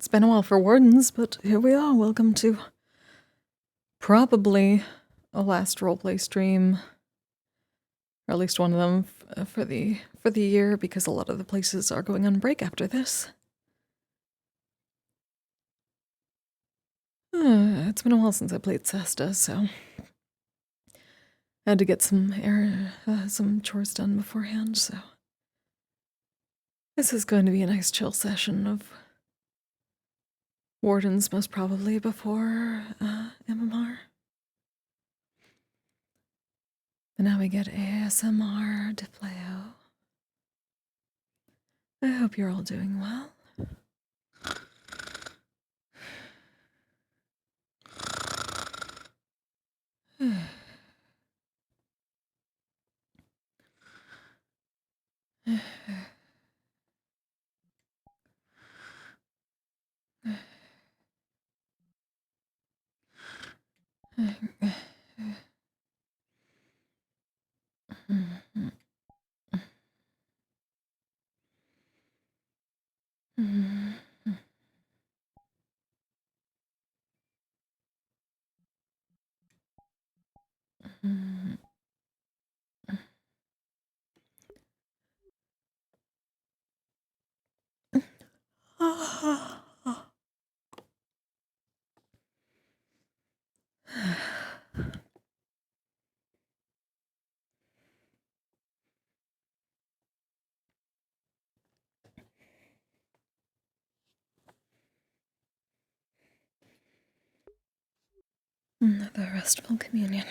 It's been a while for Wardens, but here we are. Welcome to probably a last roleplay stream, or at least one of them for the year, because a lot of the places are going on break after this. It's been a while since I played Sesta, so I had to get some chores done beforehand. So this is going to be a nice chill session of Wardens, most probably before MMR. And now we get ASMR to play out. I hope you're all doing well. The restful communion.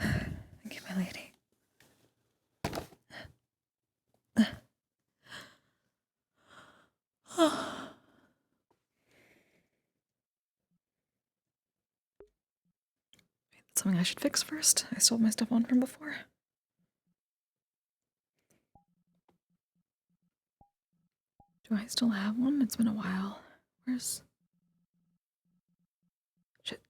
Thank you, my lady. That's something I should fix first. I still have my stuff on from before. Do I still have one? It's been a while. Where's... Shit.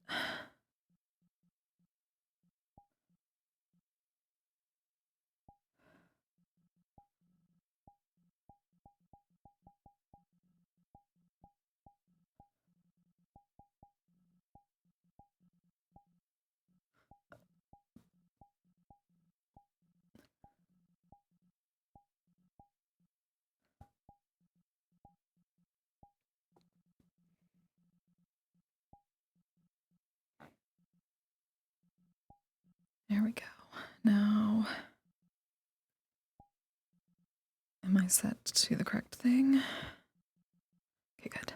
There we go. Now... Am I set to the correct thing? Okay, good.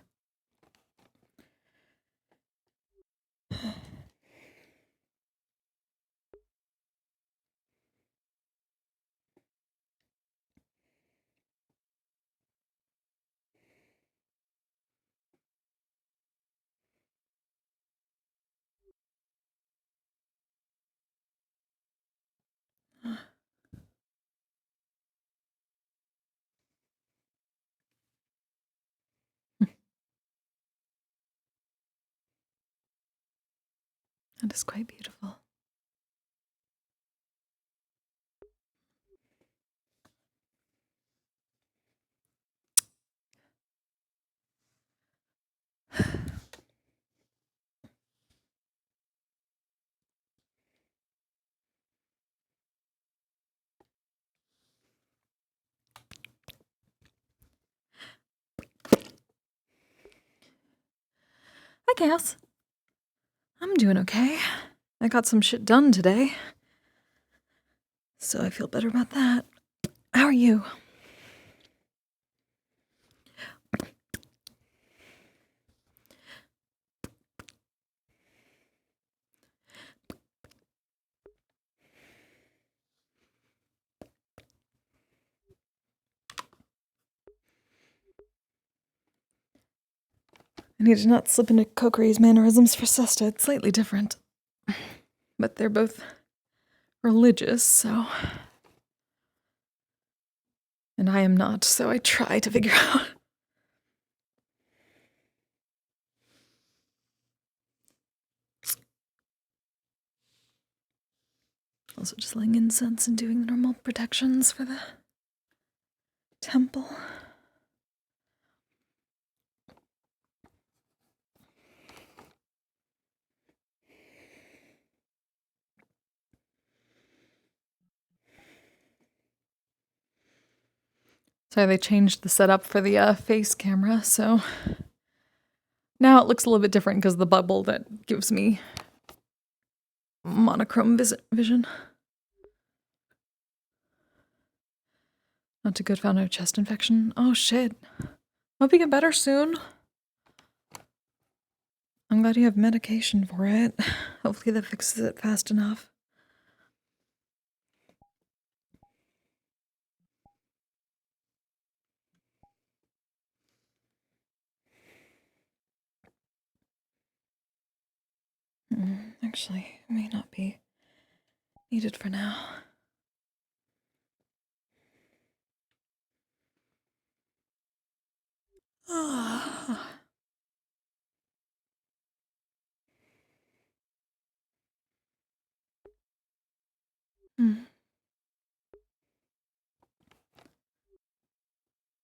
That is quite beautiful. Hi, Chaos. I'm doing okay. I got some shit done today, so I feel better about that. How are you? I need to not slip into Kokori's mannerisms for Sesta. It's slightly different. But they're both religious, so... And I am not, so I try to figure out. Also just laying incense and doing the normal protections for the temple. Sorry, they changed the setup for the face camera, so now it looks a little bit different because the bubble that gives me monochrome vision. Not too good, found a chest infection. Oh shit. Hope you get better soon. I'm glad you have medication for it. Hopefully that fixes it fast enough. Actually, it may not be needed for now.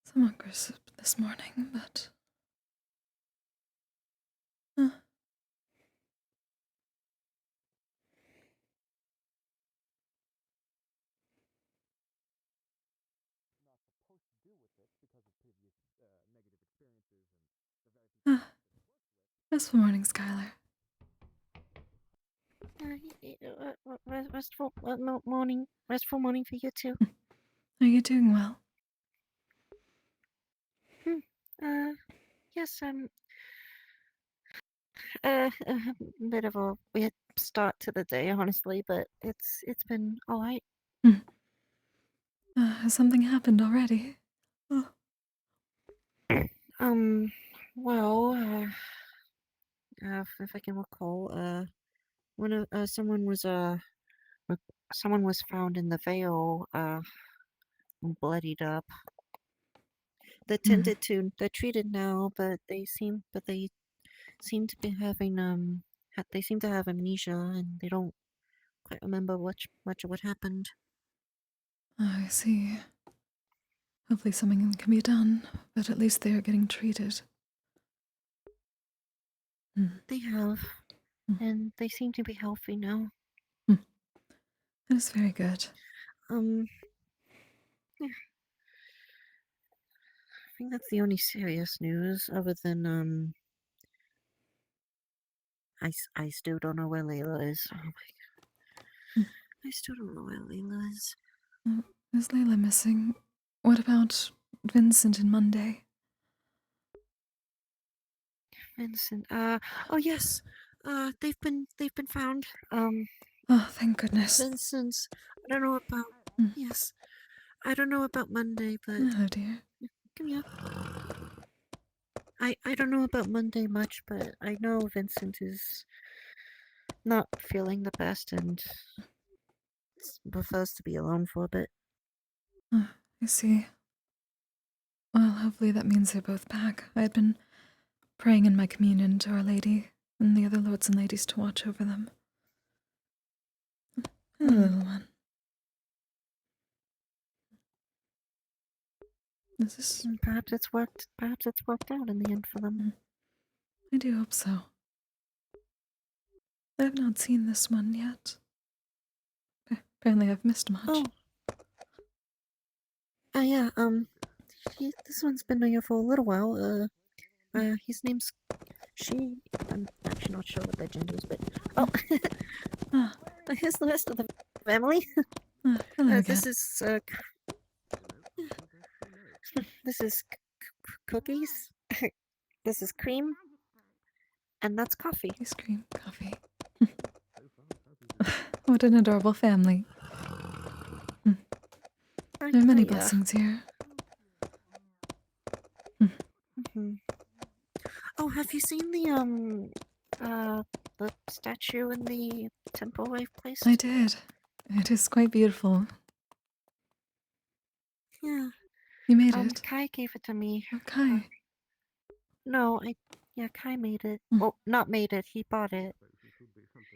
Somewhat aggressive this morning, but... Restful morning, Skylar. Restful morning. Restful morning for you too. Are you doing well? Yes. A bit of a weird start to the day, honestly, but it's been all right. Has something happened already? Oh. Well, if I can recall, someone was found in the Vale, bloodied up. They're treated now, but they seem to be having they seem to have amnesia and they don't quite remember much of what happened. I see. Hopefully something can be done, but at least they are getting treated. They have, and they seem to be healthy now. That is very good. Yeah. I think that's the only serious news, other than I still don't know where Layla is. Oh my god. I still don't know where Layla is. Is Layla missing? What about Vincent and Monday? Vincent, oh yes. They've been found. Oh, thank goodness. Vincent's, I don't know about, yes. I don't know about Monday, but... Oh dear. Come here. I don't know about Monday much, but I know Vincent is not feeling the best and prefers to be alone for a bit. I see. Well, hopefully that means they're both back. I had been praying in my communion to Our Lady and the other lords and ladies to watch over them. Hello, little one. Is this... Perhaps it's worked out in the end for them. I do hope so. I have not seen this one yet. Apparently I've missed much. Oh. Yeah, this one's been here for a little while. His name's she. I'm actually not sure what their gender is, but here's the rest of the family. Hello This is cookies. This is cream, and that's coffee. Ice cream, coffee. What an adorable family. There are many blessings here. Oh, have you seen the statue in the temple I've placed? I did. It is quite beautiful. Yeah. You made it. Kai gave it to me. Oh, Kai. No, Kai made it. Well, not made it. He bought it.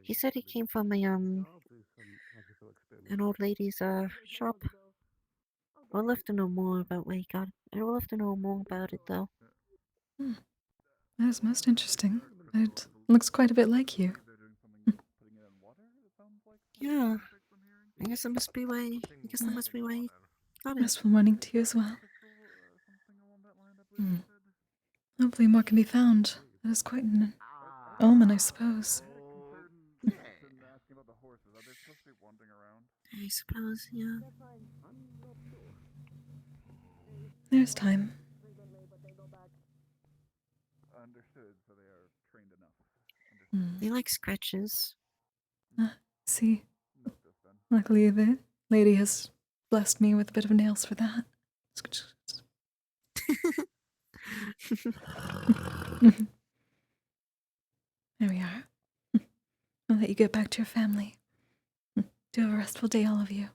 He said he came from an old lady's shop. I'll have to know more about where he got it. I'll have to know more about it though. That is most interesting. It looks quite a bit like you. Yeah. I guess that must be why. Got it. Restful morning to you as well. Hmm. Hopefully more can be found. That is quite an omen, I suppose. I suppose, yeah. There's time. They like scratches. See, luckily the lady has blessed me with a bit of nails for that. There we are. I'll let you get back to your family. Do have a restful day, all of you.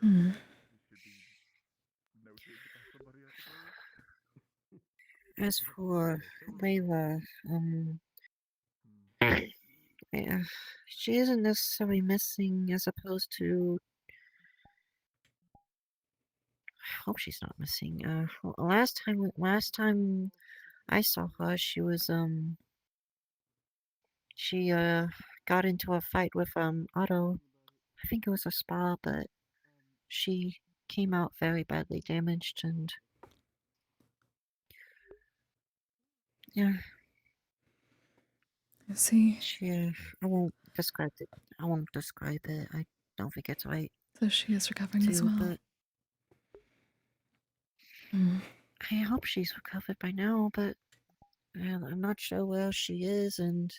Hmm. As for Layla, yeah, she isn't necessarily missing as opposed to. I hope she's not missing. Last time I saw her, she got into a fight with Otto. I think it was a spa, but she came out very badly damaged, and yeah, I see. she. I won't describe it. I won't describe it. I don't think it's right So she is recovering as to, well. but Hmm. I hope she's recovered by now. But I'm not sure where she is, and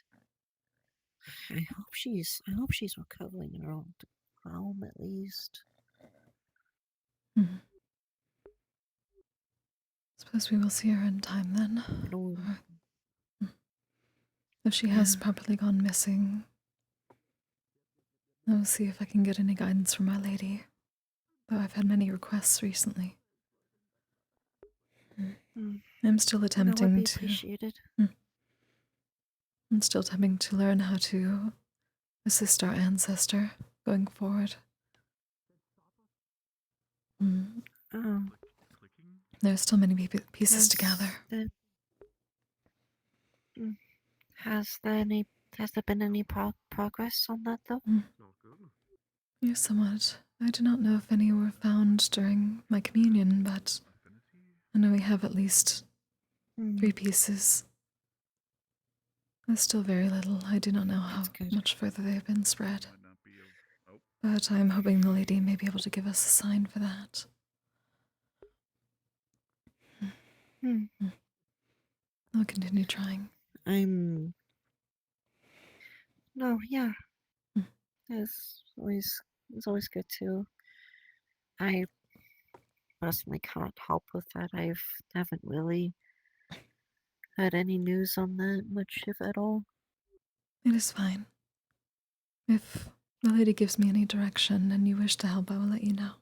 I hope she's recovering around home at least. Hmm. Suppose we will see her in time then. I don't. Or if she has Yeah. properly gone missing, I'll see if I can get any guidance from Our Lady. Though I've had many requests recently. Mm, I'm still that would attempting be to. appreciated. I'm still attempting to learn how to assist our ancestor going forward. Oh, There's still many pieces to has gather. there mm, has there been any progress on that though? Yes, somewhat. I do not know if any were found during my communion, but I know we have at least 3 Mm, pieces. There's still very little. I do not know how that's good. much further they have been spread. But I'm hoping the lady may be able to give us a sign for that. Mm, I'll continue trying. I'm no, yeah. Mm. It's always good to. I personally can't help with that. Haven't really had any news on that much, if at all. It is fine. If the lady gives me any direction and you wish to help, I will let you know.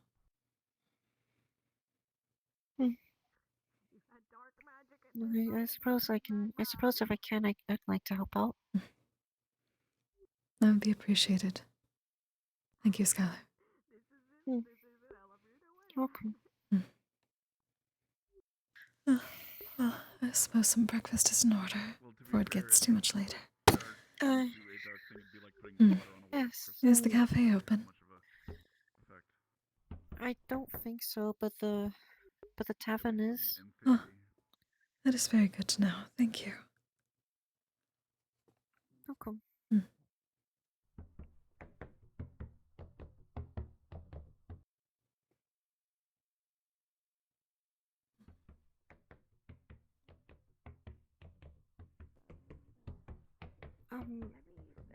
Mm, I suppose I can. I suppose if I can, I'd like to help out. That would be appreciated. Thank you, Skylar. Mm, welcome. Well, I suppose some breakfast is in order before it gets too much later. Uh, Hmm. yes. Is the cafe open? I don't think so, but the tavern is. Oh, that is very good to know. Thank you. Welcome. Hmm.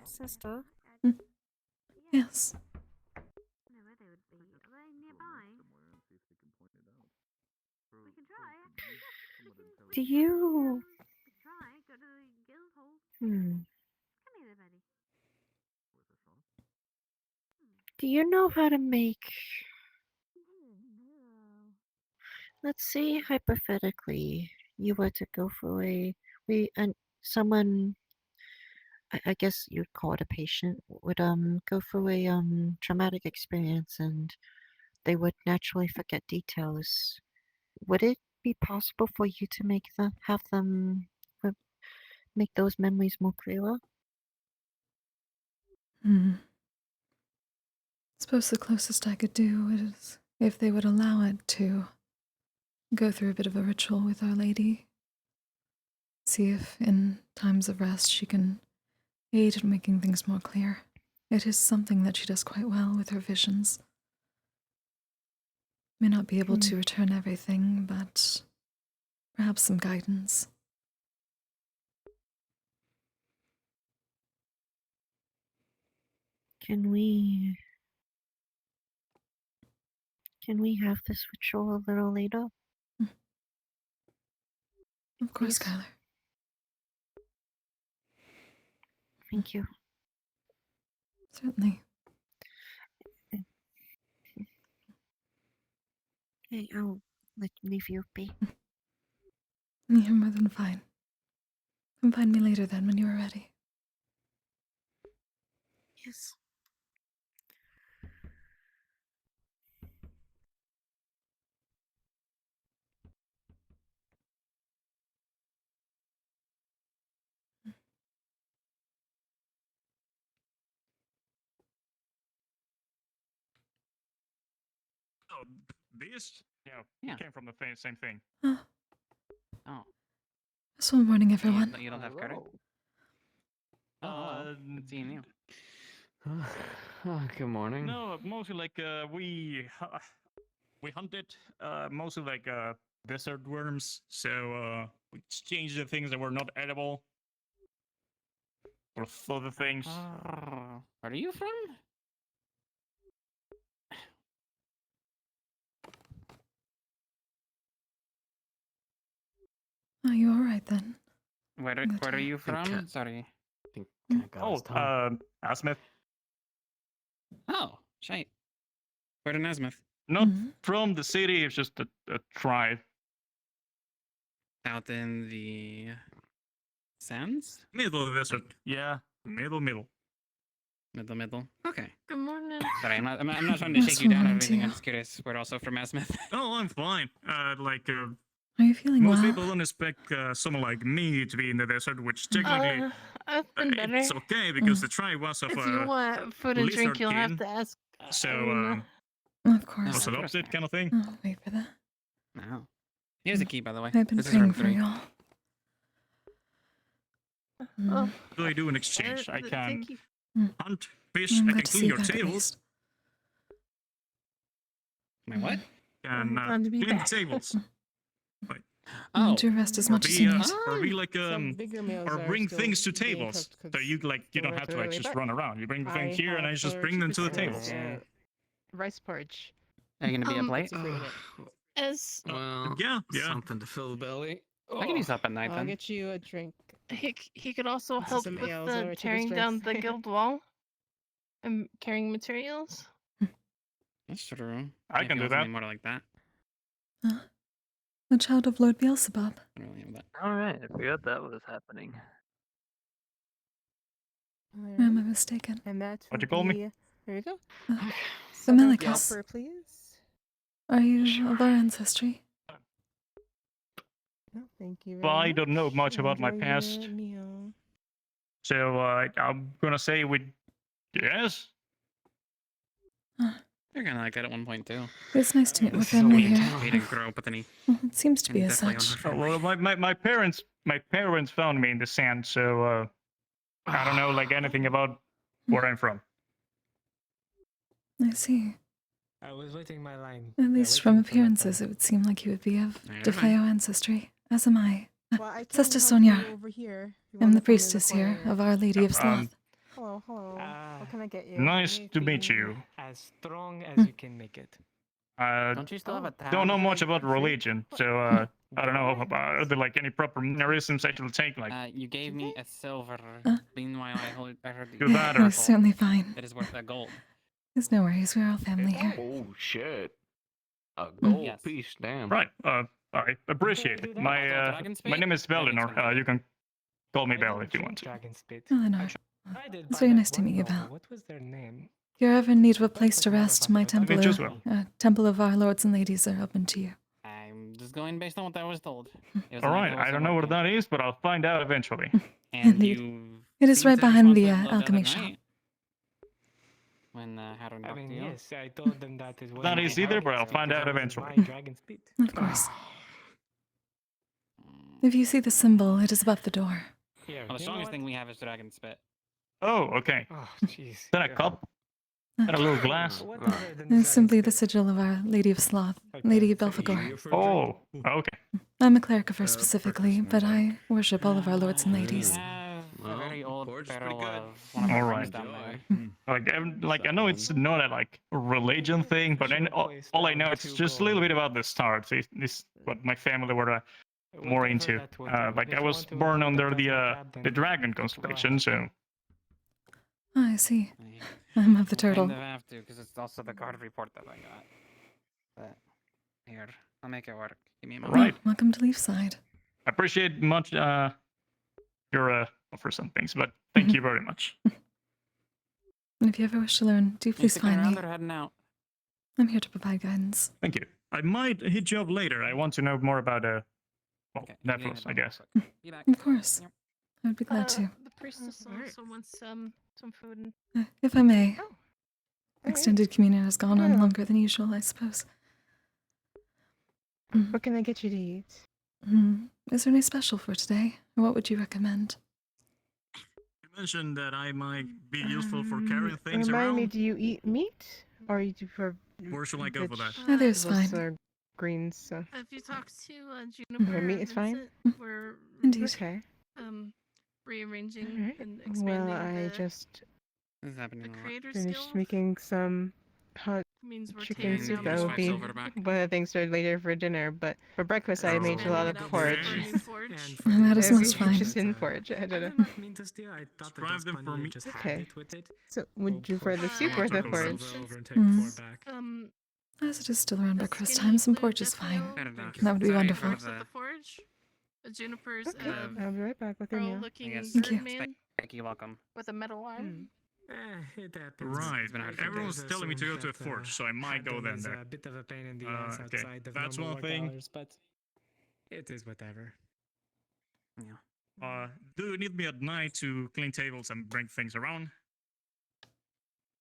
Sister. Hmm. Yes. Do you? Hmm. Do you know how to make? Let's say hypothetically, you were to go for a we and someone. I guess you'd call it a patient would go through a traumatic experience and they would naturally forget details. Would it be possible for you to make them have them? make those memories more clearer. Suppose the closest I could do is if they would allow it to go through a bit of a ritual with Our Lady. See if in times of rest she can aid in making things more clear. It is something that she does quite well with her visions. May not be able to return everything, but perhaps some guidance. Can we have this ritual a little later? Of course, Please? Skylar. Thank you. Certainly. Okay, I'll leave you be. You're more than fine. Come find me later then when you are ready. Yes. Oh, this? Yeah, Yeah. came from the same thing. Oh, Oh. so morning, everyone. You don't have credit? Oh, hello. Good seeing you. Good morning. No, mostly like we hunted mostly like desert worms. So we exchanged the things that were not edible for other things. Where are you from? Are you alright then? Where Good are to you think from? Cat- Sorry. I think Cat got his tongue. Asmith. Oh, shite. Where in Asmith? Not Mhm. from the city. It's just a tribe. Out in the sands? Middle of the desert. Yeah, middle. Middle. Okay. Good morning. Sorry, I'm not trying to Yes, shake you down or morning to anything. I'm you. just curious. We're also from Asmith. Oh, I'm fine. Are you feeling Most well? people don't expect someone like me to be in the desert, which technically I've been better. it's okay because the tribe was of If you want food and drink, lizard you'll have kin. to ask. So Of course. was of course, adopted man. kind of thing. I'll wait for that. No. Here's the key, by the way. I've been This is room praying for 3. you all. Oh, What do I do in exchange? I can thank you. hunt, fish, I'm I glad can to see clean you your back at tables, least. My what? can Glad to be clean the back. tables, Oh. Do rest as or much as be you need. or be like Some bigger meals or are bring still things to being tables. cooked 'cause So you still don't have to working like early, just but run around. You bring the thing I here, and I have just other bring them to the cheaper tables. snacks, rice porridge. Are you gonna be a plate? It's included. As Well, Yeah. something to fill the belly. I can use up at night I'll then. get you a drink. he could also This is help some with ales the or cheaper tearing down drinks. the guild wall and carrying materials. That's true. I If can he do wasn't that. any more like that. A child of Lord Beelzebub. I don't really have that. Alright, I forgot that was happening. Or am I mistaken? And that What'd you will call me? be- There you go. The Some Milicus. copper, please. Are you of our ancestry? No, thank you Well, very I don't know much. much about my Enjoy past. your meal. So I'm gonna say with yes. You're gonna like that at one point too. It's nice to meet your This is a family weird here. town. He didn't grow up with any. Well, it seems to be and as definitely such. on her Oh, well, family. my parents found me in the sand, so I don't know like anything about where I'm from. I see. I was waiting my line. At least from appearances, it would seem like you would be of Yeah, DeFeo ancestry, as am I. Well, I can Sesta help Sonia. you over here. You I'm wanna the come in priestess here corner. of Our Lady of Sloth. Hello. What can I get you? Nice to meet you. As strong as you can make it. Don't you still have a tab? Don't know much like about fruit? religion, so I don't know about are there like any proper mannerisms I should take, like You gave me a silver. Meanwhile, I heard Do that or- It's certainly fine. It is worth a gold. There's no worries, we're all family here. Oh shit! A gold Yes. piece, damn. right. I appreciate do it. that. My Dragon my spit? name is Very Valinor. expensive. You can call me I Bell don't if you drink want to. Dragon spit. Eleanor, I did It's buy very that nice to one meet you, novel. Belle. What was their name? if you ever need a But place to forgot rest, about my it. temple, It just will. temple of our lords and ladies are open to you. I'm just going based on what I was told. It was All a night right. I I wasn't don't know what working. that is, but I'll find out eventually. And Indeed. you It is seemed right to behind respond the to it the alchemy other shop. night When Harold I talked mean, to you. yes, I told them that it was Not easy either, but I'll find out eventually. My dragon speed. Of course. If you see the symbol, it is above the door. Here, Well, the you know strongest what? thing we have is dragon spit. Oh, okay. Oh, jeez. Is that a cup? Is that a little glass? What other than It is dragon simply the spit? sigil of our Lady of Sloth, Okay, Lady so Belphegor. Oh, okay. I'm a cleric of her specifically, but I worship all of our lords and We ladies. have Well, a very old porridge is barrel pretty good. of one of our Alright. friends down there. Like I know it's not a like religion thing, but all I know it's just a little bit about the stars. This what my family were more Whatever into. that would do. Like If I you was want to born avoid under that the as my captain, dragon go constellation, ahead. so Oh, I see. Yeah. I'm of the We'll turtle. Kind of have to, because it's also the card report that I got. But here, I'll make it work. Give me a moment. Right. Oh, welcome to Leafside. I appreciate much your offers and things, but thank you very much. And if you ever wish to learn, do You please sticking find around me. or heading out? I'm here to provide guidance. Thank you. I might hit you up later. I want to know more about well, Okay, you can Netflix, head I out guess. real quick. Be back. Of course. Yep. I would be glad to. The priestess also wants some food. If I may. Oh. Extended communion has gone on Yeah. longer than usual, I suppose. Mm. What can I get you to eat? Is there any special for today? Or what would you recommend? You mentioned that I might be useful for carrying things Remind me, around. do you eat meat? Or you do for Where shall I go for that? Either is vegetables fine. or greens? So. If you talk to Juniper, meat and is fine? Vincent, we're Indeed. Okay. rearranging Alright. and Well, expanding I the, just This is happening the a lot. creator finished skill. making some hot Means we're chicken tearing And soup. down That the will five be silver back. one of the things for later for dinner. But for breakfast, I made a lot of Expanding it out porridge. for a new forge. That is If most you're fine. interested in porridge, I don't know. mean to steal. I thought that Describe was them funny. for You me. just Okay. had it with it. So, would you prefer the soup Oh, or the for porridge? As it is still around a breakfast skinny time, some blue porridge is Death fine. Nail Fair enough. That would be Sorry, wonderful. for with the forge. Juniper's Okay, Uh, I'll be right back with your meal. pro-looking Yes. Thank you. Birdman Thank you, welcome. with a metal arm. It happens. Right. It's been hard to Everyone's There's telling me to go assume to a that, forge, so I might go Adam then is there. a bit of a pain in the ass Okay, outside of that's normal one work thing. hours, but it is whatever. Do you need me at night to clean tables and bring things around?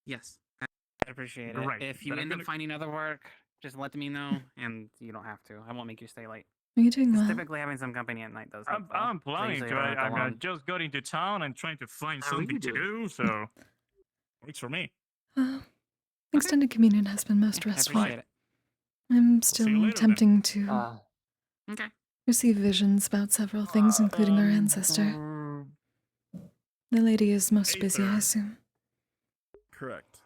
Yes. I appreciate it. Right, If you but I'm end up gonna- finding other work, just let me know, and you don't have to. I won't make you stay late. Are you doing 'Cause well? typically having some company at night does help. I'm though. planning usually to. don't have to I'm alone. just got into town and trying to find How are something you to doing? do, so works for me. Extended communion has been most Yeah, I restful. appreciate it. I'm see still you later then. attempting to Okay. receive visions about several things, including our ancestor. The lady is most Hey, busy, I sir. assume. Correct.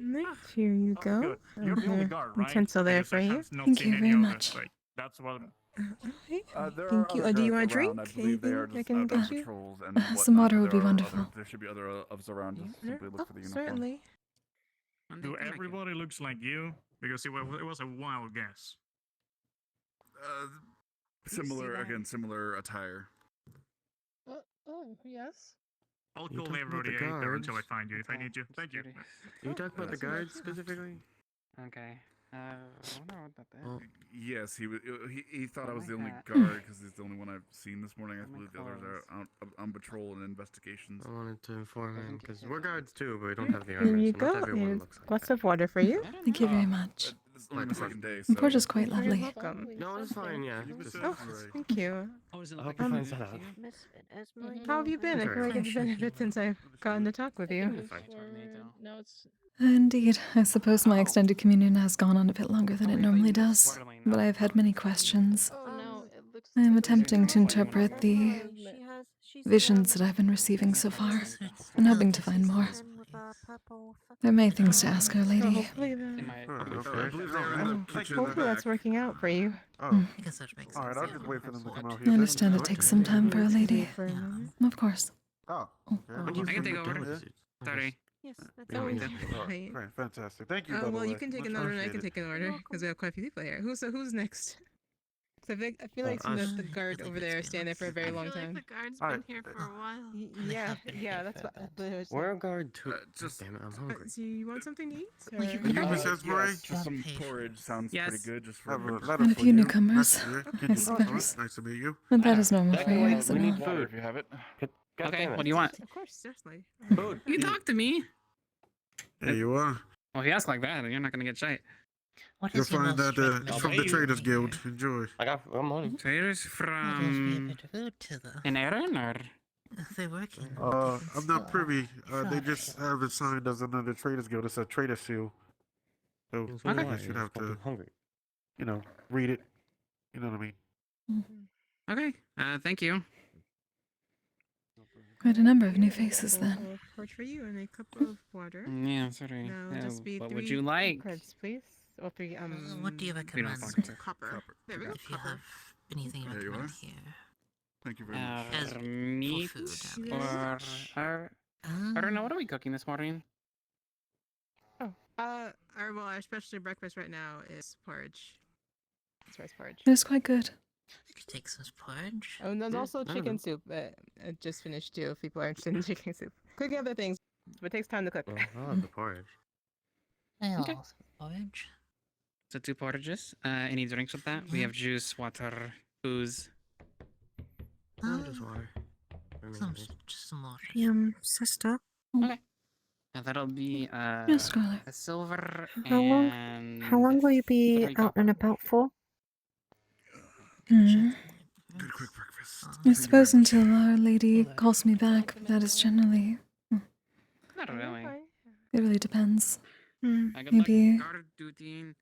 Right, here you Oh, go. good. You're the only Uh, guard, right? utensil there Because I for you. have not Thank seen you any very others, much. like, that's what. Okay. There Thank are you. other Do you guards want a drink? around. I believe they are Anything I just can out on get you? patrols and Some whatnot. water would be There are wonderful. There should be other others around. Just simply look for the uniform. Certainly. Do everybody looks like you? Because it was a wild guess. Similar that? again, similar attire. Oh, yes. I'll You call talking about everybody the there until I guards? find you if I Okay, need you. Thank you. security. You talk about the That's guards specifically? Okay. I wonder what that is. Oh, Yes, he thought I was the my only hat. guard because he's the only one I've seen this morning. I Where my believe the others are clothes? on patrol and investigations. I wanted to inform him Doesn't because say we're that. guards too, but we don't have the Here armor, you so go. not everyone Here's looks like glass that. of water for you. I don't Thank you know. very much. It's only my second day, The so. porridge is quite You're lovely. welcome. No, it's fine, yeah. Can you Just- miss Oh, Right. thank you. I hope he finds that out. How have you been? I Very feel like it's been a bit since I've gotten to talk with you. No, it's Indeed, I suppose my extended communion has gone on a bit longer than Oh, it wait, I thought normally you meant does, quarterly, but not I have had many questions. Oh no, it looks. I am too attempting to different. interpret the visions that I've been receiving so far, and hoping to find more. There are many things to ask our So lady. hopefully, In my- Oh, I okay. believe they're in the kitchen in the hopefully that's back. working out for you. Oh, all right. I'll just wait for them to come out I here. understand it takes some time for a Excuse me lady. for a moment. Of course. Oh, When do you I can think take we're over. done with this? Sorry. Yes, that's Yeah, all me we too. do. Right. great, fantastic. Thank you. by the Well, you way. can take Much an order and I can appreciated. take an order because we have quite a few people here. Who's next? 'Cause I feel like some of the guard over there stand there for a very I long feel like time. the guard's Alright. been here for a while. Yeah, that's what. We're a guard too. just- Damn it, I'm hungry. So you want something to eat? Are you Miss Esbury? Just some porridge sounds Yes. pretty good. Just for And a few newcomers, I Nice suppose. to meet you. But that is normal That for can you, wait, is it we need not? Water food. if you have it. God Okay, damn it. what do you want? Of course, certainly. Food. You talk to me. There you are. Well, if you ask like that, then you're not gonna get shite. What You'll is your find most that it's recommended from the Hey. Traders food Guild. here? Enjoy. I got money. Traders What is from favorite food to the? an Aaron or If they work in a I'm different not store, privy. it's They not just sure. have it signed as another Traders Guild. It's a trader seal. So That's I why guess you'd I was have to, fucking hungry. read it. You know what I mean? okay. Thank you. Quite a number of new Here, a faces bowl then. of porridge for you and a cup of water. Yeah, sorry. Now just be what 3 would you like? creds, please. Or 3 What do you We recommend? don't fuck with copper. There we go. If you Copper. have anything you There you recommend are. here. Thank you very much. As Meat food, I or I don't know. What are we cooking this morning? Our specialty breakfast right now is porridge. It's rice porridge. It was quite good. I could take some porridge. Oh, and there's also I don't chicken know. soup that I just finished too. If people are interested in chicken soup, cooking other things, but it takes time to cook. Well, I love the porridge. I'll Okay. also have porridge. So 2 porridges. Any drinks with that? We have juice, water, booze. Just water. For me, Some, at least. just some water. Sesta. That'll be Yes, Scarlet. a silver How long- and How long will you be 3 out copper. and about for? Hmm. Good quick breakfast. I suppose until Our Lady calls me back, that is generally. Not really. It really depends. I could Maybe like guard duty.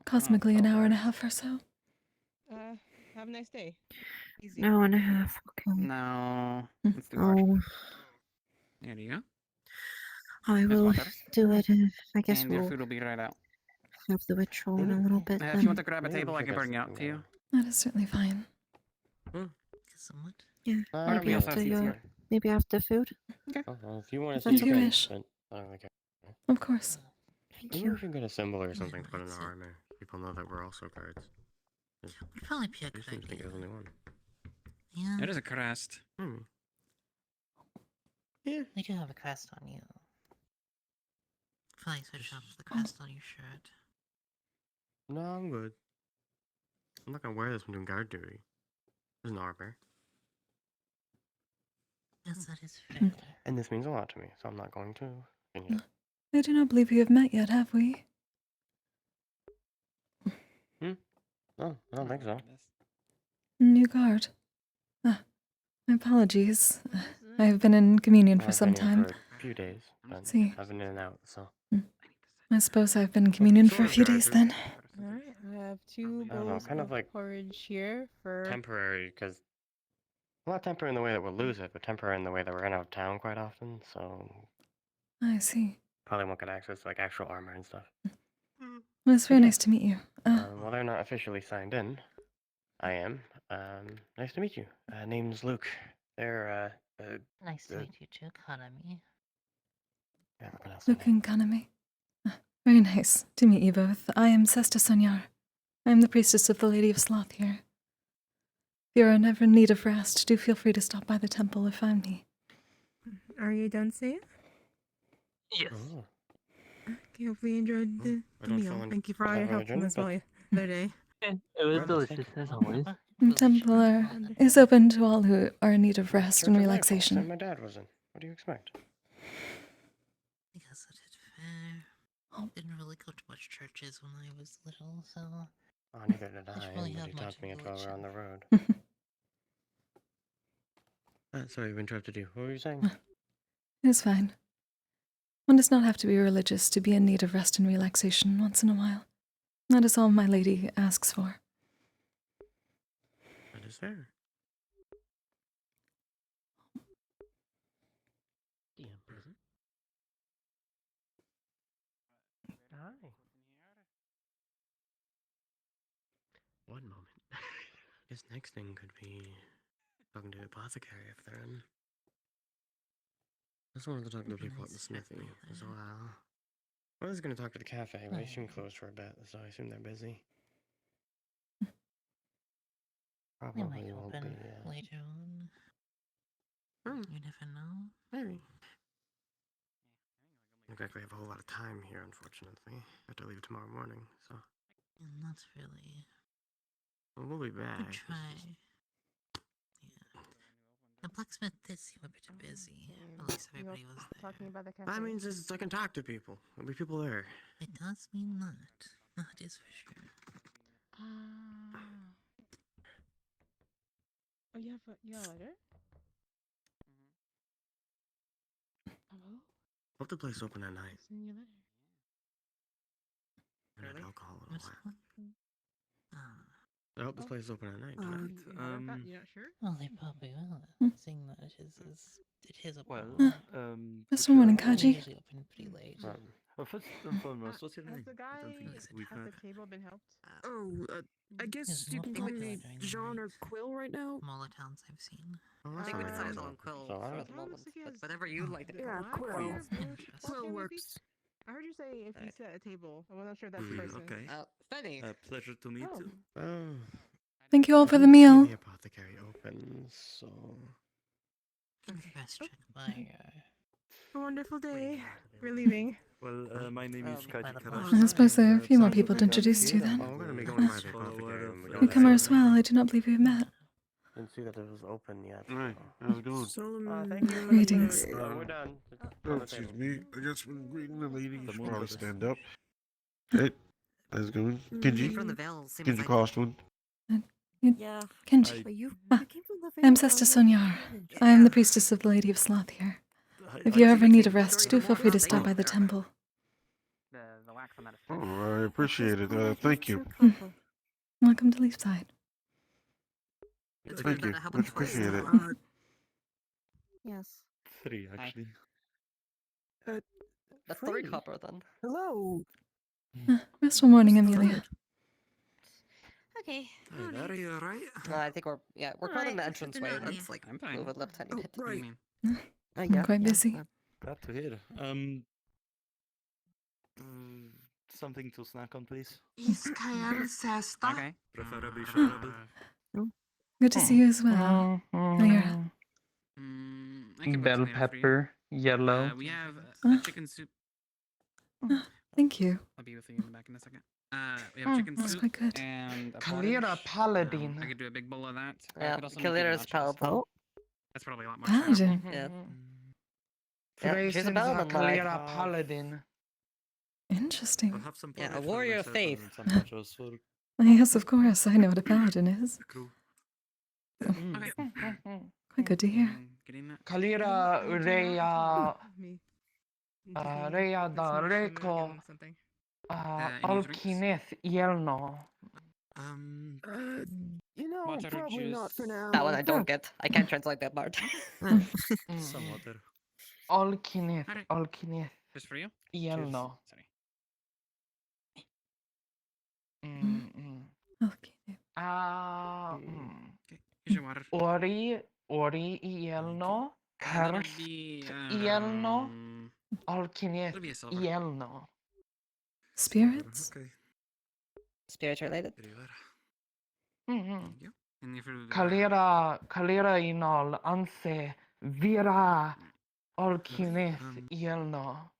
cosmically an hour and a half or so. Have a nice day. Easy. An hour and a half. Okay. No. Hmm. Let's do guard. Oh, There you go. I That's will water. do it. I guess And your we'll food will be right out. have the ritual in a little bit. If you want Then. to grab a Yeah, we table, I should can get bring it out something to you. going. That is certainly fine. Somewhat. Yeah. Or Maybe we also after have seats your. here. Maybe after food. Oh, well, if you want If to that's see okay. friends, but I don't really care. Of course. Thank Maybe you. we should get a symbol or something to put in That's our it. armor. People know that we're also guards. Would probably be a There good seems to think idea. there's only one. Yeah. It is a crest. Hmm. Yeah. We do have a crest on you. Probably switch off the crest on your shirt. No, I'm good. I'm not gonna wear this when doing guard duty. There's an armor. Yes, that is fair. And this means a lot to me, so I'm not going to change it. I do not believe we have met yet, have we? No, I don't think so. New guard. Ah, my apologies. I have been in communion for I've some been here time. for a few days, but See. I've been in and out, so. I suppose I've been in communion for a few days then. All right. I have 2 I don't know, bowls kind of of like porridge here for. Temporary, because not temporary in the way that we'll lose it, but temporary in the way that we're in out of town quite often, so I see. probably won't get access to like actual armor and stuff. Well, it's very nice to meet you. Well, they're not officially signed in. I am. Nice to meet you. Name's Luke. They're Nice to Good. meet you too, Kanami. yeah, I pronounce their Luke name. and Kaname. Very nice to meet you both. I am Sesta Sonyar. I am the priestess of the Lady of Sloth here. If you are ever in need of rest, do feel free to stop by the temple or find me. Are you done saying? Yes. Oh, Okay, hopefully you enjoyed the I don't meal. feel Thank you for all your not help really as drunk, well the other day. It was Well, delicious as always. The temple is open to all who are in need of rest Church and of Lightfall, relaxation. same my dad was in. What do you expect? I guess that is fair. Didn't really go to much churches when I was little, so. Oh, neither did Didn't I, really but have he much taught me it while we were on the road. Mhm. Sorry, we interrupted you. What were you saying? It is fine. One does not have to be religious to be in need of rest and relaxation once in a while. That is all my lady asks for. That is fair. DM present. Hi. One moment. This next thing could be talking to the apothecary if they're in. I just wanted to talk to the people at the smithy as well. I was going to talk to the cafe, but they seem closed for a bit, so I assume they're busy. They Probably might won't open be. later on. Hmm, You never know. maybe. I don't exactly have a whole lot of time here, unfortunately. I have to leave tomorrow morning, so. And that's really Well, we'll be back. good It's try. just- Yeah. The blacksmith did seem a bit busy. At least everybody was there. Talking about the cafe. That means is I can talk to people. There'll be people there. It does mean that. That is for sure. Oh, you got a letter? Hello? Hope the place open at night. What's in your letter? And had Really? alcohol in a What's while. Ah. I hope this place is open at night. You're tonight. not sure? Well, they probably will. Seeing that it is open. Mr. Morning, They Kaji. usually open pretty late. First and foremost, what's your name? Has the guy at the table been helped? Oh, I guess There's you no can call people me during the Jean or night. Quill right now. From all the towns I've seen. Oh, I that's think we alright. decided on Quill for the moment. But whatever you like to do. Yeah, Black Quill. beard, blue- Interesting. blonde hair, maybe? works. I heard you say if you sit at a table. I wasn't sure if that's the person. Okay. Funny. Pleasure to meet you. Oh. Thank you all for the I didn't see meal. the apothecary open, so. Best check my A wonderful day. We're leaving. Well, my name is by Kaji the Karashi. I suppose there are a few more people to I'm introduce to Oh, then. we're gonna be going by the apothecary. when we go Newcomer there. as well. I do not believe we've met. Didn't see that it was open yet. Right, how's it going? Thank you. Greetings. We're done. Oh, excuse me. I guess we're greeting the lady. You should moon probably goddess. stand up. Hey, how's it going? Kenji? from the Vale. Same Kenji cost one. Yeah. Kenji. But you Ah, came from the I'm very Sesta bottom of the Sonyar. village. I am the priestess of the Lady of Sloth here. If you ever need a rest, do feel free to stop by the temple. The wax on that is Oh, I appreciate it. Thank you. Welcome to Leafside. Thank you. Much appreciate it. Yes. 3, actually. That's 3 copper then. Hello. Restful morning, Amelia. Okay. Hey, there, you alright? I think we're caught Alright, in the entrance way. definitely. Let's like I'm fine. move a left tiny bit. Right. I'm quite busy. Glad to hear. Something to snack on, please. Sesta. Okay. Preferably shareable. Good to see you as well. Lyra. Bell pepper, yellow. We have Huh? a chicken soup. Thank you. I'll be with you in the back in a second. We have chicken That's soup quite good. and a Kalira porridge. Paladin. I could do a big bowl of that. Yeah, could also make it Kalira's nachos. palatable. That's probably a lot more. Paladin. Yeah. Yeah, she's a paladin, like. Kalira Paladin. Interesting. I'll have some Yeah, a porridge for warrior of myself and faith. some nachos for Yes, of course. I know what a paladin is. the crew. Okay. Quite good to hear. Getting that. Kalira Reya Me. Reya da Reko Something. Alkineth Yelno. You know, Water probably juice. not for now. That one I don't get. I can't translate that part. Some water. Alkineth, Alright. Alkineth Just for you. Yelno. Sorry. Okay. Okay. Here's your water. Ori Yelno. That'll Karst be Yelno. it'll Alkineth be a silver. Yelno. Spirits? Okay. Spirit related. Mhm. Thank you. And if you Kalira inol anse vira Alkineth Yelno.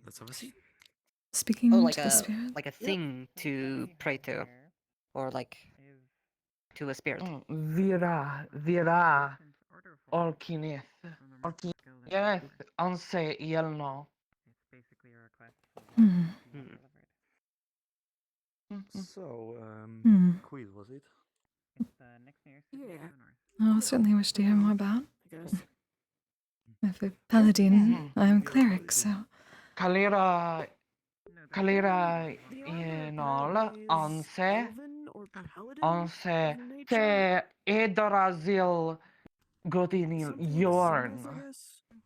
Let's have a seat. Speaking like to the a spirit? like a thing to pray to, or like to a spirit. Vira Alkineth. Alkineth anse Yelno. It's basically a request. Hmm. So, Hmm. Quill, was it? It's next nearest. Yeah. I'll certainly wish to hear more about. If a paladin, I am cleric, so Kalira inol anse te edorazil godinil yorn.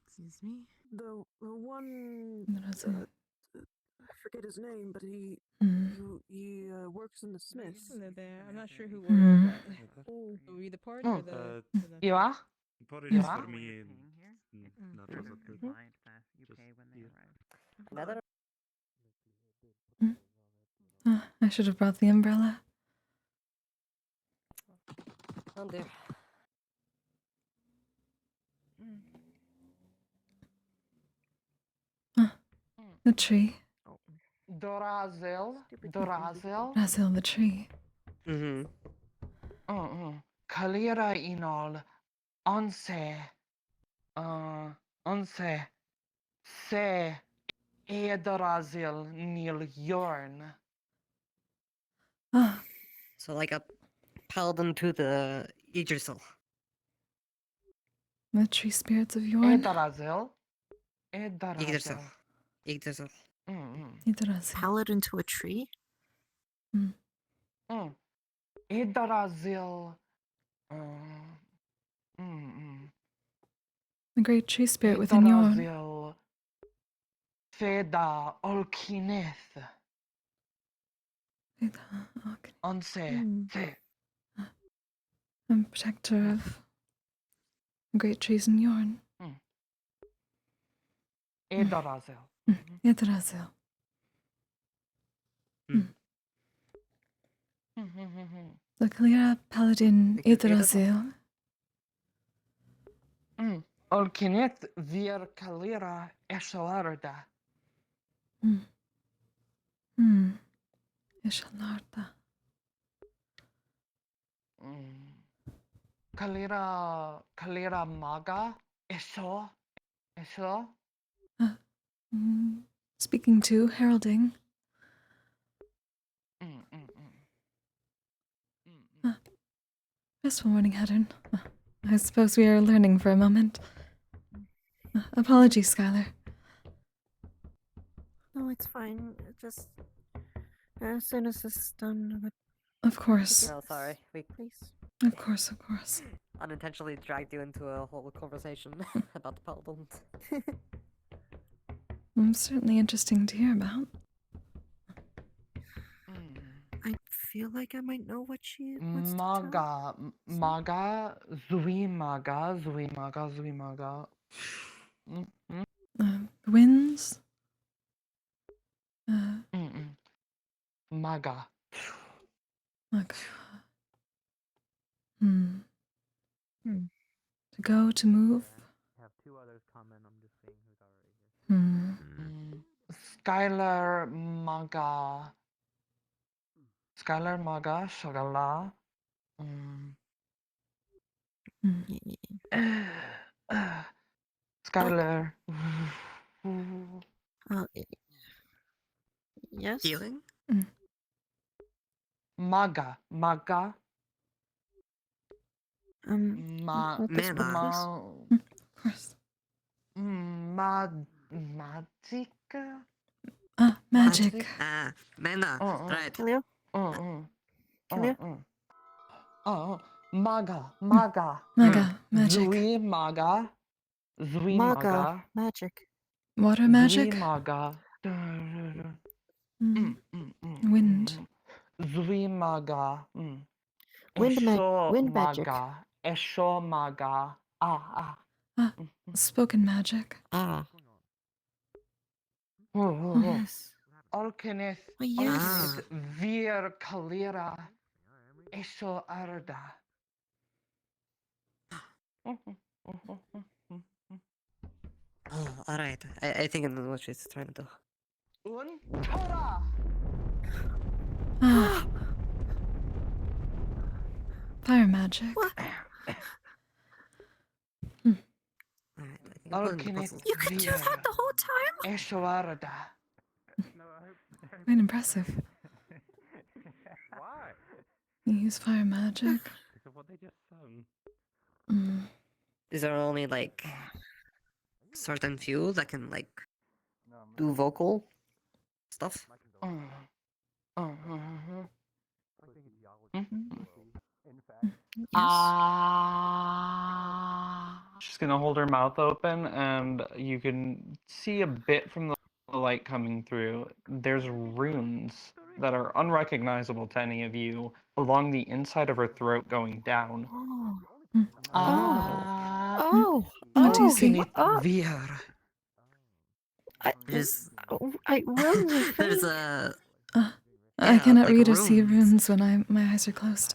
Excuse me. The one that's a- I forget his name, but he works in the Smiths. Hello there. I'm not sure who Hmm. works, but were you the party or the? or the- Yeah. Porridge is Yeah. for me and nachos are good. Just eat. Another. I should have brought the umbrella. Oh dear. The tree. Dorazel. Brazil, the tree. Kalira inol onse, se, Edorazil nil yorn. Ah, So like a paladin to the Yggdrasil. the tree spirits of Yorn. Edorazil. Yggdrasil. Yggdrasil. Yggdrasil. Paladin to a tree? Edorazil. The great tree spirit within Yorn. Edorazil. Feda olkineth. Onse. Se. I'm protector of the great trees in Yorn. Edorazil. Yggdrasil. The Kalira Paladin Yggdrasil. Olkineth vir kalira eshalarda. Ishalarda. Kalira maga esho. Speaking to, heralding. Restful morning, Hattern. I suppose we are learning for a moment. Apologies, Skylar. No, it's fine. Just as soon as this is done, I would Of course. No, sorry. We please. Of course. unintentionally dragged you into a whole conversation about the paladins. Certainly interesting to hear about. I feel like I might know what she wants to tell. Maga, Zui Maga. Winds? Maga. Okay. To go, to move? I have two others comment. I'm just seeing who's already here. Skylar Maga, Shagala. Skylar. Yes? Healing? Maga. Mana. Of course. Magic. Magic. Mana. Right. Cleo? Maga. Magic. Zui Maga. Magic. Water magic? Zui Maga. Wind. Zui Maga. Wind magic. Esho Maga. Spoken magic. Yes. Olkineth. Yes. Vir Kalira. Esho Arda. Oh, alright. I think I know what she's trying to do. Tora. Fire magic. What? Olkineth. You could do that the whole time? Esho Arda. Quite impressive. Why? You use fire magic. Because of what they just said. Is there only like certain few that can like do vocal stuff? She's gonna hold her mouth open, and you can see a bit from the light coming through. There's runes that are unrecognizable to any of you along the inside of her throat going down. What do you see? VR. There's runes, I there's think. a I cannot like read or see runes. runes when my eyes are closed.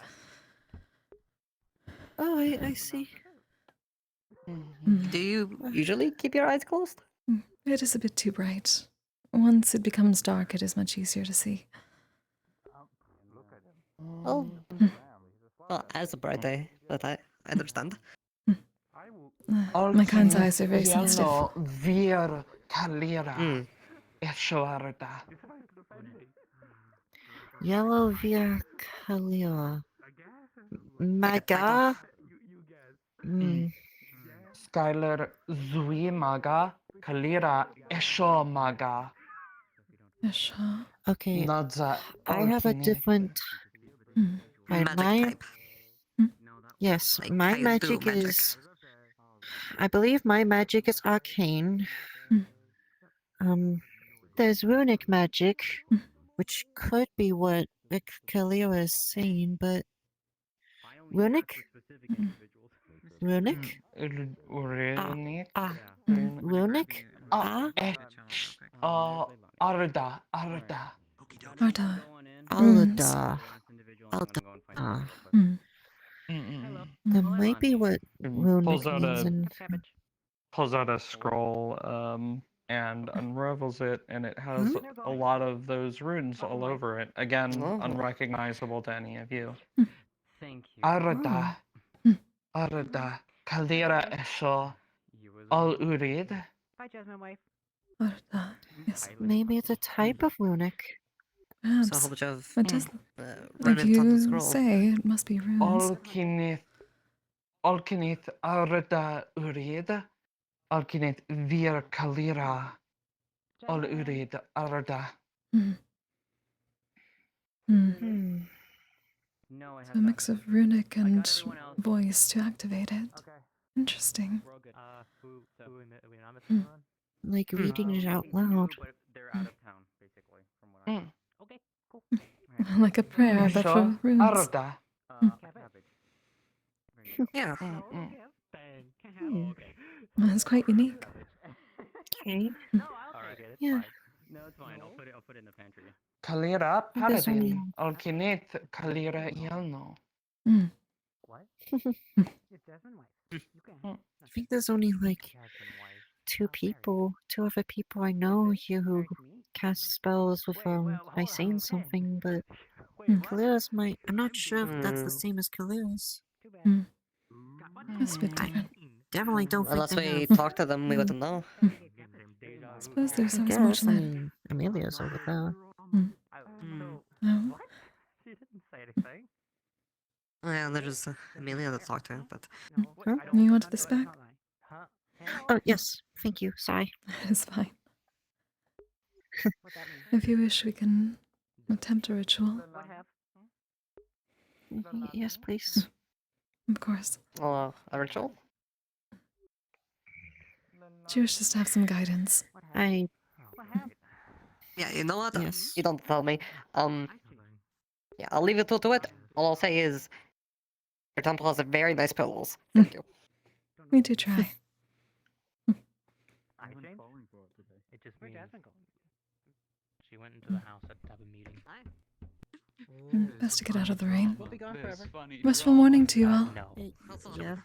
Oh, I see. Do you usually keep your eyes closed? It is a bit too bright. Once it becomes dark, it is much easier to see. Oh, well, as a bright eye, but I understand. My kind's eyes are very sensitive. Vir Kalira Esharda. Yellow via Kalia. Maga? Skylar Zui Maga Kalira Esho Maga. Esha. Okay. Nadza I have a different. Magic My type. yes, Like my Kai's magic goo magic. is. I believe my magic is arcane. There's runic magic, which could be what Kalia is saying, but runic. Runic. Runic. Runic. Arda. Arda. Alda. Alda. That might be what runic means. Pulls out a scroll and unravels it, and it has a lot of those runes all over it. Again, unrecognizable to any of you. Thank you. Arda. Arda. Kalira Esho. Al Urid. Bye, Jasmine wife. Arda. Yes. Maybe it's a type of runic. Perhaps. So a whole bunch of It does. runes If on the you scroll. say it must be runes. Alkinith Arda Urid. Alkinith Vir Kalira. Al Urid Arda. No, So a mix of runic and voice to activate it. Interesting. Like reading it out loud. They're out of town, basically, from what I Okay, cool. Like a prayer, but for runes. Arda. Yeah. That's quite unique. Okay. Alright. Yeah. No, it's fine. I'll put it in the pantry. Kalira There's only- Paladin. Alkinith Kalira Yelno. What? It's Jasmine wife. You can. I think there's only like two other people I know here who cast spells with by saying something, but Kalira's might. I'm not sure if that's the same as Kalira's. That's a bit different. Definitely don't think Unless they we have. talk to them, we wouldn't know. I suppose there's I always more guess. to I that. mean, Amelia's over there. No. She didn't say anything. Yeah, there's Amelia to talk to, but Huh? You wanted this back? Oh yes, thank you. Sorry. It's fine. If you wish, we can attempt a ritual. Yes, please. Of course. a ritual. She wishes to have some guidance. I. Yeah, you know what? Yes. You don't tell me. Yeah, I'll leave it to it. All I'll say is, your temple has a very nice pillows. Thank you. We do try. It just means she went into the house to have a meeting. Best to get out of the rain. We'll be gone forever. Restful morning to you all. No. Yeah.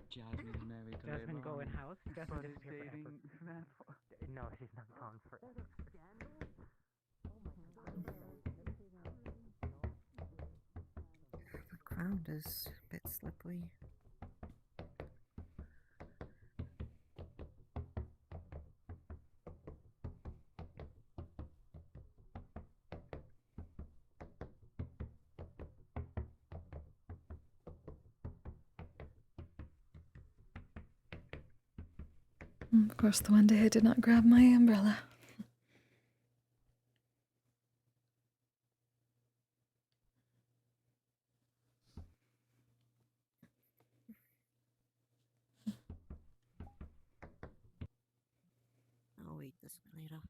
Jasmine go in house. Jasmine disappear forever. No, she's not gone forever. The ground is a bit slippery. Of course, the one day I did not grab my umbrella. I'll eat this later.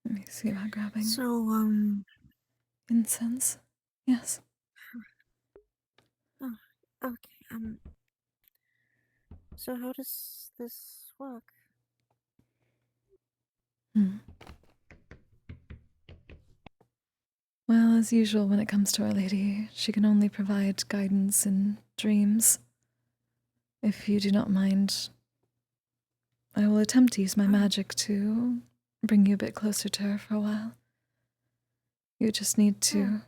Let me see about grabbing So, incense. Yes. Oh, okay. So how does this work? Well, as usual, when it comes to Our Lady, she can only provide guidance in dreams. If you do not mind, I will attempt to use my magic to bring you a bit closer to her for a while. You just need to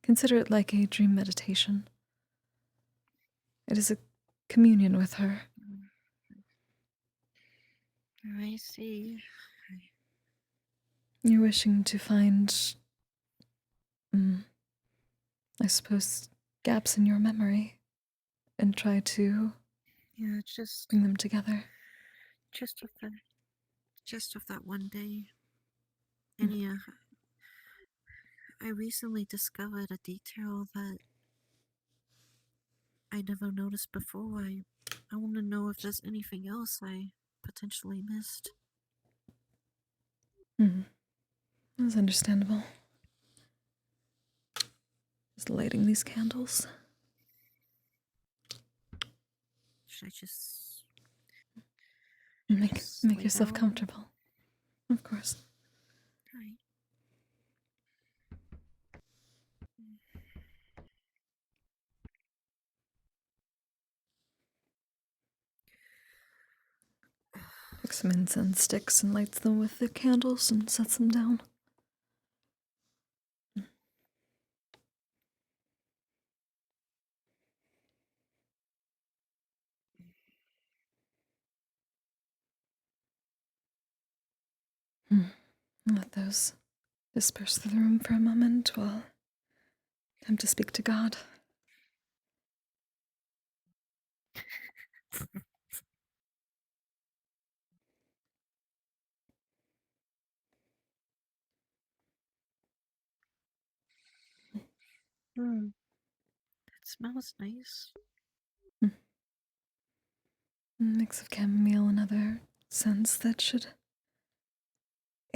consider it like a dream meditation. It is a communion with her. I see. You're wishing to find, I suppose, gaps in your memory and try to Just bring them together. Just of that one day. And I recently discovered a detail that I never noticed before. I want to know if there's anything else I potentially missed. That's understandable. Just lighting these candles. Should I just Make lay yourself down? comfortable. Of course. Right. Picks some incense sticks and lights them with the candles and sets them down. Let those disperse through the room for a moment while time to speak to God. That smells nice. A mix of chamomile and other scents that should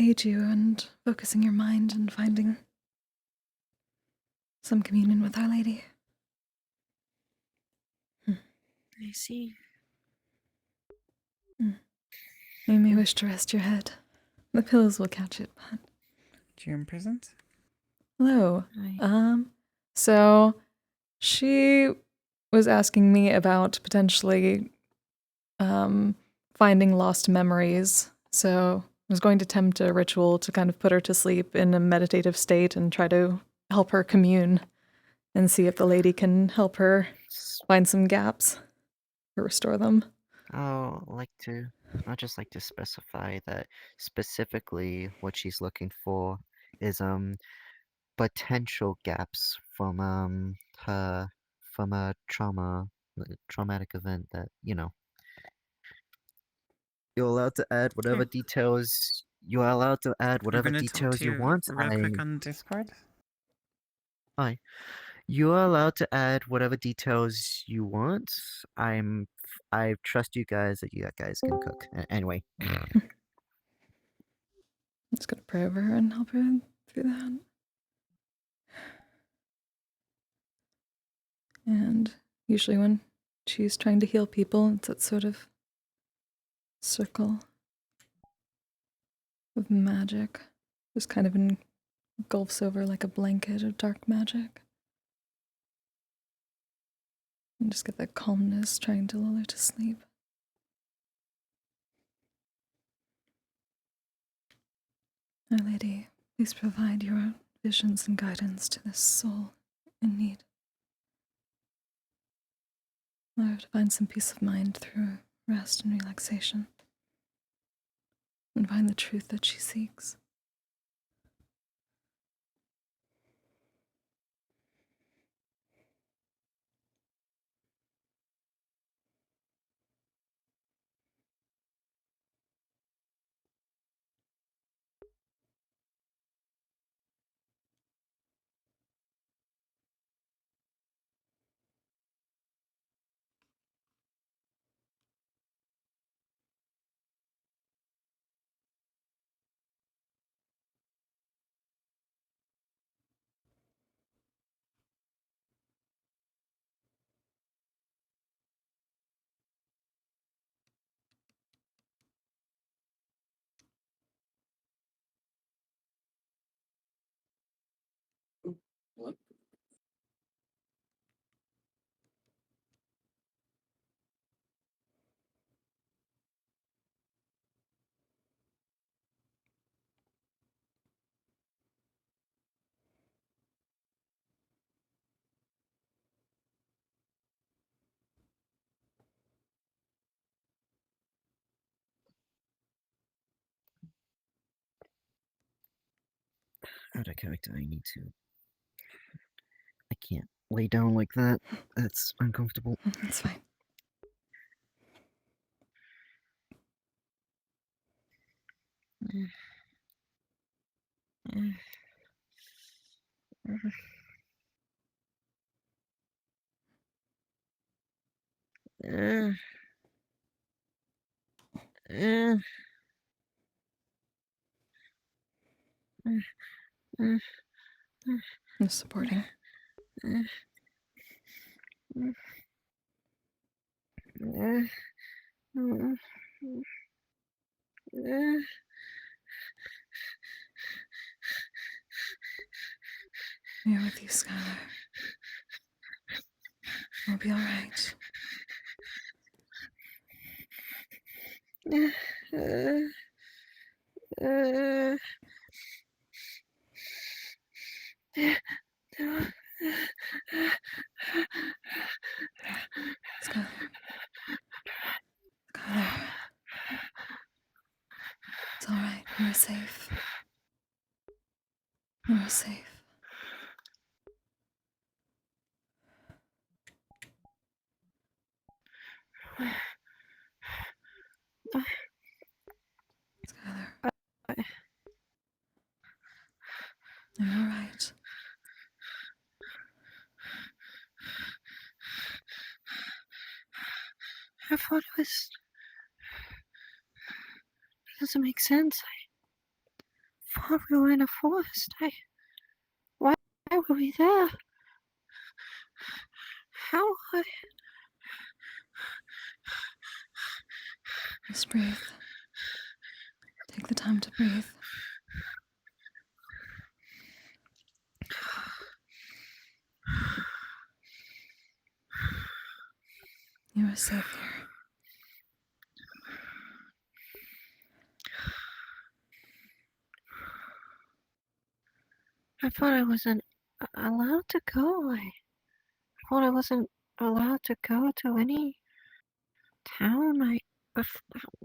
aid you in focusing your mind and finding some communion with Our Lady. I see. You may wish to rest your head. The pillows will catch it, but... June present? Hello. Hi. So she was asking me about potentially finding lost memories. So I was going to attempt a ritual to kind of put her to sleep in a meditative state and try to help her commune and see if the lady can help her find some gaps or restore them. I'd just like to specify that specifically what she's looking for is potential gaps from a traumatic event that you're allowed to add whatever Okay. details you are allowed to add I'm whatever gonna talk details to you you want. real quick on Discord. Hi. You are allowed to add whatever details you want. I trust you guys that you guys can cook. Anyway. I'm just going to pray over her and help her through that. And usually when she's trying to heal people, it's that sort of circle of magic. Just kind of engulfs over like a blanket of dark magic. And just get that calmness, trying to lull her to sleep. Our Lady, please provide your visions and guidance to this soul in need. Allow her to find some peace of mind through rest and relaxation. And find the truth that she seeks. out of character. I need to. I can't lay down like that. That's uncomfortable. That's fine. I'm supporting. You're with you, Skylar. We'll be alright. Skylar. Skylar. It's alright. You're safe. You're safe. Skylar. You're alright. I thought it was. It doesn't make sense. I thought we were in a forest. Why were we there? How? Just breathe. Take the time to breathe. You are safe here. I thought I wasn't allowed to go. I thought I wasn't allowed to go to any town.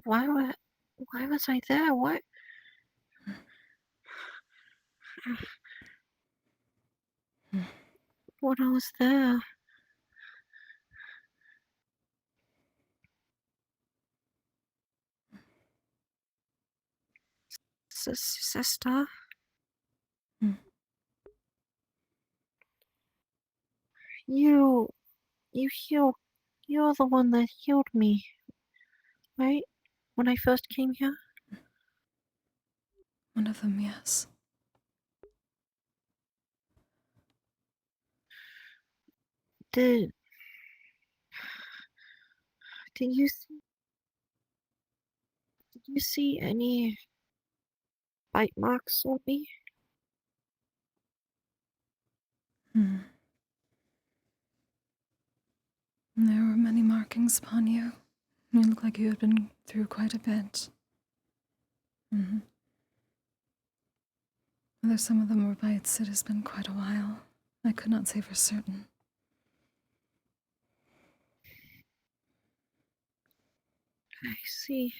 Why was I there? What? When I was there. Sesta? You healed. You're the one that healed me, right? When I first came here? One of them, yes. Did you see any bite marks on me? There were many markings upon you. You look like you had been through quite a bit. Whether some of them were bites, it has been quite a while. I could not say for certain. I see.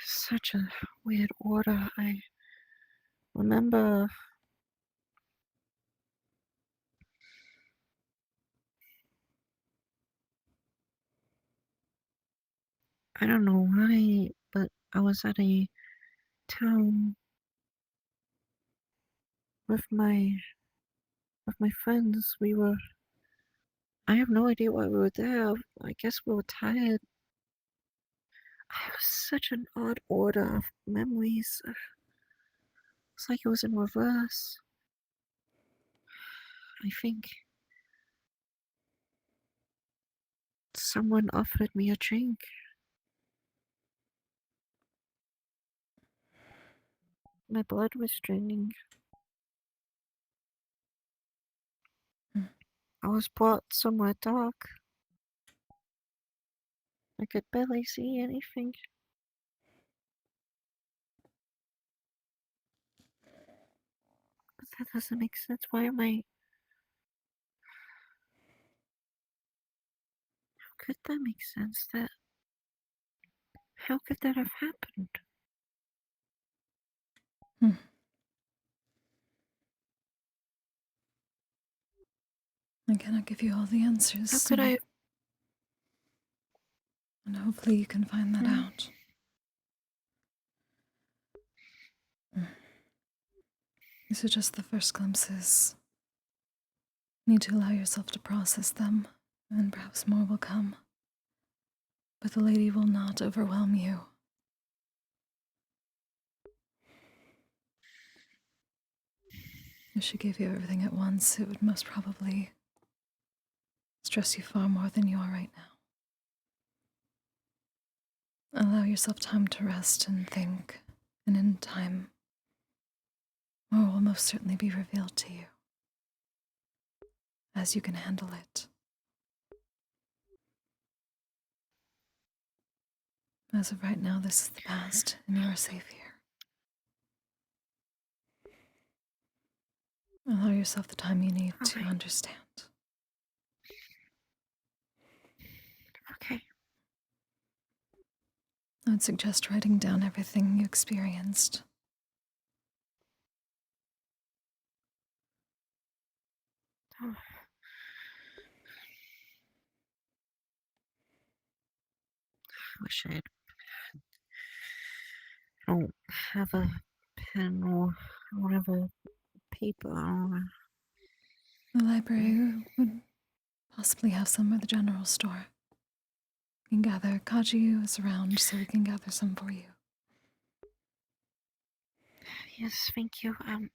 Such a weird order. I remember I don't know why, but I was at a town with my friends. I have no idea why we were there. I guess we were tired. I was such an odd order of memories. It's like it was in reverse. I think someone offered me a drink. My blood was draining. I was brought somewhere dark. I could barely see anything. But that doesn't make sense. Why am I... How could that make sense? That How could that have happened? I cannot give you all the answers. How could I? And hopefully you can find that out. These are just the first glimpses. You need to allow yourself to process them, and perhaps more will come. But the lady will not overwhelm you. If she gave you everything at once, it would most probably stress you far more than you are right now. Allow yourself time to rest and think, and in time, more will most certainly be revealed to you, as you can handle it. As of right now, this is the past, and you are safe here. Allow yourself the time you need to understand. Okay. I would suggest writing down everything you experienced. Oh. I wish I had. I don't have a pen or I don't have a paper. The library would possibly have some, or the general store. We can gather. Kaji is around, so we can gather some for you. Yes, thank you. I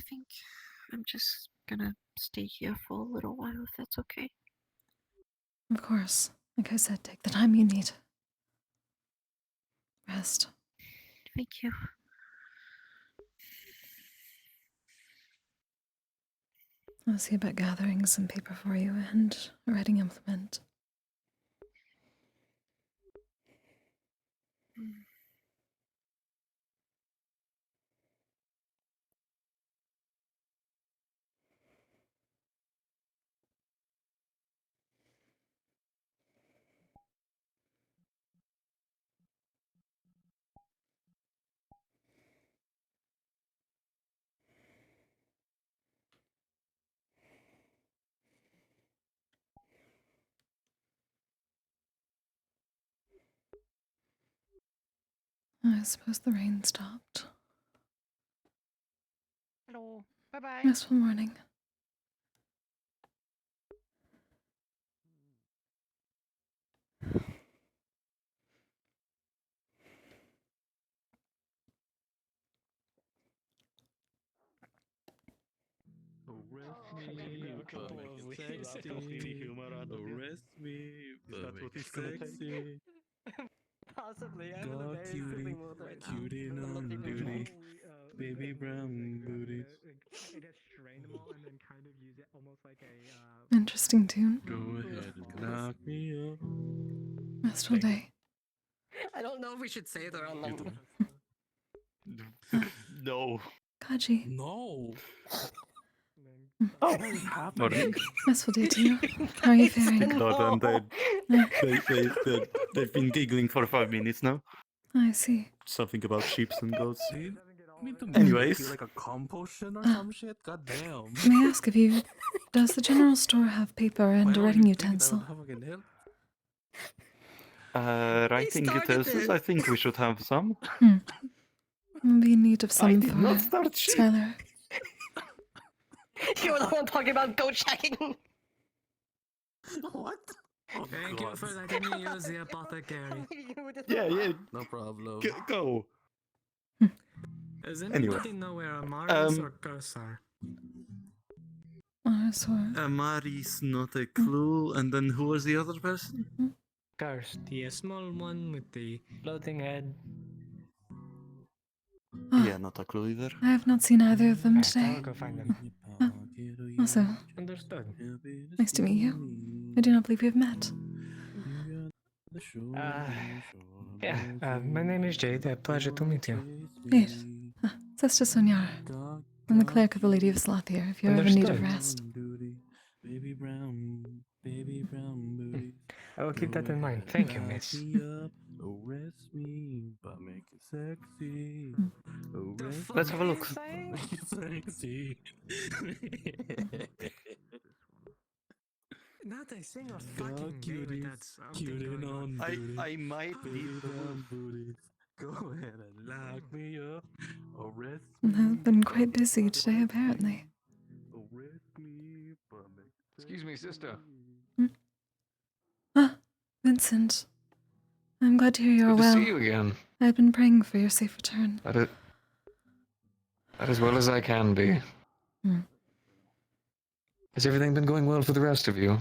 think I'm just gonna stay here for a little while, if that's okay. Of course. Like I said, take the time you need. Rest. Thank you. I'll see about gathering some paper for you and a writing implement. I suppose the rain stopped. Hello. Bye-bye. Restful morning. Arrest me, but make it sexy. Possibly. I'm in a God, very cutie, silly mood right now. cutie I'm on looking duty, at baby brown booty. I guess strain them all and then kind of use it almost like a Interesting tune. Go ahead and knock me up. Restful day. I don't know if we should say it around them. No. Kaji. No. Oh, what is happening? Restful day to you. How are you faring? God, and they've been giggling for 5 minutes now. I see. Something about sheep and goats. See? Me to Anyways. make you like a compotion or some shit? God damn. May I ask of you, does the general store have paper and a writing utensil? Writing utensils, I think we should have some. We'll be in need of some I did for not start shit. Skylar. You were the one talking about goat checking. What? Oh, Thank you for letting me use the apothecary. Yeah. No problem. Go. Does Anyway. anybody know where Amaris or Curse are? Amari's not a clue, and then who was the other person? Curse, the small one with the floating head. Yeah, not a clue either. I have not seen either of them I'll today. go find them. Also, Understood. nice to meet you. I do not believe we have met. My name is Jade. A pleasure to meet you. Jade. Sesta Sonyar. I'm the cleric of the Lady of Sloth here, if you're ever in need of rest. I will keep that in mind. Thank you, miss. Arrest me, but make it sexy. Let's have a look. Sexy. Not a single Go fucking day without cuties, something cutie going on. on booties. I might need Booty to down move. booties. Go ahead and lock me up. Arrest I've been quite busy today, apparently. Arrest me, but make it Excuse me, sister. Ah, Vincent. I'm glad to hear you're Good to well. see you again. I've been praying for your safe return. That as well as I can be. Hmm. Has everything been going well for the rest of you?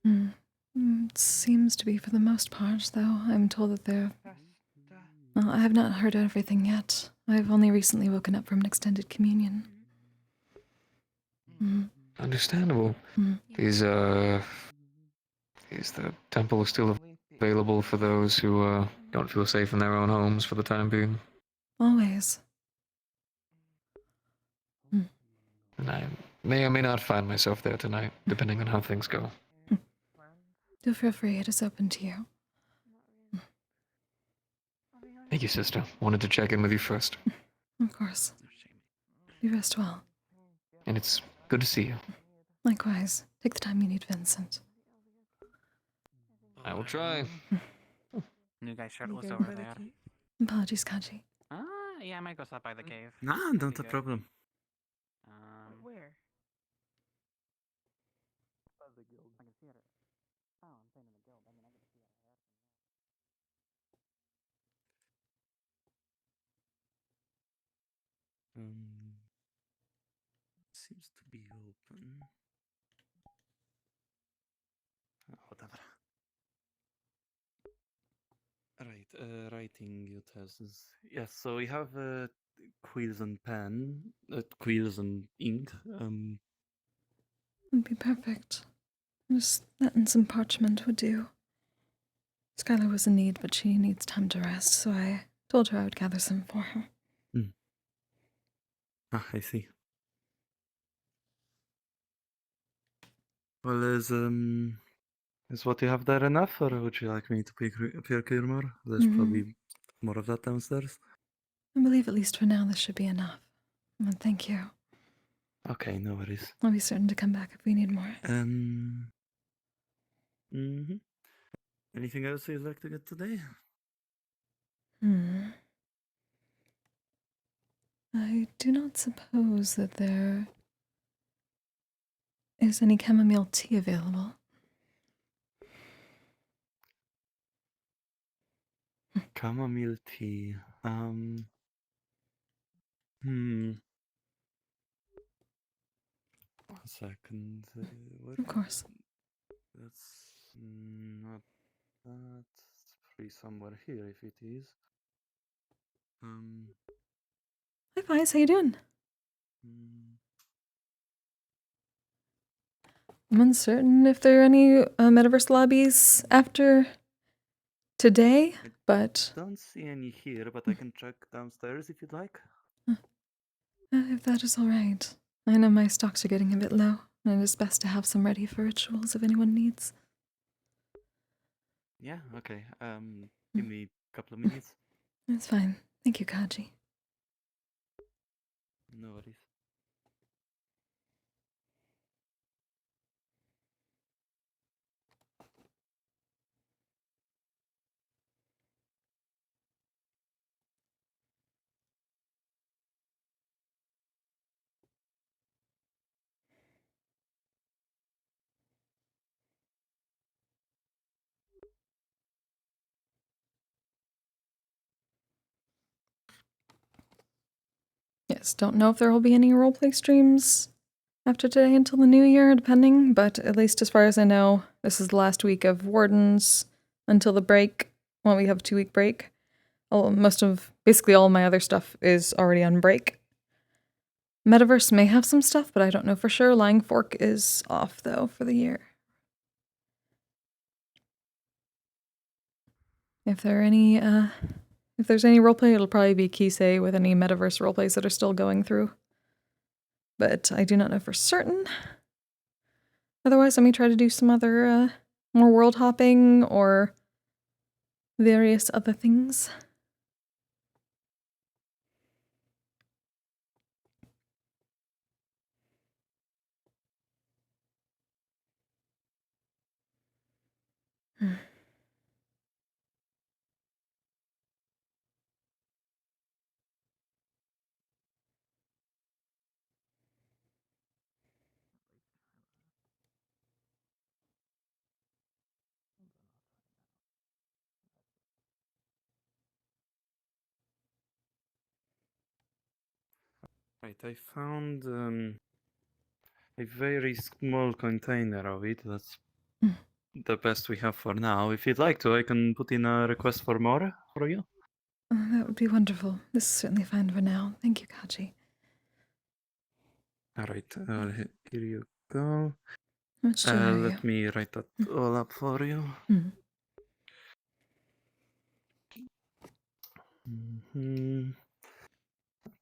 It seems to be for the most part, though. I'm told that they're... Well, I have not heard everything yet. I've only recently woken up from an extended communion. Understandable. Is the temple still available for those who don't feel safe in their own homes for the time being? Always. And I may or may not find myself there tonight, depending on how things go. Do feel free, it is open to you. Thank you, sister. Wanted to check in with you first. Of course. You rest well. And it's good to see you. Likewise. Take the time you need, Vincent. I will try. New guy You shirtless good over by the there. cave? Apologies, Kaji. Yeah, I might go stop by the cave. Nah, Be not a good. problem. Where? I can see it. Oh, I'm saying in the guild. I mean, I can see it. Seems to be open. Whatever. Right, writing utensils. Yes, so we have quills and pen, quills and ink. Would be perfect. Just that and some parchment would do. Skylar was in need, but she needs time to rest, so I told her I would gather some for her. I see. Well, is what you have there enough, or would you like me to procure more? There's probably more of that downstairs. I believe at least for now this should be enough. And thank you. Okay, no worries. I'll be certain to come back if we need more. Anything else you'd like to get today? I do not suppose that there is any chamomile tea available. Chamomile tea. One second. Of course. That's not that. It's free somewhere here if it is. Hi, Vice. How you doing? I'm uncertain if there are any Metaverse lobbies after today, but... Don't see any here, but I can check downstairs if you'd like. If that is all right. I know my stocks are getting a bit low, and it is best to have some ready for rituals if anyone needs. Yeah, okay. Give me a couple of minutes. That's fine. Thank you, Kaji. No worries. Yes, don't know if there will be any roleplay streams after today until the new year, depending, but at least as far as I know, this is the last week of Wardens until the break. Well, we have a 2-week break. Basically all my other stuff is already on break. Metaverse may have some stuff, but I don't know for sure. Lying Fork is off, though, for the year. If there are any, if there's any roleplay, it'll probably be Kise with any Metaverse roleplays that are still going through. But I do not know for certain. Otherwise, let me try to do some other more world hopping or various other things? Right, I found a very small container of it. That's the best we have for now. If you'd like to, I can put in a request for more for you. That would be wonderful. This is certainly fine for now. Thank you, Kaji. All right, here you go. How much do I owe you? Let me write that all up for you.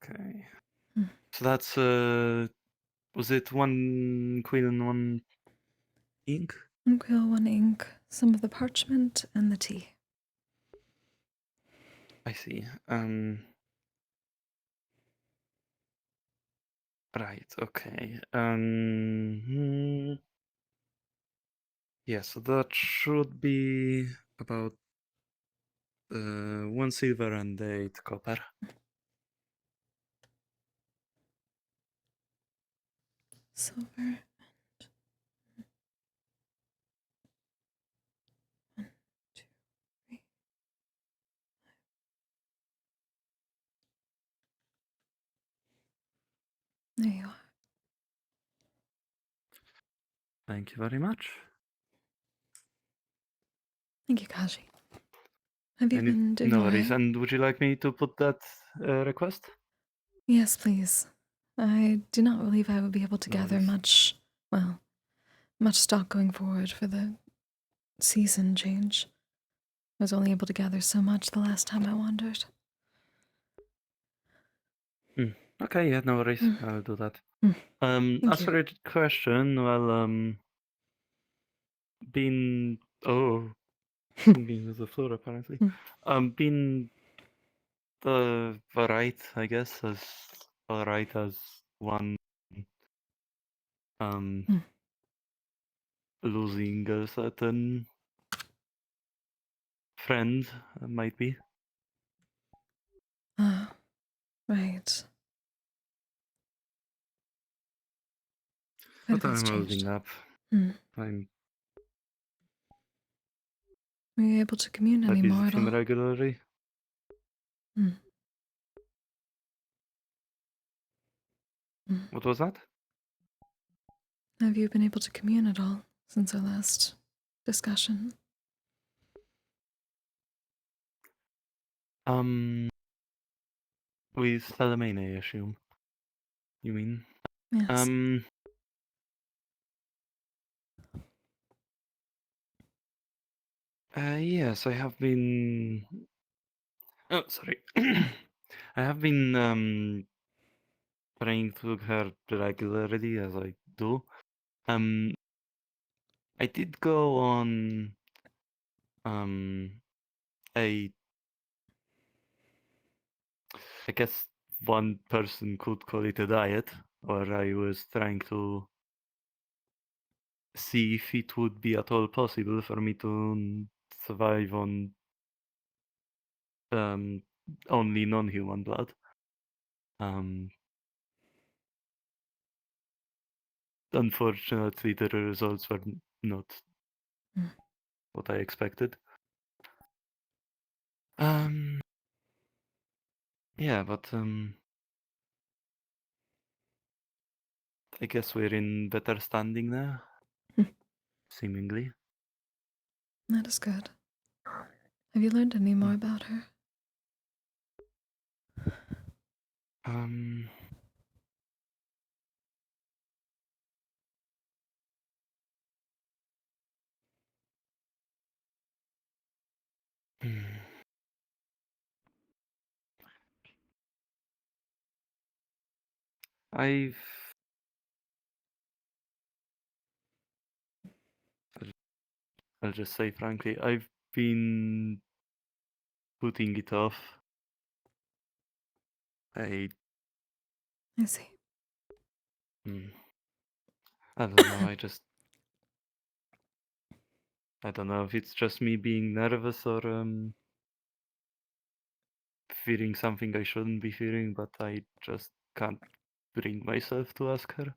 Okay. So that's was it 1 quill and 1 ink? 1 quill, 1 ink, some of the parchment, and the tea. I see. Right. Okay. Yeah. So that should be about 1 silver and 8 copper. Silver. There you are. Thank you very much. Thank you, Kaji. Have you been doing No all worries. right? And would you like me to put that request? Yes, please. I do not believe I will be able to No gather worries. much stock going forward for the season change. I was only able to gather so much the last time I wandered. Okay, yeah, no worries. I'll do that. Thank As you. for your question, well, being being with the floor apparently, being alright, I guess, as alright as one, losing a certain friend might be. Ah, right. Quite a But bit's I'm changed. holding up. I'm Were you able to commune I anymore visit at him all? regularly. What was that? Have you been able to commune at all since our last discussion? With Salamene, I assume. You mean? Yes. Yes, I have been. Oh, sorry. I have been praying to her regularly, as I do. I did go on a. I guess one person could call it a diet, or I was trying to see if it would be at all possible for me to survive on only non-human blood. Unfortunately, the results were not what I expected. Yeah, but I guess we're in better standing now, seemingly. That is good. Have you learned any more about her? I've I'll just say frankly, I've been putting it off. I see. I don't know. I don't know if it's just me being nervous or fearing something I shouldn't be fearing, but I just can't bring myself to ask her.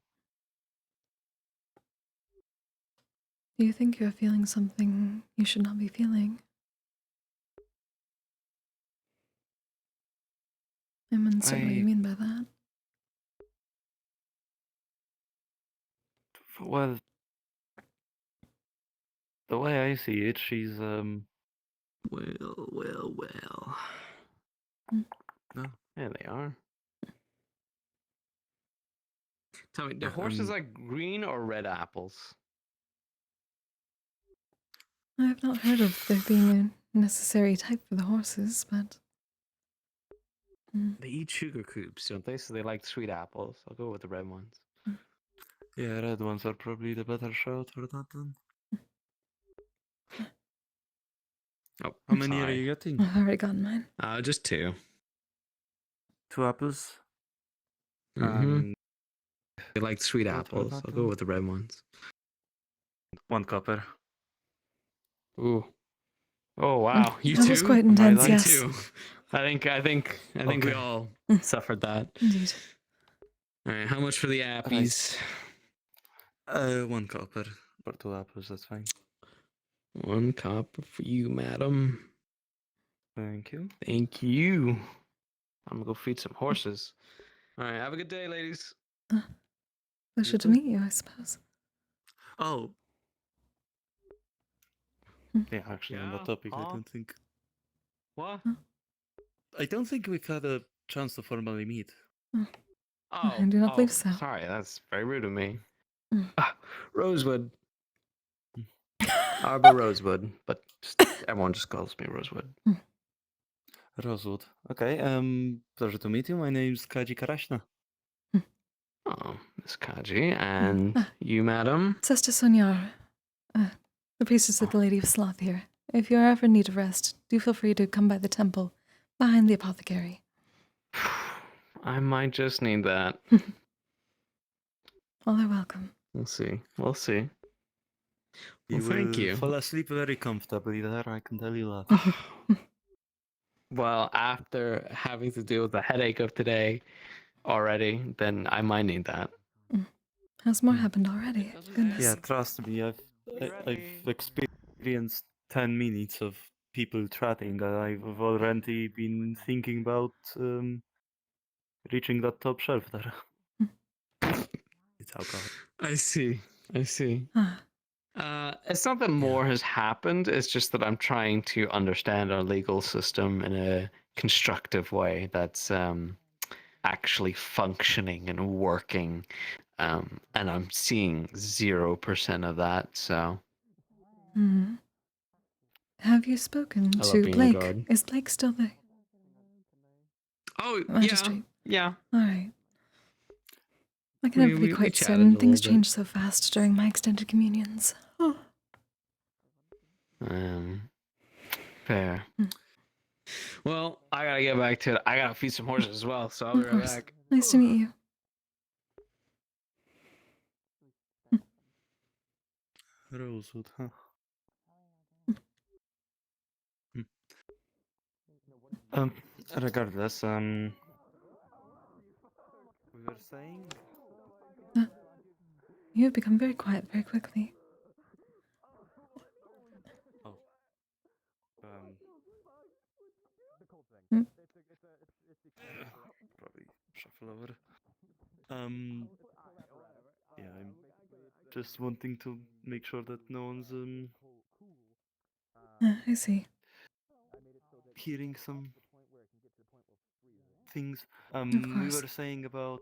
Do you think you're feeling something you should not be feeling? I'm uncertain what you mean by that. Well, the way I see it, she's Well. No. Yeah, they are. Tell me, the Yeah, horses are green or red apples? I have not heard of there being a necessary type for the horses, but... They eat sugar cubes, don't they? So they like sweet apples. I'll go with the red ones. Yeah, red ones are probably the better shout for that then. Oh, how many sorry. are you getting? I've already gotten mine. Just 2. 2 apples. Mm-hmm. They like sweet what apples. that I'll go with the red ones. 1 copper. Ooh. Oh wow, you That too? was quite intense, Me yes. too. I think we Okay. all suffered that. Indeed. All right, how much for the appies? 1 copper for 2 apples. That's fine. 1 copper for you, madam. Thank you. Thank you. I'm gonna go feed some horses. All right, have a good day, ladies. Pleasure to meet you, I suppose. Oh. Yeah, actually, on that topic, I don't think. What? I don't think we've had a chance to formally meet. I do not believe so. Sorry, that's very rude of me. Mm. Rosewood. Arbor Rosewood, but everyone just calls me Rosewood. Rosewood. Okay, pleasure to meet you. My name's Kaji Karashna. Oh, Miss Kaji. And you, madam? Sesta Sonyar, the priestess of the Lady of Sloth here. If you are ever in need of rest, do feel free to come by the temple behind the apothecary. I might just need that. All are welcome. We'll see. We'll see. You Well, thank will you. fall asleep very comfortably there, I can tell you that. Well, after having to deal with the headache of today already, then I might need that. Has more happened already? Goodness. Yeah, trust me, I've experienced 10 minutes of people chatting, and I've already been thinking about reaching that top shelf there. It's alcohol. I see. Ah. It's not that more has happened. It's just that I'm trying to understand our legal system in a constructive way that's actually functioning and working. And I'm seeing 0% of that. So. Have you spoken I love to being in the Blake? garden. Is Blake still the magistrate? Yeah. All right. I can never be quite chatted certain. a Things little bit. change so fast during my extended communions. Oh. Fair. Well, I gotta get back to it. I gotta feed some horses as well, so I'll be Of right course. back. Nice to meet you. Rosewood, huh? Regardless, we were saying? You have become very quiet very quickly. Oh. Probably shuffle over. Yeah, I'm just wanting to make sure that no one's I see. hearing some things. Of We course. were saying about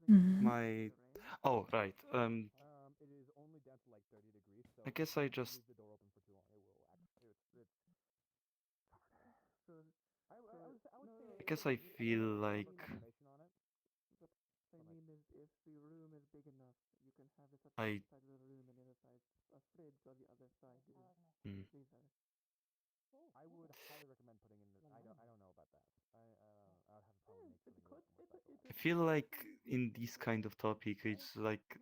my. Oh right. I guess I just. I guess I feel like is if the room is big enough, you can have it at I- one side of the room and the other side a fridge on the other side is Hmm. freezer. I would highly recommend putting in. I don't know about that. I would have a problem making it work for myself. I feel like in this kind of topic, it's like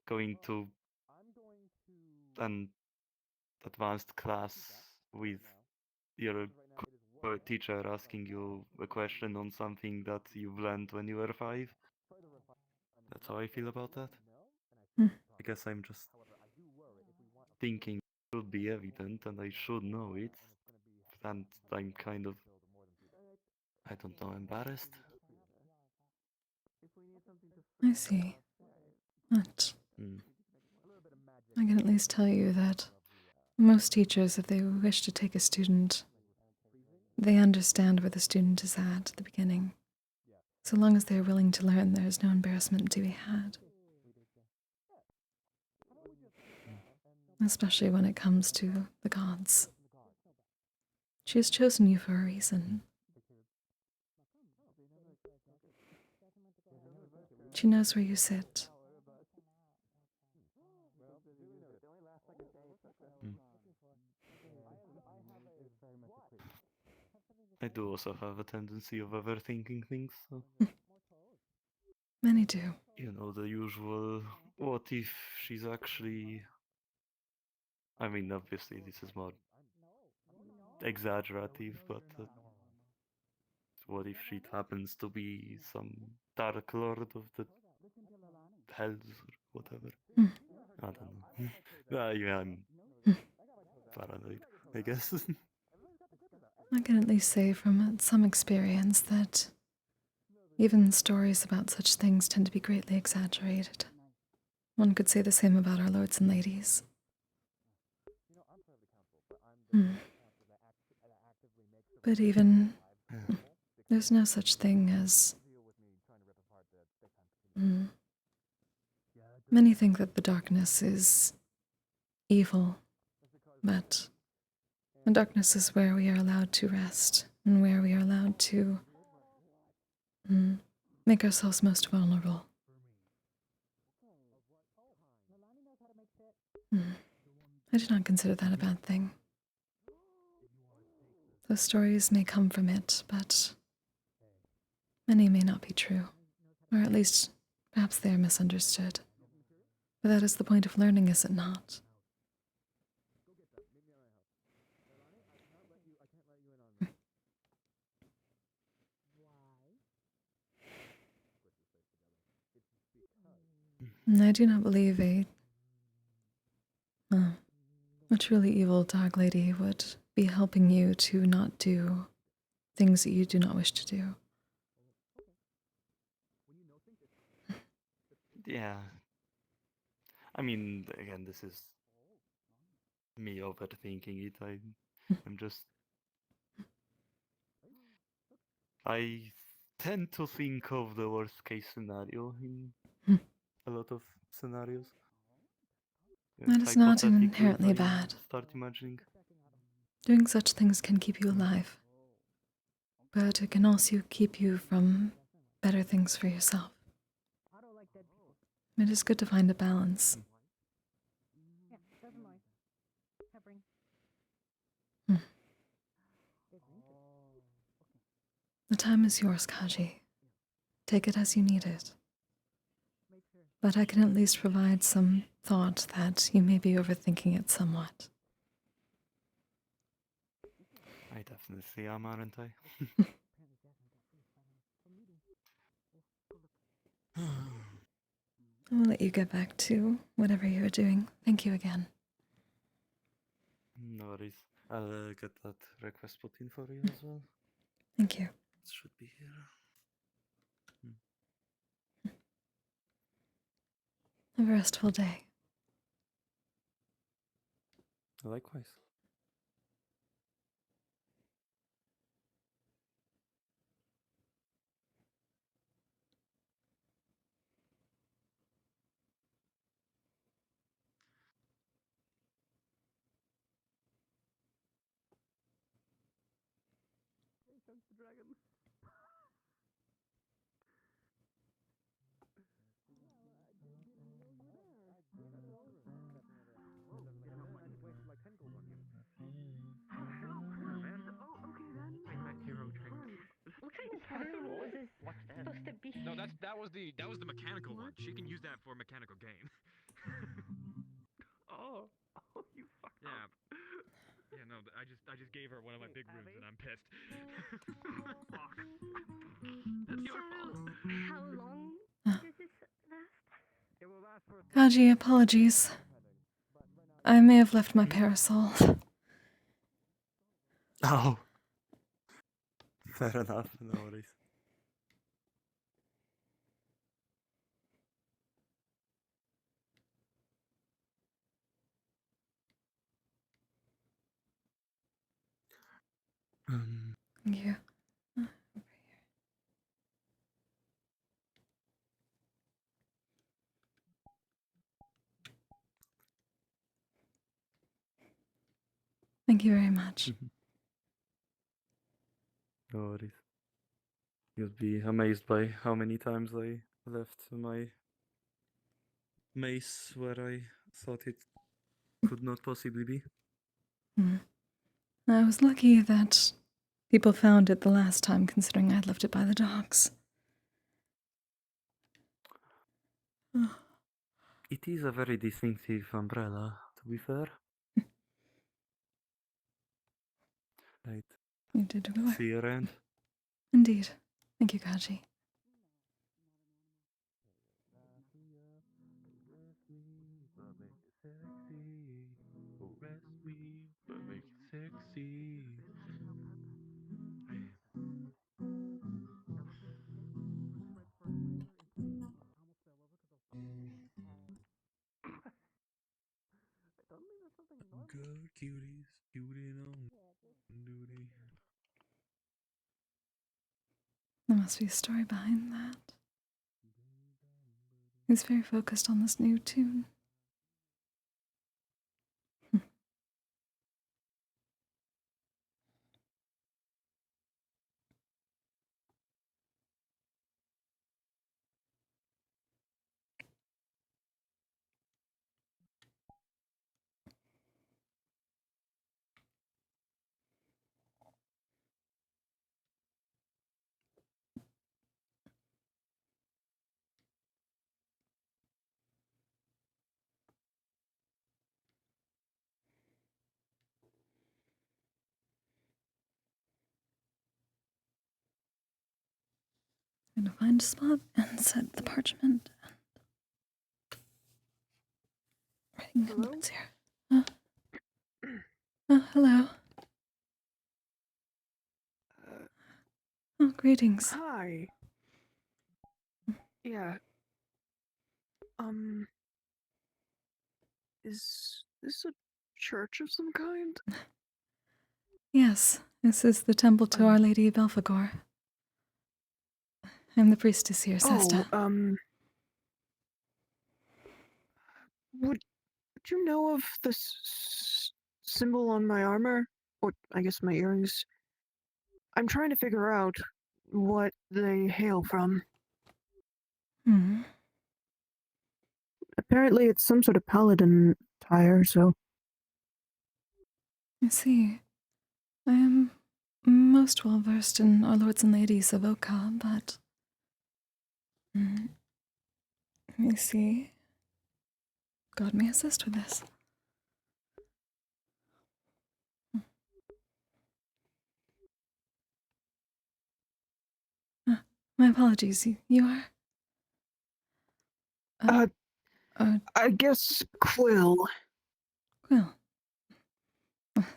going to I'm going to an advanced class with your teacher asking you a question on something that you've learned when you were 5. That's how I feel about that. I guess I'm just thinking it should be evident and I should know it, and I'm kind of, I don't know, embarrassed. I see. But Hmm. I can at least tell you that most teachers, if they wish to take a student, they understand where the student is at the beginning. So long as they're willing to learn, there is no embarrassment to be had. Especially when it comes to the gods. She has chosen you for a reason. She knows where you sit. I do also have a tendency of overthinking things, so. Many do. You know, the usual, what if she's actually... I mean, obviously this is more exaggerative, but what if she happens to be some Dark Lord of the Hells or whatever? I don't know. Yeah, I'm paranoid, I guess. I can at least say from some experience that even stories about such things tend to be greatly exaggerated. One could say the same about our lords and ladies. But even there's no such thing as... Many think that the darkness is evil, but the darkness is where we are allowed to rest and where we are allowed to make ourselves most vulnerable. I do not consider that a bad thing. Those stories may come from it, but many may not be true, or at least perhaps they are misunderstood. But that is the point of learning, is it not? I do not believe a truly evil dog lady would be helping you to not do things that you do not wish to do. Yeah. I mean, again, this is me overthinking it. I'm just... I tend to think of the worst case scenario in a lot of scenarios. That is not Hypothetically, inherently I bad. start imagining. Doing such things can keep you alive, but it can also keep you from better things for yourself. It is good to find a balance. The time is yours, Kaji. Take it as you need it. But I can at least provide some thought that you may be overthinking it somewhat. I definitely am, aren't I? I'll let you get back to whatever you are doing. Thank you again. No worries. I'll get that request put in for you as well. Thank you. It should be here. Have a restful day. Likewise. Hey, Chunks the Dragon. No, that was the mechanical one. She can use that for a mechanical game. Oh, you fucked Yeah. up. Yeah, no, I just gave her one of my big rooms and I'm pissed. Fuck. That's your fault. How long does this last? It will last for Kaji, apologies. I may have left my parasol. Oh. Fair enough, no worries. Yeah. Thank you very much. No worries. You'll be amazed by how many times I left my mace where I thought it could not possibly be. I was lucky that people found it the last time, considering I'd left it by the docks. It is a very distinctive umbrella, to be fair. Right. You did well. See you around. Indeed. Thank you, Kaji. Good cuties, cutie on duty. There must be a story behind that. He's very focused on this new tune. I'm gonna find a spot and set the parchment. Writing notes here. Hello. Oh, greetings. Hi. Yeah. Is this a church of some kind? Yes, this is the temple to Our Lady of Belphegor. I'm the priestess here, Sesta. Would you know of this symbol on my armor? Or, I guess, my earrings? I'm trying to figure out what they hail from. Apparently it's some sort of paladin attire, so... I see. I am most well versed in our lords and ladies of Oka, but... let me see. God may assist with this. My apologies, you are? I guess Quill. Quill.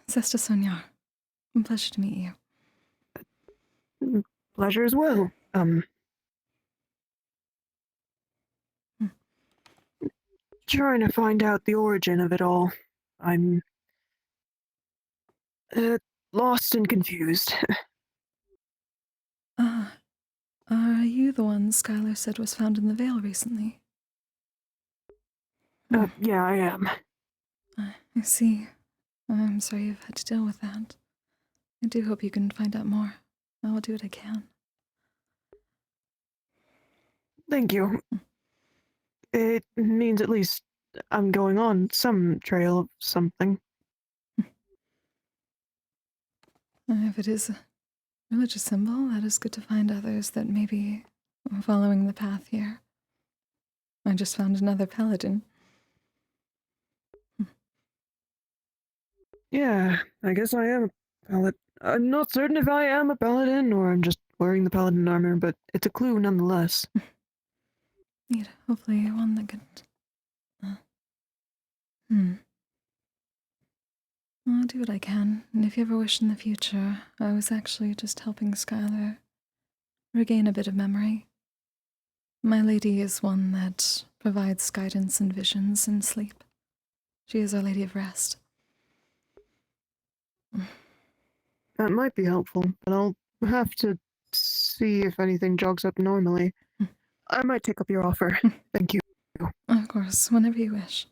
Sesta Sonyar. A pleasure to meet you. Pleasure as well. Trying to find out the origin of it all. I'm lost and confused. Are you the one Skylar said was found in the Vale recently? Yeah, I am. I see. I'm sorry you've had to deal with that. I do hope you can find out more. I will do what I can. Thank you. It means at least I'm going on some trail of something. If it is religious symbol, that is good to find others that may be following the path here. I just found another paladin. Yeah, I guess I am a paladin. I'm not certain if I am a paladin or I'm just wearing the paladin armor, but it's a clue nonetheless. Neat. Hopefully one that could... I'll do what I can, and if you ever wish in the future, I was actually just helping Skylar regain a bit of memory. My lady is one that provides guidance and visions in sleep. She is Our Lady of Rest. That might be helpful, but I'll have to see if anything jogs up normally. I might take up your offer. Thank you. Of course, whenever you wish.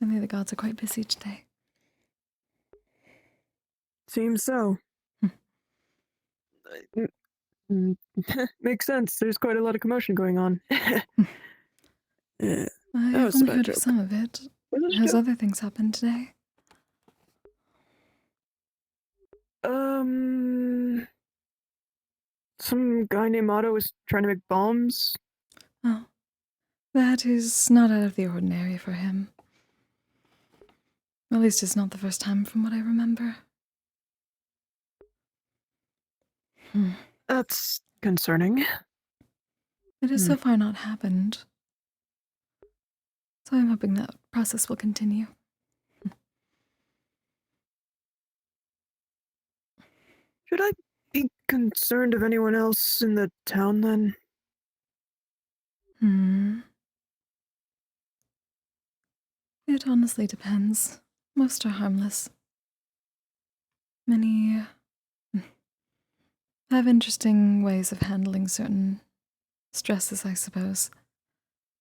I think the gods are quite busy today. Seems so. Makes sense. There's quite a lot of commotion going on. I've only heard of some of it. Has other things happened today? Some guy named Otto was trying to make bombs. Oh, that is not out of the ordinary for him. At least it's not the first time from what I remember. That's concerning. It has so far not happened. So I'm hoping that process will continue. Should I be concerned of anyone else in the town then? It honestly depends. Most are harmless. Many have interesting ways of handling certain stresses, I suppose.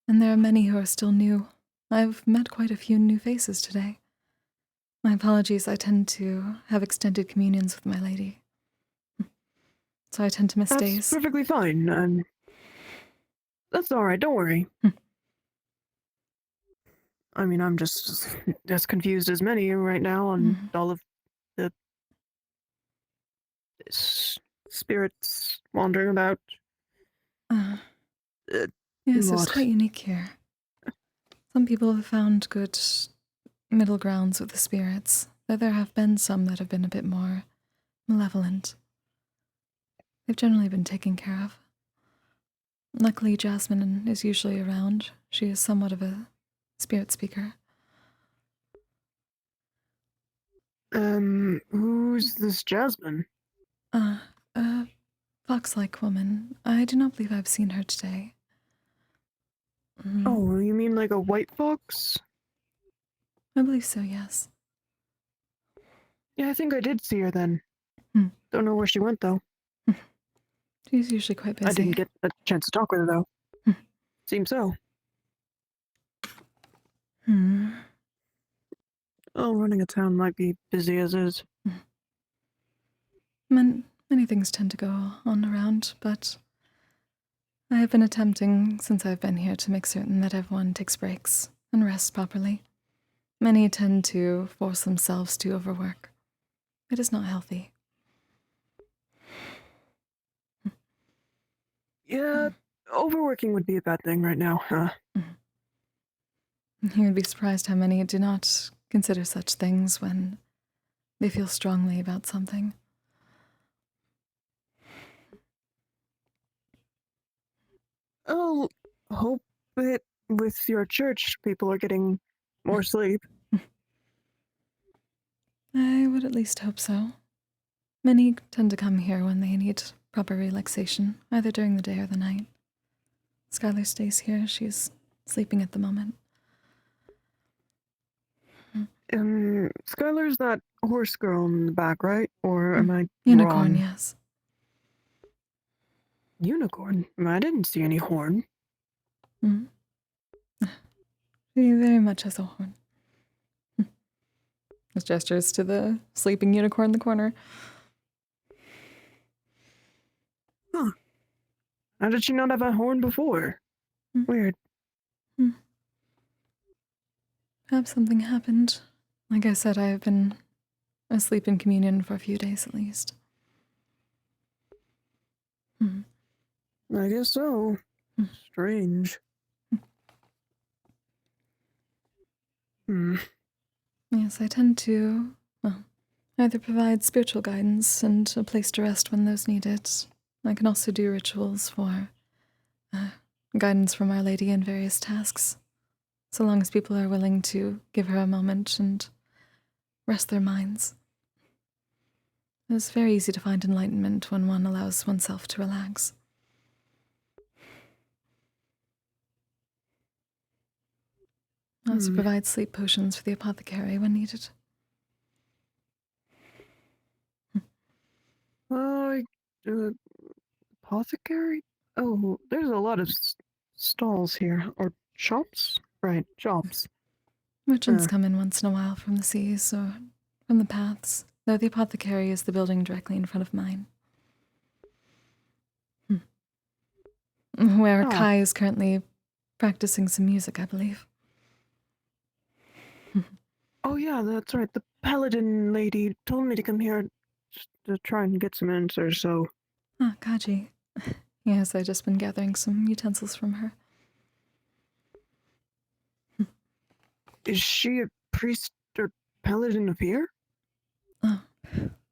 And there are many who are still new. I've met quite a few new faces today. My apologies, I tend to have extended communions with my lady. So I tend to miss days. That's perfectly fine. That's alright, don't worry. I mean, I'm just as confused as many right now on all of the spirits wandering about. Yes, it's quite unique here. Some people have found good middle grounds with the spirits, though there have been some that have been a bit more malevolent. They've generally been taken care of. Luckily, Jasmine is usually around. She is somewhat of a spirit speaker. Who's this Jasmine? A fox-like woman. I do not believe I've seen her today. Oh, you mean like a white fox? I believe so, yes. Yeah, I think I did see her then. Don't know where she went, though. She's usually quite busy. I didn't get a chance to talk with her, though. Seems so. Oh, running a town might be busy as is. Many things tend to go on around, but I have been attempting since I've been here to make certain that everyone takes breaks and rests properly. Many tend to force themselves to overwork. It is not healthy. Yeah, overworking would be a bad thing right now, huh? You would be surprised how many do not consider such things when they feel strongly about something. I'll hope that with your church, people are getting more sleep. I would at least hope so. Many tend to come here when they need proper relaxation, either during the day or the night. Skylar stays here. She's sleeping at the moment. Skylar's that horse girl in the back, right? Or am I Unicorn, wrong? yes. Unicorn? I didn't see any horn. She very much has a horn. His gestures to the sleeping unicorn in the corner. Huh. How did she not have a horn before? Weird. Perhaps something happened. Like I said, I have been sleep in communion for a few days at least. I guess so. Strange. Yes, I tend to, well, either provide spiritual guidance and a place to rest when those need it. I can also do rituals for guidance from Our Lady in various tasks, so long as people are willing to give her a moment and rest their minds. It's very easy to find enlightenment when one allows oneself to relax. I also provide sleep potions for the apothecary when needed. Apothecary? Oh, there's a lot of stalls here. Or shops? Right, shops. Merchants come in once in a while from the seas or from the paths, though the apothecary is the building directly in front of mine. Where Kai is currently practicing some music, I believe. Oh yeah, that's right. The paladin lady told me to come here to try and get some answers, so... Ah, Kaji. Yes, I've just been gathering some utensils from her. Is she a priest or paladin of here? Oh,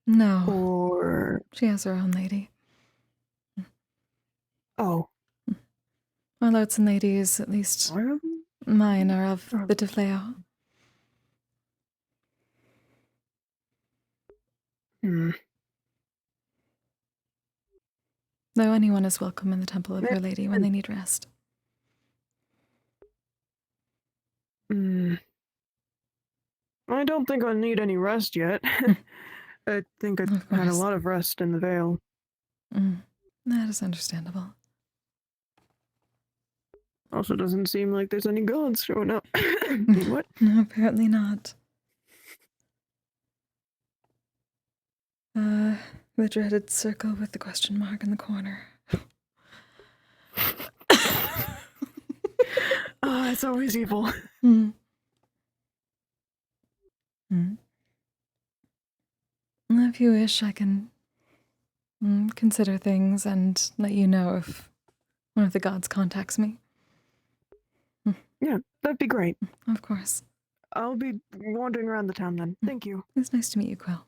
no. Or... She has her own lady. Oh. Our lords and ladies, at least mine, are of the Defleo. Though anyone is welcome in the Temple of Her Lady when they need rest. I don't think I'll need any rest yet. I think I've had a lot of rest in the Vale. That is understandable. Also doesn't seem like there's any gods showing up. What? No, apparently not. The dreaded circle with the question mark in the corner. Oh, it's always evil. If you wish, I can consider things and let you know if one of the gods contacts me. Yeah, that'd be great. Of course. I'll be wandering around the town then. Thank you. It's nice to meet you, Quill.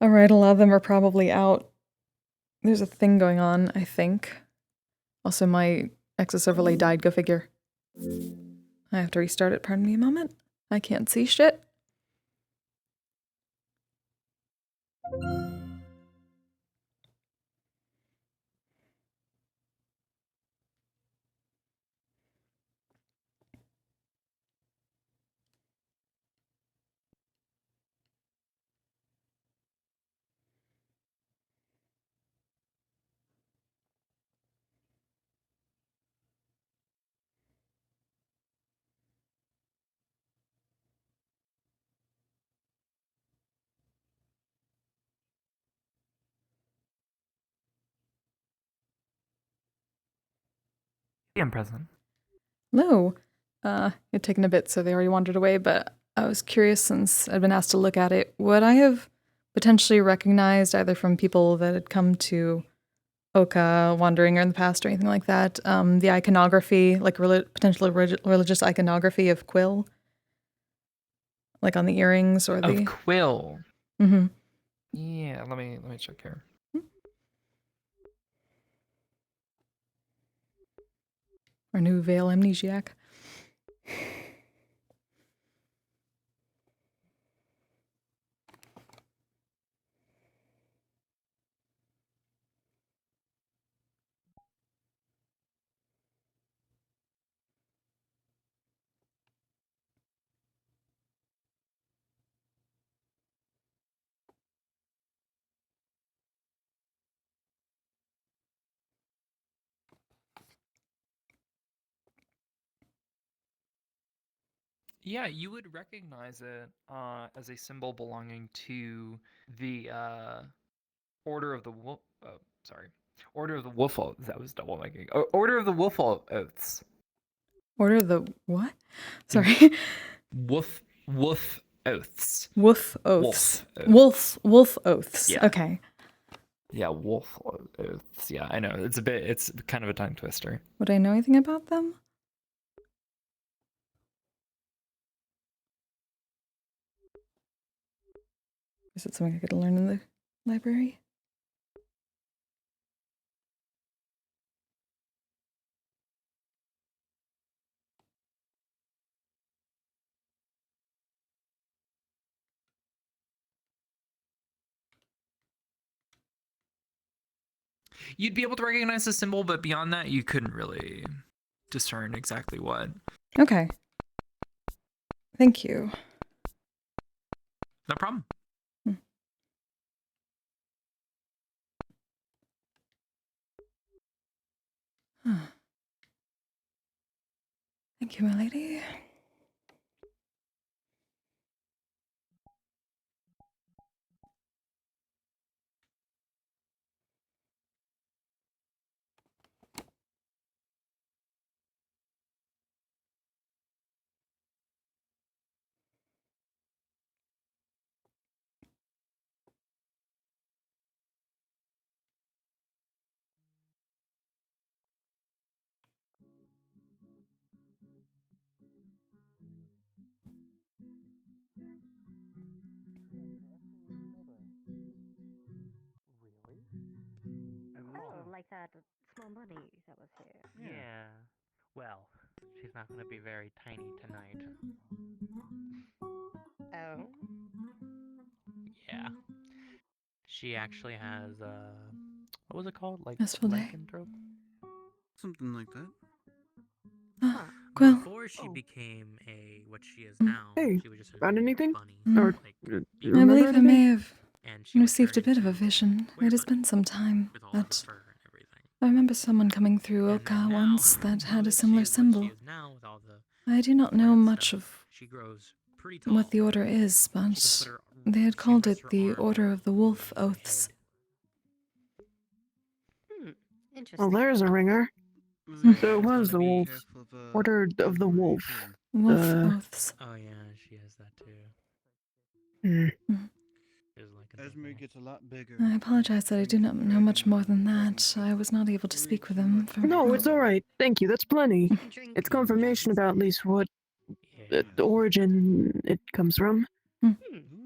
Alright, a lot of them are probably out. There's a thing going on, I think. Also, my Access overlay died, go figure. I have to restart it, pardon me a moment. I can't see shit. I'm present. Hello. It'd taken a bit, so they already wandered away, but I was curious since I'd been asked to look at it. Would I have potentially recognized, either from people that had come to Oka wandering or in the past or anything like that, the iconography, like potentially religious iconography of Quill? Like on the earrings or the... Of Quill? Mm-hmm. Yeah, let me check here. Our new Veil amnesiac. Yeah, you would recognize it as a symbol belonging to the Order of the sorry, Order of the Wolf Oaths. That was double making. Order of the Wolf Oaths. Order the what? Sorry. Wolf Oaths. Wolf oaths. Wolf Wolf oaths. Yeah. Okay. Yeah, Wolf Oaths. Yeah, I know. It's kind of a tongue twister. Would I know anything about them? Is it something I could learn in the library? You'd be able to recognize the symbol, but beyond that, you couldn't really discern exactly what. Okay. Thank you. No problem. Huh. Thank you, my lady. Oh, like that small bunny that was here. Yeah. Well, she's not gonna be very tiny tonight. Oh. Yeah. She actually has what was it called? Like Restful day. lycanthrope? Something like that. Well. Before she became what she is now, Hey, she was just a found anything? bunny. Or I remember believe I anything? may have And she was received a turned bit of a vision. It has been some time, with all but the fur and everything. I remember someone coming through Oka once that had a similar symbol. Now with all the I do not know much of she grows pretty tall. what the order is, but they had called it the Order of the Wolf Oaths. Interesting. Well, there's a ringer. So it was the wolf. Order of the wolf. Wolf Oaths. Oh yeah, she has that too. Esme gets a lot bigger. I apologize that I do not know much more than that. I was not able to speak with them. No, it's all right. Thank you. That's plenty. It's confirmation about at least what the origin it comes from.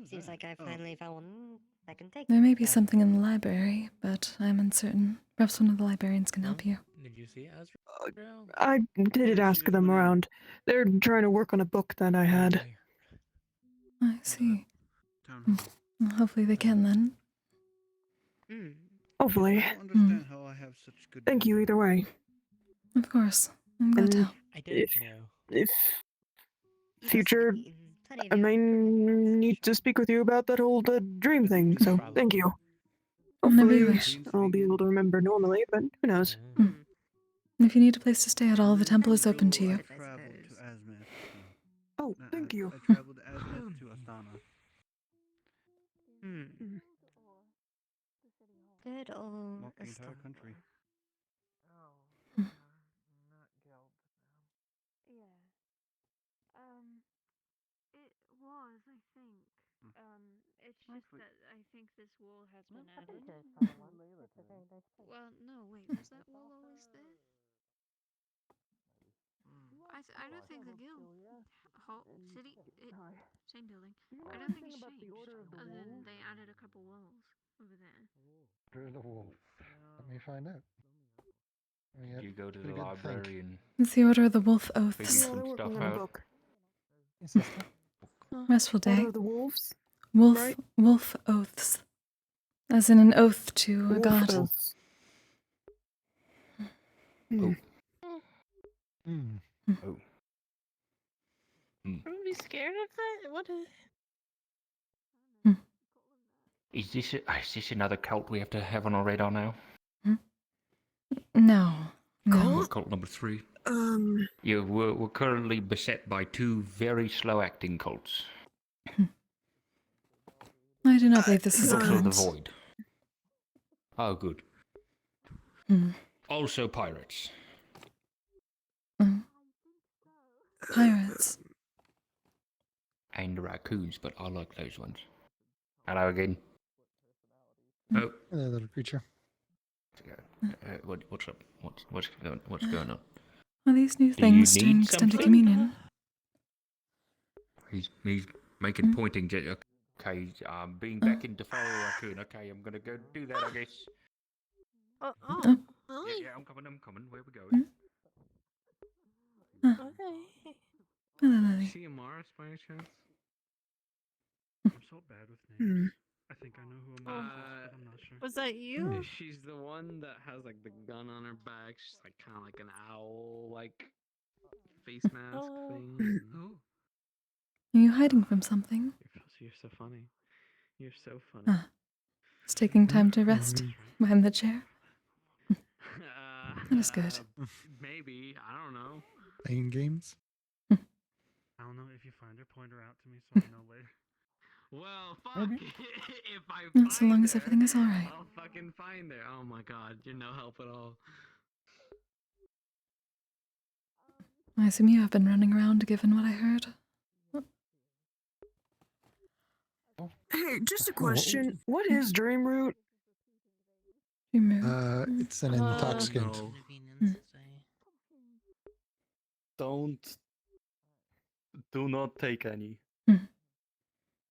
Seems like I finally found one that can take There may be that. something in the library, but I'm uncertain. Perhaps one of the librarians can help you. Did you see Ezra? I did ask them around. They're trying to work on a book that I had. I see. Well, hopefully they can then. Hopefully. I don't understand how I have such good. Thank you either way. Of course. I'm glad to help. I don't know. If future, I may need to speak with you about that old dream thing, so thank you. Whenever you Hopefully wish. I'll be able to remember normally, but who knows. If you need a place to stay at all, the temple is open to you. Oh, thank you. I traveled to Azmith to Astana. Good old Walked the entire country. Yeah. It was, I think. It's just that I think this wall has been added. Well, no, wait, was that wall always there? I don't think the guild hall city same building. I don't think it's changed. Other than they added a couple walls over there. Order of the Wolf. Let me find out. You go to the library and It's the Order of the Wolf figure Oaths. some stuff out. Restful day. Order of the wolves? Wolf right? Wolf Oaths. As in an oath to a Wolf god. oaths. Oh. Are we scared of that? What Is this another cult we have to have on our radar now? No. No. Cult number 3. Yeah, we're currently beset by 2 very slow-acting cults. I do not believe this is a Fill the cult. void. Oh, good. Also pirates. Pirates. And raccoons, but I like those ones. Hello again. Oh, Hello, little creature. what's up? What's going on? Are these new Do you things need during extended something? communion? He's making pointing. Okay, being back into fire raccoon. Okay, I'm gonna go do that, I guess. Yeah, I'm coming. Where we going? Okay. Lily. She Amaris by any chance? I'm so bad with names. I think I know who Amaris is, but I'm not sure. Was that you? She's the one that has like the gun on her back. She's like kind of like an owl, like face mask thing. Oh, Are you hiding from something? you're so funny. You're so funny. It's taking time to rest behind the chair. That is good. Maybe, I don't know. Playing games? I don't know if you find her, point her out to me so I know later. Well, fuck. If I Not so find long as her, everything is alright. I'll fucking find her. Oh my god, you're no help at all. I assume you have been running around given what I heard. Hey, just a question. What is Dreamroot? It's an intoxicant. Do not take any. It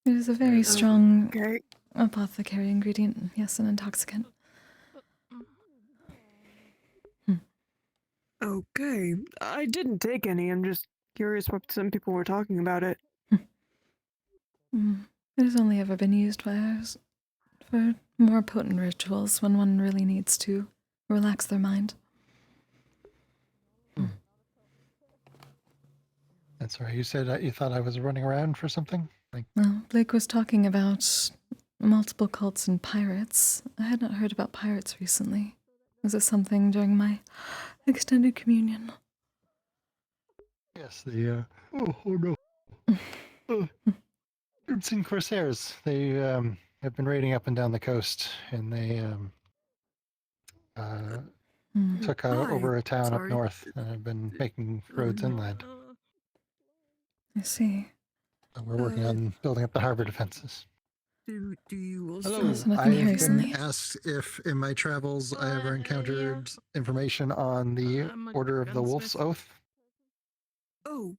is a very strong Okay. apothecary ingredient. Yes, an intoxicant. Okay. I didn't take any. I'm just curious what some people were talking about it. It has only ever been used by ours for more potent rituals when one really needs to relax their mind. That's right. You said you thought I was running around for something? Like, Well, Blake was talking about multiple cults and pirates. I had not heard about pirates recently. Was this something during my extended communion? yes, the oh no. It's in Corsairs. They have been raiding up and down the coast, and they took over a town up north and have been making roads inland. I see. So we're working on building up the harbor defenses. Do you also? Hello, So nothing here I've recently. been asked if in my travels I ever encountered information on the Order of the Wolf's Oath. Oh,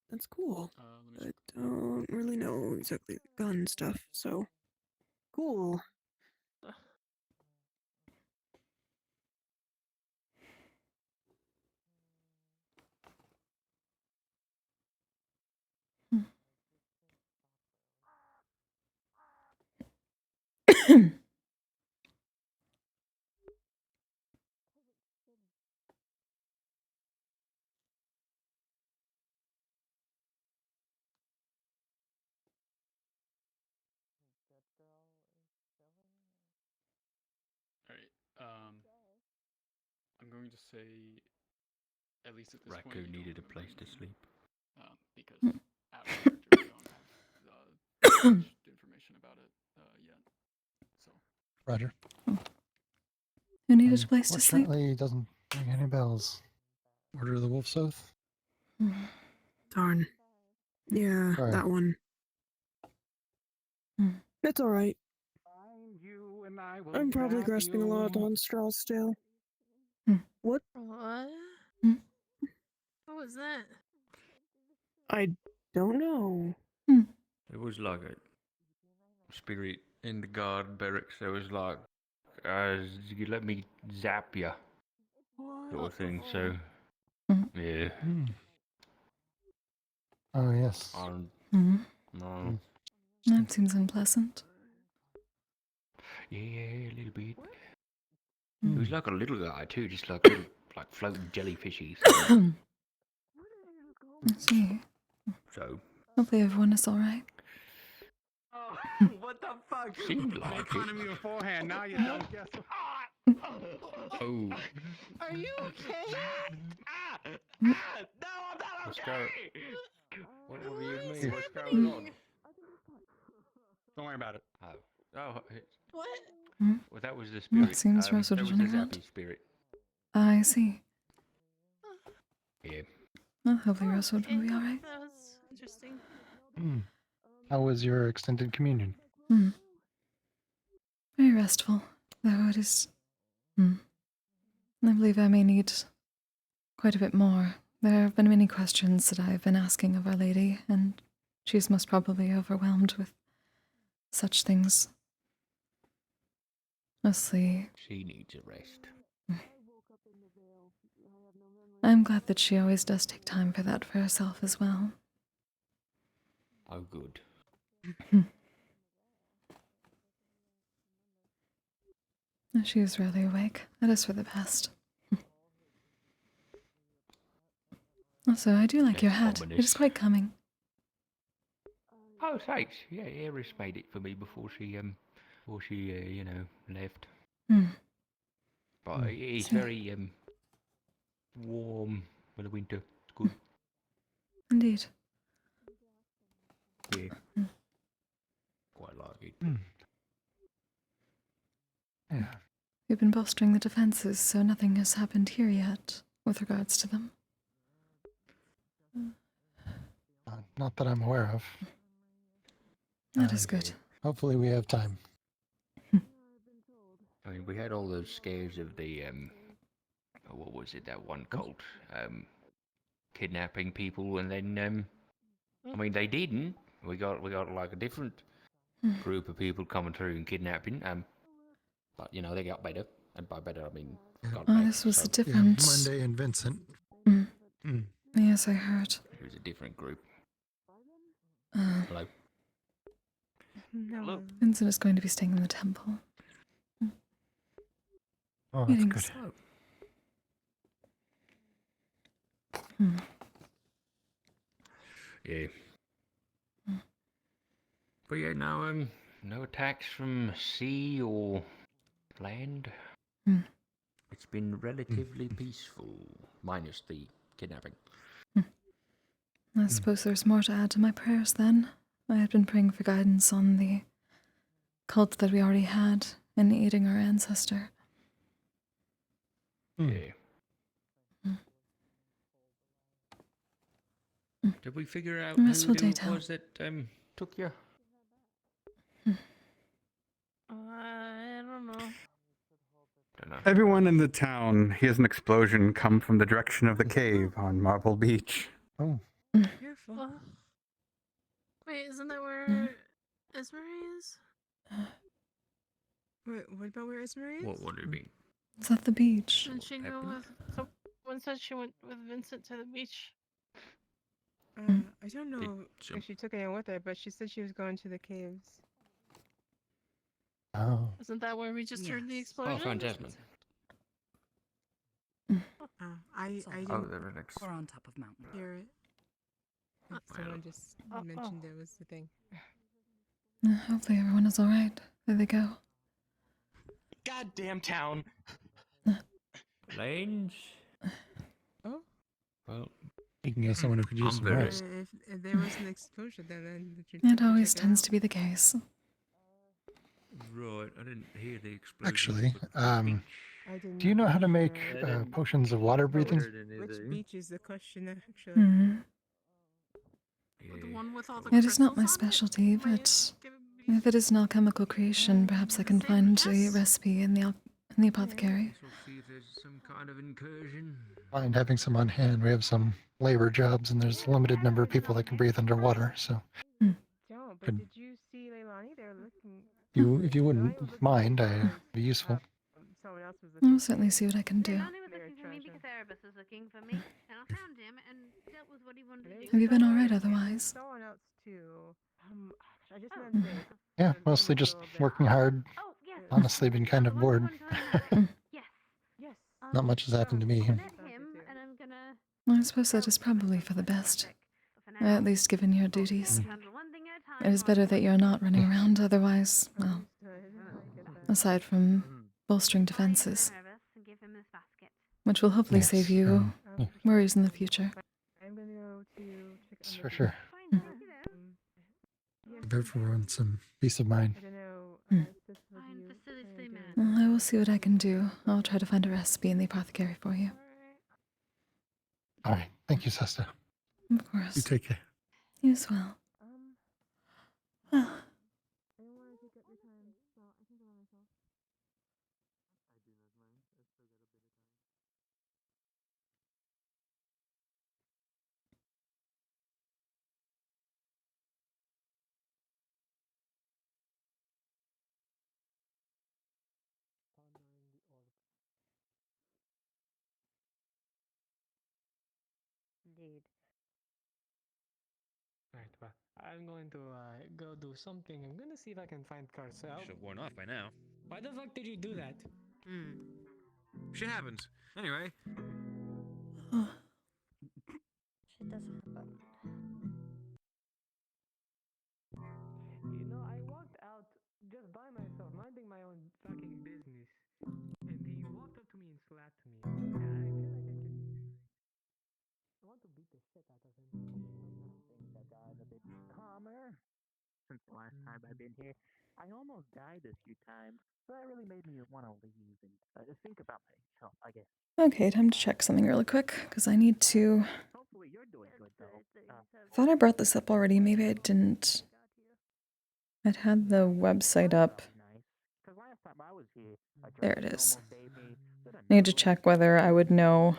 that's cool. I don't really know exactly the gun stuff, so cool. Alright, I'm going to say, at least at this point, Raccoon you don't needed a remember place to anything. sleep. Because out of character, we don't have much information about it yet. So. Roger. Who needed a place to sleep? Unfortunately, it doesn't ring any bells. Order of the Wolf's Oath? Darn. Yeah, Sorry. that one. It's alright. I'm probably grasping a lot on straws still. What? What? What was that? I don't know. It was like a spirit in the guard barracks. It was like, you let me zap you, sort of thing. So, yeah. Oh, yes. No. That seems unpleasant. Yeah, a little bit. It was like a little guy too, just like little, like floating jellyfishies. I see. So. Hopefully everyone is alright. What the fuck? Seemed like Make fun of me beforehand, now you don't guess. Oh. Are you okay? No, I'm not What's okay! What do you mean? What's going on? Don't worry about it. Oh. What? Well, that was the spirit. Seems that was the running around. zappy spirit. I see. Yeah. Well, hopefully Rosewood will be alright. That was interesting. How was your extended communion? Very restful, though it is. I believe I may need quite a bit more. There have been many questions that I have been asking of Our Lady, and she's most probably overwhelmed with such things. Mostly, She needs a rest. I'm glad that she always does take time for that for herself as well. Oh, good. She is rarely awake. That is for the best. Also, I do like your hat. It is quite coming. Oh, thanks. Yeah, Eris made it for me before she you know, left. But it's See. very warm for the winter. It's good. Indeed. Yeah. Quite like it. Yeah. We've been bolstering the defenses, so nothing has happened here yet with regards to them. Not that I'm aware of. That is good. Hopefully we have time. I mean, we had all those scares of the what was it, that one cult kidnapping people, and then I mean, they didn't. We got like a different group of people coming through and kidnapping. But you know, they got better, and by better I mean got better. This was so a different. Monday and Vincent. Yes, I heard. It was a different group. Uh, Hello. No. Vincent is going to be staying in the temple. Oh, that's Meetings. good. Yeah. But yeah, no attacks from sea or land. It's been relatively peaceful, minus the kidnapping. I suppose there's more to add to my prayers then. I had been praying for guidance on the cult that we already had in aiding our ancestor. Yeah. Did we figure out Restful who day, it Tal. was that took you? I don't know. Everyone in the town hears an explosion come from the direction of the cave on Marble Beach. Oh. Careful. Wait, isn't that where Esmery is? Wait, what about where Esmery is? What do you mean? It's at the beach. Didn't she go with... Someone said she went with Vincent to the beach. I don't know if she took anyone with her, but she said she was going to the caves. Oh. Isn't that where we just heard the explosion? Oh, found Jasmine. I didn't. Oh, they're next. Or on top of mountain. Hear it. Someone just mentioned it was the thing. Hopefully everyone is alright. There they go. Goddamn town. Lanes. Oh. Well, Speaking as someone who could use some rest. If there was an explosion, then It always tends to be the case. Right, I didn't hear the explosion. Actually, do you know how to make potions of water breathing? Which beach is the question, actually? The one with all the It is not my crystals on it? specialty, but if it is an alchemical creation, perhaps I can find a recipe in the apothecary. We'll see if there's some kind of incursion. Mind having some on hand. We have some labor jobs, and there's a limited number of people that can breathe underwater. So, Don't. But did you see Leilani? They're looking. if you wouldn't mind, I'd be useful. Someone else was I'll certainly see what I can do. Leilani was looking for me because Erebus was looking for me, and I found him and dealt with what he wanted to do. Have you been alright otherwise? Someone else too. I just meant to say. Yeah, mostly just working hard. Honestly, been kind of bored. Yes. Not much has happened to me. I suppose that is probably for the best. At least given your duties. It is better that you're not running around, otherwise, well, aside from bolstering defenses, which will hopefully Yes, save you worries in the future. I'm gonna go to check Yes, on for the sure. Give everyone some peace of mind. I don't know. Well, I will will see what I can do. I'll try to find a recipe in the apothecary for you. All right. Thank you, Sesta. Of course. You take care. You as well. Indeed. Alright, well, I'm going to go do something. I'm gonna see if I can find cards. Should have worn off by now. Why the fuck did you do that? Shit happens. Anyway. Shit does happen. You know, I walked out just by myself, minding my own fucking business. And he walked up to me and slapped me. I feel like I want to beat the shit out of him. Things have gotten a bit calmer since the last time I've been here. I almost died a few times, so that really made me want to leave and think about myself, I guess. Okay, time to check something really quick, because I need to... Hopefully you're doing good, though. Thought I brought this up already, maybe I didn't. I'd had the website up. There it is. I need to check whether I would know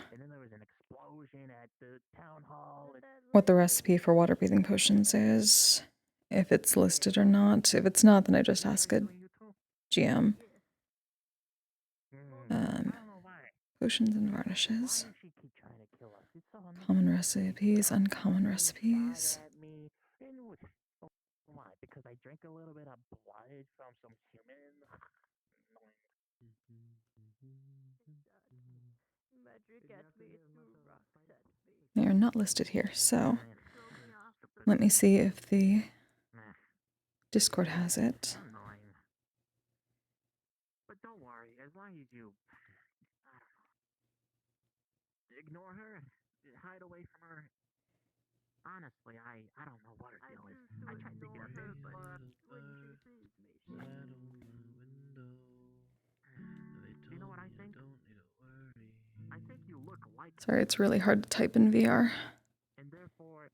what the recipe for water breathing potions is, if it's listed or not. If it's not, then I just ask a GM. Potions and varnishes. Common recipes, uncommon recipes. Why? Because I drank a little bit of blood from some human? They are not listed here, so let me see if the Discord has it. But don't worry, as long as you ignore her, hide away from her. Honestly, I don't know what her deal is. I tried to get her, but you know what I think? I think you look like Sorry, it's really hard to type in VR. and therefore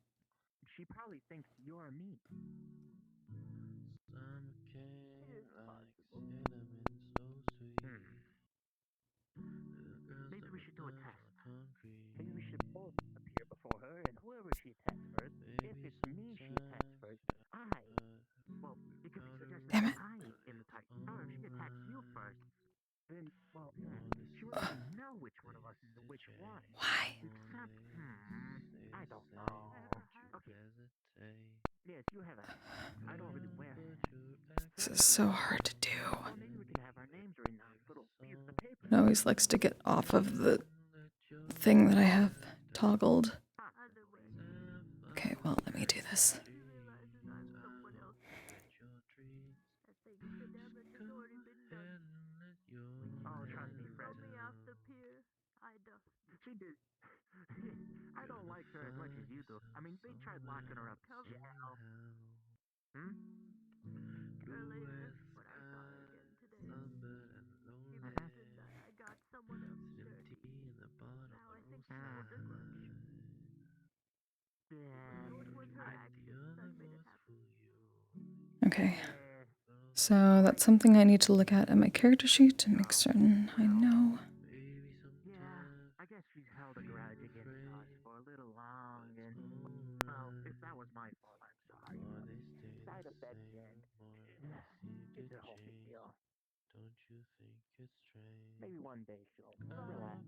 she probably thinks you're me. Maybe we should do a test. Maybe we should both appear before her, and whoever she attacks first, if it's me she attacks first, well, you could be suggesting Damn it. I imitate. Or if she attacks you first, then, well, she wouldn't really know which one of us is which one. Why? Except, I don't know. Okay. Yes, you have a hat. I don't really wear hats. This is so hard to do. Well, maybe we can have our names written on little pieces of paper. It always likes to get off of the thing that I have toggled. Okay, well, let me do this. Oh, trust me, Fred. She did. I don't like her as much as you do. I mean, they tried locking her up in jail. Okay. So that's something I need to look at my character sheet to make certain I know. Yeah, I guess she's held a grudge against us for a little long, and well, if that was my fault, I'm sorry. Side effect, and it's a whole big deal. Maybe one day she'll relax.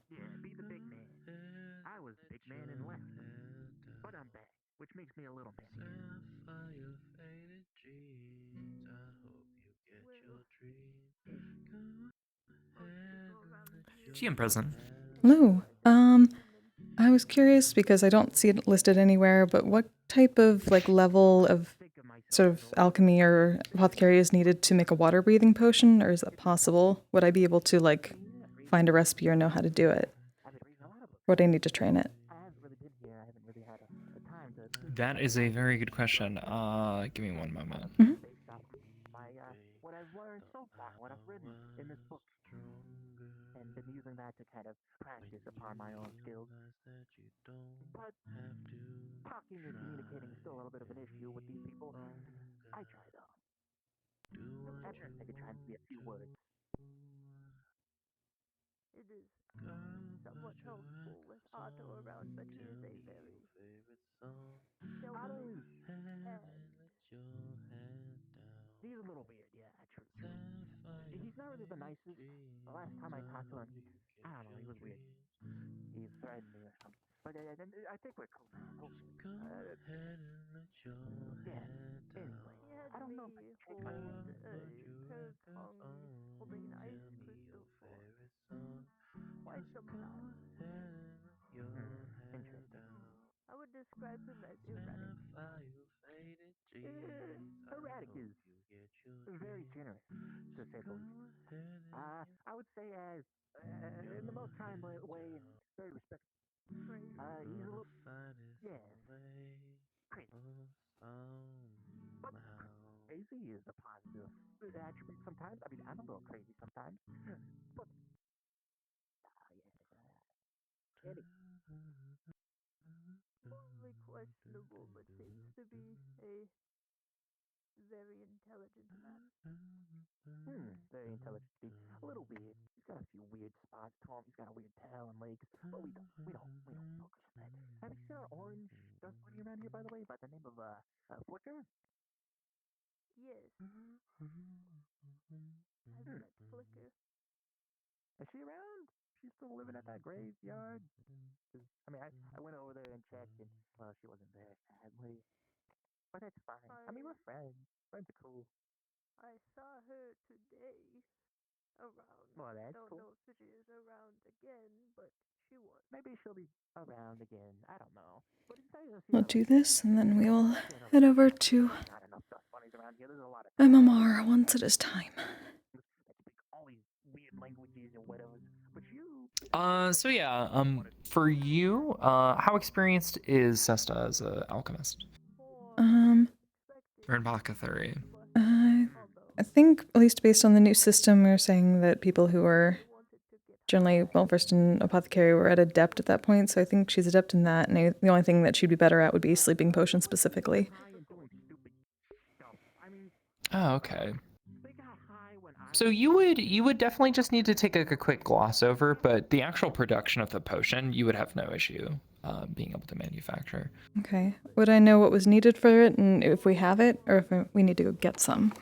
Yeah, be the big man. I was big man and left, but I'm back, which makes me a little man again. GM present. Hello. I was curious because I don't see it listed anywhere, but what type of level of sort of alchemy or apothecary is needed to make a water breathing potion, or is that possible? Would I be able to find a recipe or know how to do it? Would I need to train it? That is a very good question. Give me one moment. Mm-hmm. learned so far, what I've written in this book, and been using that to kind of practice upon my own skills. But talking and communicating is still a little bit of an issue with these people. I try though. At best, I could try and be a few words. It is somewhat helpful with Otto around, but he is a very selfish He's a little weird, yeah, true. He's not really the nicest. The last time I talked to him, I don't know, he was weird. He threatened me or something. But I think we're cool now. Yeah, anyway, He had I don't know if I me can change my hold answer. a pair of tongs holding an ice crystal for quite some time. Interesting. I would describe him as erratic. Erratic is very generous, to say the least. I would say as in the most kind way and very respectful. Crazy. He's a little, yes, crazy. But crazy is a positive attribute sometimes. I mean, I'm a little crazy sometimes. But yeah. Anyway. Morally questionable, but seems to be a very intelligent man. Very intelligent speak. A little weird. He's got a few weird spots to him. He's got a weird tail and legs, but we don't focus on that. Have you seen our orange dust bunny around here, by the way, by the name of Flicker? Yes, I've met Flicker. Is she around? She's still living at that graveyard? 'Cause, I mean, I went over there and checked, and well, she wasn't there, sadly. But that's fine. I mean, we're friends. Friends are cool. I saw her today around. Well, that's Don't cool. know if she is around again, but she was. Maybe she'll be around again. I don't know. But it's nice to see We'll her, do like, this, and then we will you know, head over to not enough dust bunnies around here. There's a lot of MMR once it is time. that speak all these weird languages and whatever. But you, So yeah, for you, how experienced is Sesta as an alchemist or in apothecary? I think, at least based on the new system, we were saying that people who were generally well versed in apothecary were at adept at that point. So I think she's adept in that, and the only thing that she'd be better at would be sleeping potions specifically. Oh, okay. So you would definitely just need to take a quick gloss over, but the actual production of the potion you would have no issue being able to manufacture. Okay. Would I know what was needed for it, and if we have it, or if we need to go get some?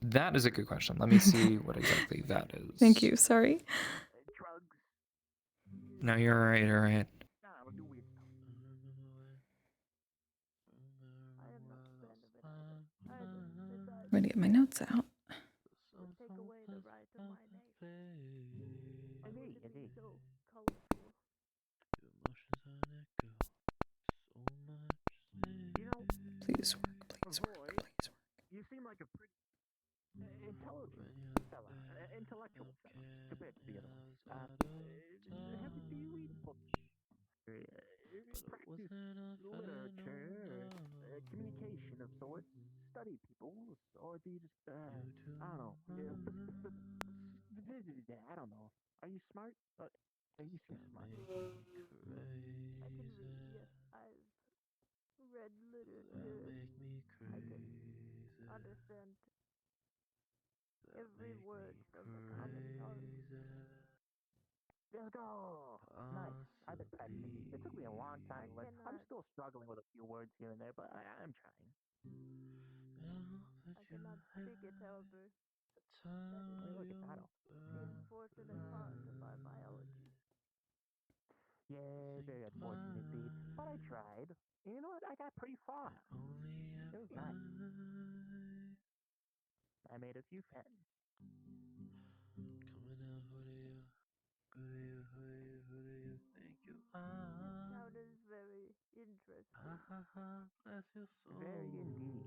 That is a good question. Let me see what exactly that is. Thank you. Sorry. No, you're all right. All right. I'm going to get my notes out. Would take away the right of my name. Indeed, To be indeed. so colorful. You know, Please work. Please work. Please work. you seem like a pretty intelligent fella, intellectual fella, compared to the other ones. Do you read books? Practice literature, communication of sorts, study people, or do you just, I don't know, I don't know. Are you smart? You seem smart. I can read, yes. I've read literature. I can understand every word from the common tongue. Let's go! Nice. I've been practicing. It took me a long time to learn. I'm still struggling with a few words here and there, but I'm trying. I cannot speak it, however. I mean, look, I don't. The unfortunate part of our biology. Yeah, very unfortunate indeed. But I tried. And you know what? I got pretty far. It was nice. I made a few friends. This town is very interesting. Very indeed.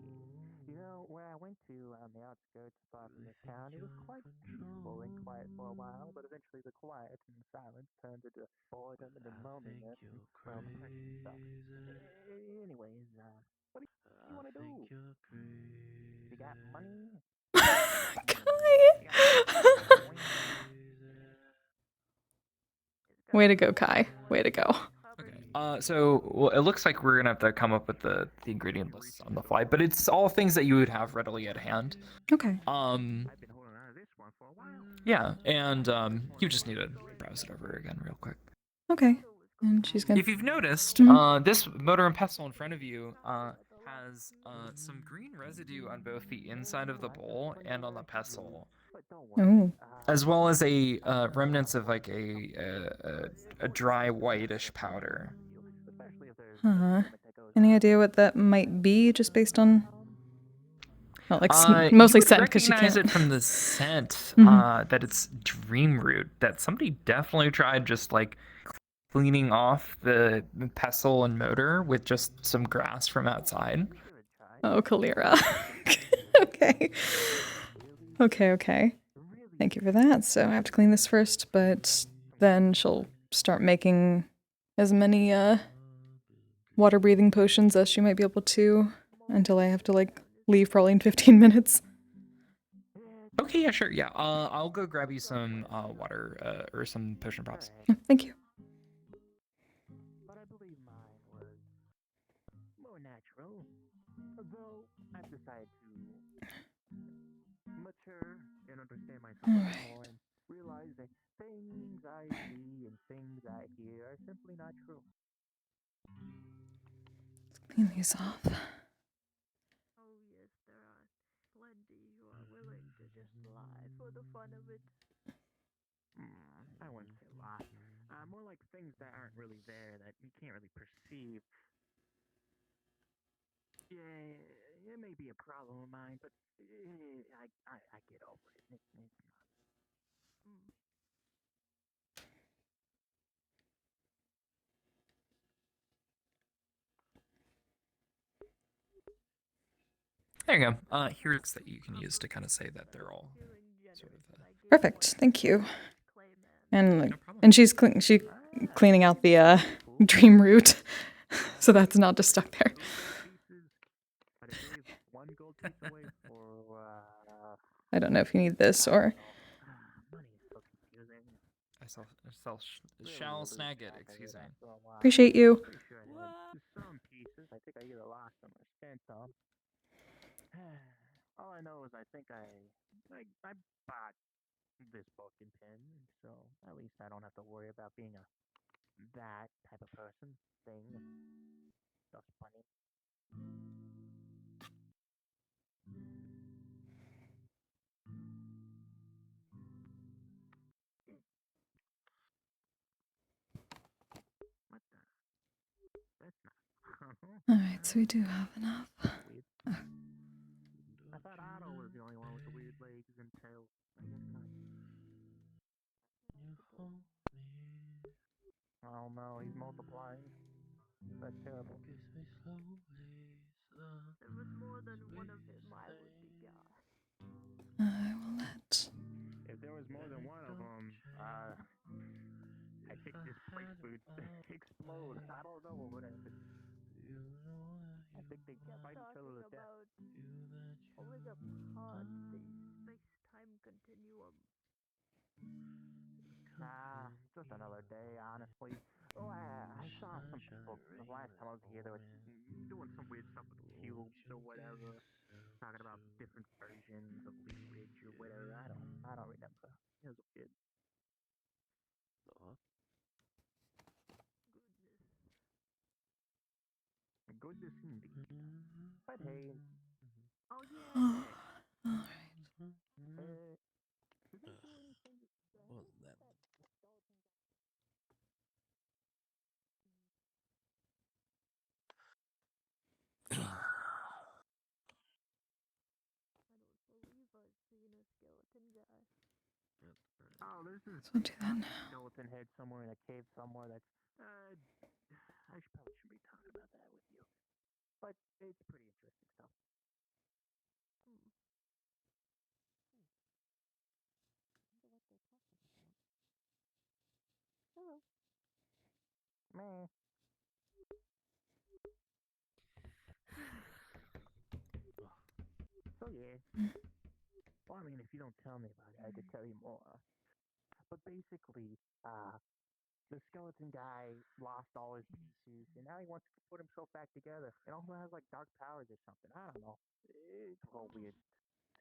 You know, where I went to on the outskirts far from this town, it was quite peaceful and quiet for a while, but eventually the quiet and silence turned into boredom and then loneliness and, well, depression sucks. Anyways, What do you want to do? You got money? Kai! Way to go, Kai. Way to go. So it looks like we're gonna have to come up with the ingredient list on the fly, but it's all things that you would have readily at hand. Okay. Yeah, and you just need to browse it over again real quick. Okay. And she's gonna. If you've noticed, this motor and pestle in front of you has some green residue on both the inside of the bowl and on the pestle, Ooh. as well as a remnants of like a dry whitish powder. Huh. Any idea what that might be, just based on? Well, like You mostly would scent, because you recognize can't. it from the scent Mhm. that it's dream root. That somebody definitely tried just like cleaning off the pestle and motor with just some grass from outside. Oh, Kalira. Okay. Okay. Thank you for that. So I have to clean this first, but then she'll start making as many water breathing potions as she might be able to until I have to like leave probably in 15 minutes. Okay, yeah, sure, yeah. I'll go grab you some water or some potion props. Thank you. But I believe mine was more natural. Although I've decided to mature and understand myself a bit more and realize that things I see and things I hear are simply not true. Let's clean these off. Oh yes, there are plenty who are willing to just lie for the fun of it. I wouldn't say lie. More like things that aren't really there that you can't really perceive. Yeah, it may be a problem of mine, but I get over it. It's not. There you go. Here's that you can use to kind of say that they're all sort of. Perfect. Thank you. And she's cleaning out the dream root, so that's not just stuck there. I don't know if you need this or. Shall snag it. Excuse me. Appreciate you. Some pieces. I think I either lost them or spent some. All I know is I think I bought this book and pen, so at least I don't have to worry about being that type of person thing. That's funny. What the? That's not. Alright, so we do have enough. I thought Otto was the only one with the weird legs and tail. I guess not. Oh no, he's multiplying. That's terrible. There was more than one of them, I would be God. I will let. If there was more than one of them, I think this place would explode. I don't know what would happen. I think they fight each other to death. Only a pod-based space-time continuum. Just another day, honestly. Oh, I saw some people the last time I was here. They were doing some weird stuff with cubes or whatever, talking about different versions of Leaf Ridge or whatever. I don't remember. It was a kid. Goodness indeed. But hey. Oh yeah. Alright. Did they do anything? What was that? Oh, there's this So we'll do that now. skeleton head somewhere in a cave somewhere that's I probably shouldn't be talking about that with you. But it's pretty interesting stuff. Hello. Meh. Yeah. Well, I mean, if you don't tell me about it, I could tell you more. But basically, the skeleton guy lost all his pieces, and now he wants to put himself back together. And also has like dark powers or something. I don't know. It's a whole weird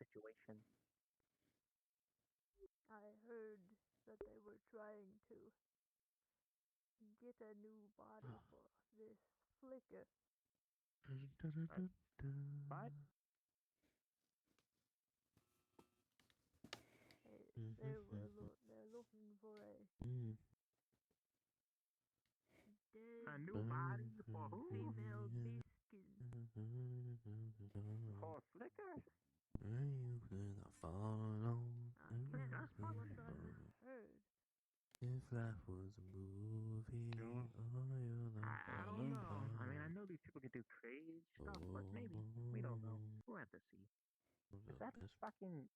situation. I heard that they were trying to get a new body for this flicker. What? They're looking for A new body for who? female beastskin. For Flicker? That's what I heard. If life was a movie, I don't know. I mean, I know these people can do crazy stuff, but maybe. We don't know. We'll have to see. Is that fucking...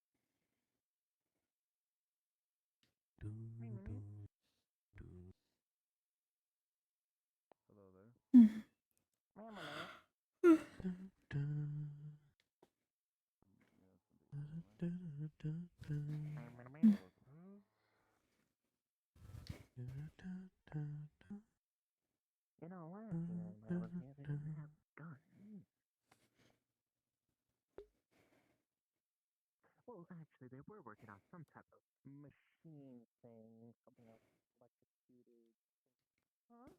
Hello there. You know, last year when I was here, they didn't have guns. Well, actually, they were working on some type of machine thing, something like electrocuted. Huh?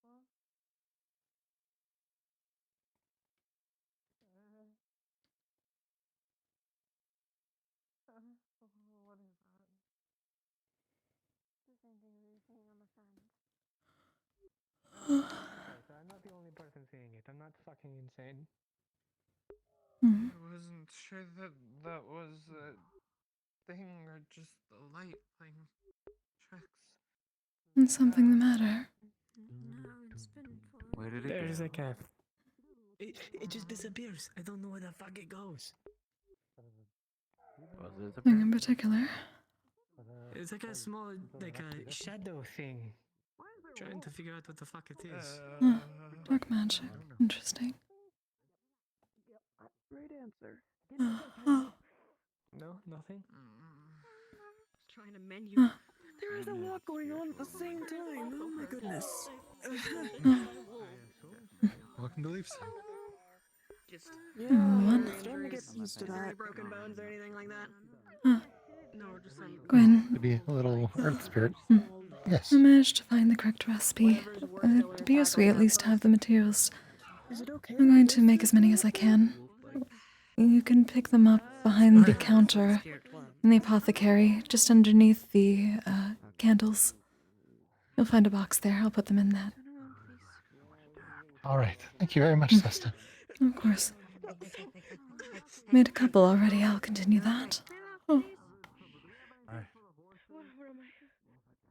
Huh? What is that? The same thing we were seeing on the signs. Okay, so I'm not the only person seeing it. I'm not fucking insane. I wasn't sure that that was a thing or just the light playing tricks. Is something the matter? No, it's been for Where did it There's go? like a... It just disappears. I don't know where the fuck it goes. Was it a Nothing in particular. It's like a small, like a shadow thing. Trying to figure out what the fuck it is. Dark magic. Interesting. Great answer. No, nothing. trying to menu. There is a lot going on at the same time. Oh my goodness. Welcome to Leafs. Just Yeah, One. it's time to get used to Is there any that. broken bones or anything like that? No, just like Gwen. Maybe a little earth spirit. Yes. I managed to find the correct recipe. It'd be useful we at least have the materials. Is it okay? I'm going to make as many as I can. You can pick them up behind the counter in the apothecary, just underneath the candles. You'll find a box there. I'll put them in that. All right. Thank you very much, Sesta. Of course. Made a couple already. I'll continue that. Oh. All right. What am I?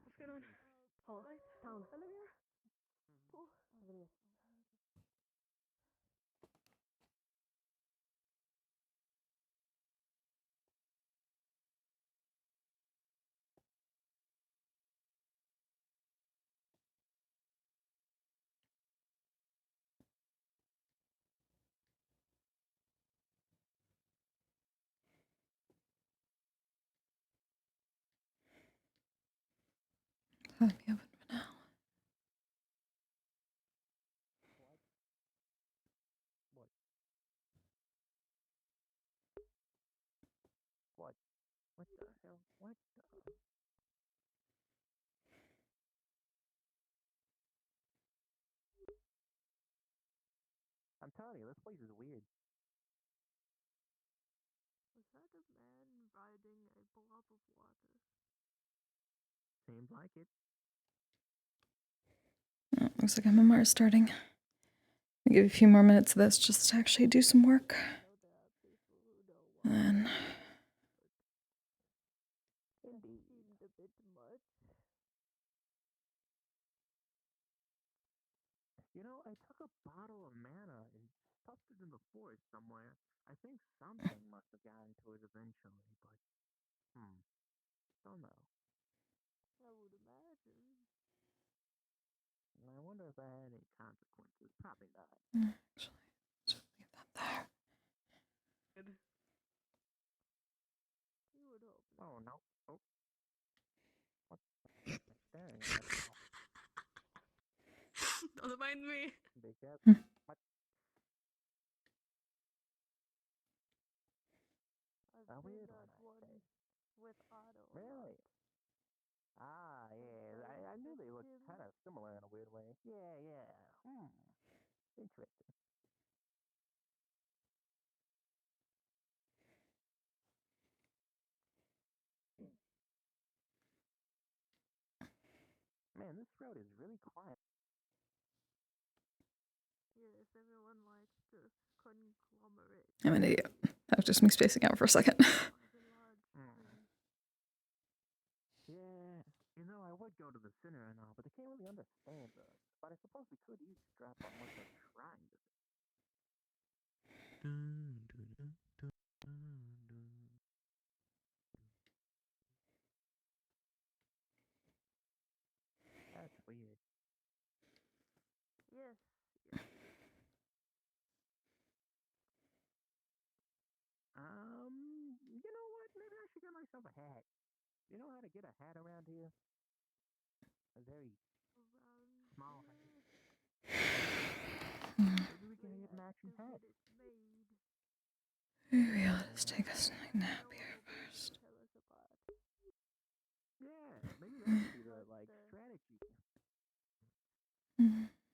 What's going on? Hold on. That'll be open for now. What? What the hell? What the... I'm telling you, this place is weird. Was that a man riding a blob of water? Seems like it. Oh, looks like my MMR is starting. I'll give you a few more minutes of this just to actually do some work. And Indeed. Seemed a bit much. You know, I took a bottle of mana and stuffed it in the forest somewhere. I think something must have gotten to it eventually, but... Don't know. I would imagine. I wonder if that had any consequences. Probably not. actually, just leave that there. Don't mind me. A weird one, I say. Really? Ah, yeah. I knew they looked kind of similar in a weird way. Yeah. Interesting. Man, this road is really quiet. Yes, everyone likes to conglomerate. I'm an idiot. That was just me spacing out for a second. Yeah, I would go to the center and all, but they can't really understand us. But I suppose we could eavesdrop on what they're trying to do. That's weird. Yes. You know what? Maybe I should get myself a hat. You know how to get a hat around here? A very small hat. Maybe we can get an action hat. Maybe I'll just take a snack nap here first. Yeah, maybe that would be the strategy.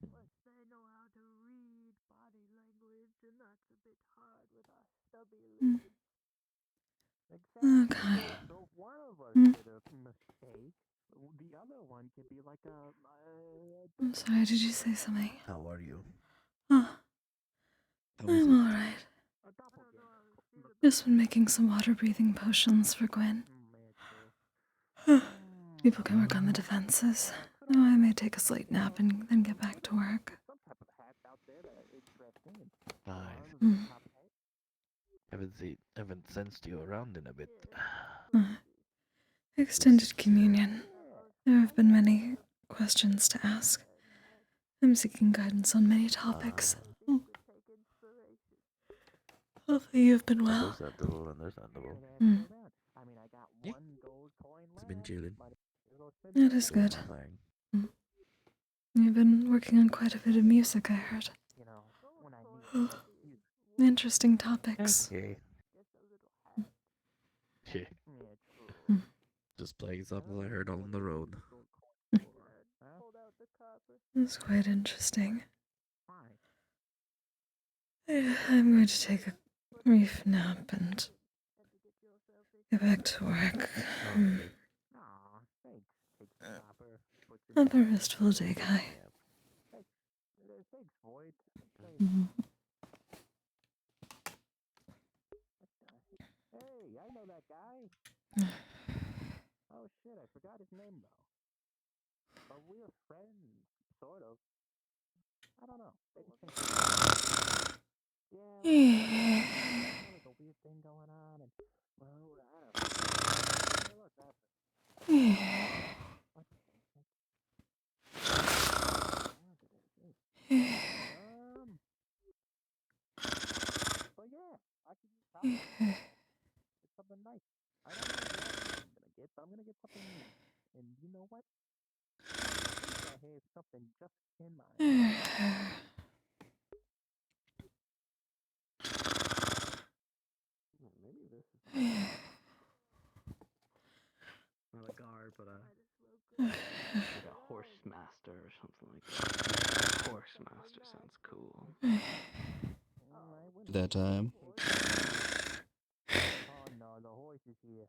But they know how to read body language, and that's a bit hard with our stubby lips. Oh god. So if one of us did a mistake, the other one could be like a. I'm sorry, did you say something? How are you? Oh, How is I'm it? alright. Just been making some water breathing potions for Gwen. People can work on the defenses. Oh, I may take a slight nap and then get back to work. Nice. Haven't sensed you around in a bit. Extended communion. There have been many questions to ask. I'm seeking guidance on many topics. Hopefully you've been well. Understandable. Yeah. It's been chilling. That is good. You've been working on quite a bit of music, I heard. Interesting topics. Yeah. Just playing something I heard on the road. It's quite interesting. I'm going to take a brief nap and get back to work. Have a restful day, Kai. Hey, I know that guy. Oh shit, I forgot his name though. But we're friends, sort of. I don't know. Yeah, there's a weird thing going on, and well, I don't know. Hey, look, that's but yeah, I could use something. It's something nice. I don't know what I'm gonna get, but I'm gonna get something new. And you know what? I think I have something just in mind. Maybe this is not a guard, but Like a horse master or something like that. Horse master sounds cool. That time. Oh no, the horse is here.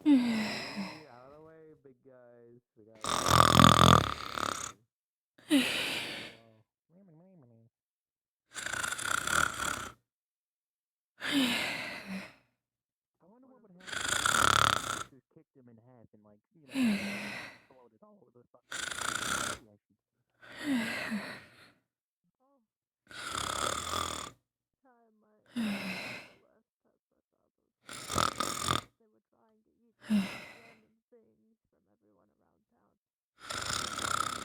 Out of the way, big guys. We got I wonder what would happen if just kicked him in half and exploded all over the fucking. Maybe I should. They were trying to eat random things from everyone around town.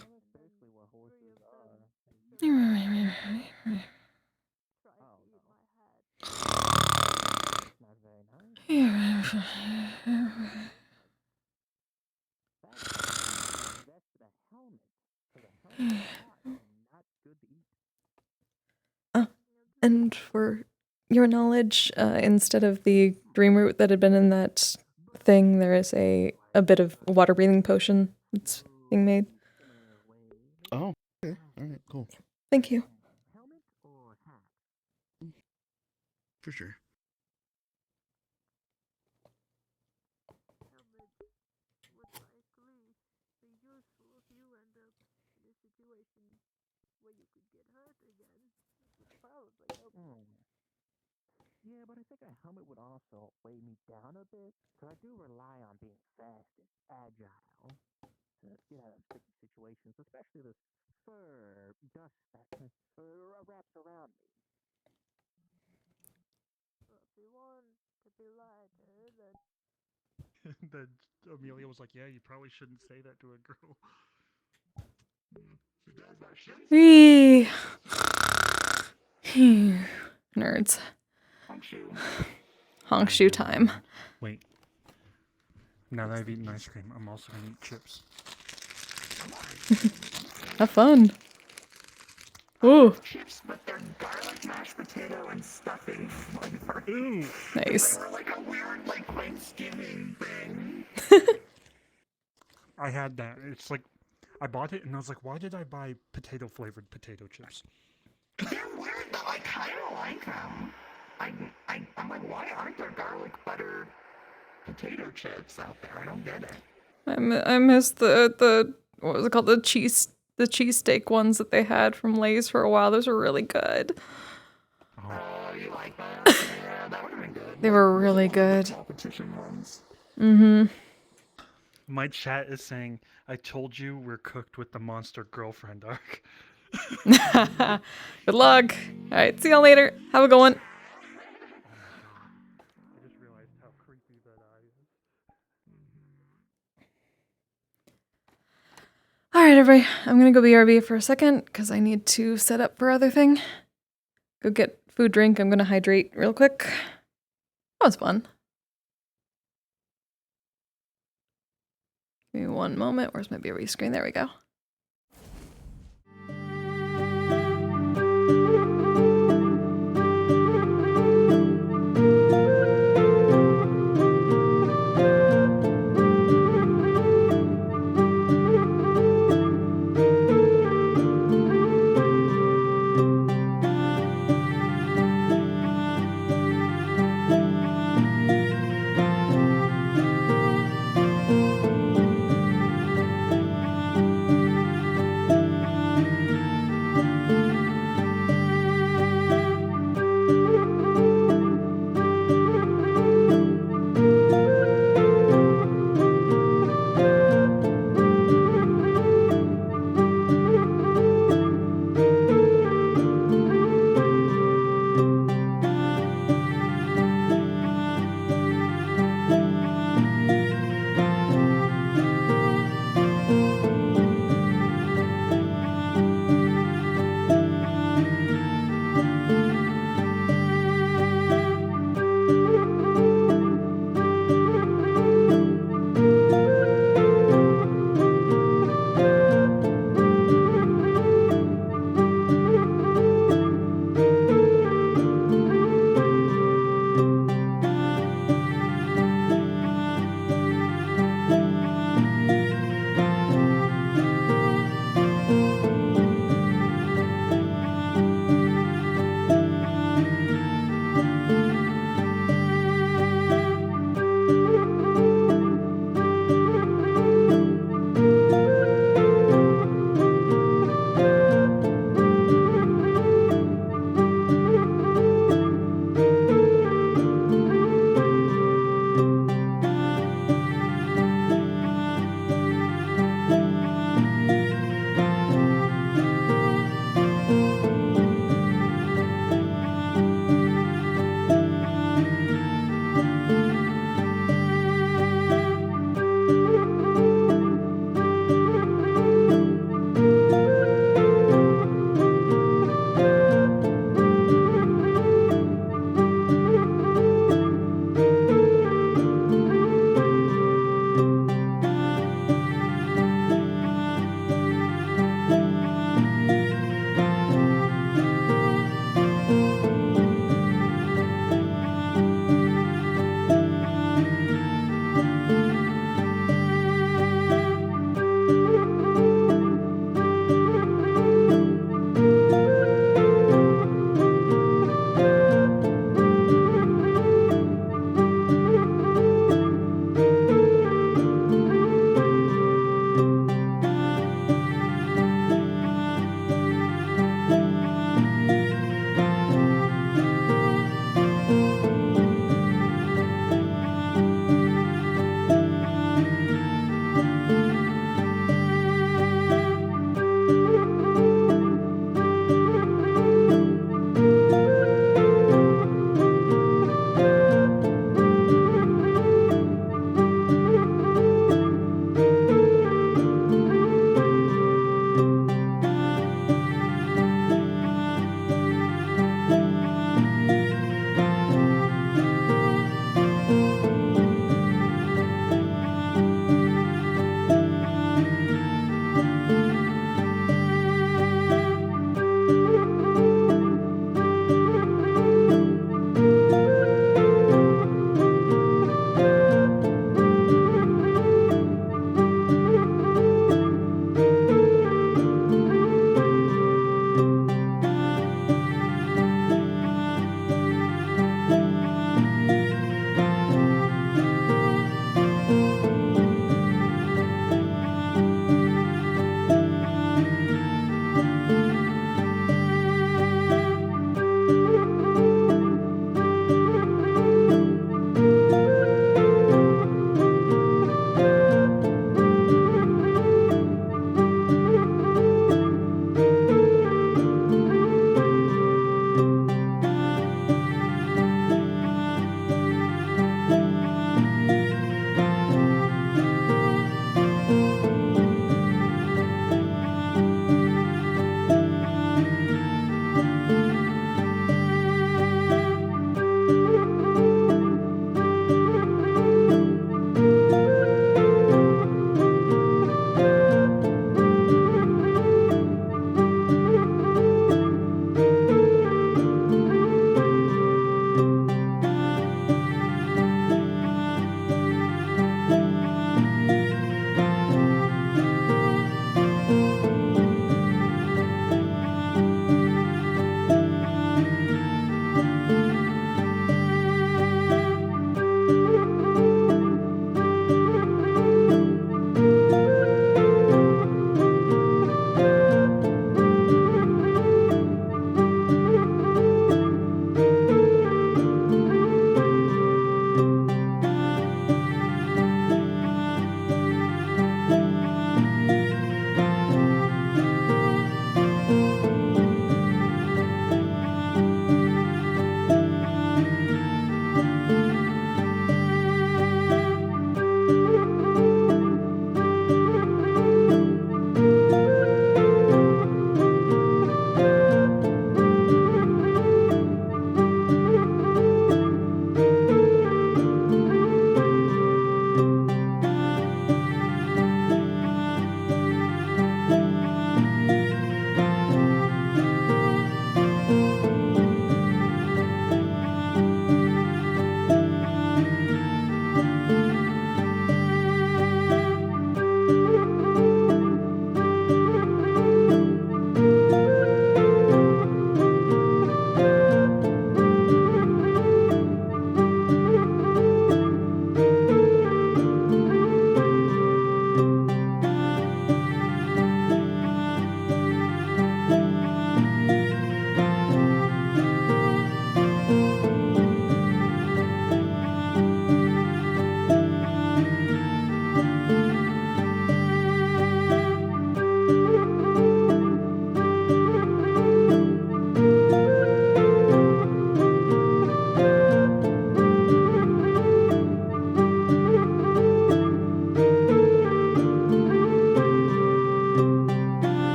Well, that's basically what horses are. Tried to eat my hat. Not very nice. And for your knowledge, instead of the dream root that had been in that thing, there is a bit of water breathing potion that's being made. Oh, okay. Alright, cool. Thank you. For sure. Yeah, but I think a helmet would also weigh me down a bit, because I do rely on being fast and agile to get out of sticky situations, especially this fur dust that wraps around me. If you want to be lighter, then... Then Amelia was like, yeah, you probably shouldn't say that to a girl. Whee! Nerds. Honk shoe time. Wait. Now that I've eaten ice cream, I'm also gonna eat chips. Have fun. Ooh. Chips, but they're garlic mashed potato and stuffing flavor. Ooh. Nice. They were like a weird, like, Thanksgiving thing. I had that. It's like, I bought it and I was like, why did I buy potato flavored potato chips? They're weird though. I kind of like them. I'm like, why aren't there garlic butter potato chips out there? I don't get it. I miss the what was it called, the cheesesteak ones that they had from Lay's for a while. Those were really good. Oh, you like that? Yeah, that would have been good. They were really good. Competition ones. Mm-hmm. My chat is saying, I told you we're cooked with the monster girlfriend arc. Good luck. All right, see y'all later. Have a good one. I just realized how creepy that eye is. All right, everybody. I'm gonna go BRB for a second because I need to set up for other thing. Go get food, drink. I'm gonna hydrate real quick. That was fun. Give me one moment. Where's my BRB screen? There we go.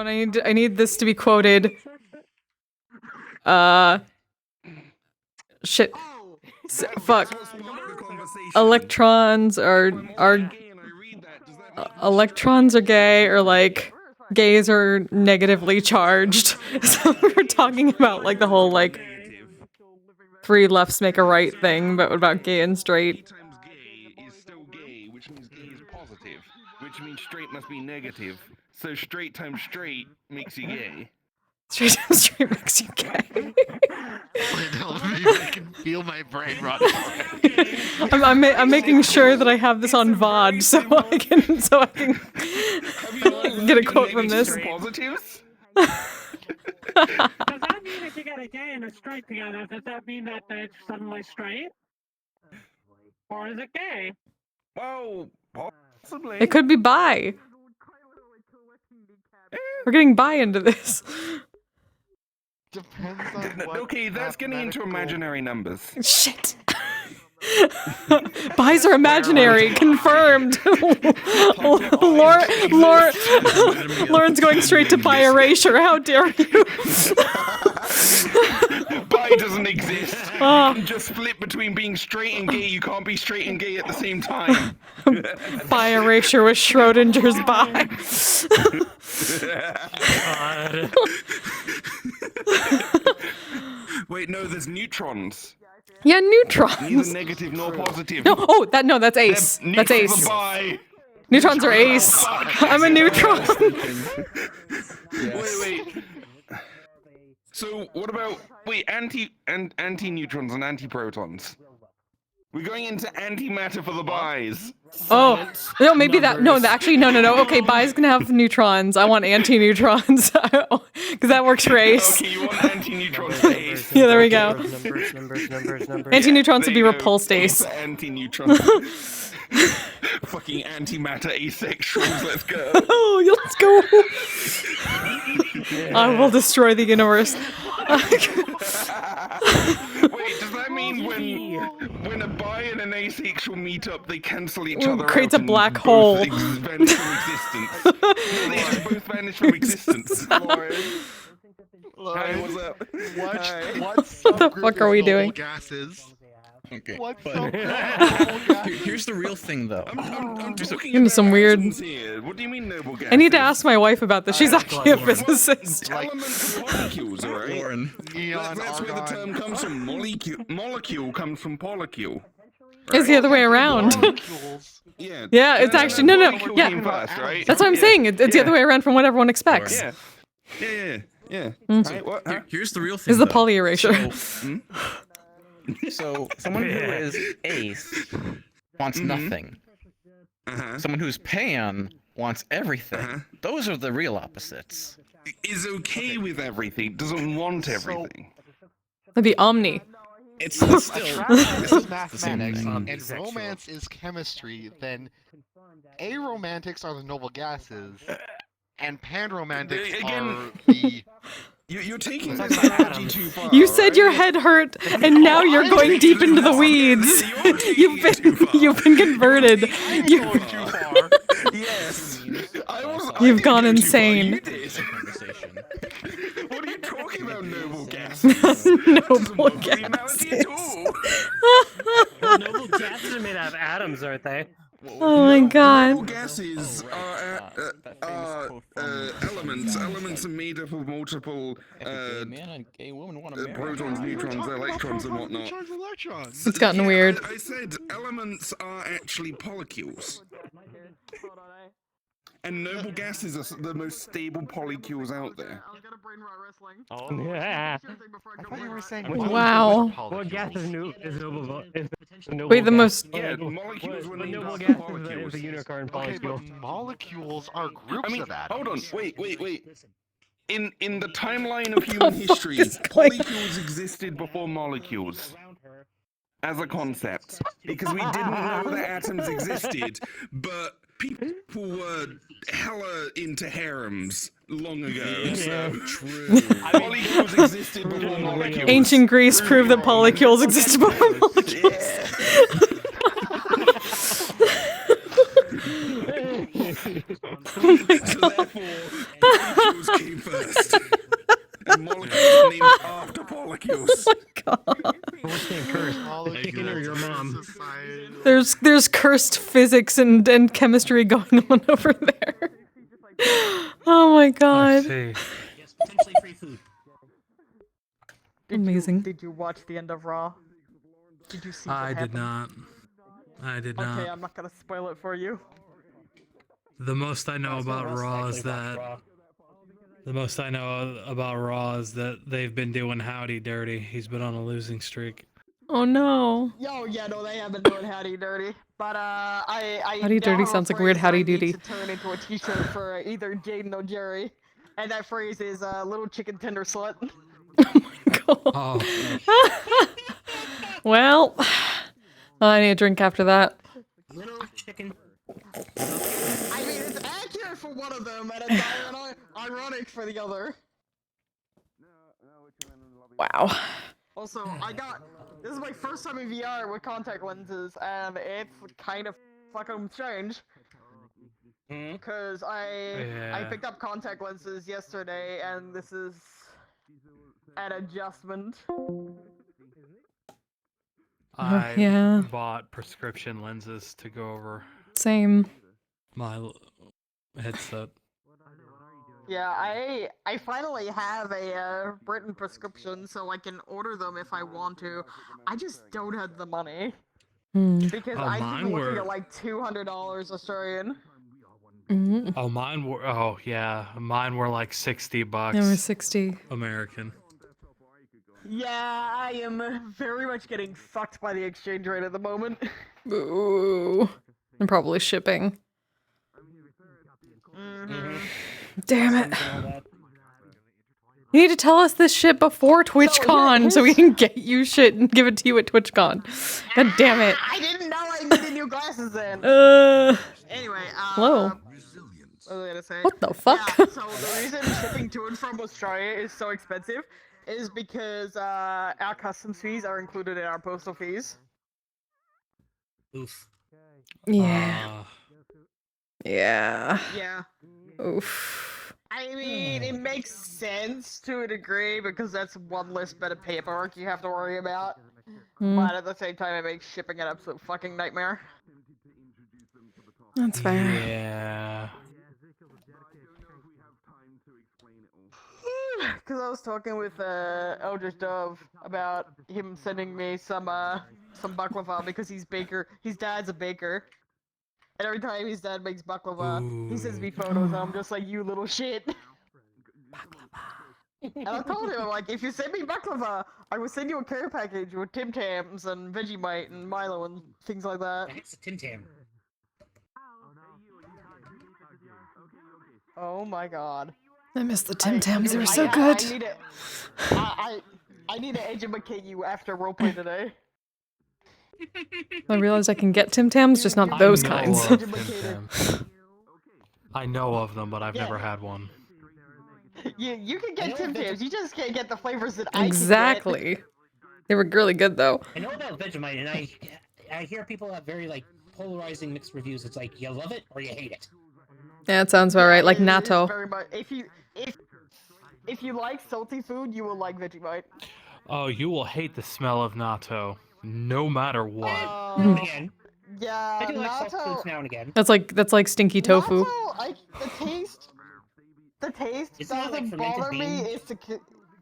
I need this to be quoted. Shit. Fuck. Electrons are gay, or like gays are negatively charged. So we're talking about like the whole like 3 lefts make a right thing, but what about gay and straight? Times gay is still gay, which means gay is positive, which means straight must be negative. So straight times straight makes you gay. Straight times straight makes you gay. I can feel my brain rot. I'm making sure that I have this on VOD so I can get a quote from this. Positives? Does that mean if you get a gay and a straight together, does that mean that they're suddenly straight? Or is it gay? Well, possibly. It could be bi. We're getting bi into this. Depends on what. Okay, that's getting into imaginary numbers. Shit. Bis are imaginary, confirmed. Lauren's going straight to bi erasure. How dare you? Bi doesn't exist. You can just split between being straight and gay. You can't be straight and gay at the same time. Bi erasure with Schrodinger's bi. Wait, no, there's neutrons. Yeah, neutrons. Neither negative nor positive. No, that's ace. That's ace. Neutrons are ace. I'm a neutron. Wait. So what about anti-neutrons and anti-protons? We're going into antimatter for the bis. Oh, no, maybe that. No, actually, no. Okay, bis can have neutrons. I want anti-neutrons. Because that works for ace. Okay, you want anti-neutrons for ace. Yeah, there we go. Numbers. Anti-neutrons would be repulsed ace. Anti-neutrons. Fucking antimatter asexuals, let's go. Oh, let's go. I will destroy the universe. Wait, does that mean when a bi and an asexual meet up, they cancel each other out? Creates a and black both hole. Vanish from existence. No, they just both vanish from existence. Hi, what's up? What the fuck are we doing? Gases. Okay. What's but here's the real thing, though. I'm talking Into some weird. here. What do you mean noble gases? I need to ask my wife about this. She's actually a physicist. Elements and molecules, alright? Neon, That's where the term comes from. Molecule comes from polycule. It's the other way around. Yeah. Yeah, it's actually no. Yeah, first, right? that's what I'm saying. It's the other way around from what everyone expects. Yeah. Mm. Right, here's the real thing. Is the poly erasure? So someone who is ace wants nothing. Someone who's pan wants everything. Those are the real opposites. Is okay with everything, doesn't want everything. That'd be omni. It's still This is the same mathematics, thing. and romance is chemistry. Then aromantics are the noble gases, and panromantics are the. You're taking this analogy too far. You said your head hurt, and now you're going deep into the weeds. You've been converted. Yes. You've gone insane. What are you talking about, noble gases? Noble gases. Well, noble gases are made out of atoms, aren't they? Oh my god. Noble gases are elements. Elements are made up of multiple protons, neutrons, electrons, and whatnot. It's gotten weird. I said elements are actually polycules. And noble gases are the most stable polycules out there. Oh, yeah. I thought you were saying. Wow. What gas is noble? Wait, the most. Yeah, molecules were named noble after gas molecules. is a unicorn Okay, but molecule. molecules are groups of atoms. Hold on, wait. In the timeline of human history, polycules existed before molecules. As a concept. Because we didn't know that atoms existed, but people were hella into harems long ago, so true. Polycules existed before molecules. Ancient Greece proved that polycules existed before molecules. Polycules came first. And molecules named after Polycules. Oh my god. What's came first? The chicken or your mom? There's cursed physics and chemistry going on over there. Oh my god. Yes, potentially free food. Amazing. Did you watch the end of Raw? Did you see what I did happened? not. I did not. Okay, I'm not gonna spoil it for you. The most I know about Raw is that. The most I know about Raw is that they've been doing Howdy Dirty. He's been on a losing streak. Oh no. Yo, yeah, no, they have been doing Howdy Dirty. But I Howdy now Dirty have a sounds like phrase weird howdy I need doody. to turn into a t-shirt for either Jaden or Jerry. And that phrase is little chicken tender slut. Oh. Well, I need a drink after that. Little chicken. I mean, it's accurate for one of them, and it's ironic for the other. Wow. Also, this is my first time in VR with contact lenses, and it's kind of fucking strange. Because I picked up contact lenses yesterday, and this is an adjustment. I bought prescription lenses to go over Same. my headset. Yeah, I finally have a written prescription, so I can order them if I want to. I just don't have the money. Because I keep looking at like $200 Australian. Oh, mine were like $60. They were 60 American. Yeah, I am very much getting fucked by the exchange rate at the moment. Ooh. And probably shipping. Damn it. You need to tell us this shit before TwitchCon so we can get you shit and give it to you at TwitchCon. God damn it. I didn't know I needed new glasses then. Anyway, Hello. what was I gonna say? What the fuck? Yeah, so the reason shipping to and from Australia is so expensive is because our customs fees are included in our postal fees. Oof. Yeah. Yeah. Yeah. Oof. I mean, it makes sense to a degree because that's one less bit of paperwork you have to worry about. But at the same time, it makes shipping an absolute fucking nightmare. That's fair. Yeah. Because I was talking with Eldritch Dove about him sending me some baklava because he's baker. His dad's a baker. And every time his dad makes baklava, he sends me photos, and I'm just like, you little shit. And I told him, like, if you send me baklava, I will send you a care package with Tim Tams and Vegemite and Milo and things like that. It's a Tim Tam. Oh my god. I miss the Tim Tams, they were so good. I need to educate you after roleplay today. I realize I can get Tim Tams, just not those kinds. I know of them, but I've never had one. You can get Tim Tams, you just can't get the flavors that I Exactly. They were really good though. I know about Vegemite, and I hear people have very like polarizing mixed reviews. It's like you love it or you hate it. Yeah, it sounds about right, like It is natto. very much, if you like salty food, you will like Vegemite. Oh, you will hate the smell of natto, no matter what. Now and again. Yeah, I do like soft natto. foods now and again. That's like stinky tofu. Natto, the taste Isn't that like doesn't fermented bother me. beans?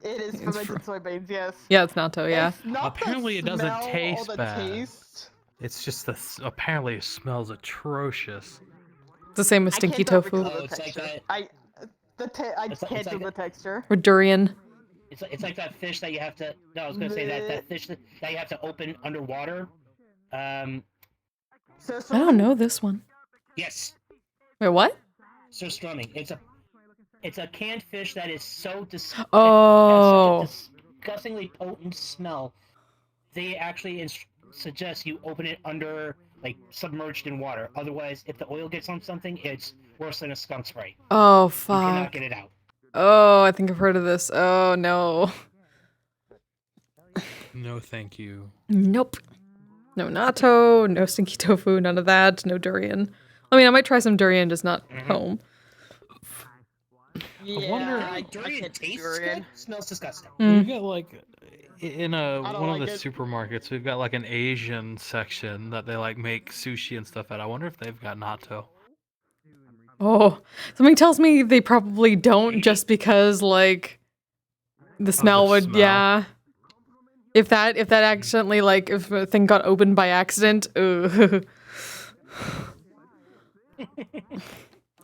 It is fermented soybeans, yes. Yeah, it's natto, yeah. It's not Apparently, it the doesn't smell or taste the bad. taste. It's just apparently it smells atrocious. It's the same with stinky tofu. Oh, it's like that. I It's like can't do the texture. Or durian. It's like that fish that you have to. No, I was gonna say that fish that you have to open underwater. I don't know this one. Yes. Wait, what? Surströmming. It's a canned fish that is so Oh. has such a disgustingly potent smell. They actually suggest you open it under, like, submerged in water. Otherwise, if the oil gets on something, it's worse than a skunk spray. Oh, You cannot fuck. get it out. Oh, I think I've heard of this. Oh, no. No, thank you. Nope. No natto, no stinky tofu, none of that, no durian. I mean, I might try some durian, just not home. Yeah, wonder- I Durian can't do tastes durian. good. Smells disgusting. We've got like in I one don't of like the it. supermarkets, we've got like an Asian section that they like make sushi and stuff at. I wonder if they've got natto. Oh, something tells me they probably don't, just because like the smell would, smell? yeah. If that accidentally, like, if a thing got opened by accident, ugh.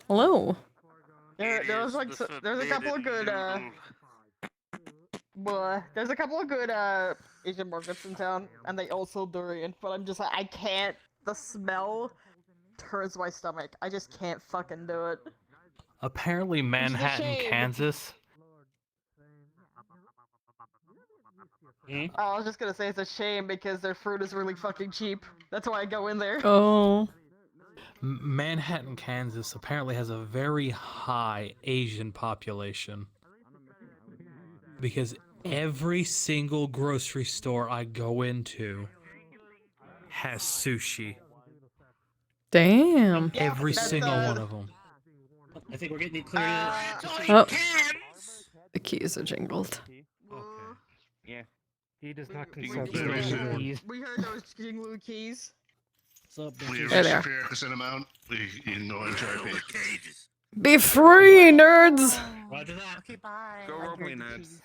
Hello. There's like there's a couple of good there's a couple of good Asian markets in town, and they all sell durian. But I'm just like, I can't. The smell turns my stomach. I just can't fucking do it. Apparently, Manhattan, shame. Kansas. I was just gonna say it's a shame because their fruit is really fucking cheap. That's why I go in there. Oh. Manhattan, Kansas apparently has a very high Asian population. Because every single grocery store I go into has sushi. Damn. Every single one of them. I think we're getting clear. Oh. The keys are jingled. Yeah. He does not consult consult the keys. We heard those jingling keys. What's up, Please, There they are. superior can send them out. You can go and try to pay. Be free, nerds! Roger that. Okay, bye. Go roleplay, nerds.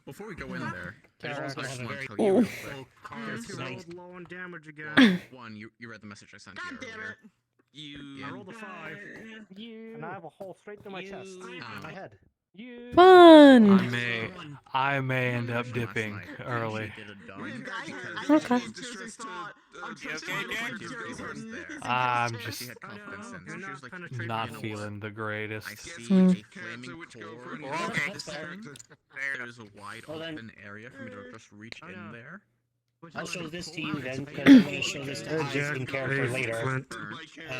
Before we go in there, Carol's gonna have a very tell you real quick. nice. Low on damage again. One, you read the message I sent you earlier. You. I rolled a 5. And I have a hole straight through my chest. My head. Fun! I may end up dipping early. Okay. I'm just not feeling the greatest. There's a wide open area for me to just reach in there. I'll show this to you then, because I'm going to show this to Kise in character later.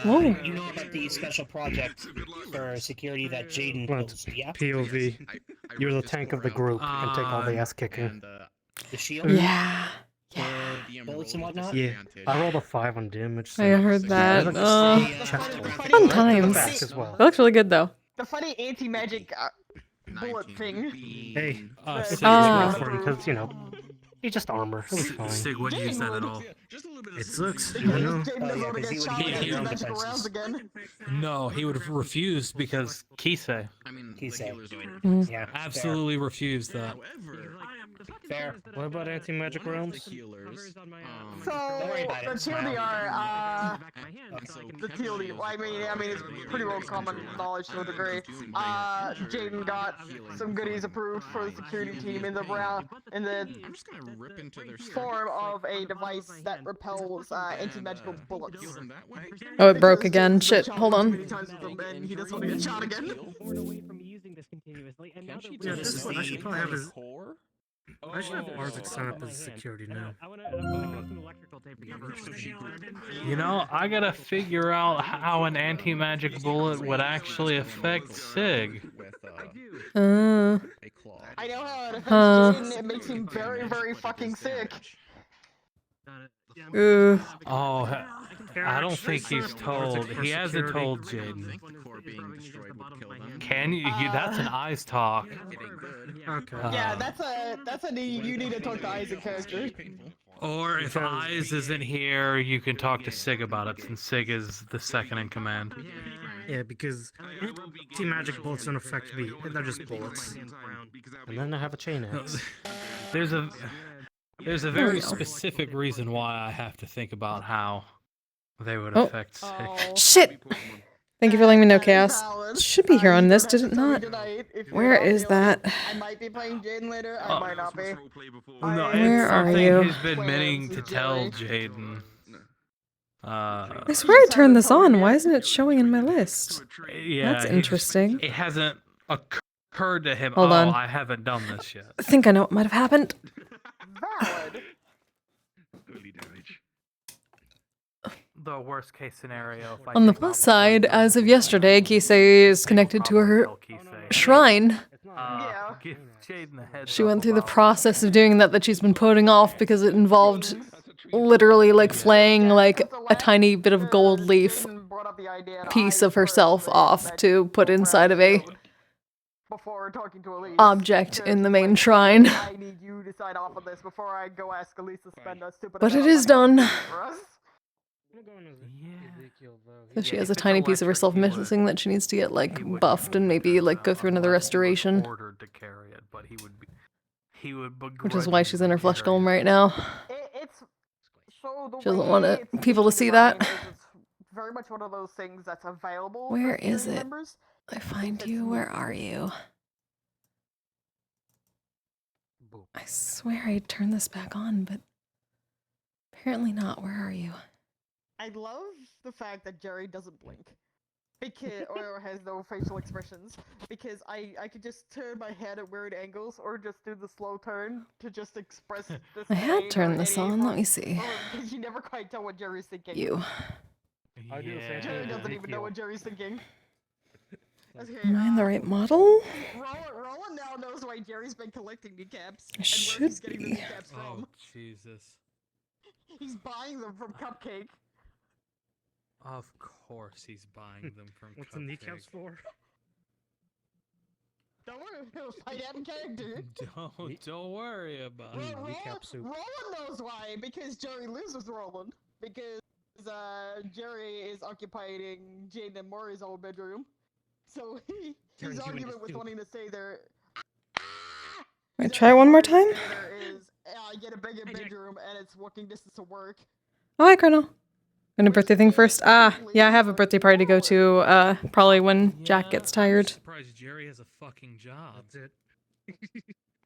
You know about the special project for security that Jaden posted, yeah? POV. You're the tank of the group and take all the ass kicking. The shield? Yeah. Bullets and whatnot? Yeah. I rolled a 5 on damage. I heard that. Chest hole. Fun times. Back as well. That looks really good, though. The funny anti-magic bullet thing. Hey, Ah. because, you know, it's just armor. It was fine. Sig wouldn't use that at all. It sucks. I know. No, he would have refused because Kise. Kise. Yeah. Absolutely refused that. Fair. What about anti-magic realms? So, the TLDR, the TLD, I mean, it's pretty well common knowledge to a degree. Jaden got some goodies approved for the security team in the form of a device that repels anti-magical bullets. Oh, it broke again. Shit, hold on. He doesn't want to get shot again. Yeah, this is I should probably have his... I should have Arctic sign up as security now. You know, I gotta figure out how an anti-magic bullet would actually affect Sig. I know how it affects Jaden. It makes him very, very fucking sick. Oh, I don't think he's told. He hasn't told Jaden. Can you? That's an eyes talk. Okay. Yeah, that's a you need to talk to Isaac character. Or if Eyes isn't here, you can talk to Sig about it, since Sig is the second in command. Yeah, because anti-magic bullets don't affect me. They're just bullets. And then I have a chain axe. There's a very specific reason why I have to think about how they would affect Sig. Shit! Thank you for letting me know, Chaos. It should be here on this, did it not? Where is that? I might be playing Jaden later, I might not be. No, Where it's are something you? he's been meaning to tell Jaden. I swear I turned this on. Why isn't it showing in my list? Yeah, That's interesting. It hasn't occurred to him. Hold on. I haven't done this yet. I think I know what might have happened. The worst case scenario. If I On the think plus about side, as of yesterday, Kise is connected to her shrine. give Jaden the heads She up went through the about- process of doing that she's been putting off because it involved literally like flaying like a tiny bit of gold leaf brought up the idea and piece I of herself off to put inside of a before talking to Elise. object in the main shrine. I need you to sign off on this before I go ask Elise to spend a stupid But amount it of is money done. for us. So she has a tiny piece of herself missing that she needs to get like buffed and maybe like go through another restoration. Ordered to carry it, but he would Which is why she's in her flesh golem right now. It's so the She doesn't way want it's people to being see designed that. is it's very much one of those things that's available. Where for is community it? members. I find you. Where are you? I swear I turned this back on, but apparently not. Where are you? I love the fact that Jerry doesn't blink. Because, or has no facial expressions. Because I could just turn my head at weird angles or just do the slow turn to just express this. I had turned this on. Let me see. Because you never quite tell what Jerry's thinking. You. Jerry doesn't even know what Jerry's thinking. Okay, Am I in the right model? Roland now knows why Jerry's been collecting kneecaps I and where should he's getting the be. kneecaps from. Oh, Jesus. He's buying them from Cupcake. Of course he's buying them from What's the kneecaps for? Don't worry, he'll fight out in character. Don't worry about it. Roland knows why, because Jerry lives with Roland. Because Jerry is occupying Jane and Maury's old bedroom. So his argument with wanting to stay there. Wait, try it one more time? Is I get a bigger bedroom and it's walking distance to work. Oh, hi, Colonel. Gonna birthday thing first. Ah, yeah, I have a birthday party to go to, probably when Jack gets tired. I'm surprised Jerry has a fucking job. That's it.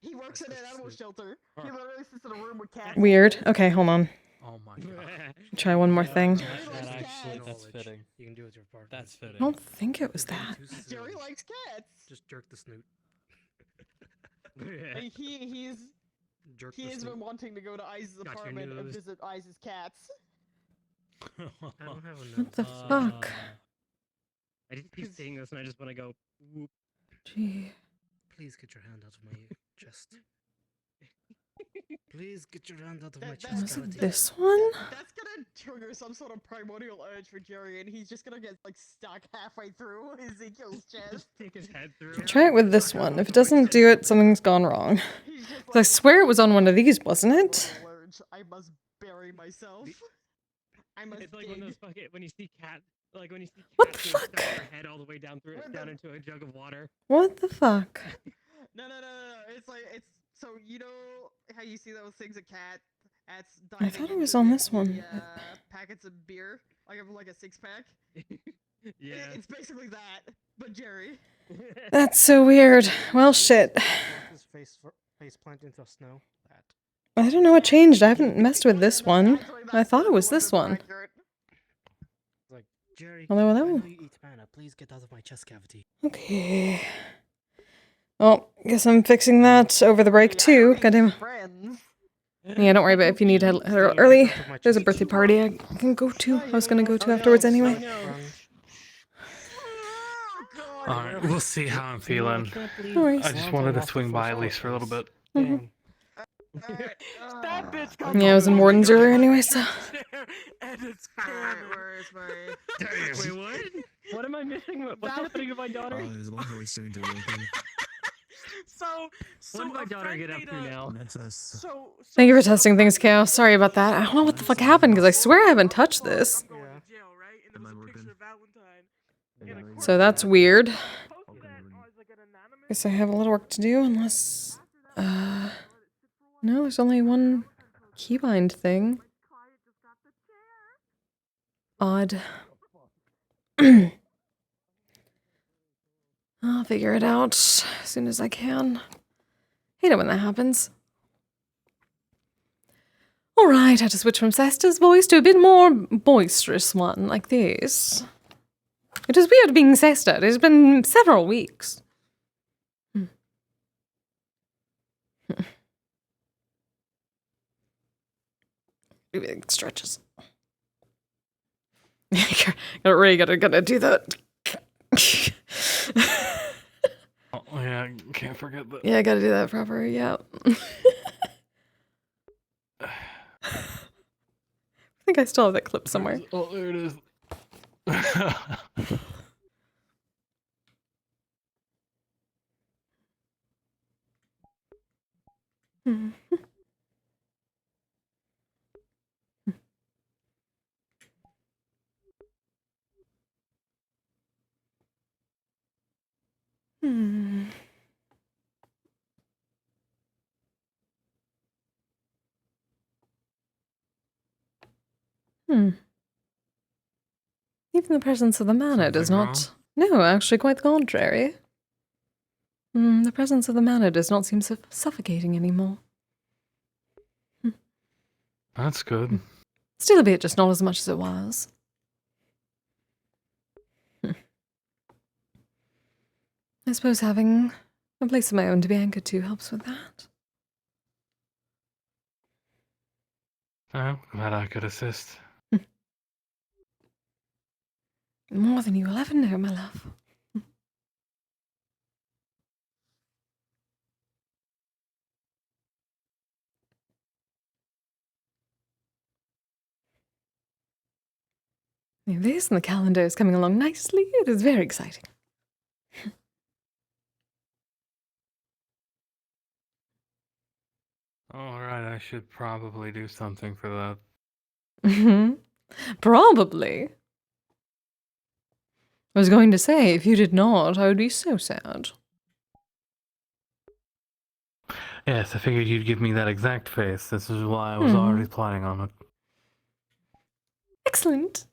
He works in an animal shelter. He literally sits in a room with cats. Weird. Okay, hold on. Oh my god. Try one more thing. That's fitting. You can do with your partner. That's fitting. I don't think it was that. Jerry likes cats. Just jerk the snoot. And he's been wanting to go to Ice's apartment and visit Ice's cats. I don't have a What the fuck? I just keep seeing this and I just want to go, whoop. Gee. Please get your hand out of my chest. Please get your hand out of my chest. Was it this one? That's gonna trigger some sort of primordial urge for Jerry, and he's just gonna get like stuck halfway through Ezekiel's chest. Stick his head through. Try it with this one. If it doesn't do it, something's gone wrong. 'Cause I swear it was on one of these, wasn't it? Urge. I must bury myself. I must. It's like when those fucking when you see cat, like when you see What the cats fuck? stuff their head all the way down through down into a jug of water. What the fuck? No. It's like it's so you know how you see those things at cats I thought it was on this one. Packets of beer, like a 6-pack. Yeah. It's basically that, but Jerry. That's so weird. Well, shit. His face plant into snow. That. I don't know what changed. I haven't messed with this one. I thought it was this one. Like Jerry, Hello, I hello. know you eat mana. Please get out of my chest cavity. Okay. Well, guess I'm fixing that over the break too. Goddamn. Yeah, don't worry about it if you need to head early. There's a birthday party I can go to. I was gonna go to afterwards anyway. Alright, we'll see how I'm feeling. No worries. I just wanted to swing by at least for a little bit. Mhm. That bitch comes Yeah, I was in Wardens earlier anyway, so. and it's where's my? Wait, what? What am I missing? What's happening to my daughter? There's one very soon to open. So what did my daughter get up to now? Thank you for testing things, Chaos. Sorry about that. I don't know what the fuck happened because I swear I haven't touched this. So that's weird. Guess I have a little work to do unless... No, there's only one keybind thing. Odd. I'll figure it out as soon as I can. Hate it when that happens. Alright, I had to switch from Sesta's voice to a bit more boisterous one, like this. It is weird being Sesta. It has been several weeks. Everything stretches. Gotta do that. Oh, yeah, can't forget that. Yeah, I gotta do that proper, yeah. think I still have that clip somewhere. Oh, there it is. Hmm. Hmm. Hmm. Even the presence of the manor does Something not... No, actually quite the contrary. The presence of the manor does not seem suffocating anymore. That's good. Still a bit, just not as much as it was. I suppose having a place of my own to be anchored to helps with that. I'm glad I could assist. More than you will ever know, my love. This and the calendar is coming along nicely. It is very exciting. Alright, I should probably do something for that. Probably. I was going to say, if you did not, I would be so sad. Yes, I figured you'd give me that exact face. This is why I was already planning on it. Excellent.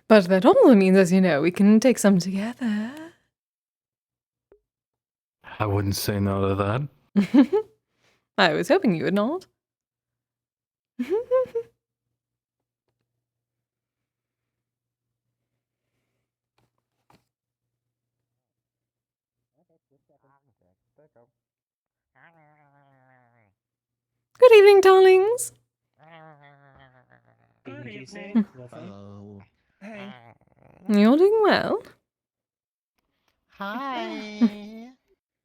But that all means, as you know, we can take some together. I wouldn't say no to that. I was hoping you would not. Good evening, darlings. Hello. Hey. You're doing well. Hi.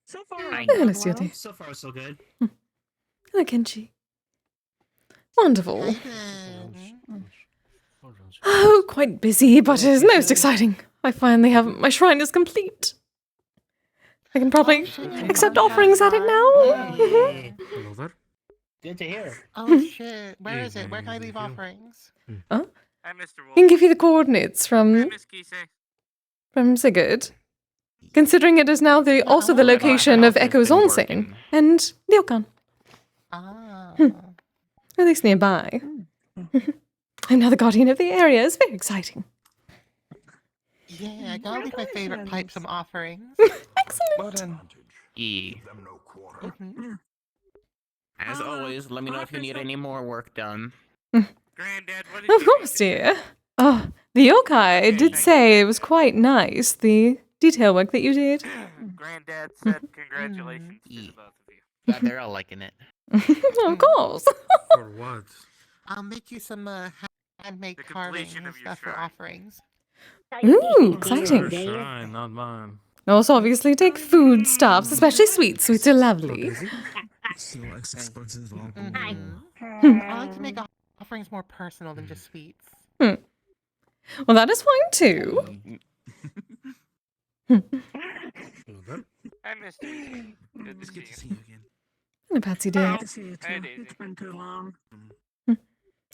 So far, Hello, Stuarty. so far so good. Hello, Kenchi. Wonderful. Oh, quite busy, but it is most exciting. I finally have... My shrine is complete. I can probably accept offerings at it now. Hello there. Good to hear. Oh shit. Where is it? Where can I leave offerings? Huh? Hi, Mr. I can give you the coordinates from Miss Kise. Sigurd. Considering it is now also the location of Echo's Onsen and Ryokan. At least nearby. I'm now the guardian of the area. It's very exciting. Yeah, I gotta leave my favorite pipe some offerings. Excellent. As always, let me know if you need any more work done. Granddad, what Of course, dear. Oh, the yokai did say it was quite nice, the detail work that you did. Granddad said congratulations to the both of you. Glad they're all liking it. Of course. For what? I'll make you some handmade carvings for offerings. Ooh, exciting. Shrine, not mine. Also, obviously, take food stuffs, especially sweets. Sweets are lovely. I like to make offerings more personal than just sweets. Well, that is fine too. Hi, Mr. Good to see you again. Hello, Patsy dear. Hi, Daisy. It's been too long.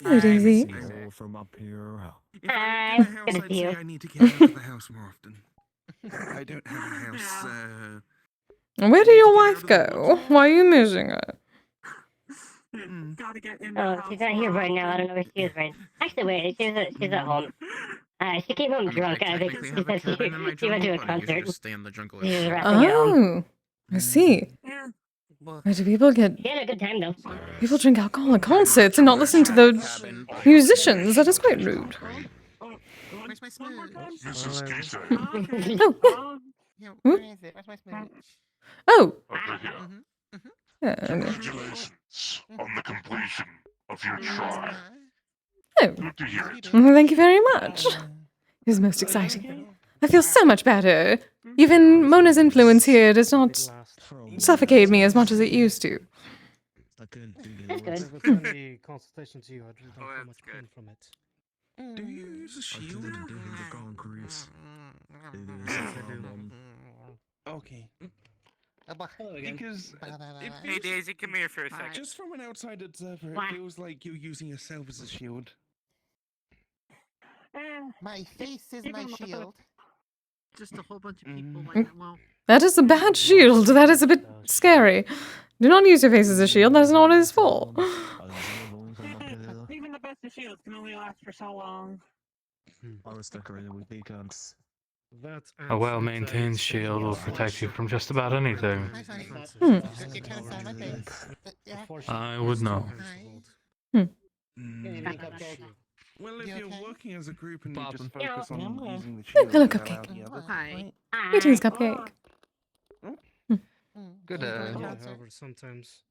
Hello, Daisy. From up here. If I lived in a house, I'd say I need to get out of the house more often. I don't have a house. Where did your wife go? Why are you missing her? Gotta get in Oh, she's not here right now. I don't know where she is right now. Actually, wait, she's at home. She came home drunk. I think she said she went to a concert. Stay in the jungle. She was resting at home. Oh, I see. Where do people get... She had a good time, though. People drink alcohol at concerts and not listen to the musicians. That is quite rude. Where's my smooch? Oh, Yeah, where is it? Where's my smooch? oh. Congratulations on the completion of your trial. Oh, thank you very much. It is most exciting. I feel so much better. Even Mona's influence here does not suffocate me as much as it used to. couldn't think That's of good. it. If it's any consultation to you, I really don't feel much pain from it. Do you use a shield? I couldn't dig in the concrete. It is Yes, a I do. problem. Okay. Hello again. Because it Hey feels, Daisy, come here for a second. just from an outside observer, it Wah. feels like you're using yourself as a shield. My face is my shield. Just a whole bunch of people Mm. like, well, That is a bad shield. That is a bit scary. Do not use your face as a shield. That is not what it is for. Even the best of shields can only last for so long. I was decorated with beacons. That A well-maintained shield will protect you from just about anything. Hi, honey. Hmm. You kind of saw my face. Yeah. I would know. Hi. Well, if You you're okay? working as a group and you just Yeah. focus on Yeah. using the Oh, shield, hello, and allow Cupcake. the others to Hi. fight. Greetings, Cupcake. Good, Did you go to Yeah, the concert? however, sometimes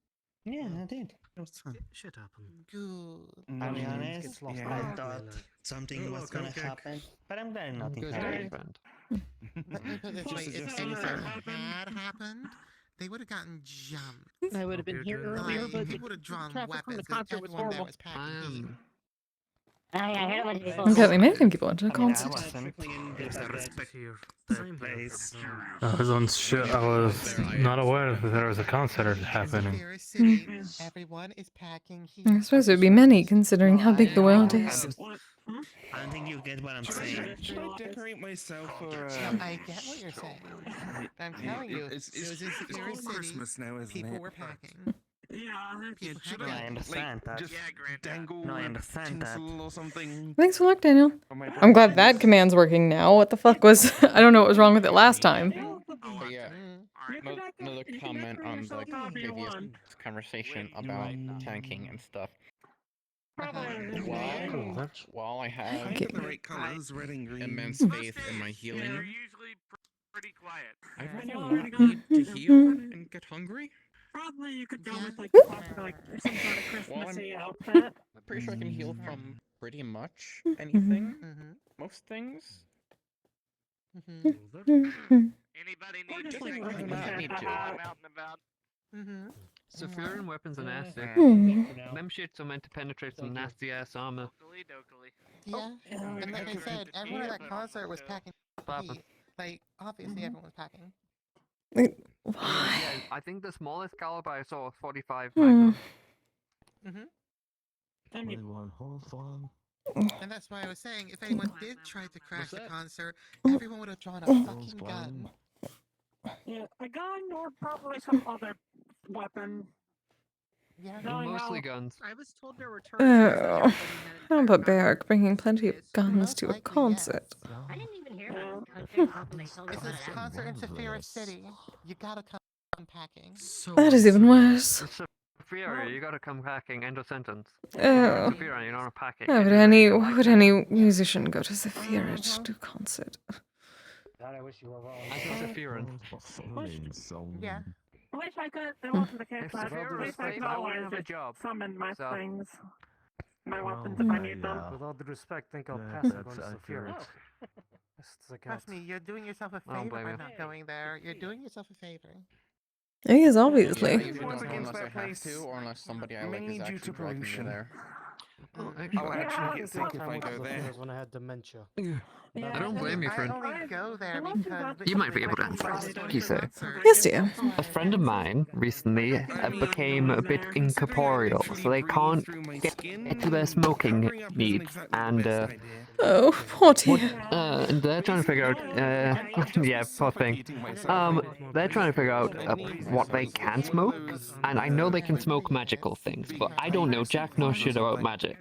Yeah, I did. It was fun. shit happens. Good. I'll be Mm, honest, gets lost yeah. I thought something was gonna happen, but I'm glad nothing Good happened. Let me put it this way: if anything had happened, they would have gotten jumped. I would have been here earlier, Like, but they would have drawn traffic from the weapons. 'Cause concert was everyone there horrible. was packing heat. I heard a bunch of people. Apparently, many people went to a I mean, I concert. wasn't. There's that respect here. That place. I was I was not aware that there was a concert happening. It's a city. Everyone is packing heat. I suppose it would be many, considering how big the world is. I don't think you get what I'm saying. Should I decorate myself for? No, I get what you're saying. I'm telling you, It's it was in it's Superior called City. Christmas now, isn't People it? were packing. People Should had I, I understand that. just Yeah, Grant. dangle No, I a understand that. tinsel or something? Thanks for luck, Daniel. on my I'm glad that bracelets? command's working now. What the fuck was... I don't know what was wrong with it last time. But yeah, another comment on the previous conversation about tanking and stuff. While I I have got the right colors, red and green. immense faith in my They're healing, usually pretty quiet. I rather not need to heal and get hungry. Probably you could go with like some sort of Christmassy outfit. I'm pretty sure I can heal from pretty much anything. Most things. Anybody need Just to like take I do not need to. I'm out and about. Sulfuran weapons are nasty. Hmm. Them shits are meant to penetrate some nasty ass armor. Yeah, and like I said, everyone at that concert was packing Papa. heat. Like, obviously everyone was packing. Why? Yeah, I think the smallest caliber I saw was 45 Hmm. Magnum. Only one whole fun. And that's why I was saying, if anyone did try to crash the concert, everyone would have drawn a fucking gun. Yeah, a gun or probably some other weapon. Yeah, Mostly guns. I was told there were Oh. How about Barrack bringing plenty of guns to a concert? I didn't even hear about the concert until they told me It's about a it. concert in Safira City. You gotta come packing. That is even worse. Safira, you gotta come packing. End of sentence. Oh. Safira, you're not packing. Why would any musician go to Zephyra to do concert? God, I wish you were wrong. I think Safira. Yeah. I wish I could. That wasn't the case If last year. Safira At was least I asleep, could I wouldn't always have a just job. summon my So- things. My weapons if I need them. With all due respect, think I'll Yeah, pass it that's on to accurate. Safira. Just like Trust me, you're doing yourself a I don't favor blame by you. not going there. You're doing yourself a favor. He is Yeah, I obviously. usually Once don't against unless I that have place, to, or unless somebody I like mainly is due to actually driving me pollution. there. I'll actually get sick if I go there. When I had dementia. I don't blame you, friend. I only go there because You might be able to answer this, Kise. Yes, dear. A friend of mine recently became a bit incorporeal, so they can't get to their smoking needs, and Oh, poor dear. and they're trying to figure out, yeah, poor thing. They're trying to figure out what they can smoke, and I know they can smoke magical things, but I don't know jack nor shit about magic.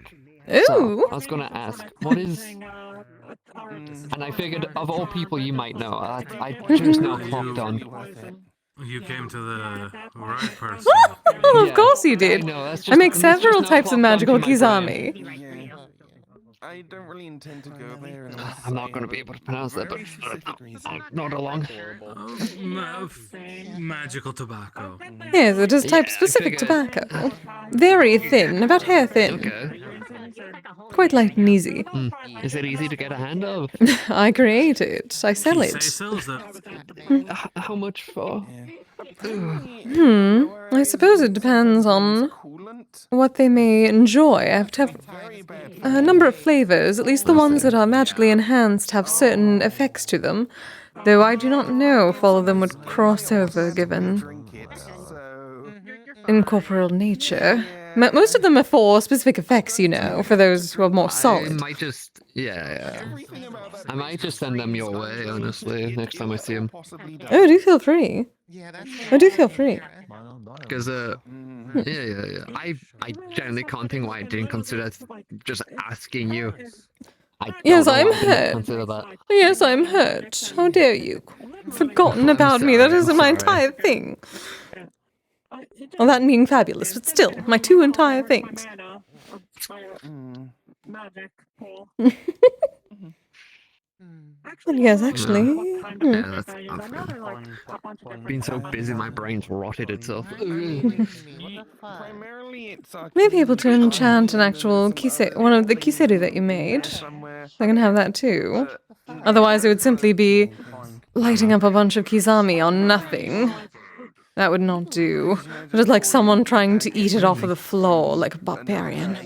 So, Ooh. I was gonna ask, what is... And I figured, of all people you might know, I just now clocked on. You came to the right person. Oh, of Yeah, course you did. I know, that's I just- make that's several just now types of clocked onto magical my brain. Kizami. Yeah. I don't really intend to go there. I'm not gonna be able to pronounce that, but not along. Magical tobacco. Yes, it is type Yeah, I specific figured. tobacco. Very thin, about hair thin. Okay. Quite light and easy. Is it easy to get a hand of? I create it. I sell Kise it. sells it. How much for? I suppose it depends on what they may enjoy. I have to have a number of flavors, at least the ones that are magically enhanced have certain effects to them, though I do not know if all of them would cross over given incorporeal nature. Most of them are for specific effects, you know, for those who are more I solid. might just, yeah. I might just send them your way, honestly, next time I see them. Oh, do feel free. Oh, do feel free. Because, yeah. I generally can't think why I didn't consider just asking you. I don't Yes, know I'm why I didn't hurt. consider that. Yes, I'm hurt. How dare you? Forgotten I'm about me. That sorry, isn't I'm my sorry. entire thing. Well, that being fabulous, but still, my two entire things. Magic pool. Well, yes, actually. Yeah, that's been so busy, my brain's rotted itself. Primarily, it's Maybe able to enchant an actual Kise, one of the Kiseri that you made. I can have that too. Otherwise, it would simply be lighting up a bunch of Kizami on nothing. That would not do. It is like someone trying to eat it off of the floor like a barbarian.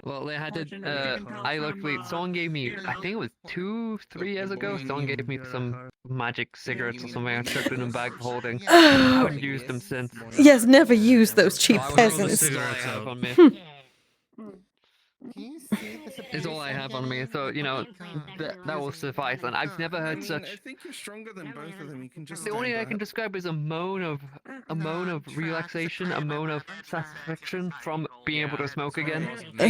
Well, they had it. I luckily, someone gave me, I think it was 2-3 years ago, someone gave me some magic cigarettes or something. I chucked it in a bag of holding. I haven't used them since. Yes, never use those cheap peasants. Is all I have on me. Is all I have on me. So, you know, that will suffice. And I've never heard such. I think you're stronger than both of them. You can just. The only way I can describe is a moan of relaxation, a moan of satisfaction from being able to smoke again.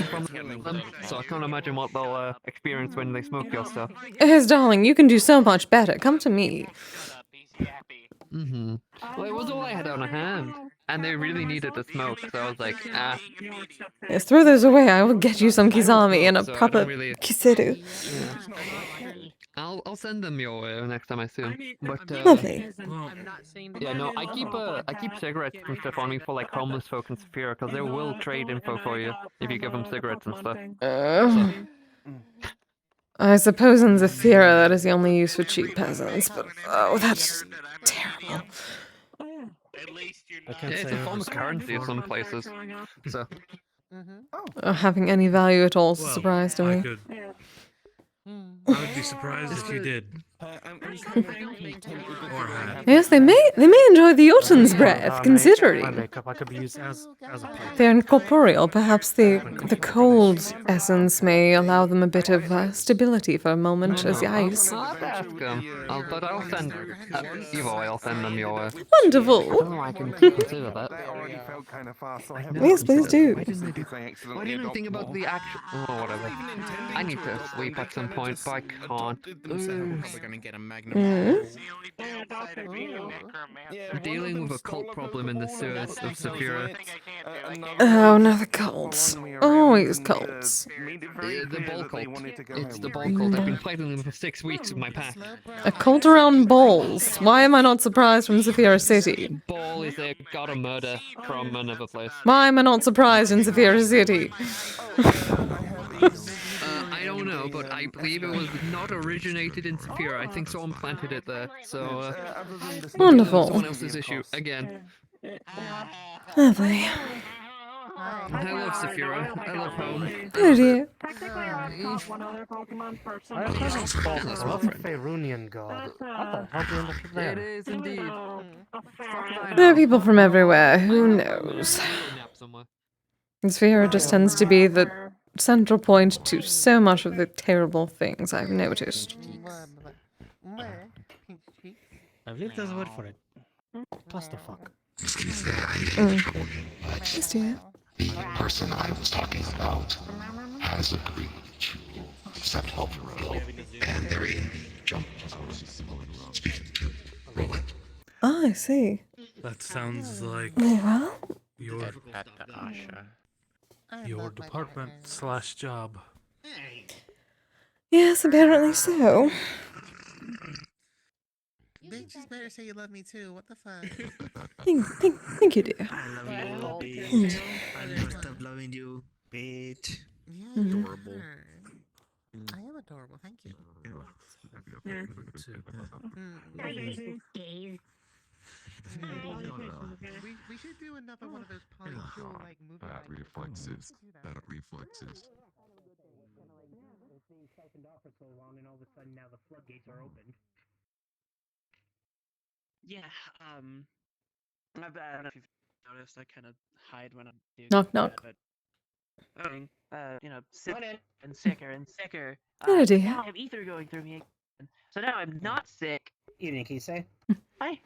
From them. So I can't imagine what they'll experience when they smoke your stuff. Yes, darling, you can do so much better. Come to me. Well, it was all I had on hand, and they really needed the smoke, so I was like, ah. Yes, throw those away. I will get you some Kizami and a So I proper don't really- Kiseru. I'll send them your way next time I see them. But Lovely. yeah, no, I keep cigarettes and stuff on me for like homeless folk in Saphira because they will trade info for you if you give them cigarettes and stuff. I suppose in Zafira that is the only use for cheap peasants, but oh, that's terrible. Yeah, it's a form of currency in some places. So Having any value at all is a surprise to me. I would be surprised if you did. Or had. Yes, they may enjoy the autumn's breath, considering makeup I could be used as a plate. they're incorporeal. Perhaps the cold essence may allow them a bit of stability for a moment as the ice. I'll have to ask them. But I'll send I'll send them your way. Wonderful. Oh, I can consider that. Yes, please do. Why didn't I think about the actual? Oh, whatever. I need to sleep at some point, but I can't. I'm dealing with a cult problem in the sewers of Saphira. Oh, no, the cults. Always cults. The ball cult. It's the ball cult. I've been fighting them for 6 weeks with my pack. A cult around balls. Why am I not surprised from Saphira City? Ball is a god of murder from another place. Why am I not surprised in Saphira City? I don't know, but I believe it was not originated in Saphira. I think someone planted it there. So, Wonderful. Someone else's issue again. Lovely. I love Saphira. I love home. Oh dear. One other Pokemon person. I thought it was called the Faerunian god. What the hell do you end up there? It is indeed. There are people from everywhere. Who knows? Saphira just tends to be the central point to so much of the terrible things I've noticed. I believe there's a word for it. Clusterfuck. Yes, dear. The person I was talking about has agreed to accept help from Bill, and they're in jump. Speaking to Roland. Ah, I see. That sounds like Well, your department/job. yes, apparently so. Bitches better say you love me too. What the fuck? Thank you, dear. I love you, bitch. I never stop loving you, bitch. Yeah, Mhm. Adorable. I am adorable. Thank you. Gaze. We should do another one of those polycule like movie. Bad reflexes. Bad reflexes. It's being siphoned off for so long, and all of a sudden now the floodgates are open. Yeah, I don't know if you've noticed, I kind of hide when I'm doing Knock, that, knock. but sick and sicker and sicker. Oh But dear. now I have ether going through me again. So now I'm not sick. Evening, Kise. Hi.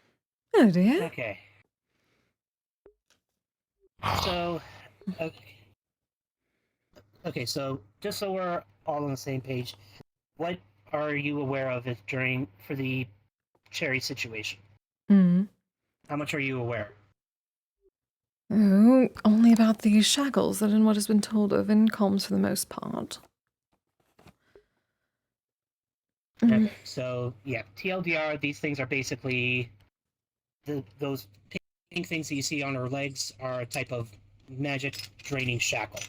Oh dear. Okay. So, okay, so just so we're all on the same page, what are you aware of for the Cherry situation? Hmm. How much are you aware? Oh, only about the shackles and what has been told of in comms for the most part. Okay, so yeah, TLDR, these things are basically those pink things that you see on her legs are a type of magic draining shackle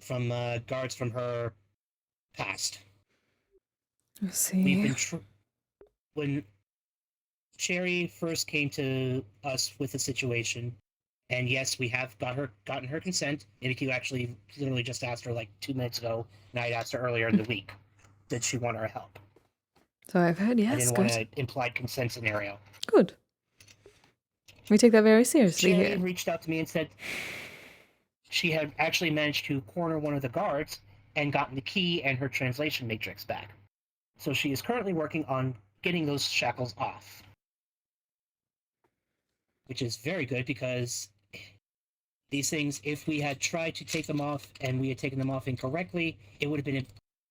from guards from her past. Let's see. We've been when Cherry first came to us with the situation, and yes, we have gotten her consent. Ibiku actually literally just asked her like 2 minutes ago, and I asked her earlier in the week, did she want our help? So I've heard, I yes, didn't good. want an implied consent scenario. Good. We take that very seriously Cherry here. reached out to me and said she had actually managed to corner one of the guards and gotten the key and her translation matrix back. So she is currently working on getting those shackles off. Which is very good because these things, if we had tried to take them off and we had taken them off incorrectly, it would have been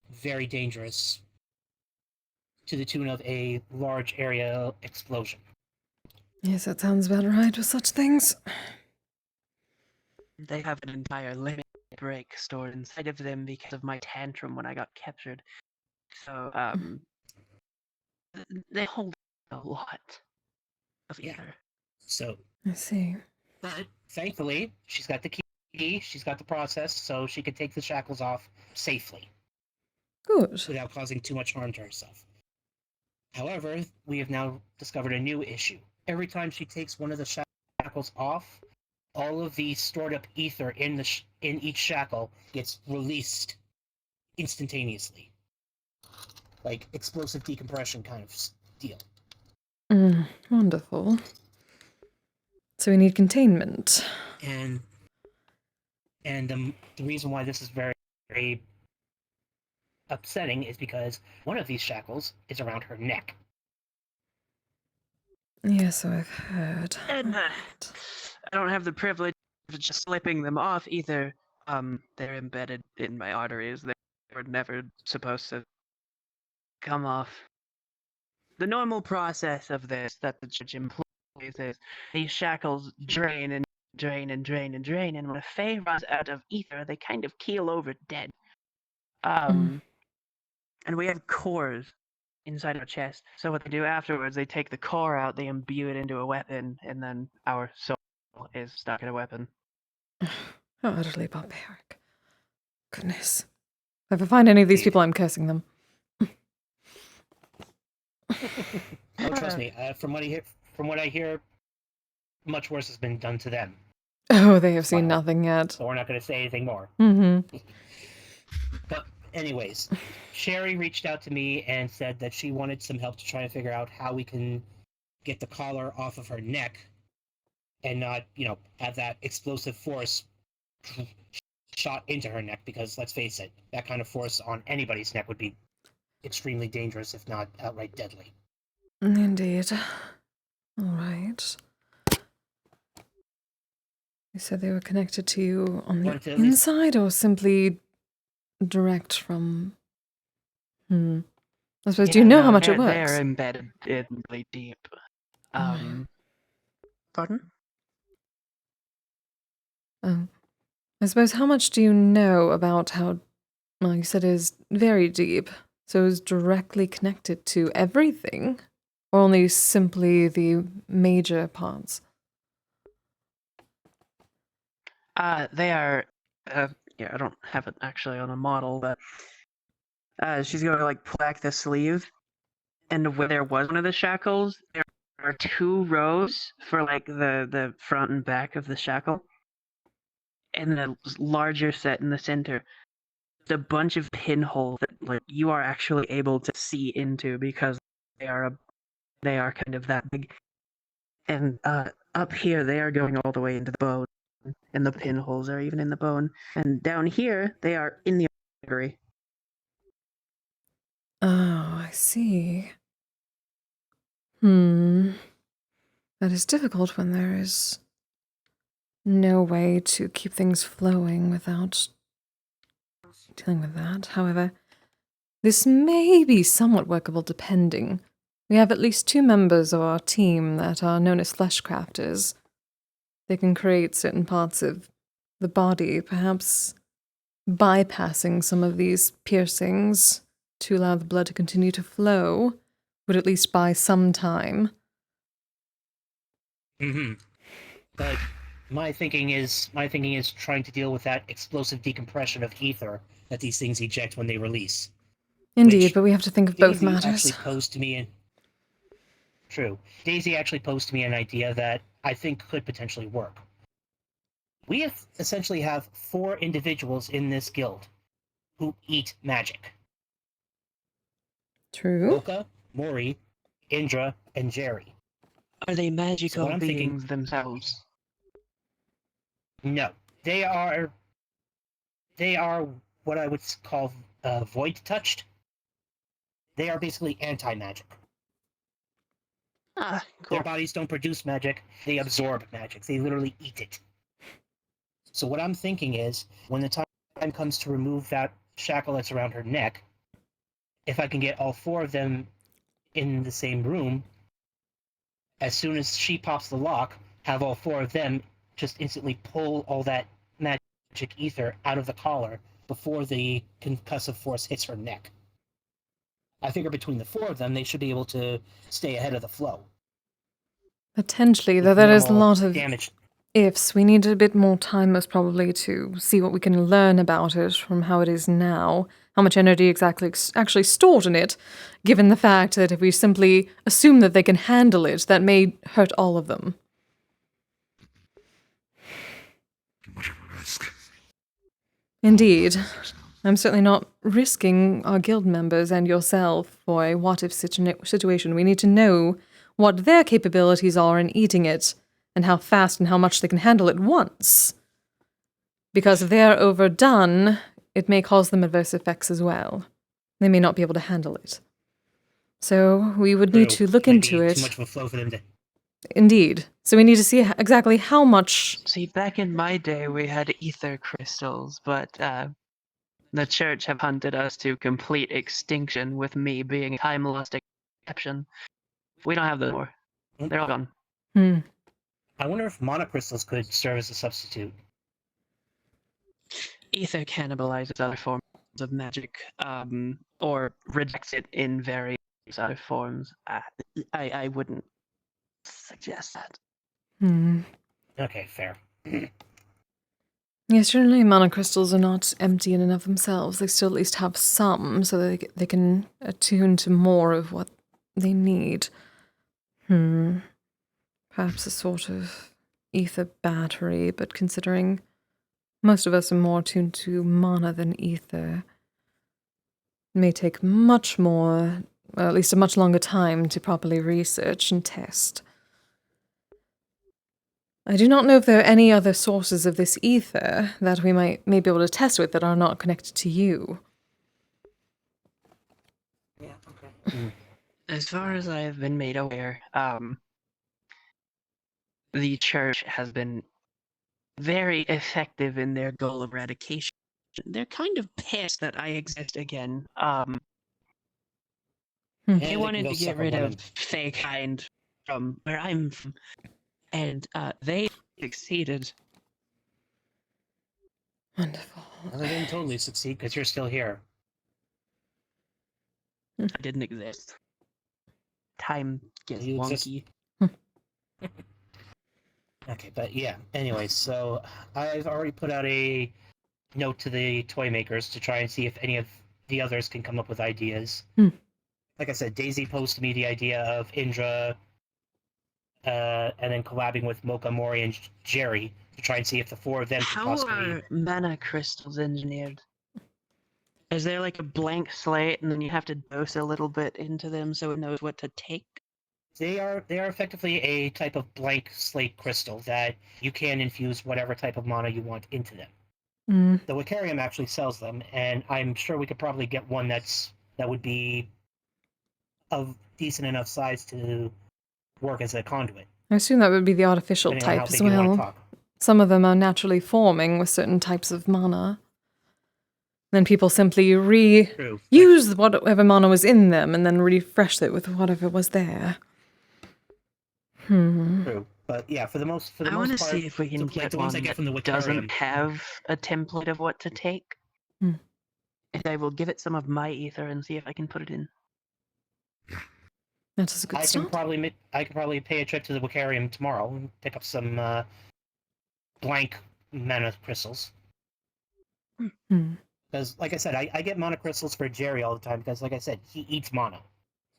very dangerous to the tune of a large area explosion. Yes, that sounds about right with such things. They have an entire limit break stored inside of them because of my tantrum when I got captured. So, they hold a lot of ether. So, I see. but thankfully, she's got the key, she's got the process, so she can take the shackles off safely. Good. Without causing too much harm to herself. However, we have now discovered a new issue. Every time she takes one of the shackles off, all of the stored up ether in each shackle gets released instantaneously, like explosive decompression kind of deal. Wonderful. So we need containment. And the reason why this is very, very upsetting is because one of these shackles is around her neck. Yes, so I've heard. And I don't have the privilege of just slipping them off either. They're embedded in my arteries. They were never supposed to come off. The normal process of this that the judge employs is these shackles drain and drain and drain and drain, and when a fae runs out of ether, they kind of keel over dead. And we have cores inside our chest. So what they do afterwards, they take the core out, they imbue it into a weapon, and then our soul is stuck in a weapon. How utterly barbaric. Goodness. If I find any of these people, I'm cursing them. Oh, trust me. From what I hear, much worse has been done to them. Oh, they have seen nothing yet. So we're not going to say anything more. Mm-hmm. But anyways, Sherry reached out to me and said that she wanted some help to try and figure out how we can get the collar off of her neck and not, have that explosive force shot into her neck, because let's face it, that kind of force on anybody's neck would be extremely dangerous, if not outright deadly. Indeed. All right. You said they were connected to you on the inside or simply direct from... I suppose, do you know how much it works? They're embedded in really deep. Pardon? Oh. I suppose, how much do you know about how... Well, you said it is very deep, so it's directly connected to everything? Or only simply the major parts? They are, I don't have it actually on a model, but she's going to like pull back the sleeve, and where there was one of the shackles, there are 2 rows for like the front and back of the shackle, and then a larger set in the center. A bunch of pinholes that like you are actually able to see into because they are kind of that big. And up here they are going all the way into the bone, and the pinholes are even in the bone. And down here they are in the artery. Oh, I see. That is difficult when there is no way to keep things flowing without dealing with that. However, this may be somewhat workable depending. We have at least 2 members of our team that are known as flesh crafters. They can create certain parts of the body, perhaps bypassing some of these piercings to allow the blood to continue to flow would at least buy some time. But my thinking is trying to deal with that explosive decompression of ether that these things eject when they release. Indeed, but we have to think of both Daisy matters. actually posed to me Daisy actually posed to me an idea that I think could potentially work. We essentially have 4 individuals in this guild who eat magic. True. Oka, Mori, Indra, and Jerry. Are they magical what I'm beings thinking- themselves? No, they are what I would call void touched. They are basically anti-magic. Ah, cool. Their bodies don't produce magic, they absorb magic. They literally eat it. So what I'm thinking is, when the time comes to remove that shackle that's around her neck, if I can get all 4 of them in the same room, as soon as she pops the lock, have all 4 of them just instantly pull all that magic ether out of the collar before the concussive force hits her neck. I figure between the 4 of them, they should be able to stay ahead of the flow. Potentially, though there is a lot of damage. ifs. We need a bit more time, most probably, to see what we can learn about it from how it is now, how much energy exactly actually stored in it, given the fact that if we simply assume that they can handle it, that may hurt all of them. Indeed. I'm certainly not risking our guild members and yourself for a what-if situation. We need to know what their capabilities are in eating it, and how fast and how much they can handle at once. Because if they're overdone, it may cause them adverse effects as well. They may not be able to handle it. So we would need to look into it. Too much of a flow for them to... Indeed. So we need to see exactly how much... See, back in my day, we had ether crystals, but the church have hunted us to complete extinction, with me being a time-lost exception. We don't have them anymore. They're all gone. I wonder if monocrystals could serve as a substitute. Ether cannibalizes other forms of magic, or rejects it in various other forms. I wouldn't suggest that. Okay, fair. Yes, generally monocrystals are not empty in and of themselves. They still at least have some, so that they can attune to more of what they need. Perhaps a sort of ether battery, but considering most of us are more attuned to mana than ether, it may take much more, or at least a much longer time to properly research and test. I do not know if there are any other sources of this ether that we may be able to test with that are not connected to you. Yeah, okay. As far as I have been made aware, the church has been very effective in their goal of eradication. They're kind of pissed that I exist again. They wanted to get rid of Feykind from where I'm from, and they succeeded. Wonderful. Well, they didn't totally succeed because you're still here. I didn't exist. Time gets wonky. Okay, but yeah. Anyways, so I've already put out a note to the toy makers to try and see if any of the others can come up with ideas. Hmm. Like I said, Daisy posed to me the idea of Indra, and then collabing with Mocha, Mori, and Jerry to try and see if the four of them could How possibly. are mana crystals engineered? Is there like a blank slate and then you have to dose a little bit into them so it knows what to take? They are effectively a type of blank slate crystal that you can infuse whatever type of mana you want into them. Mm. The Wicarium actually sells them, and I'm sure we could probably get one that would be of decent enough size to work as a conduit. I assume that would be the artificial Depending on how type as big you wanna well. talk. Some of them are naturally forming with certain types of mana. Then people simply True. reuse whatever mana was in them and then refresh it with whatever was there. True. But yeah, for the most I want to part, see if we can like get the one ones I get that from the Wicarium. doesn't have a template of what to take. Hmm. And I will give it some of my ether and see if I can put it in. That is a good I start. can probably pay a trip to the Wicarium tomorrow and pick up some blank mana crystals. Hmm. Because, like I said, I get mana crystals for Jerry all the time because, like I said, he eats mana.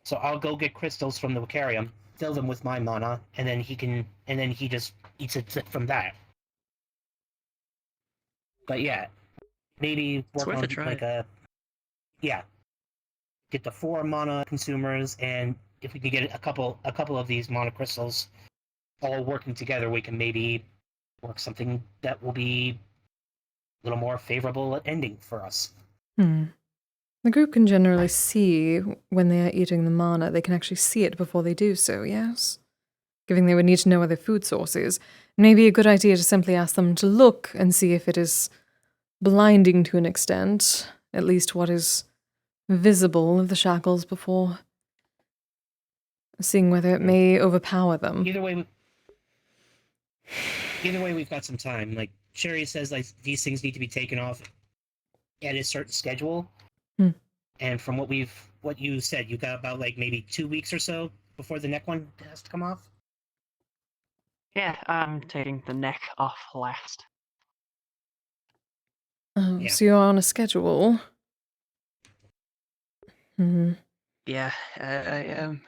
So I'll go get crystals from the Wicarium, fill them with my mana, and then he just eats it from that. But yeah, maybe work worth on a try. get the 4 mana consumers, and if we could get a couple of these mana crystals all working together, we can maybe work something that will be a little more favorable ending for us. Hmm. The group can generally see when they are eating the mana. They can actually see it before they do so, yes? Given they would need to know other food sources, it may be a good idea to simply ask them to look and see if it is blinding to an extent, at least what is visible of the shackles before seeing whether it may overpower them. Either way, we've got some time. Like Sherry says, like these things need to be taken off at a certain schedule. Hmm. And from what you said, you got about like maybe 2 weeks or so before the neck one has to come off. Yeah, I'm taking the neck off last. Oh, Yeah. so you're on a schedule. Hmm. Yeah, I am.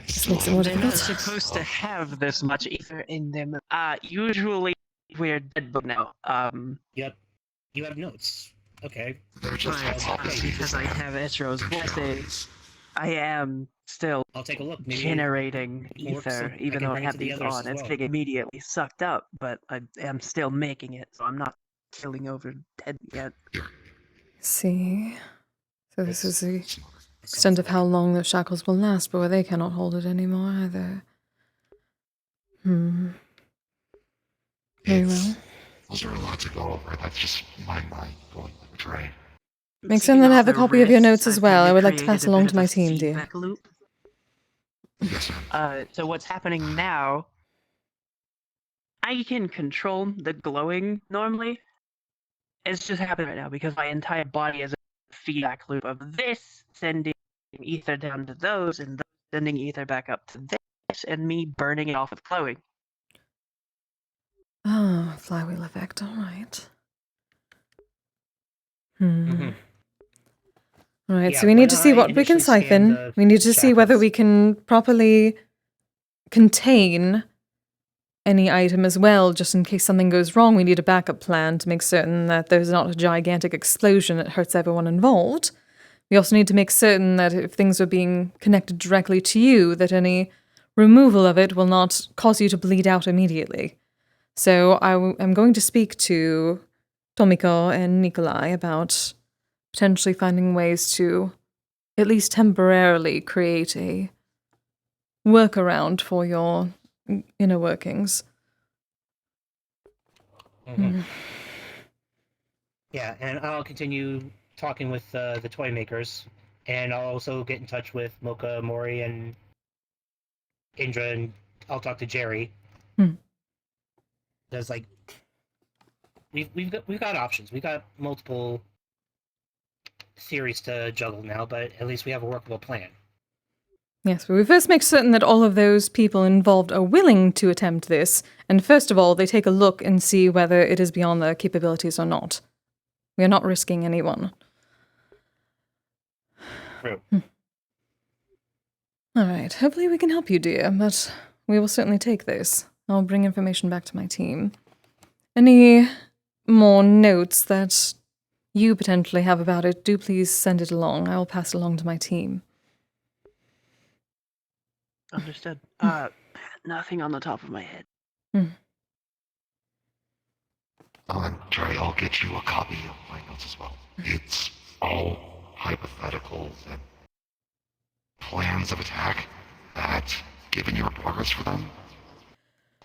This makes it more They're not difficult. supposed to have this much ether in them. Usually we're dead book now. Yep. You have notes. Okay. But because I have Etro's blessing, I am still I'll take a look. Maybe generating we can work ether, some- I even can though I bring it have to the these others on. as It's well. getting immediately sucked up, but I am still making it, so I'm not killing over dead yet. See. So this is the extent of how long the shackles will last, but they cannot hold it anymore either. Hmm. Very well. Those are a lot to go over. That's just my mind going to the drain. Make certain that I have a copy of your notes as well. I would like to pass along to my team, dear. Feedback loop. So what's happening now, I can control the glowing normally. It's just happening right now because my entire body is a feedback loop of this sending ether down to those and those sending ether back up to this and me burning it off with glowing. Ah, flywheel effect, alright. Hmm. Alright, Yeah, so we need when to see I what we can initially scanned siphon. the We need to see whether we can properly contain any item as well, just in case something goes wrong. We need a backup plan to make certain that there's not a gigantic explosion that hurts everyone involved. We also need to make certain that if things are being connected directly to you, that any removal of it will not cause you to bleed out immediately. So I'm going to speak to Tomiko and Nikolai about potentially finding ways to at least temporarily create a workaround for your inner workings. Mhm. Yeah, and I'll continue talking with the toy makers, and I'll also get in touch with Mocha, Mori, and Indra, and I'll talk to Jerry. There's like we've got options. We've got multiple theories to juggle now, but at least we have a workable plan. Yes, but we first make certain that all of those people involved are willing to attempt this, and first of all, they take a look and see whether it is beyond their capabilities or not. We are not risking anyone. True. Alright, hopefully we can help you, dear, but we will certainly take this. I'll bring information back to my team. Any more notes that you potentially have about it, do please send it along. I will pass it along to my team. Understood. Nothing on the top of my head. And Jerry, I'll get you a copy of my notes as well. It's all hypotheticals and plans of attack that, given your progress for them,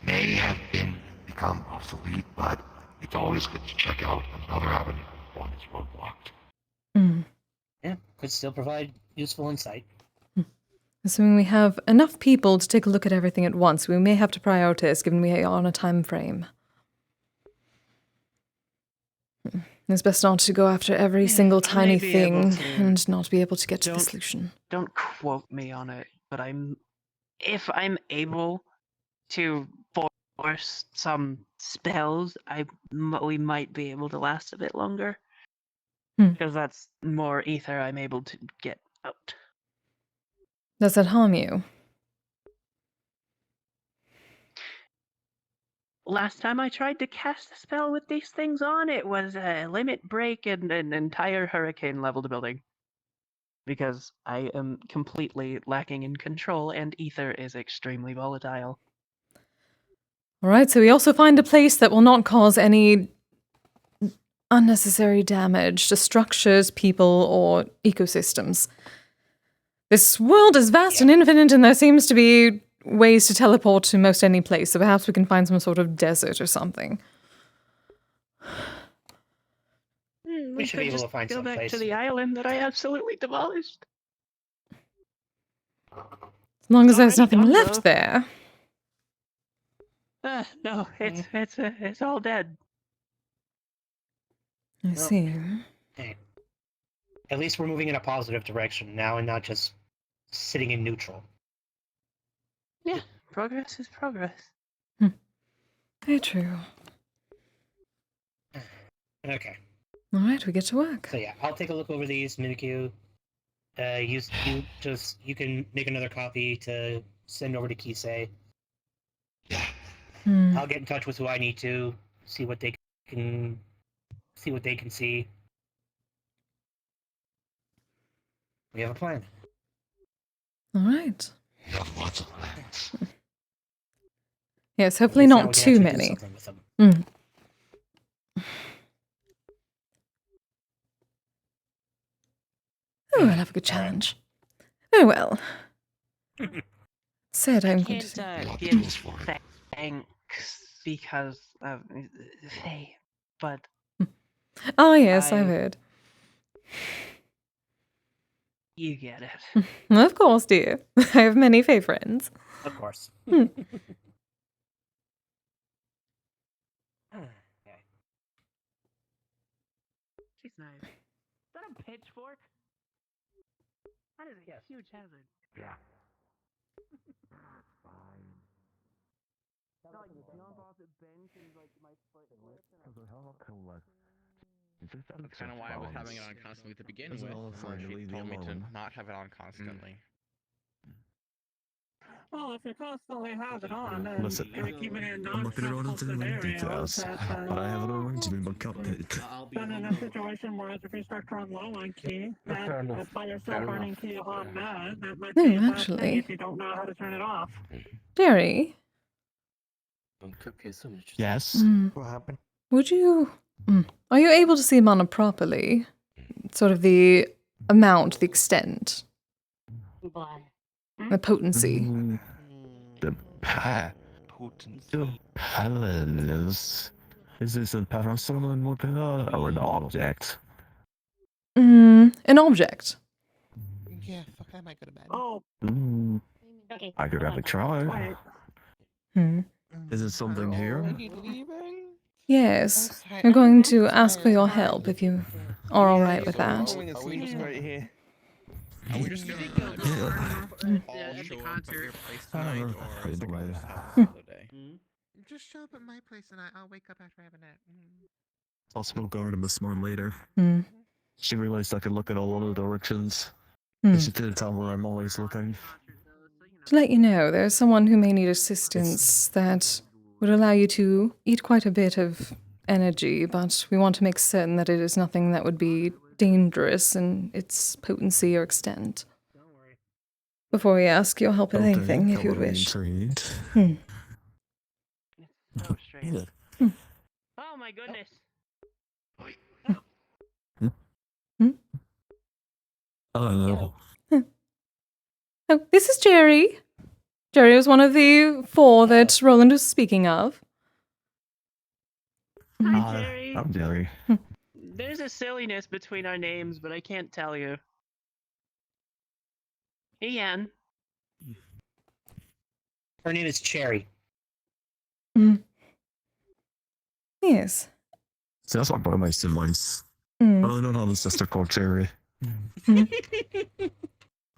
may have become obsolete, but it's always good to check out another avenue when it's roadblocked. Yeah, could still provide useful insight. Assuming we have enough people to take a look at everything at once, we may have to prioritize given we are on a time frame. It's best not to go after every single tiny thing and not be able to get to the solution. Don't quote me on it, but if I'm able to force some spells, we might be able to last a bit longer. Because that's more ether I'm able to get out. Does that harm you? Last time I tried to cast a spell with these things on, it was a limit break and an entire hurricane leveled building. Because I am completely lacking in control and ether is extremely volatile. Alright, so we also find a place that will not cause any unnecessary damage to structures, people, or ecosystems. This world is vast and infinite, and there seems to be ways to teleport to most any place, so perhaps we can find some sort of desert or something. We should be able to find go some back place. to the island that I absolutely demolished. As long as there's already nothing done, left though. there. No, it's all dead. I see. Hey. At least we're moving in a positive direction now and not just sitting in neutral. Yeah, progress is progress. Very true. Okay. Alright, we get to work. So yeah, I'll take a look over these, Mimikyu. You can make another copy to send over to Kise. I'll get in touch with who I need to see what they can see. We have a plan. Alright. We have lots of plans. Yes, hopefully At least now not we can too actually do many. something with them. Oh, I'll have a good challenge. Very well. Said I'm going Can't to... give thanks because of hey, but Oh yes, I've heard. you get it. Of course, dear. I have many fey friends. Of course. She's nice. Is that a pitchfork? That is a huge hazard. Yeah. That's kind of why I was having it on constantly to begin with. Before she told me to not have it on constantly. Well, if you constantly have it on, then Listen, you're keeping it I'm not going to run into the details, but I have an arrangement cockpit. Then in a situation where if you start to run low on key, then by yourself running key on that might be a bad actually. thing if you don't know how to turn it off. Jerry? Yes? What happened? Would you... Are you able to see mana properly? Sort of the amount, the extent? The potency? The palace. Is this a person or an object? An object. Yeah, fuck, I might go to bed. Oh. I could have a try. Is it something here? Yes. I'm going to ask for your help if you are alright with that. right here. Are we just gonna at the concert place tonight, or is it gonna be another day? Just show up at my place and I'll wake up after I have a nap. Possible Gardemus more later. Hmm. She realized I could look at all other directions. Hmm. And she did tell me I'm always looking. To let you know, there's someone who may need assistance that would allow you to eat quite a bit of energy, but we want to make certain that it is nothing that would be dangerous in its potency or extent. Before we ask your help with Okay, anything, if you would already wish. intrigued. Hmm. So strange. Hmm. Oh my goodness. Oh, Oh, this is Jerry. Jerry was one of the 4 that Roland was speaking of. Hi, Jerry. I'm Jerry. There's a silliness between our names, but I can't tell you. Ian. Her name is Cherry. Mm. Yes. See, that's what one of my siblings. Mm. Well, I don't have a sister called Jerry. Mm.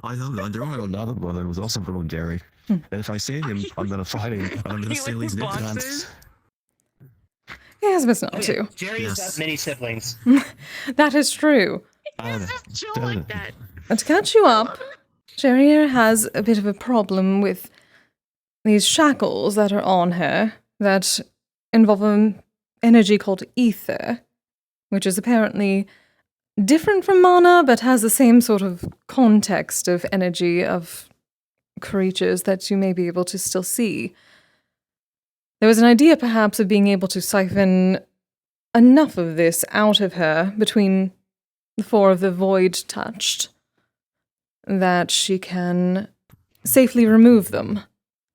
I know, I do have another brother who was also called Jerry. And if I see him, I'm gonna fight him, and I'm gonna steal his nicknames. Yes, but not Oh, yeah. too. Jerry has got many siblings. That is true. Chill like that. But to catch you up, Jerry has a bit of a problem with these shackles that are on her that involve an energy called ether, which is apparently different from mana, but has the same sort of context of energy of creatures that you may be able to still see. There was an idea, perhaps, of being able to siphon enough of this out of her between the 4 of the void touched that she can safely remove them.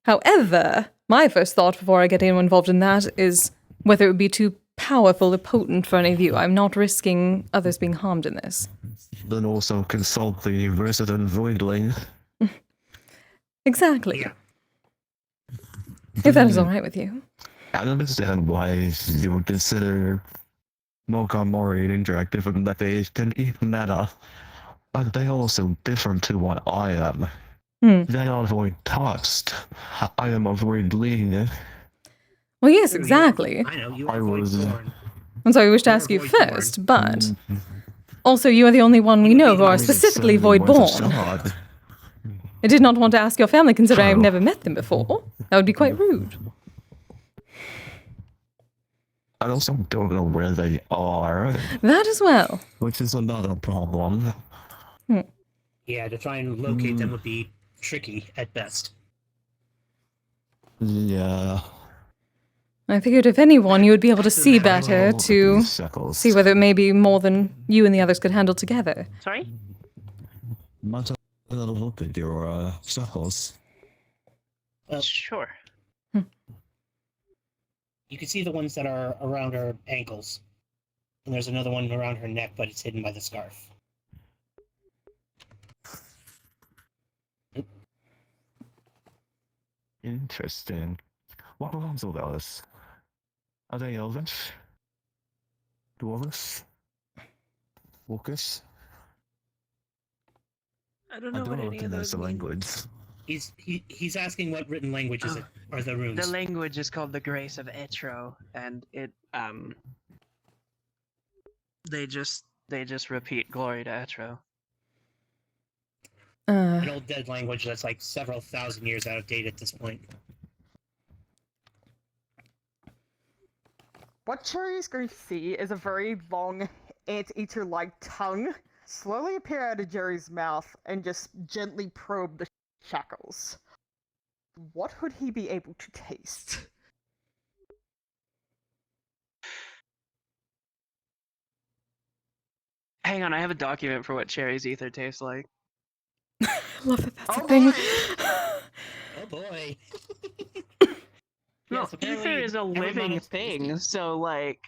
However, my first thought before I get anyone involved in that is whether it would be too powerful or potent for any of you. I'm not risking others being harmed in this. Then also consult the resident voidling. Exactly. Yeah. If that is all right with you. I don't understand why you would consider Mokamori interactive and that they can eat meta. But they also different to what I am. They are void tossed. I am a void lean. Well, yes, exactly. I know, you are void-born. And so I wish to ask you first, but also you are the only one we know who are specifically void-born. I did not want to ask your family considering I've never met them before. That would be quite rude. I also don't know where they are. That as well. Which is another problem. Yeah, to try and locate them would be tricky at best. Yeah. I figured if anyone, you would be able to see better to see whether it may be more than you and the others could handle together. Sorry? Might have a little look at your shackles. Sure. You can see the ones that are around her ankles. And there's another one around her neck, but it's hidden by the scarf. Interesting. What belongs all those? Are they elvish? Dwarvish? Orcish? I don't I know don't what any of recognize those the mean. language. He's asking what written language is it are the runes. The language is called the Grace of Etro, and it they just repeat glory to Etro. An old dead language that's like several thousand years out of date at this point. What Cherry is going to see is a very long anteater-like tongue slowly appear out of Jerry's mouth and just gently probe the shackles. What would he be able to taste? Hang on, I have a document for what Cherry's ether tastes like. I love that that's a thing. Oh boy. No, Yes, apparently ether is a every living mono- thing, so like.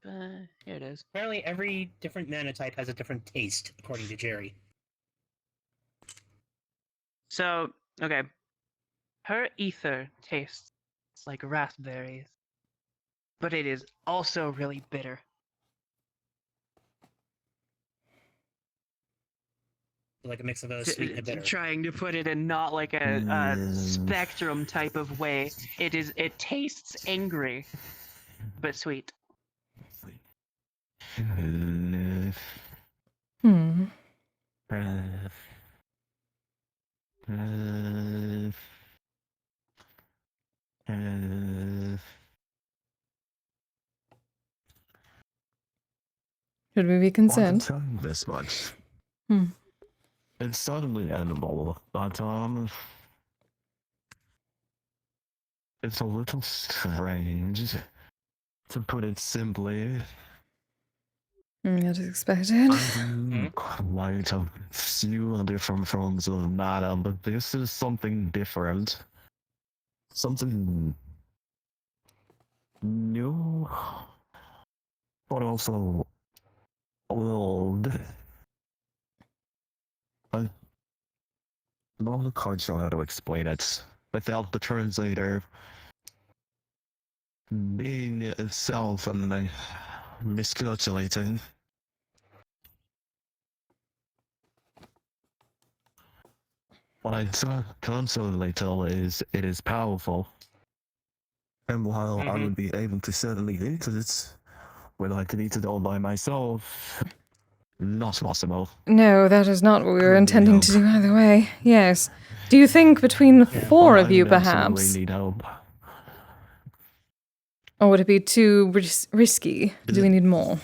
Here it is. Apparently every different nanotype has a different taste, according to Jerry. So, okay. Her ether tastes like raspberries, but it is also really bitter. Like a mix of a sweet and a bitter. Trying to put it in not like a spectrum type of way. It tastes angry, but sweet. Hmm. Should we be I can concerned? tell you this much. Hmm. It's certainly edible, but it's a little strange, to put it simply. As expected. Quite a few different forms of matter, but this is something different. Something new, but also old. I'm not quite sure how to explain it without the translator being itself and miscalculating. What I can certainly tell is it is powerful. And while I would be able to certainly eat it, whether I could eat it all by myself, not possible. No, that is not what we were intending to do either way. Yes. Do you think between the four of you, perhaps? Need help. Or would it be too risky? Do we need more?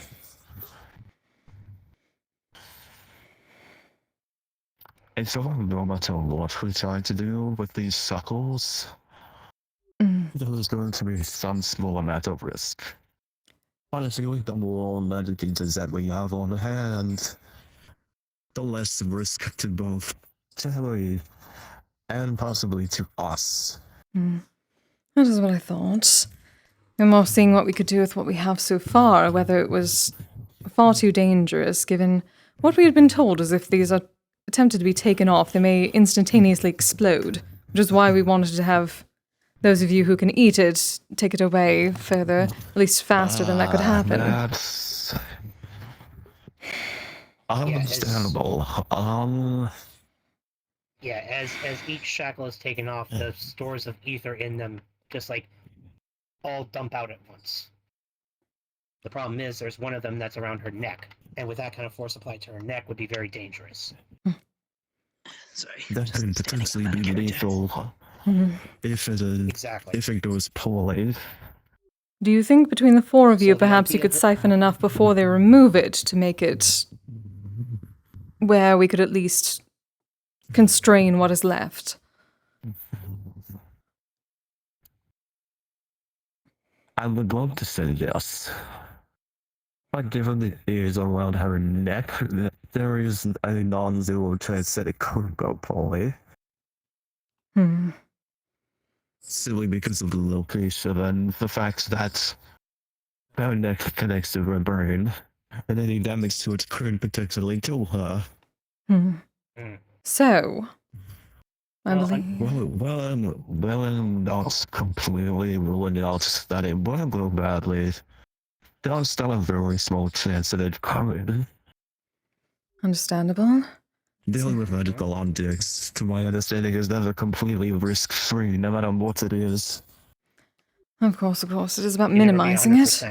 It's all no matter what we try to do with these suckles, there's going to be some small amount of risk. Honestly, with the more medicators that we have on hand, the less risk to both Terry and possibly to us. That is what I thought. And more seeing what we could do with what we have so far, whether it was far too dangerous, given what we had been told, as if these are attempted to be taken off, they may instantaneously explode, which is why we wanted to have those of you who can eat it take it away further, at least faster than that could happen. That's understandable. Yeah, as each shackle is taken off, the stores of ether in them just like all dump out at once. The problem is there's one of them that's around her neck, and with that kind of force applied to her neck would be very dangerous. Sorry. That could potentially be lethal if it goes poorly. Do you think between the four of you, perhaps you could siphon enough before they remove it to make it where we could at least constrain what is left? I would love to say yes. But given the ears around her neck, there is a non-zero chance that it could go poorly. Simply because of the location and the fact that her neck connects to her brain, and any damage to it could potentially kill her. So, I believe... Well, I'm not completely ruling out that it will go badly. There's still a very small chance that it could. Understandable. Dealing with medical objects, to my understanding, is never completely risk-free, no matter what it is. Of course, it is about minimizing it.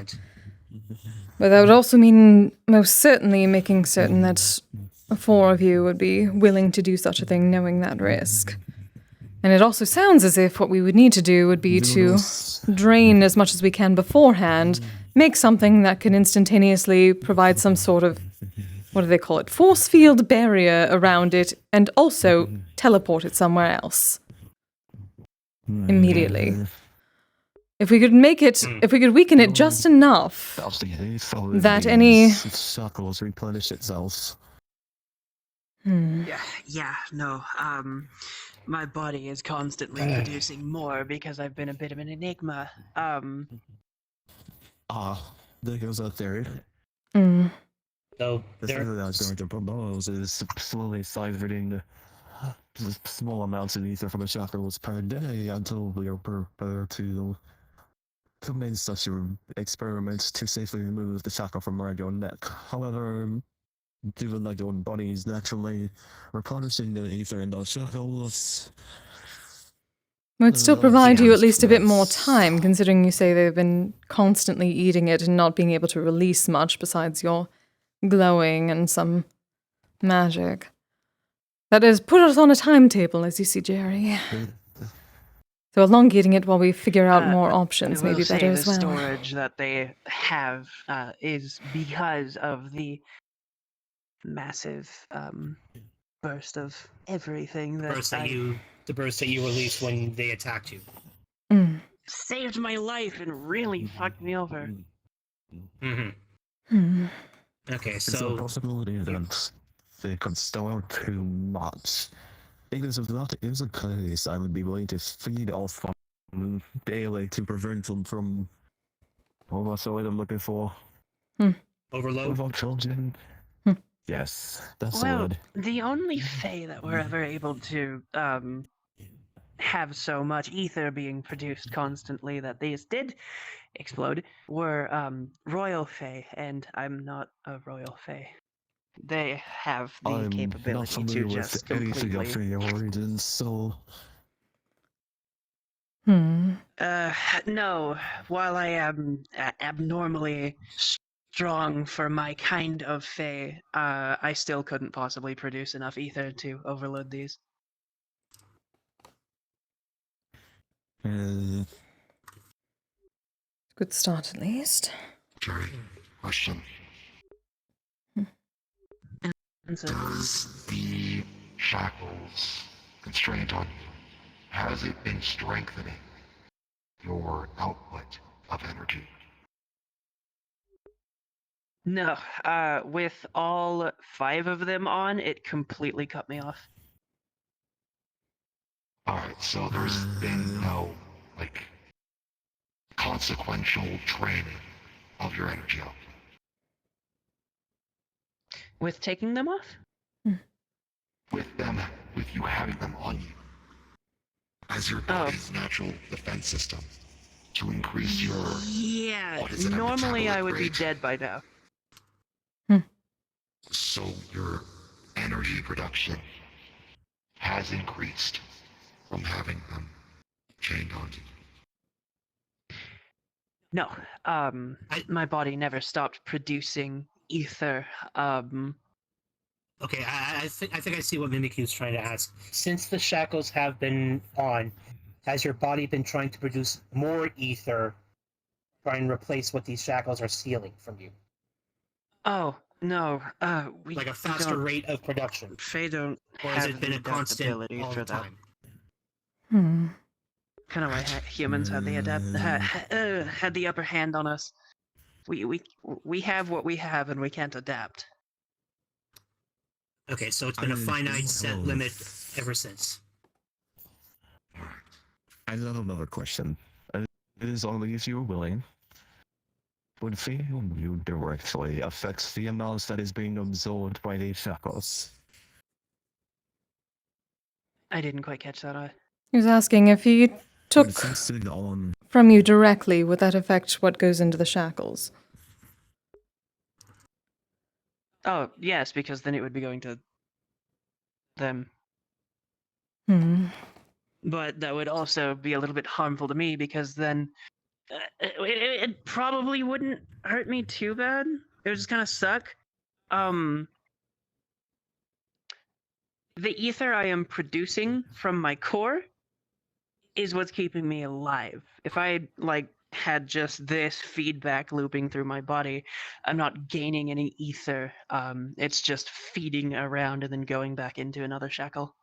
But that would also mean most certainly making certain that four of you would be willing to do such a thing knowing that risk. And it also sounds as if what we would need to do would be to drain as much as we can beforehand, make something that can instantaneously provide some sort of, what do they call it, force field barrier around it, and also teleport it somewhere else. Immediately. If we could make it, if we could weaken it just enough that any... Circles replenish itself. Yeah, no. My body is constantly producing more because I've been a bit of an enigma. There goes a theory. So the thing that I was going to propose is slowly siphoning small amounts of ether from the chakras per day until we are prepared to commence such experiments to safely remove the chakra from around your neck. However, given that your body is naturally replenishing the ether in those shackles. Would still provide you at least a bit more Yes. time, considering you say they've been constantly eating it and not being able to release much besides your glowing and some magic. That is, put us on a timetable, as you see, Jerry. So elongating it while we figure out more options I may will be say better the as well. storage that they have is because of the massive burst of everything that The burst that you released when they attacked you. saved my life and really fucked me over. Okay, It's a possibility that they could store too much. Because if that is the case, I would be willing to feed off them daily to prevent them from. What's the word I'm looking for? Overload? Overcharging. Yes, that's the Well, word. the only Fae that were ever able to have so much ether being produced constantly that these did explode were royal Fae, and I'm not a royal Fae. They have the I'm not capability familiar to with just anything of completely. your origins, so. No. While I am abnormally strong for my kind of Fae, I still couldn't possibly produce enough ether to overload these. Good start, at least. Jerry, question. Does the shackles constraint on you, has it been strengthening your output of energy? No, with all 5 of them on, it completely cut me off. Alright, so there's been no, like, consequential training of your energy output. With taking them off? With you having them on you. As your body's natural defense system. To increase your... Yeah, what is it, a normally I would be metabolic rate? dead by now. So your energy production has increased from having them chained onto you. No, my body never stopped producing ether. Okay, I think I see what Mimikyu's trying to ask. Since the shackles have been on, has your body been trying to produce more ether, try and replace what these shackles are stealing from you? Oh, no, we like a faster don't- rate of production. Fae don't Or has have it been the a constant adaptability all for the that. time? Kind of why humans had the had the upper hand on us. We have what we have, and we can't adapt. Okay, so it's been a finite set limit ever since. I have another question. As only if you're willing. Would feeling you directly affects the amount that is being absorbed by these shackles? I didn't quite catch that. He was asking if he took from you directly, would that affect what goes into the shackles? Oh, yes, because then it would be going to them. But that would also be a little bit harmful to me because then it probably wouldn't hurt me too bad. It would just kind of suck. The ether I am producing from my core is what's keeping me alive. If I had just this feedback looping through my body, I'm not gaining any ether. It's just feeding around and then going back into another shackle.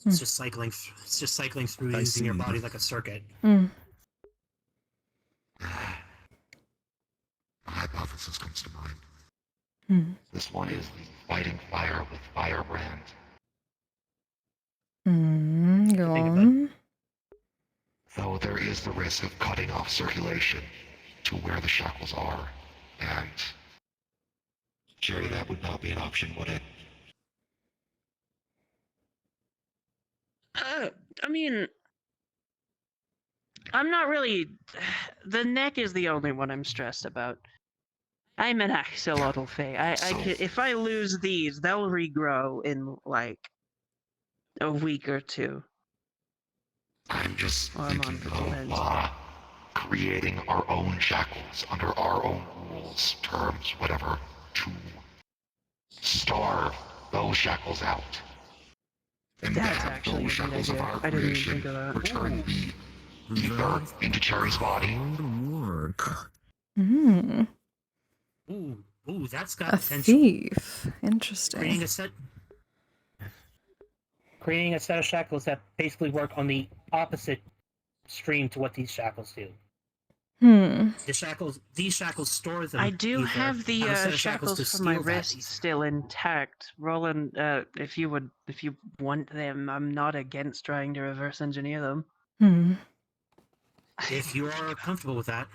It's just cycling. It's just cycling through using your body like a circuit. A hypothesis comes to mind. This one is the fighting fire with firebrand. Go on. Though there is the risk of cutting off circulation to where the shackles are, and Jerry, that would not be an option, would it? I mean, I'm not really. The neck is the only one I'm stressed about. I'm an axolotl Fae. I can, if I lose these, they'll regrow in like a week or two. I'm just Or a thinking month, it of depends. creating our own shackles under our own rules, terms, whatever, to starve those shackles out. And That's have actually those a neat shackles of idea. our I didn't even think creation of that. return the ether into Cherry's body. Hmm. Ooh, that's got A potential. thief. Interesting. Creating a set of shackles that basically work on the opposite stream to what these shackles do. These shackles store them. I do ether, have the a set of shackles to for my steal that wrists still intact. Roland, if you want them, I'm not against trying to reverse engineer them. If you are comfortable with that,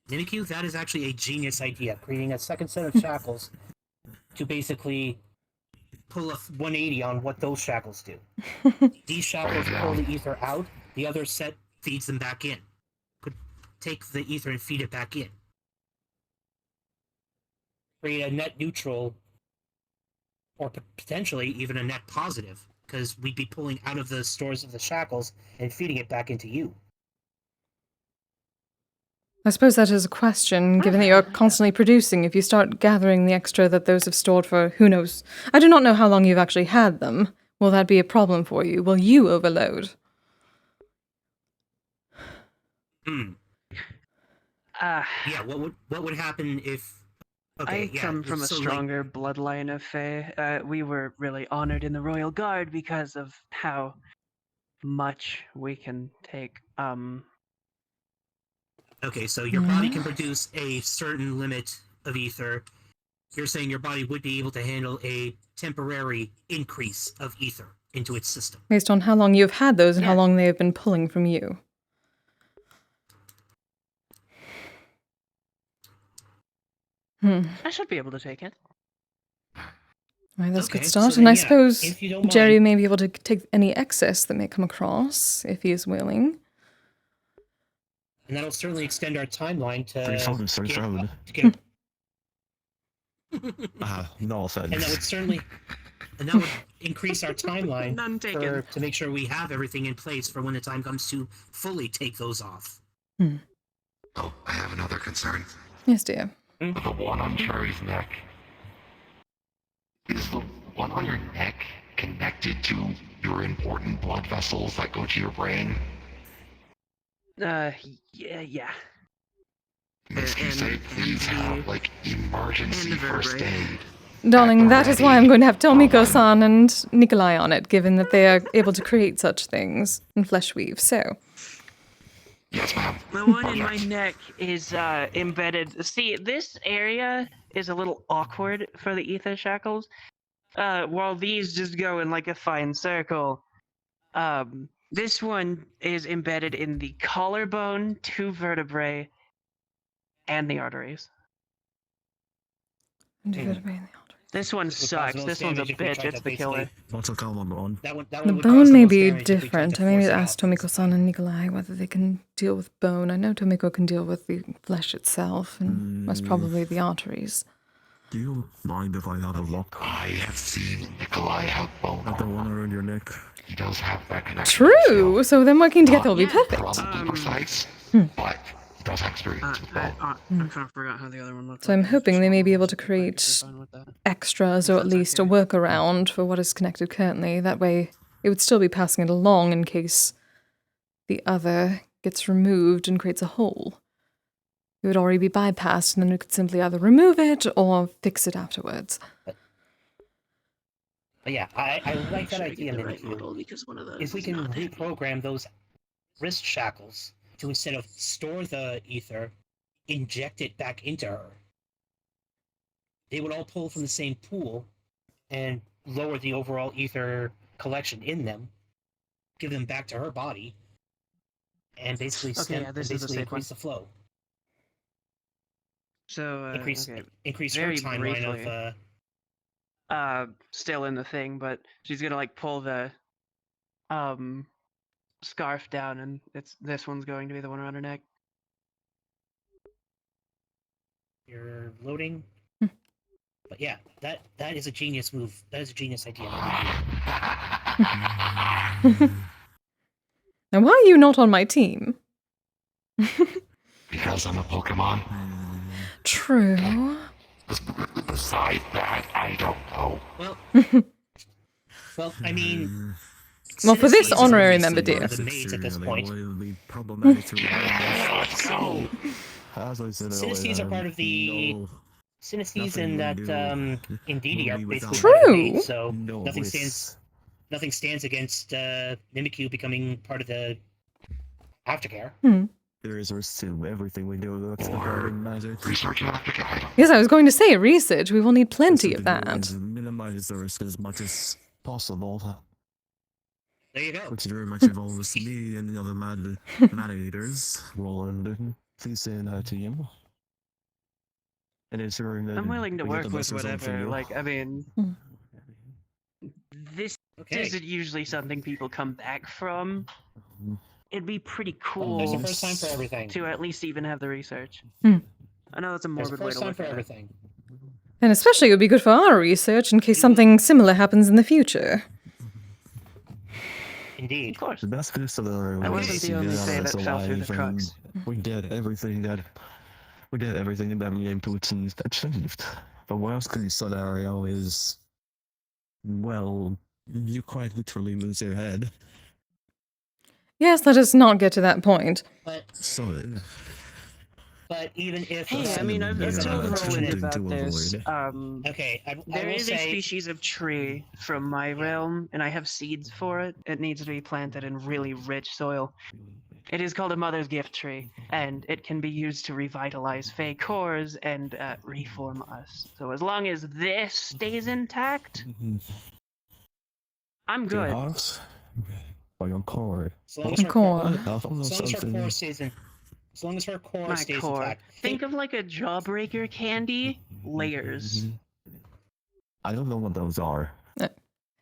Mimikyu, that is actually a genius idea. Creating a second set of shackles to basically pull a 180 on what those shackles do. These shackles pull the ether out, the other set feeds them back in. Could take the ether and feed it back in. Create a net neutral, or potentially even a net positive, because we'd be pulling out of the stores of the shackles and feeding it back into you. I suppose that is a question, given that you're constantly producing. If you start gathering the extra that those have stored for who knows. I do not know how long you've actually had them. Will that be a problem for you? Will you overload? Yeah, what would happen if... Okay, I come from a stronger bloodline of Fae. We were really honored in the Royal Guard because of how much we can take. Okay, so your body can produce a certain limit of ether. You're saying your body would be able to handle a temporary increase of ether into its system. Based on how long you've had those and how long they have been pulling from you. I should be able to take it. Right, that's a good Okay, start. so And then, I yeah, suppose if you don't Jerry mind- may be able to take any excess that may come across, if he is willing. And that'll certainly extend our timeline to Free no offense. and that would increase our timeline None taken. to make sure we have everything in place for when the time comes to fully take those off. Oh, I have another concern. Yes, dear. The one on Cherry's neck. Is the one on your neck connected to your important blood vessels that go to your brain? Yeah. Miss Kise, please have, like, emergency first aid. Darling, that is why I'm going to have Tomiko-san and Nikolai on it, given that they are able to create such things in flesh weave. So, yes, ma'am. The one in my neck is embedded. See, this area is a little awkward for the ether shackles. While these just go in like a fine circle, this one is embedded in the collarbone, 2 vertebrae, and the arteries. This one sucks. This one's a bitch. It's the killer. the bone may be different. I may ask Tomiko-san and Nikolai whether they can deal with bone. I know Tomiko can deal with the flesh itself, and most probably the arteries. Do you mind if I have a look? I have seen Nikolai have bone at the one around your neck. He does have that connection. True! So them working together will be perfect. Probably precise, but he does have experience with bone. I kind of forgot how the other one looked. So I'm hoping they may be able to create extras, or at least a workaround for what is connected currently. That way it would still be passing it along in case the other gets removed and creates a hole. It would already be bypassed, and then we could simply either remove it or fix it afterwards. But yeah, I like that idea, Mimikyu. If we can reprogram those wrist shackles to, instead of store the ether, inject it back into her, they would all pull from the same pool and lower the overall ether collection in them, give them back to her body, and basically increase the flow. So increase her very timeline briefly, of still in the thing, but she's gonna like pull the scarf down, and this one's going to be the one around her neck. You're loading. But yeah, that is a genius move. That is a genius idea. Now, why are you not on my team? Because I'm a Pokemon. True. Besides that, I don't know. Well, I mean. Well, for this Synesthesia honorary is member, one dear. of the maids at this point. As I said Synesthesia are part of the synesthesia in that Indeedee are basically True. part of the maids, so No nothing bliss. stands against Mimikyu becoming part of the aftercare. There is risk to everything we do that's regarding magic. Research aftercare. Yes, I was going to say research. We will need plenty of that. Minimize the risk as much as possible. There you go. Which very much involves me and the other mad eaters. Roland, please say hi to you. And ensuring that I'm willing to we get work the with best result for whatever. you. Like, I mean, this isn't usually something people come back from. It'd be pretty cool. There's a first time for everything. To at least even have the research. Hmm. I know that's a There's a morbid way first to time look for at everything. And especially it would be good for our research in case something similar happens in the future. Indeed. Of course. The best case scenario I is wasn't to the only get Fae us that fell through the alive and crux. we did everything that we aim to achieve. The worst case scenario is, well, you quite literally lose your head. Yes, let us not get to that point. But even if Hey, I mean, I've told Roland about to this. avoid. Okay, I There will is a say- species of tree from my realm, and I have seeds for it. It needs to be planted in really rich soil. It is called a mother's gift tree, and it can be used to revitalize Fae cores and reform us. So as long as this stays intact, I'm good. By your core. As long as her Core. core stays in. As long as her core My stays core. intact. Think of like a jawbreaker candy, layers. I don't know what those are.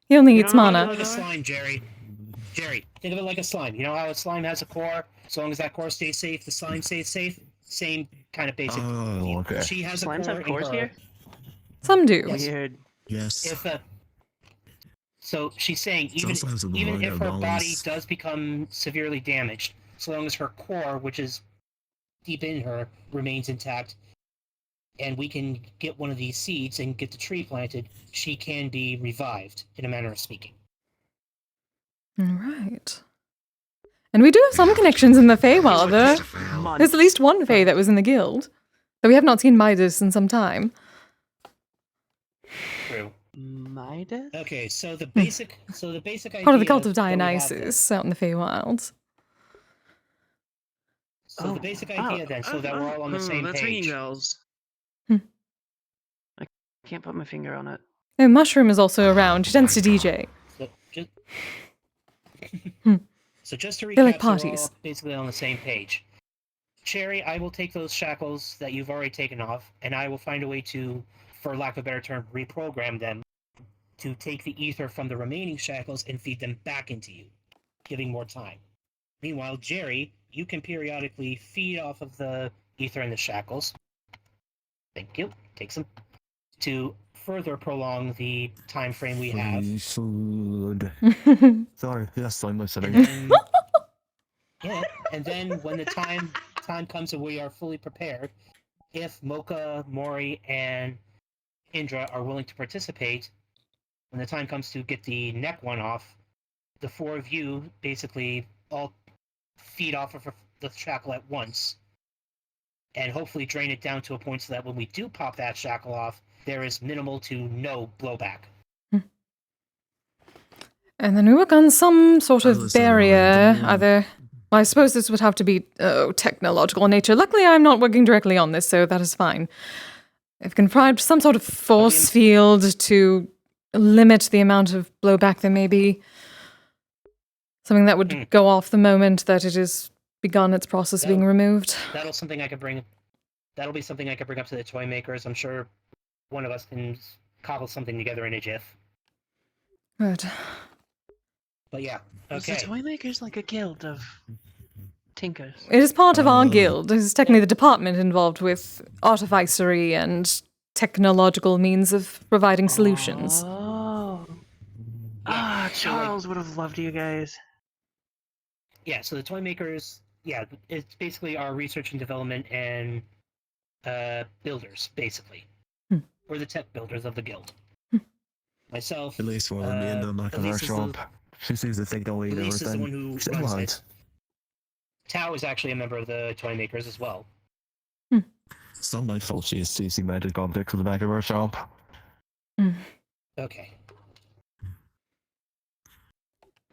He only You eats don't know mana. like a slime, Jerry. Jerry, think of it like a slime. You know how a slime has a core? As long as that core stays safe, the slime stays safe. Same kind of basic. Oh, okay. She has Slimes a core have cores in her. here? Some do. Yes. Weird. Yes. If so she's saying Some slimes have even if her bones. body does become severely damaged, so long as her core, which is deep in her, remains intact, and we can get one of these seeds and get the tree planted, she can be revived, in a manner of speaking. Right. And we do have some connections in the Feywild. There's at least one Fey that was in the guild. Though we have not seen Midas in some time. True. Midas? Okay, so the basic idea Part of the cult of that we have Dionysus out in the Feywild. So the basic idea then, so that we're all on the same that's page. ringing bells. Hmm. I can't put my finger on it. Oh, Mushroom is also around. She tends to DJ. So just, so just to They recap, like so we're parties. all basically on the same page. Cherry, I will take those shackles that you've already taken off, and I will find a way to, for lack of a better term, reprogram them to take the ether from the remaining shackles and feed them back into you, giving more time. Meanwhile, Jerry, you can periodically feed off of the ether in the shackles. Thank you. Take some to further prolong the time frame we have. Free food. Sorry, yes, I'm listening. Yeah, and then when the time comes and we are fully prepared, if Mocha, Mori, and Indra are willing to participate, when the time comes to get the neck one off, the four of you basically all feed off of the shackle at once, and hopefully drain it down to a point so that when we do pop that shackle off, there is minimal to no blowback. And then we work on some sort of barrier, either... Well, I suppose this would have to be technological in nature. Luckily, I'm not working directly on this, so that is fine. If can provide some sort of force field to limit the amount of blowback there may be. Something that would go off the moment that it has begun its process of being removed. That'll be something I could bring up to the toy makers. I'm sure one of us can cobble something together in a jiff. Good. But yeah, Is okay. the toy makers like a guild of Tinkers. It is part of our guild. It is technically the department involved with artificery and technological means of providing solutions. Oh. Yeah, Charles would have loved you guys. Yeah, so the toy makers, yeah, it's basically our research and development and builders, basically. We're the tech builders of the guild. Myself, At least when me and the Metaverse shop. She seems to think I'll eat Elise is the one everything. who She runs won't. it. Tao is actually a member of the toy makers as well. It's not my fault she is CC magic objects in the back of our shop. Okay.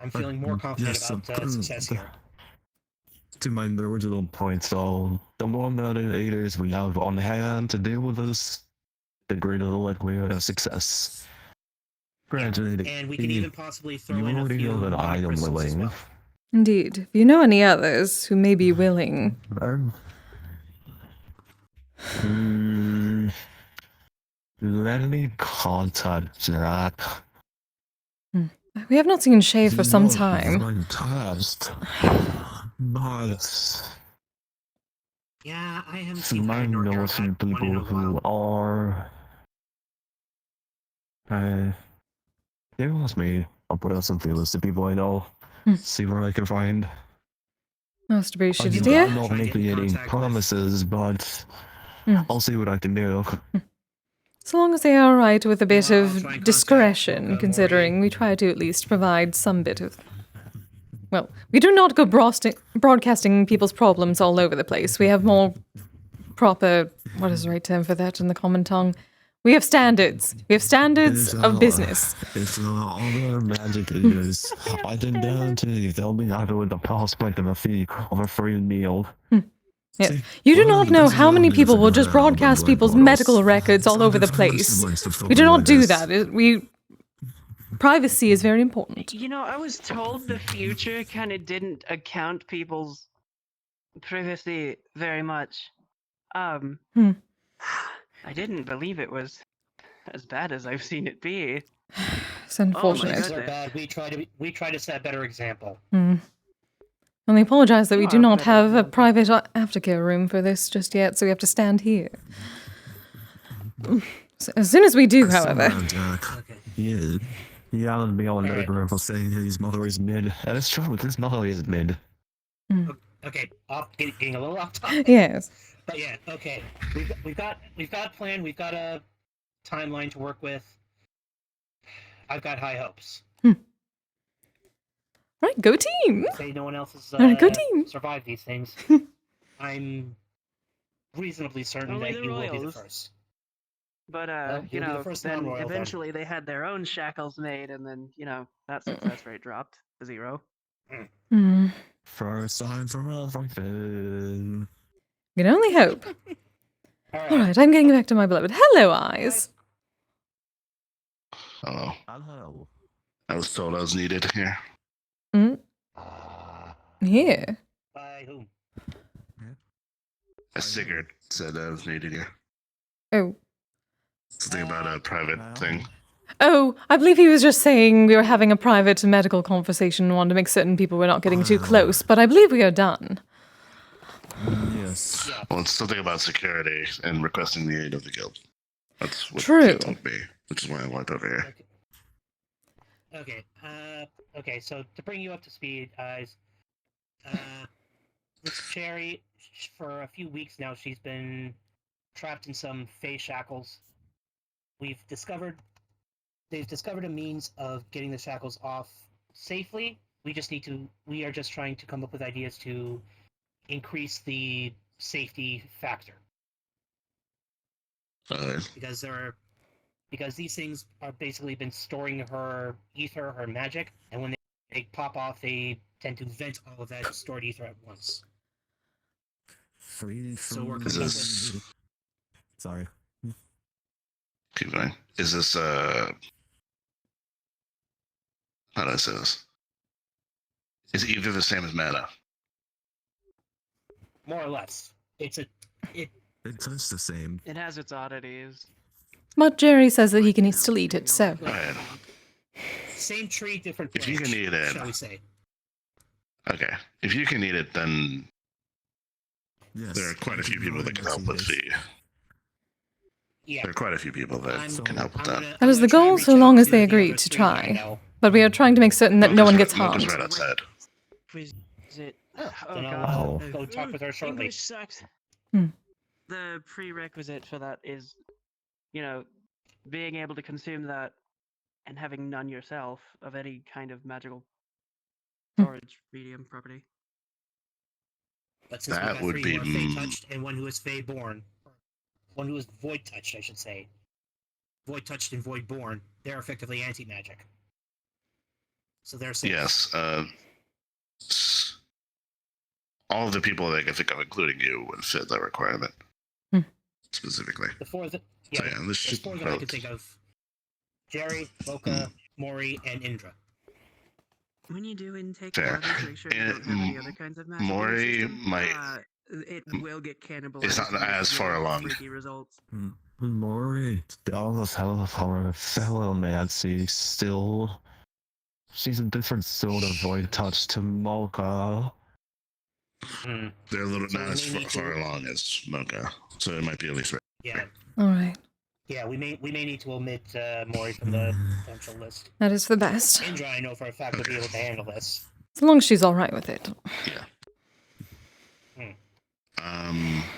I'm feeling more confident about success here. To my original point, so the more meditators we have on hand to deal with this, the greater the likelihood of success. Granted, And we can even possibly throw you in a already few know that I am crystals as willing. well. Indeed. If you know any others who may be willing, Let me contact Jack. we have not seen Shay for some Not time. fantastic. But Yeah, I haven't you seen might know some people who are. Give us me. I'll put out some feelers to people I know. See what I can find. Most appreciated, I'm dear. not making any promises, but I'll see what I can do. So long as they are alright with a bit of discretion, considering we try to at least provide some bit of... Well, we do not go broadcasting people's problems all over the place. We have more proper... What is the right term for that in the common tongue? We have standards. We have standards of business. If other magic is, I didn't guarantee they'll be happy with the prospect of a free meal. Yeah. You do not know how many people will just broadcast people's medical records all over the place. We do not do that. Privacy is very important. You know, I was told the future kind of didn't account people's privacy very much. I didn't believe it was as bad as I've seen it be. It's unfortunate. Things are bad. We try to set a better example. And we apologize that we do not have a private aftercare room for this just yet, so we have to stand here. So as soon as we do, however. Yeah, Alan be on the room for saying his mother is mid. And it's true, his mother is mid. Okay, getting a little off topic. Yes. But yeah, okay. We've got a plan. We've got a timeline to work with. I've got high hopes. Right, go team! Say no one else has Go team! survived these things. I'm reasonably certain Only that the you will be the Royals. first. But Well, you you'll be the know, first then non-royal, then. eventually they had their own shackles made, and then that success rate dropped to 0. First time for everything. We can only hope. Alright, I'm getting back to my beloved. Hello, Eyes! Hello. Hello. I was told I was needed here. Here. By whom? A Sigurd said I was needed here. Oh. Something about a private thing. Oh, I believe he was just saying we were having a private medical conversation and wanted to make certain people were not getting too close, but I believe we are done. Yes. Well, it's something about security and requesting the aid of the guild. That's what True. he told me, which is why I went over here. Okay, so to bring you up to speed, Eyes, this Cherry, for a few weeks now, she's been trapped in some Fey shackles. They've discovered a means of getting the shackles off safely. We are just trying to come up with ideas to increase the safety factor. Because these things are basically been storing her ether, her magic, and when they pop off, they tend to vent all of that stored ether at once. So we're coming up with... Sorry. Keep going. Is this how do I say this? Is it either the same as mana? More or less. It's the same. It has its oddities. But Jerry says that he can still eat it, so. Alright. Same tree, different If branch, you can eat it, shall we say. Okay. If you can eat it, then Yes, there are quite a few people that can help with the. Yeah. There are quite a few people that can help with that. That is the goal, so long as they agree to try. But we are trying to make certain that no one gets Mocha's harmed. right outside. Is it? Then Oh I'll god. go talk with her shortly. English sucks. Hmm. The prerequisite for that is, you know, being able to consume that and having none yourself of any kind of magical storage medium property. But since we That got would 3 be who are Fey touched and 1 who is Fey born, 1 who is Void touched, I should say. Void touched and Void born, they're effectively anti-magic. So they're safe. Yes. All of the people that I can think of, including you, would fit that requirement. Specifically. The 4 that, So yeah, this there's should 4 that I can think of. Jerry, Mocha, Mori, and Indra. When you do intake Fair. waters, make sure you don't have any other kinds of magic in your Mori system. might. It will get cannibalized. It's not and as give far you along. freaky results. Mori, almost our fellow Nancy, still. She's a different sort of void touch to Mocha. They're a little not as far along as Mocha, so it might be at least. Yeah. Alright. Yeah, we may need to omit Mori from the potential list. That is the best. Indra, I know for a fact, would be able to handle this. As long as she's alright with it. Yeah.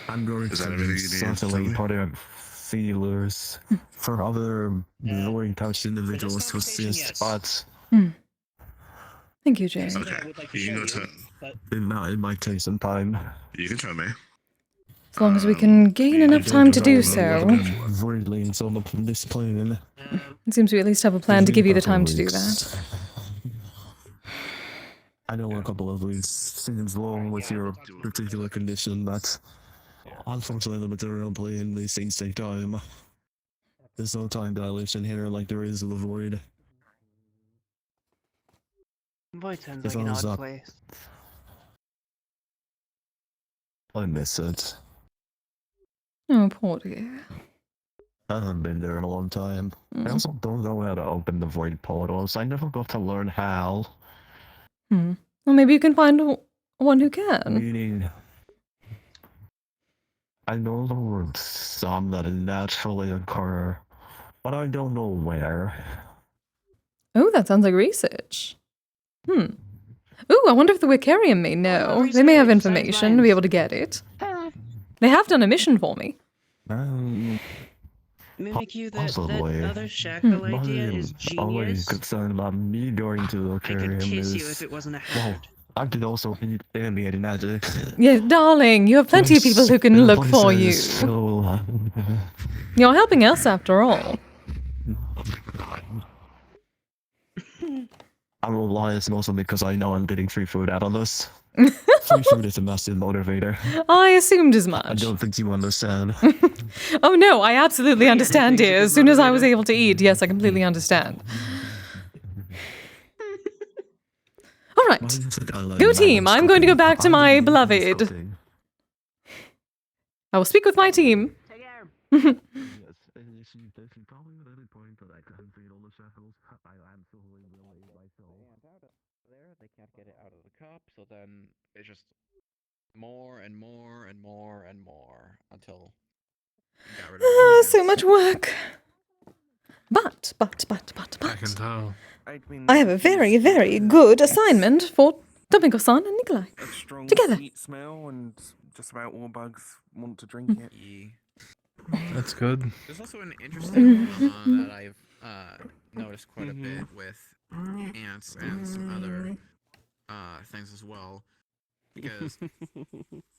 I'm going is that to everything you need? certainly put out feelers for other void touch individuals to assist, but Thank you, Jay. Okay. You can go to. it might take some time. You can show me. As long as we can gain enough time to do so. Void lanes on this plane. It seems we at least have a plan to give you the time to do that. I know a couple of weeks seems long with your particular condition, but unfortunately the material plane these things take time. There's no time dilation here like there is in the void. Void sounds It's like an always odd up. place. I miss it. Oh, poor dear. I haven't been there in a long time. I also don't know how to open the void portals. I never got to learn how. Well, maybe you can find one who can. Meaning, I know there were some that naturally occur, but I don't know where. Oh, that sounds like research. Ooh, I wonder if the Wicarium may know. They may have information to be able to get it. They have done a mission for me. Mimikyu, that Possibly. other shackle idea I'm is always genius. concerned about me going to the I could aquarium kiss is... you if it wasn't a Well, hazard. I could also be animated magic. Yeah, darling, you have plenty of people who can look for you. So, You're helping us after all. I will lie, it's mostly because I know I'm getting free food out of this. Free food is a massive motivator. I assumed as much. I don't think you understand. Oh no, I absolutely understand, dear. As soon as I was able to eat, yes, I completely understand. Alright. Go team, I'm going to go back to my beloved. I will speak with my team. They can't get it out of the cup, so then it's just more and more and more and more until you got rid of So much work. But. I can tell. I have a very, very good assignment for Tomiko-san and Nikolai. A strong Together. sweet smell, and just about all bugs want to drink it. That's good. There's also an interesting phenomenon that I've noticed quite a bit with ants and some other things as well, because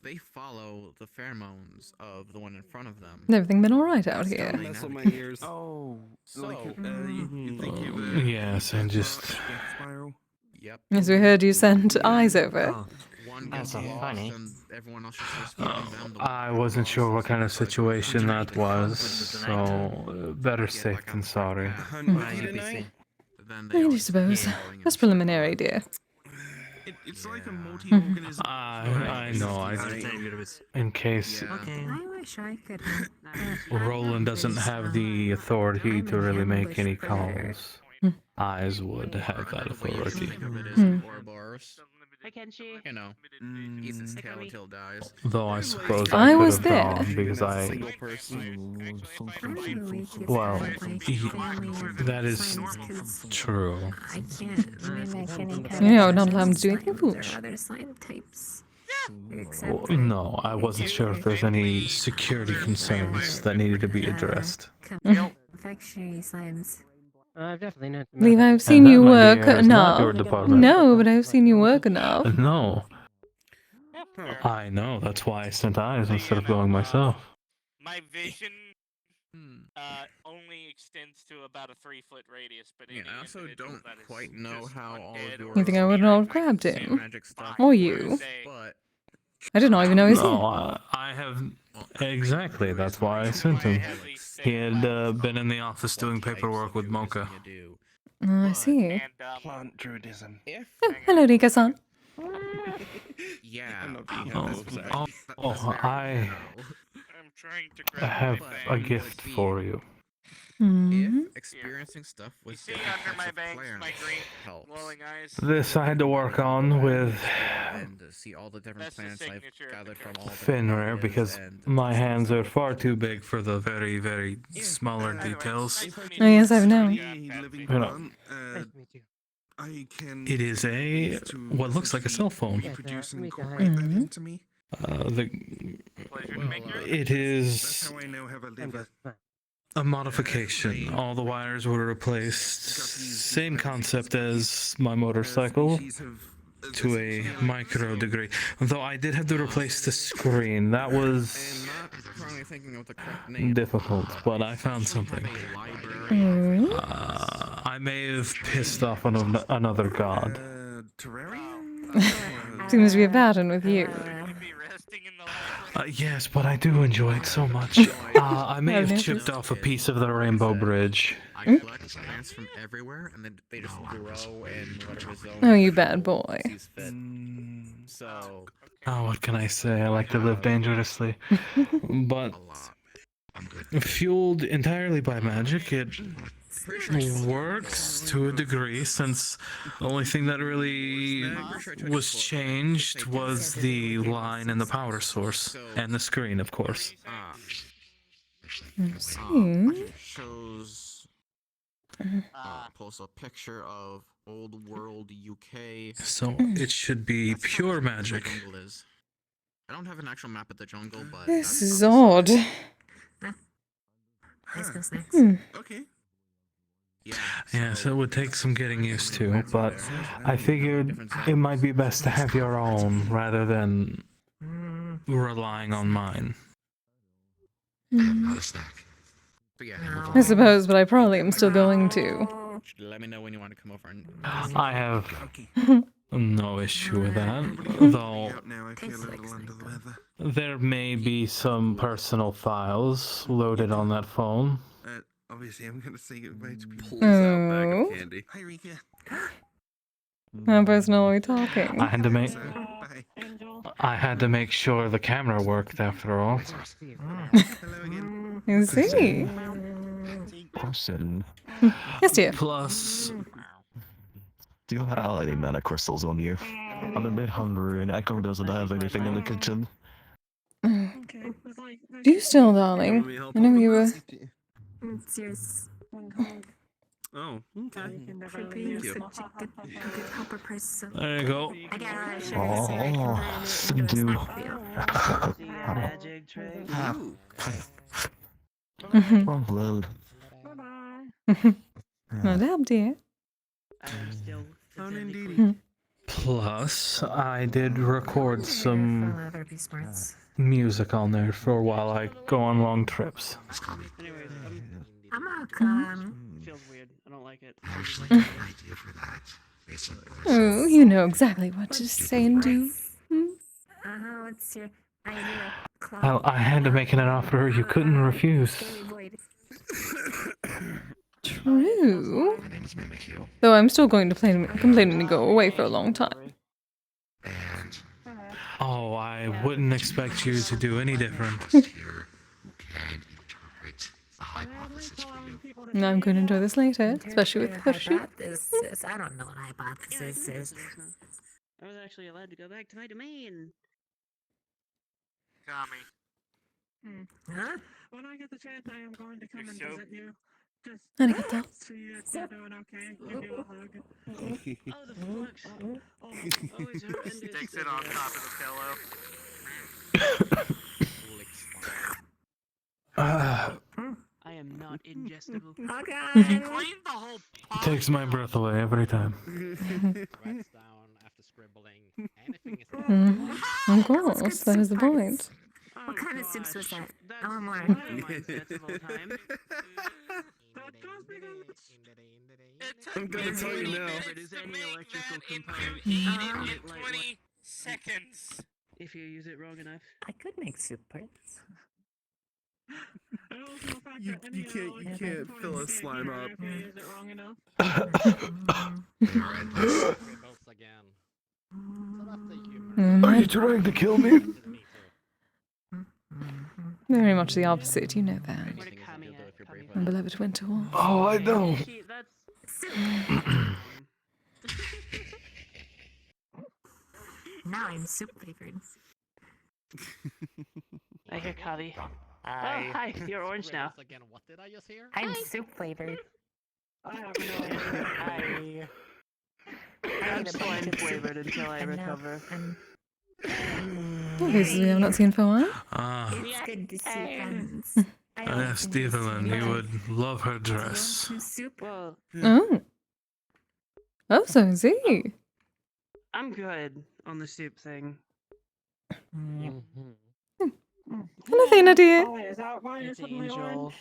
they follow the pheromones of the one in front of them. Has everything been alright out here? That's on my ears. Oh, So, you think of Yes, and just... Yep. As we heard you sent eyes over. One That's gets so lost funny. and everyone else just starts giving them the I wasn't sure what kind of situation that was, so better safe than sorry. then I do suppose. That's preliminary, dear. It's like a multi-organism. I know, in case I wish I could. Roland doesn't have the authority to really make any calls, Eyes would have that authority. Think of it as an Ouroboros. Hi, Kenshi. You know, eats its tail until it dies. Though I suppose I I could was have there. gone because I. Well, that is true. I can't mimic any kind You know, of not allowed to do signs anything foolish. or other sign types. Well, no, I wasn't sure if there's any security concerns that needed to be addressed. Confectionery signs. I've definitely not. Levi, I've And seen that you might be work areas not enough. your department. No, but I've seen you work enough. No. I know, that's why I sent eyes instead of going myself. My vision only extends to about a 3-foot radius, but Yeah, I also don't quite know how all of your You think I would not have grabbed him? magic stuff Or you? works, but I did not even know he was here. No, I have. Exactly, that's why I sent him. He had been in the office doing paperwork with Mocha. Oh, I see. Plant druidism. Oh, hello, Rika-san. yeah. I have a gift for you. If experiencing stuff with different under my types of bangs, plants my green helps. glowing eyes. This I had to work on with And to see all the different plants I've gathered from all Finrare because my hands are far too big for the very, very smaller details. Oh, yes, I've known. You know, it is a what looks like a cell phone. It is a modification. All the wires were replaced. Same concept as my motorcycle to a micro degree. Though I did have to replace the screen. That was difficult, but I found something. I may have pissed off another god. Seems to be a pattern with you. Yes, but I do enjoy it so much. I may have chipped off a piece of the Rainbow Bridge. I collect plants from everywhere, and then they just grow in whatever zone. Oh, you bad boy. So. Oh, what can I say? I like to live dangerously. But fueled entirely by magic, it works to a degree, since the only thing that really was changed was the line and the power source, and the screen, of course. Shows post a picture of old world UK. So it should be pure magic. I don't have an actual map of the jungle, but This is odd. Okay. Yes, it would take some getting used to, but I figured it might be best to have your own rather than relying on mine. I suppose, but I probably am still going to. Let me know when you want to come over. And I have no issue with that, though there may be some personal files loaded on that phone. Obviously, I'm going to say goodbye to people. Pulls out a bag of candy. Hi, Rika. How personal are we talking? I had to make sure the camera worked after all. You see? Question. Yes, dear. Plus, do you have any mana crystals on you? I'm a bit hungry, and Echo doesn't have anything in the kitchen. Do you still, darling? I know you were. It's yours. Oh, okay. Thank you. Good copper price. So there you go. I got all that sugar, Oh, thank you. Magic trick. Front load. No doubt, dear. Plus, I did record some music on there for a while I go on long trips. I'm all calm. Feels weird. I don't like it. Oh, you know exactly what to say and do. What's your idea? Well, I had to make an offer you couldn't refuse. True. Though I'm still going to complain and go away for a long time. Oh, I wouldn't expect you to do any different. I'm going to enjoy this later, especially with the coffee. I don't know what hypothesis is. actually allowed to go back to my domain. Kami. Huh? When I get the chance, I am going to come and visit you. Just Arigato. see if you're doing okay. Give you a hug. Oh, the flux. Oh, it's horrendous. Sticks it on top of the pillow. I am not ingestible. Clean the whole It takes my breath away every time. Writes down after scribbling. Anything is Of course, that is the point. What kind of soups was that? That's I want more. one of my mindsets of all time. I'm gonna tell you now. It is any electrical component. Heated in 20 seconds. If you use it wrong enough. I could make soup parts. You can't fill a slime up. Is it wrong enough? Scribbles again. So that's the humor. Are you trying to kill me? Very much the opposite, you know that. My beloved winter wolf. Oh, I know. Now I'm soup flavored. I hear Kavi. Hi. Oh, hi, you're orange now. Again, what did I just hear? I'm soup flavored. I have no idea. Hi. I'm slime flavored until I recover. Obviously, we have not seen for a while. Ah, It's good to see friends. I I asked Evelyn, you would love her dress. some soup. Well, Oh. Oh, so is he. I'm good on the soup thing. Nothing, dear. Oh, is that why you're It's suddenly Angel. orange?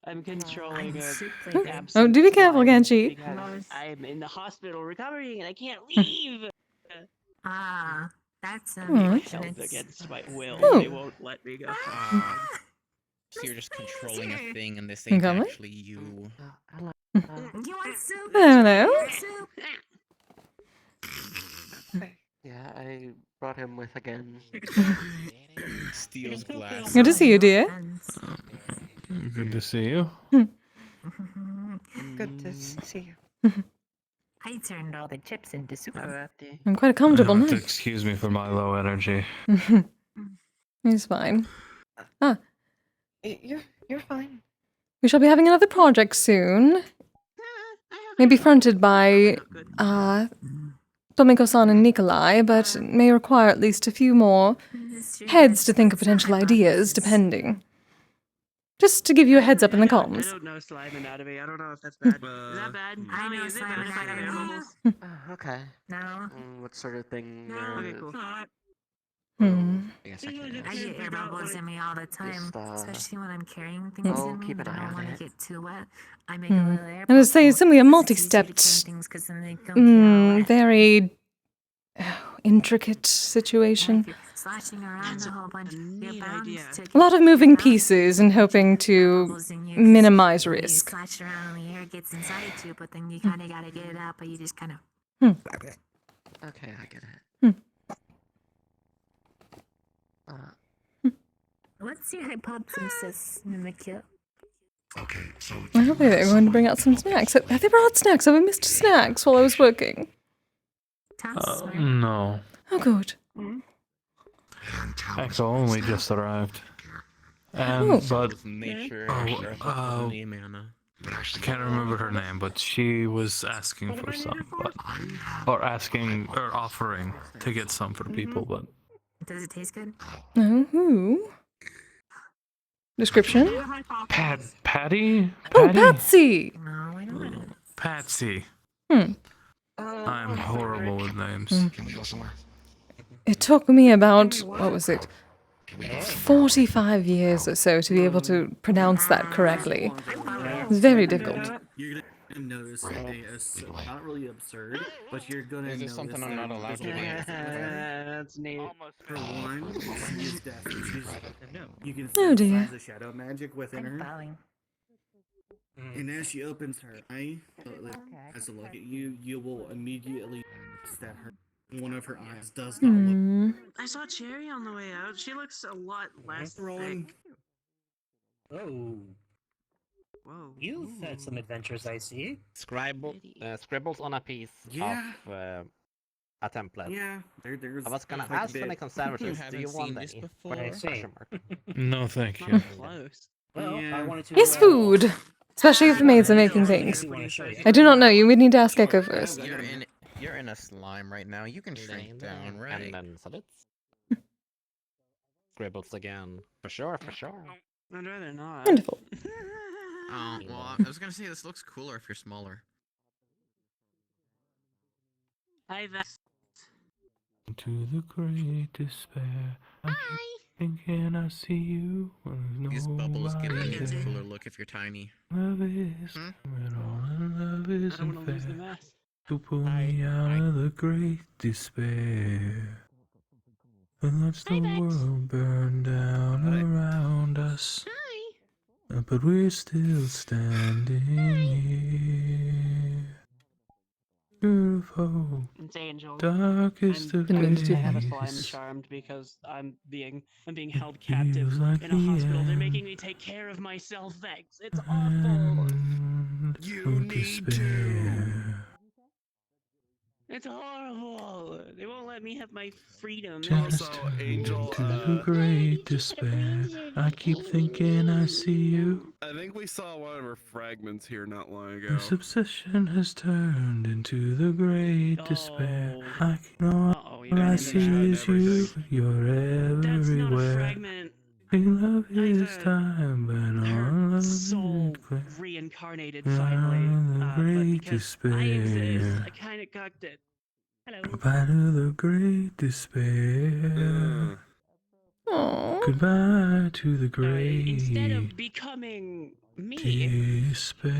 I'm controlling I'm a soup Oh, flavored. oh, do be careful, can't she? because I'm in the hospital recovering and I can't leave. Ah, that's Held unfortunate. against my will. Oh. They won't let me go. So you're just controlling a thing, and this You ain't got me? actually you. You want soup? Hello. You want soup? Yeah, I brought him with again. Steals glass. Good to see you, dear. Good to see you. Good to see you. I turned all the chips into soup. I'm quite You'll comfortable have to now. excuse me for my low energy. He's fine. Ah, You're fine. we shall be having another project soon. Maybe fronted by Tomiko-san and Nikolai, but may require at least a few more heads to think of potential ideas, depending. Just to give you a heads up in the I comms. don't know slime anatomy. I don't know if that's bad. Is that bad? I know is it slime bad for anatomy. animals? Okay. No. What sort of thing? Okay, cool. I guess I can I get air bubbles in me all the time, Just, especially when I'm carrying things I'll in me keep and an I eye don't on want it. to get too wet. I make a little air I would say bubble. simply a It's easy to multi-stepped, clean things 'cause then they don't feel wet. very intricate situation. Slashing around a whole bunch. You're bound to A lot of moving pieces and hoping to minimize when risk. you slash around and the air gets inside you, but then you kind of got to get it out, but you just kind of... Okay, I get it. What's your hypothesis, Mimikyu? Okay, so I hope they're going to bring out some snacks. Have they brought snacks? Have I missed snacks while I was working? No. Oh, good. Axel only just arrived. Oh. But Nature. I can't remember her name, but she was asking for some, but or offering to get some for people, but Does it taste good? Oh. Description? Patty? Oh, Patsy! No, I don't. Patsy. Hmm. I'm horrible with names. Can we go somewhere? It took me about, what was it, 45 years or so to be able to pronounce that correctly. It was very difficult. You're gonna notice not really absurd, but you're gonna Is notice this something I'm not allowed to do? That's neat. For one, she is deaf. You can Oh, sense dear. signs of shadow magic within her. And as she opens her eye, as a look at you, you will immediately notice that one of her eyes does not look. I saw Cherry on the way out. She looks a lot less Rolling. thick. Oh. Whoa. You've had some adventures, I see. Scribbles on a piece Yeah. of a template. Yeah, there's. I was gonna there's like ask to bit- make some sandwiches. You Do you haven't want seen this any? before? What I say? Question mark. No, thank Not you. even close. Well, Yeah. I wanted to. Yes, food. Especially if the maids are making things. I do not know. You would need to ask Echo first. You're in a slime right now. You can shrink down, right? And then solids. Scribbles again. For sure, for sure. I'd rather not. Wonderful. Oh, well, I was gonna say this looks cooler if you're smaller. Hi, Vest. To the great despair, I keep thinking I see you. These bubbles give an even there. cooler look if you're tiny. Love is when all in love I isn't don't want to lose the fair. mask. To pull me out of the great despair. And watch the world burn down around us. But we're still standing here. Beautiful. It's Angel. Darkest of I'm days. have a slime charmed because I'm being held captive Feels like in a the hospital. They're end. making me take care of myself. Thanks. It's awful. You need to. It's horrible. They won't let me have my freedom. Just into the great despair. I keep thinking I see you. I think we saw one of her fragments here not long ago. This obsession has turned into the great despair. I know all I see is you. You're everywhere. Love is time, but all love is clear. Reincarnated finally. The But great because I exist, despair. I kind of cocked it. Hello. Goodbye to the great despair. Goodbye to the great Instead of becoming me, despair.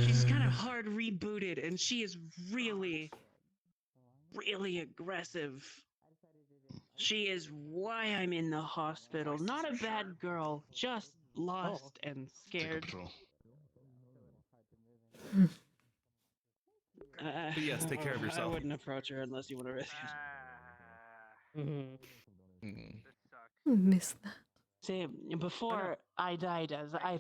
she's kind of hard rebooted, and she is really, really aggressive. She is why I'm in the hospital. Not a bad girl, just lost and scared. But yes, take care of I yourself. wouldn't approach her unless you want to risk it. Miss that. See, before I died, as I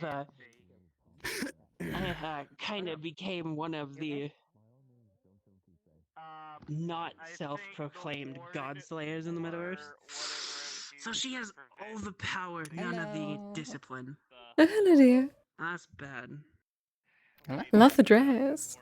kind of became one of the not self-proclaimed god slayers in the metaverse. So she has all the power, none of the discipline. Oh, hello, dear. That's bad. Love the dress.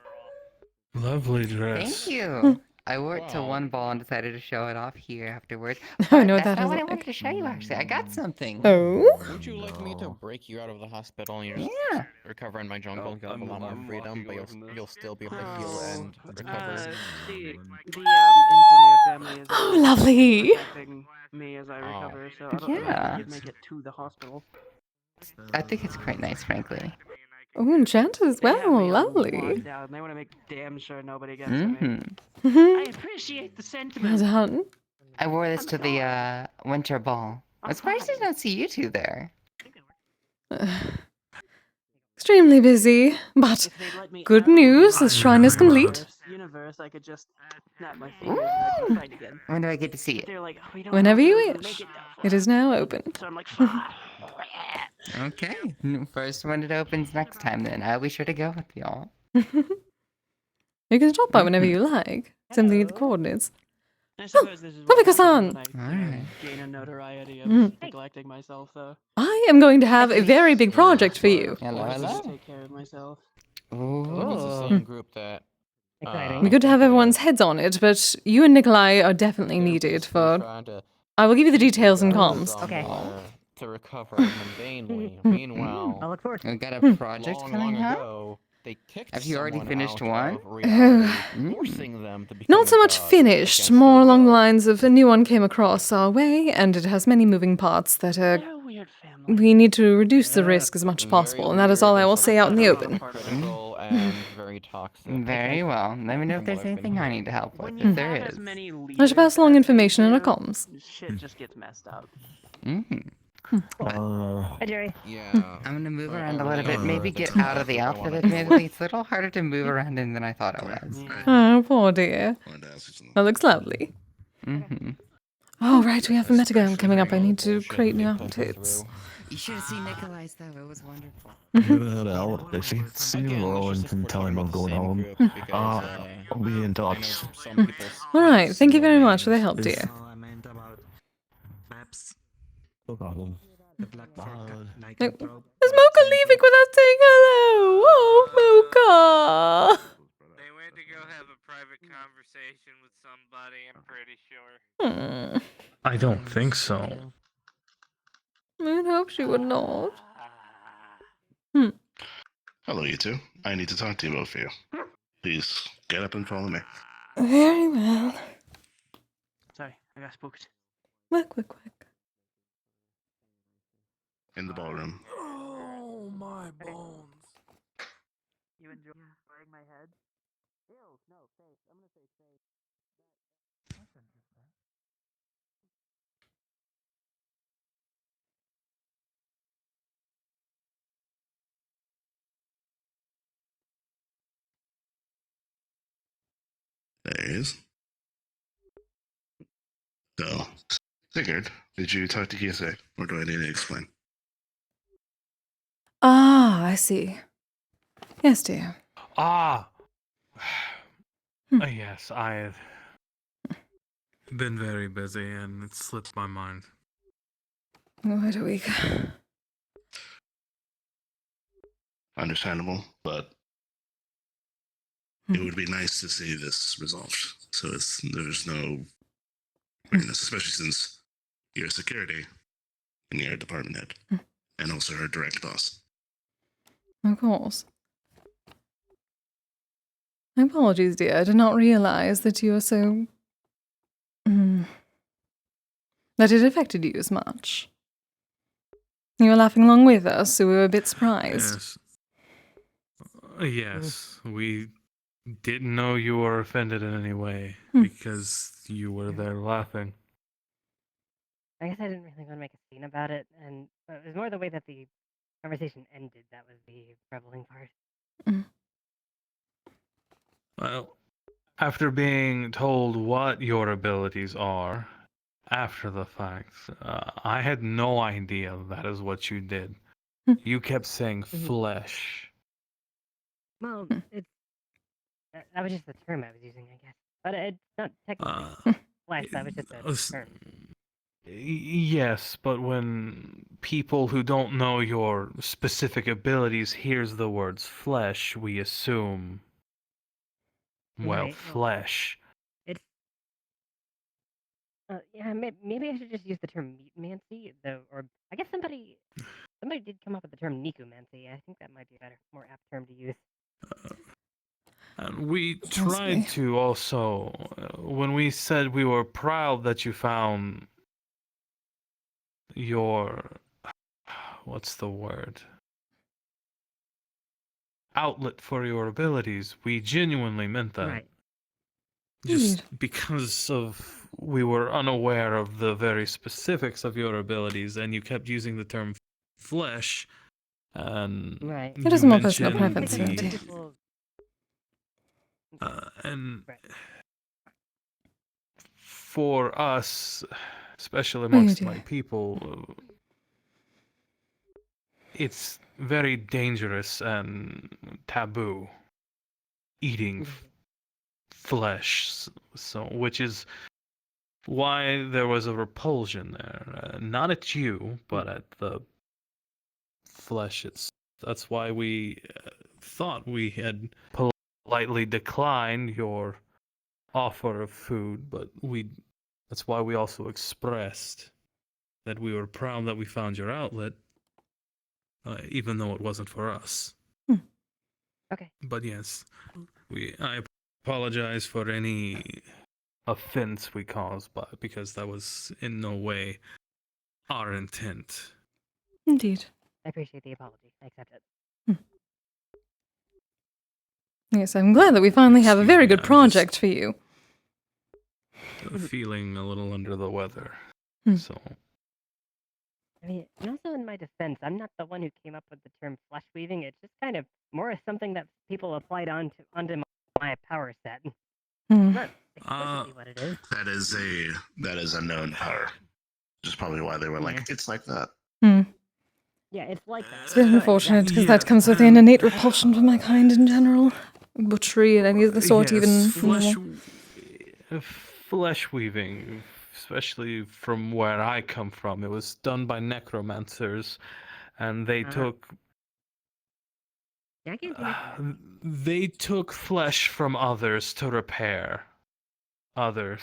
Lovely dress. Thank you. I wore it to one ball and decided to show it off here afterwards. I know what That's that not is what I like. wanted to show you, actually. I got something. Oh? Would you like me to break you out of the hospital and you just recover in my jungle and you'll have a lot more freedom, but you'll still be able to heal and recover? The engineer family is Oh, lovely. protecting me as I recover, so I don't know if I could make it to the hospital. I think it's quite nice, frankly. Oh, enchanted as well. Lovely. Down. They want to make damn sure nobody gets to me. Mm-hmm. I appreciate the sentiment. Well done. I wore this to the winter ball. I'm surprised I don't see you two there. Extremely busy, but good news, the shrine is complete. Universe, I could just snap my fingers and I'd be fine again. When do I get to see it? They're like, we don't Whenever know you if we can wish. make it that It is now open. So I'm like, Okay. First when it opens next time, then I'll be sure to go with y'all. You can stop by whenever you like. Simply need the coordinates. I suppose this is Pupika-san! when I gain a notoriety of Mm. neglecting myself, though. I am going to have a very big project for you. Just take care of myself. I think it's the same group that. It'd be good to have everyone's heads on it, but you and Nikolai are definitely needed for... I will give you the details in comms. Okay. To recover mundanely. Meanwhile, I'll look forward to it. We got a project coming up? ago, they kicked Have you already someone finished out one? of reality, forcing them to become Not so much finished, more along the lines of a new one came across our way, and it has many moving parts that we need to reduce the risk as much as possible, and that is all I will say out in the open. critical and very toxic. Very well. Let me know if there's anything I need to help with, if there is. I shall pass along information in our comms. Shit just gets messed up. Hi, Jerry. Yeah. I'm gonna move around a little bit, maybe get out of the outfit admittedly. It's a little harder to move around in than I thought it was. Oh, poor dear. That looks lovely. Oh, right, we have the metagram coming up. I need to create new updates. You should have seen Nikolai's though. It was wonderful. Well, if you see Roland and tell him I'm going home, I'll be in touch. Alright, thank you very much for the help, dear. No problem. Is Mocha leaving without saying hello? Oh, Mocha! They went to go have a private conversation with somebody, I'm pretty sure. I don't think so. I hope she would not. Hello, you two. I need to talk to you both of you. Please get up and follow me. Very well. Sorry, I got spooked. Quick. In the ballroom. Oh, my bones. You enjoy wearing my head? Ew, no, face. I'm gonna say face. That's interesting. There he is. So, Sigurd, did you talk to Kise, or do I need to explain? Ah, I see. Yes, dear. Yes, I've been very busy and it slipped my mind. What a week. Understandable, but it would be nice to see this resolved. So there's no weirdness, especially since you're security and you're a department head, and also her direct boss. Of course. My apologies, dear. I did not realize that you were so... that it affected you as much. You were laughing along with us, so we were a bit surprised. Yes, we didn't know you were offended in any way because you were there laughing. I guess I didn't really want to make a scene about it, and it was more the way that the conversation ended that was the troubling part. Well, after being told what your abilities are after the fact, I had no idea that is what you did. You kept saying flesh. Well, it's that was just the term I was using, I guess. But it's not technically flesh. That was just a term. Yes, but when people who don't know your specific abilities hears the words flesh, we assume, well, Right, flesh. It's yeah. Maybe I should just use the term meatmancy, though, or I guess somebody did come up with the term nikumancy. I think that might be a better, more apt term to use. And we tried to also, when we said we were proud that you found your, what's the word? Outlet for your abilities, we genuinely meant that. Right. Just because of we were unaware of the very specifics of your abilities, and you kept using the term flesh, and right. It is more personal preference, really. And for us, especially amongst my people, it's very dangerous and taboo eating flesh, so which is why there was a repulsion there, not at you, but at the flesh. That's why we thought we had politely declined your offer of food, but that's why we also expressed that we were proud that we found your outlet, even though it wasn't for us. Okay. But yes, I apologize for any offense we caused, because that was in no way our intent. Indeed. I appreciate the apology. I accept it. Yes, I'm glad that we finally have a very good project for you. Feeling a little under the weather, so... I mean, and also in my defense, I'm not the one who came up with the term flesh weaving. It's just kind of more something that people applied onto my power set. Not explicitly what it is. that is a known power. Which is probably why they were like, it's like that. Yeah, it's like that. It's a bit unfortunate because that comes with an innate repulsion for my kind in general. Butchery and any of the sort, even flesh weaving, especially from where I come from, it was done by necromancers, and they took Yeah, I can't do necromancy. they took flesh from others to repair others.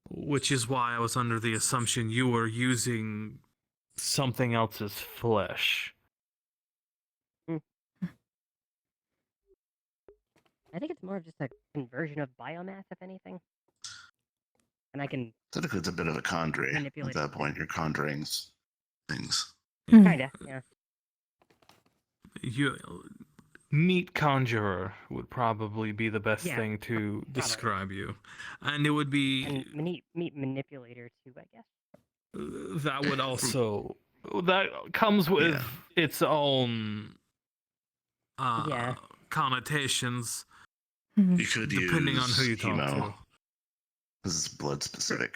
Which is why I was under the assumption you were using something else's flesh. I think it's more of just a conversion of biomass, if anything. And I can... Typically, it's a bit of a conjuring. At manipulate that point, you're conjuring things. Kinda, yeah. Meat conjurer would probably be the best thing to describe you. And it would be... And meat manipulator, too, I guess. That would also... That comes with its own connotations. You could depending use on who you talk to. This is blood specific.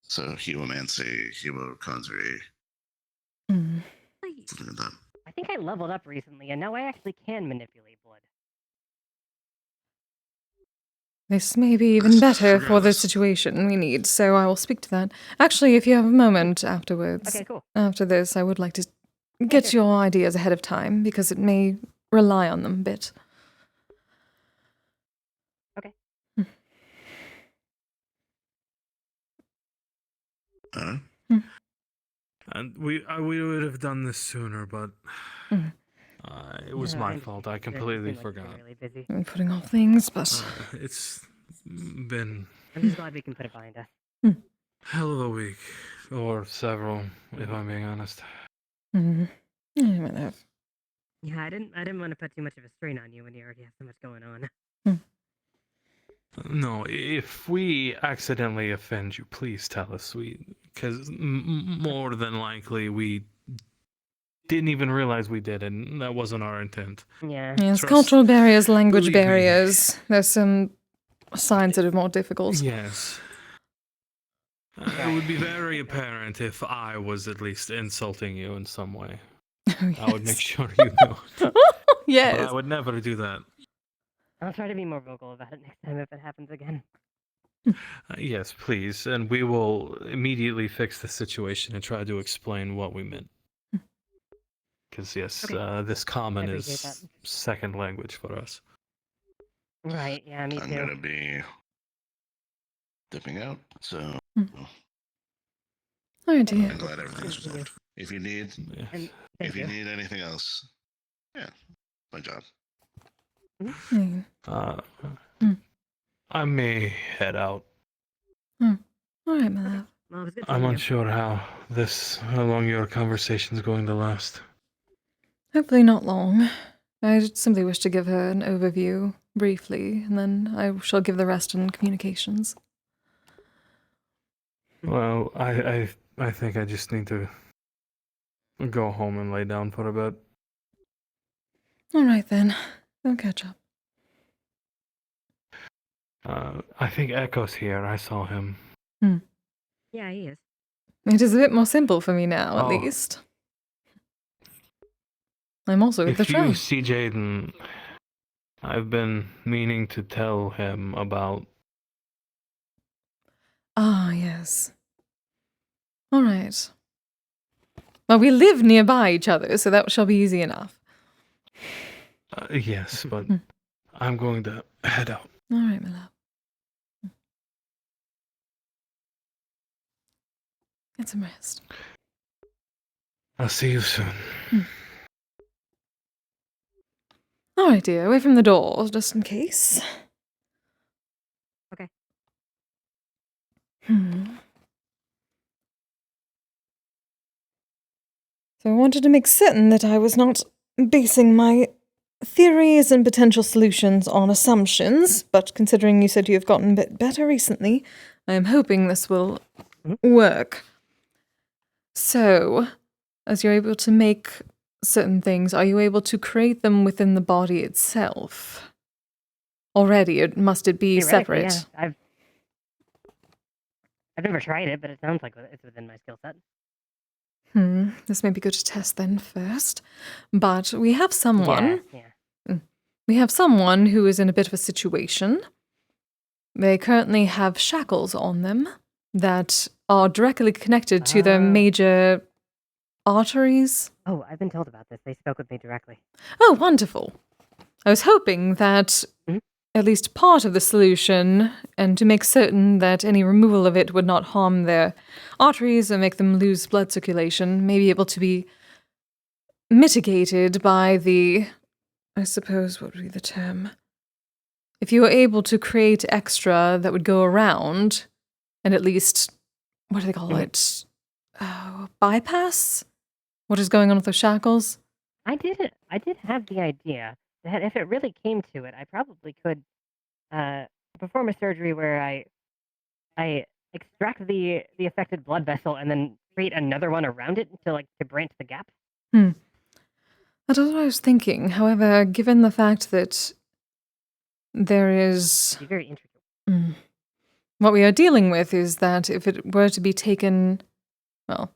So hemomancy, hemoconjury. Something like that. I think I leveled up recently, and now I actually can manipulate blood. This may be even better for the situation we need, so I will speak to that. Actually, if you have a moment afterwards, Okay, cool. after this, I would like to get your ideas ahead of time, because it may rely on them a bit. Okay. And we would have done this sooner, but it was my fault. I completely forgot. Really busy. I'm putting off things, but... It's been... I'm just glad we can put it behind us. Hell of a week. Or several, if I'm being honest. Yeah, I didn't want to put too much of a strain on you when you already have so much going on. No, if we accidentally offend you, please tell us. Because more than likely we didn't even realize we did, and that wasn't our intent. Yeah. Yes, cultural barriers, language barriers. There's some signs that are more difficult. Yes. It would be very apparent if I was at least insulting you in some way. I would make sure you know. Yes. But I would never do that. I'll try to be more vocal about it next time if it happens again. Yes, please. And we will immediately fix the situation and try to explain what we meant. Because, yes, this common is second language for us. Right, yeah, me too. I'm going to be dipping out, so... Oh, dear. I'm glad everything's resolved. If you need anything else, my job. I may head out. All right, my love. Well, it was good I'm seeing you. unsure how long your conversation's going to last. Hopefully not long. I simply wish to give her an overview, briefly, and then I shall give the rest in communications. Well, I think I just need to go home and lay down for a bit. All right, then. We'll catch up. I think Echo's here. I saw him. Yeah, he is. It is a bit more simple for me now, at Oh. least. I'm also with the If you train. see Jaden, I've been meaning to tell him about... Ah, yes. All right. Well, we live nearby each other, so that shall be easy enough. Yes, but I'm going to head out. All right, my love. Get some rest. I'll see you soon. All right, dear. Away from the door, just in case. Okay. So I wanted to make certain that I was not basing my theories and potential solutions on assumptions, but considering you said you have gotten a bit better recently, I am hoping this will work. So, as you're able to make certain things, are you able to create them within the body itself? already, or must it be Theoretically, separate? yeah. I've never tried it, but it sounds like it's within my skill set. This may be good to test then first. But we have someone. Yeah. We have someone who is in a bit of a situation. They currently have shackles on them that are directly connected to the major arteries. Oh, I've been told about this. They spoke with me directly. Oh, wonderful. I was hoping that at least part of the solution, and to make certain that any removal of it would not harm their arteries or make them lose blood circulation, may be able to be mitigated by the, I suppose, what would be the term? If you were able to create extra that would go around and at least, what do they call it? Bypass? What is going on with those shackles? I did have the idea that if it really came to it, I probably could perform a surgery where I extract the affected blood vessel and then create another one around it to branch the gap. That's what I was thinking. However, given the fact that there is... It's very intricate. What we are dealing with is that if it were to be taken... Well,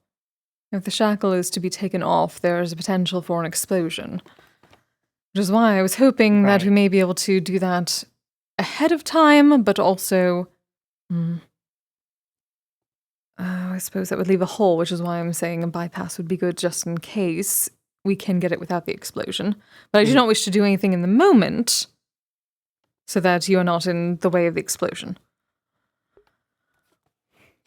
if the shackle is to be taken off, there is a potential for an explosion. Which is why I was hoping that we may be able to do that ahead of time, but also... I suppose that would leave a hole, which is why I'm saying a bypass would be good just in case we can get it without the explosion. But I do not wish to do anything in the moment so that you are not in the way of the explosion.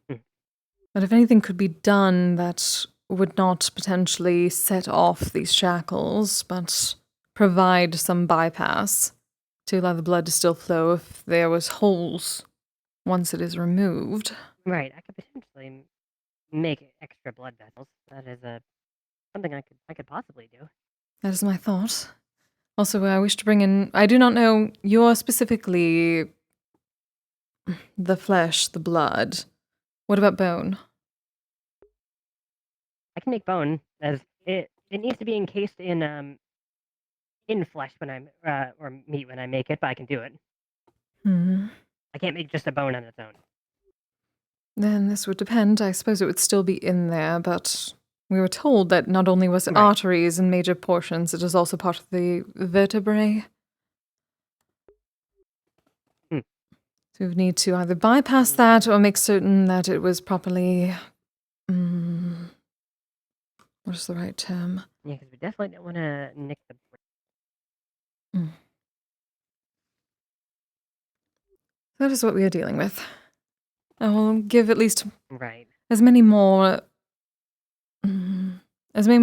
But if anything could be done that would not potentially set off these shackles, but provide some bypass to allow the blood to still flow if there was holes once it is removed. Right, I could potentially make extra blood vessels. That is something I could possibly do. That is my thought. Also, I wish to bring in... I do not know, you're specifically the flesh, the blood. What about bone? I can make bone, as it needs to be encased in flesh when I'm or meat when I make it, but I can do it. I can't make just a bone on its own. Then this would depend. I suppose it would still be in there, but we were told that not only was it arteries in major portions, it is also part of the vertebrae. So we would need to either bypass that or make certain that it was properly... what is the right term? Yeah, because we definitely don't want to nick the brain. That is what we are dealing with. I will give at least Right. as many more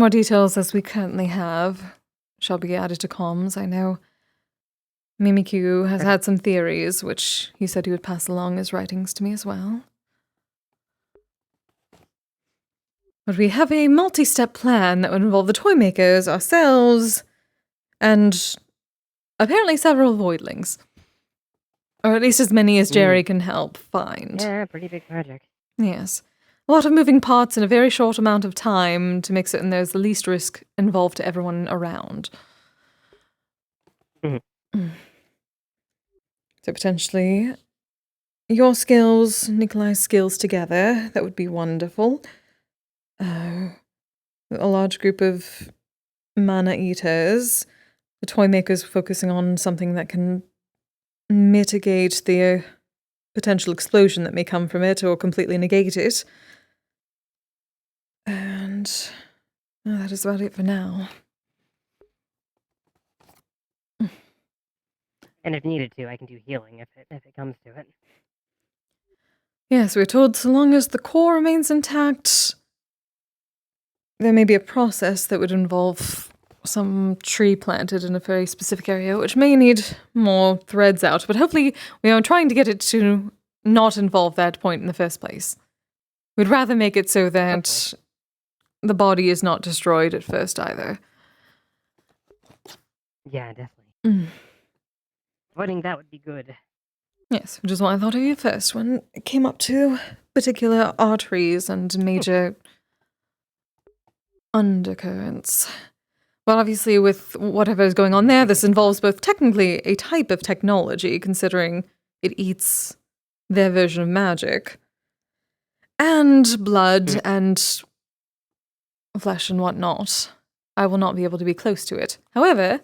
details as we currently have shall be added to comms. I know Mimikyu has had some theories, which he said he would pass along his writings to me as well. But we have a multi-step plan that would involve the toy makers, ourselves, and apparently several voidlings. Or at least as many as Jerry can help find. Yeah, pretty big project. Yes. A lot of moving parts in a very short amount of time to make certain there's the least risk involved to everyone around. So potentially your skills, Nikolai's skills together, that would be wonderful. A large group of mana eaters, the toy makers focusing on something that can mitigate the potential explosion that may come from it or completely negate it. And that is about it for now. And if needed to, I can do healing if it comes to it. Yes, we're told so long as the core remains intact, there may be a process that would involve some tree planted in a very specific area, which may need more threads out, but hopefully we are trying to get it to not involve that point in the first place. We'd rather make it so that the body is not destroyed at first either. Yeah, definitely. Avoiding that would be good. Yes, which is what I thought of you first when it came up to particular arteries and major undercurrents. Well, obviously, with whatever is going on there, this involves both technically a type of technology, considering it eats their version of magic, and blood and flesh and whatnot. I will not be able to be close to it. However,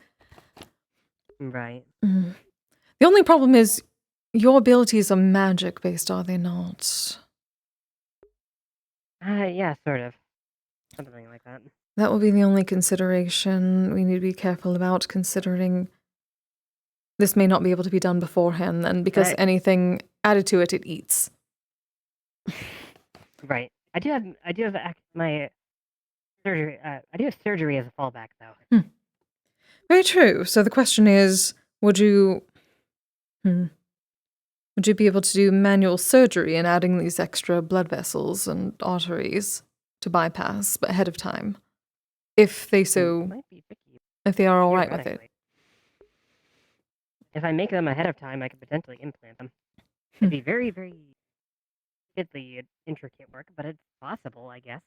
Right. the only problem is your abilities are magic-based, are they not? Yeah, sort of. Something like that. That will be the only consideration we need to be careful about, considering this may not be able to be done beforehand then, because anything added to it, it eats. Right. I do have my surgery. I do have surgery as a fallback, though. Very true. So the question is, would you be able to do manual surgery in adding these extra blood vessels and arteries to bypass, but ahead of time? If they if they are all right with it. If I make them ahead of time, I could potentially implant them. It'd be very, very fiddly, intricate work, but it's possible, I guess.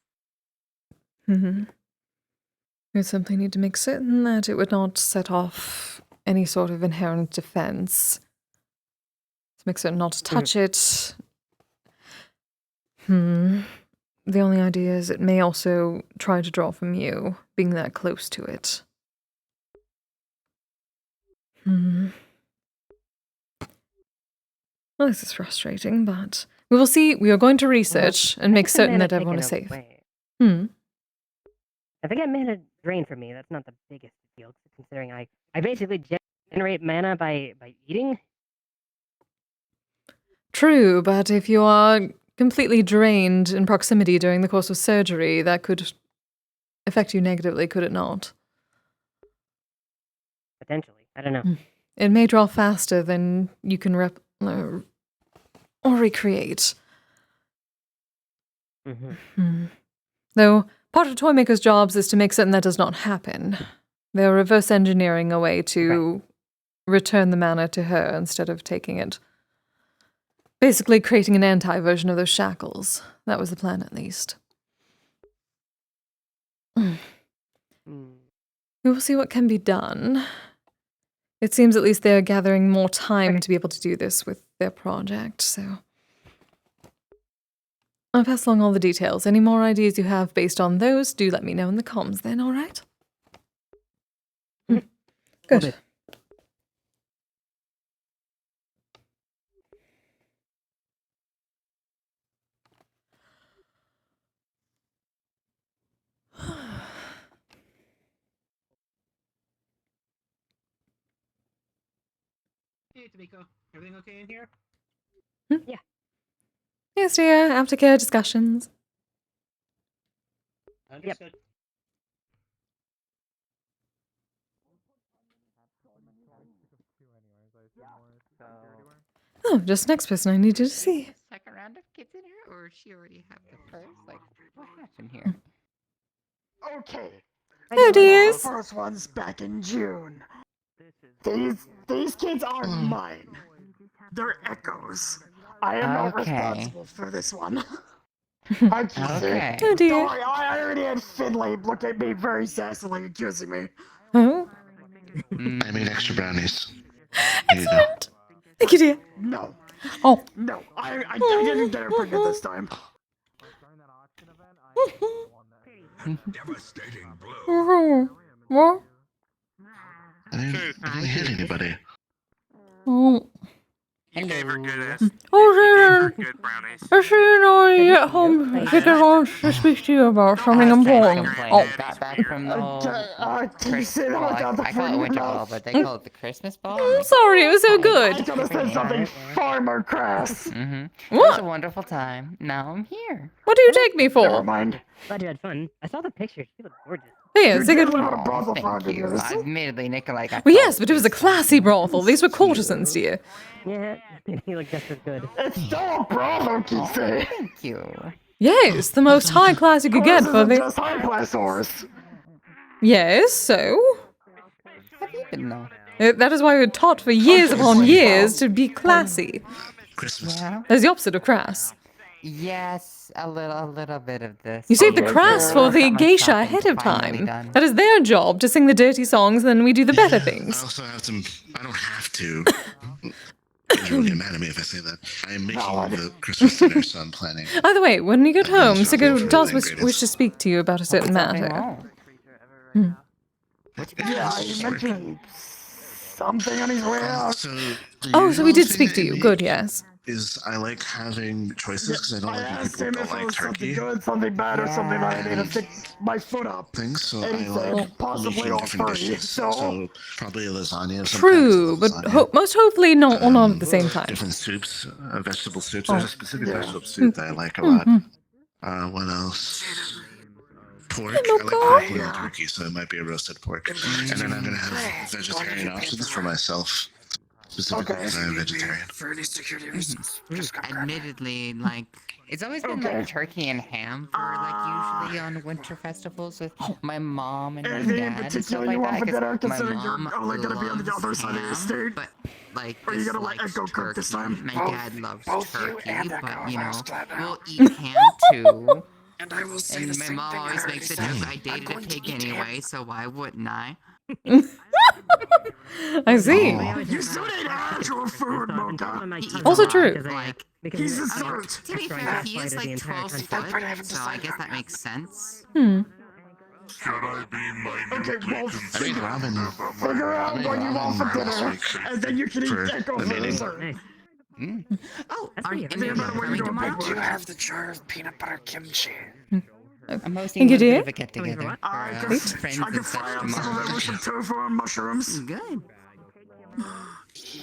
We simply need to make certain that it would not set off any sort of inherent defense. Let's make certain not to touch it. The only idea is it may also try to draw from you, being that close to it. Well, this is frustrating, but we will see. We are going to research and make certain that everyone is safe. If I get mana drained from me, that's not the biggest deal, considering I basically generate mana by eating. True, but if you are completely drained in proximity during the course of surgery, that could affect you negatively, could it not? Potentially. I don't know. It may draw faster than you can or recreate. Though, part of Toymaker's jobs is to make certain that does not happen. They're reverse engineering a way to return the mana to her instead of taking it. Basically creating an anti-version of those shackles. That was the plan, at least. We will see what can be done. It seems at least they're gathering more time to be able to do this with their project, so... I'll pass along all the details. Any more ideas you have based on those, do let me know in the comms then, alright? Good. Hey, Tamiko. Everything okay in here? Yeah. Yes, dear. Aftercare discussions. Understood. Oh, just next person I needed to see. Second round of kids in here, or she already have the first? Like, what happened here? Okay. Oh, dears. The first one's back in June. These kids aren't mine. They're echoes. I am not responsible for this one. Okay. Oh, dear. Don't worry, I already had Finlay look at me very sassily, accusing me. Oh? I made extra brownies. Excellent. Thank you, dear. No. Oh. No, I didn't get her pregnant this time. Devastating blow. What? I didn't hit anybody. Oh. You gave her good ass. Oh, dear. Good brownies. Actually, you know, I get home because I want to speak to you about something important. Oh. Got back from the whole Kise, ball. I call it winter ball, but they call it the Christmas ball. I'm sorry, it was so good. I could have said something far more crass. It was a wonderful time. Now I'm here. What do you take me for? Never mind. Glad you had fun. I saw the pictures. She looked gorgeous. Yeah, it's a good one. Thank you. Admittedly, Nikolai got Well, yes, but it was a classy brothel. These were courtesans, dear. Yeah, he looked just as good. It's still a bravo, Kise. Thank you. Yes, the most high class you could get for the... Just high class horse. Yes, so? How do you even know? That is why we were taught for years upon years to be classy. Christmas. That's the opposite of crass. Yes, a little bit of this. You saved the Yeah, crafts sure. for I've the got my geisha shopping ahead of finally time. done. That is their job, to sing the dirty songs, then we do the better I things. also have some. I don't have to. Angel will get mad at me if I say that. I am making the Christmas dinner, so I'm planning. Either way, when you get home, Sigurd does Really wish to speak to you about a certain matter. Hmm. Yeah, he mentioned something on his way out. So Oh, so we did speak to you. Good, yes. Is I like having choices because I don't I like when asked people him don't if it like was something turkey good, something bad, or something that I need to stick my foot up. things. So And he I said like possibly making all different three. dishes. So probably a lasagna. Of some True, but most hopefully not all on at the same time. different soups, vegetable soups. Oh. There's a specific vegetable soup that I like a lot. What else? Pork. I like pork more than turkey, so it might be a roasted pork. And then I'm gonna have vegetarian options for myself. Specifically because I'm a vegetarian. For any security reasons. Admittedly, like it's always been like turkey and ham for like usually on winter festivals with my mom and my Anything in dad and particular stuff like you want that. for 'Cause dinner, my considering you're mom only gonna be on the loves other side of the ham, state? but like Or are you gonna let dislikes Echo cook this turkey. time? My dad loves both you turkey, and but Echo you know asked that we'll out. eat ham too. And I will say And the my same mom thing always I makes the already joke said. I dated a pig anyway, so why wouldn't I? I see. You still need actual food, Mocha. Also true. Like, He's a I mean, sort. to be fair, he is like 12 foot, so I guess that makes sense. Hmm. Okay, well, I made ramen. figure out what you want for dinner, last week and then you can eat for Echo the for meeting. dessert. Oh, are you See about what you're doing, I Papa. do have the jar of peanut butter kimchi. I'm hosting Thank a you, little bit dear. of a get together I for can, friends I can and such fry up some of it tomorrow. with some tofu and mushrooms. Good.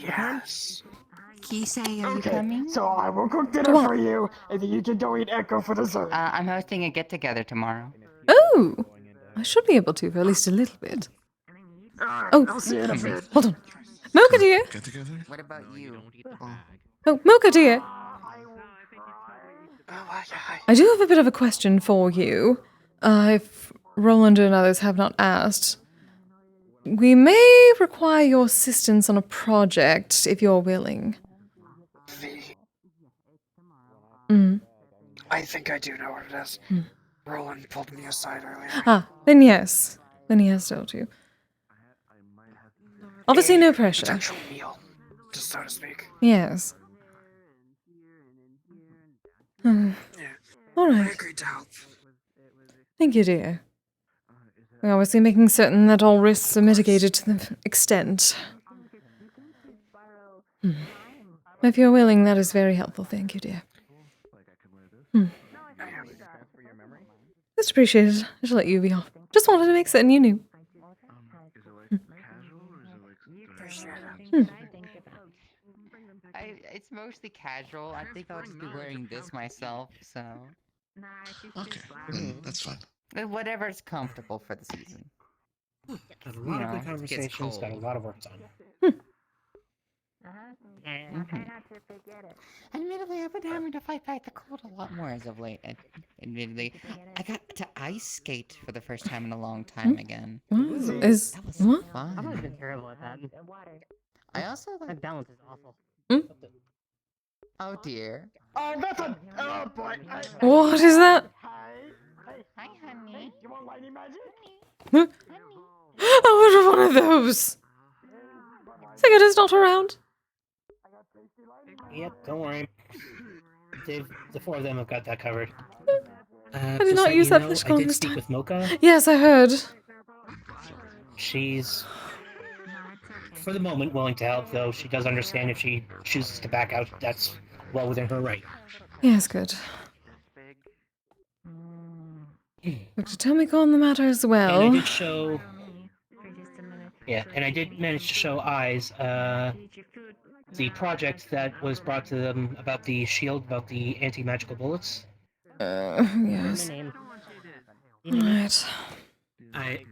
Yes. Kise, are you Okay, coming? so I will cook dinner for you, and then you can go eat Echo for dessert. I'm hosting a get together tomorrow. Oh! I should be able to for at least a little bit. Alright, Oh, I'll see you in a bit. hold on. Mocha dear! Get together? What about you? Oh, Mocha dear! Oh, hi. I do have a bit of a question for you. If Roland and others have not asked, we may require your assistance on a project if you're willing. I think I do know what it is. Roland pulled me aside earlier. Ah, then yes. Then he has told you. Obviously, no pressure. Potential meal, just so to speak. Yes. Yeah. All I right. agreed to help. Thank you, dear. We're obviously making certain that all risks are mitigated to the extent. If you're willing, that is very helpful. Thank you, dear. Most appreciated. I shall let you be off. Just wanted to make certain you knew. It's mostly casual. I think I'll just be wearing this myself, so. Okay, that's fine. Whatever's comfortable for the season. A lot of good gets conversations, got a cold. lot of work done. Admittedly, I've been having to fight back the cold a lot more as of late. Admittedly, I got to ice skate for the first time in a long time again. What? That was What? fun. I've always been terrible at that. I also like. That balance is awful. Oh dear. Oh, that's a. Oh boy. What is that? Hi, honey. You want lightning magic? I would have one of those. Sigurd is not around. Yep, don't worry. The four of them have got that covered. I did not use that flash I card did this speak time. with Mocha. Yes, I heard. She's, for the moment, willing to help, though she does understand if she chooses to back out, that's well within her right. Yes, good. Dr. Tomiko on the matter as well. And I did show... Yeah, and I did manage to show Eyes, the project that was brought to them about the shield, about the anti-magical bullets. Yes. Right.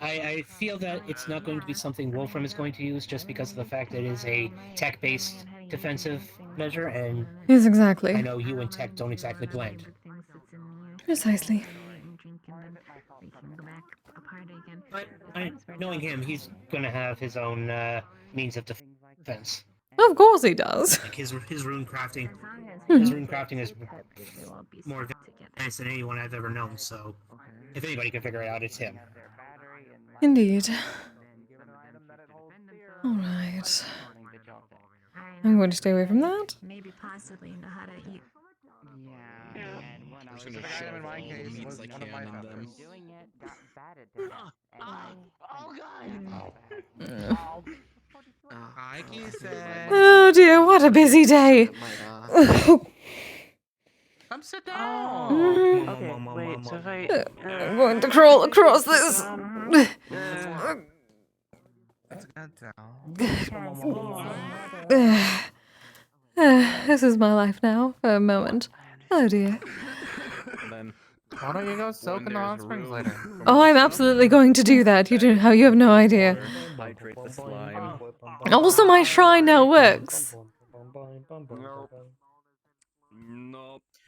I feel that it's not going to be something Wolfram is going to use just because of the fact that it is a tech-based defensive measure, and Yes, exactly. I know you and tech don't exactly blend. Precisely. But knowing him, he's going to have his own means of defense. Of course he does. Like his rune crafting, Hmm. his rune crafting is more advanced than anyone I've ever known. So, if anybody can figure it out, it's him. Indeed. Alright. I'm going to stay away from that. Maybe possibly know how to eat. I'm just gonna shove all the meats I can in them. Hi, Kise. Oh dear, what a busy day. Come sit down. Okay, wait, so if I'm going to crawl across this. This is my life now, for a moment. Oh dear. Then why don't you go soak in the hot springs later? Oh, I'm absolutely going to do that. You have no idea. Hydrate the slime. Also, my shrine now works.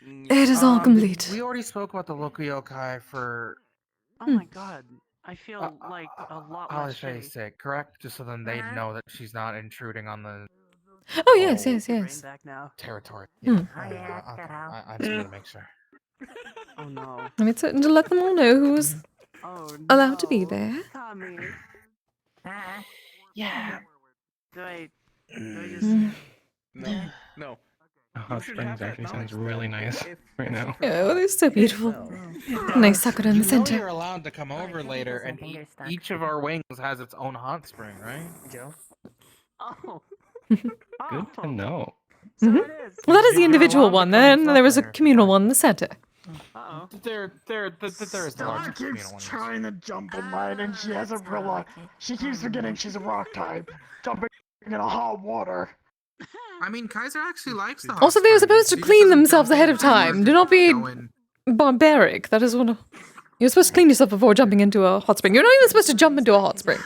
It is all complete. We already spoke about the local yokai for Oh my god, I feel like a lot less Alishay's shitty. sake, correct? Just so then they know that she's not intruding on the Oh, yes, yes, yes. Back now. territory. Hmm. I just need to make sure. Oh no. And it's certain to let them all know who's allowed to be there. Tommy. Yeah. Do I just... No. Hot Springs actually sounds really nice right now. Oh, they're so beautiful. Nice sakura in the You know center. you're allowed to come over later, and each of our wings has its own hot spring, right? Joe? Oh. Good to know. Mhm. Well, that is the individual one. Then there was a communal one in the center. Uh-oh. There is the Stella largest keeps communal one. trying to jump in mine, and she hasn't realized. She keeps forgetting she's a rock type, jumping in a hot water. I mean, Kaiser actually likes the hot Also, they were supposed to springs. She just clean doesn't themselves jump ahead in of time. and Do not be go in. barbaric. That is one of... You're supposed to clean yourself before jumping into a hot spring. You're not even supposed to jump into a hot spring.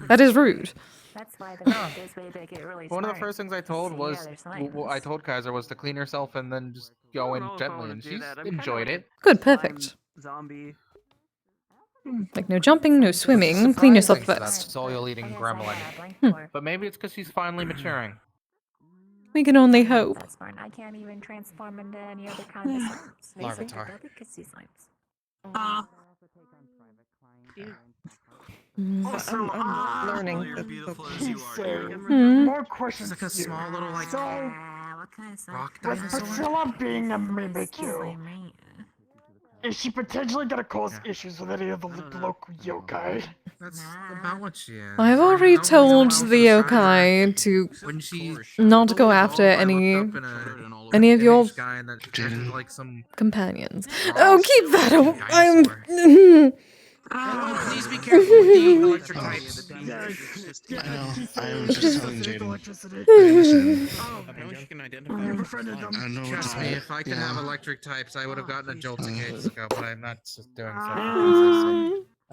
That is rude. That's why the this way they get really One of smart. the first things I told See, was, yeah, there's science. I told Kaiser was to clean herself and then just go in gently, and she's enjoyed it. Good, perfect. Zombie. Like no jumping, no swimming. Clean yourself Surprising for that first. soil-eating gremlin. But maybe it's because she's finally maturing. We can only hope. That's fine. I can't even transform into any other kind of slimes. Larvitar. Delicacy slimes. I'm learning. More questions. It's like a to you. small little like So, What kind of slime? rock with dinosaur. Priscilla being a Mimikyu, is she potentially gonna cause issues with any of the local yokai? That's about what she is. I've already told the yokai to When she not go after any of your guy and that she's like some companions. Oh, keep that away. I'm... please be careful with the electric types. I know. I was just telling Jaden. Apparently she can identify I don't know what Trust to me, say. if I could have electric types, I would have gotten a Joltik ages ago, but I'm not just doing so.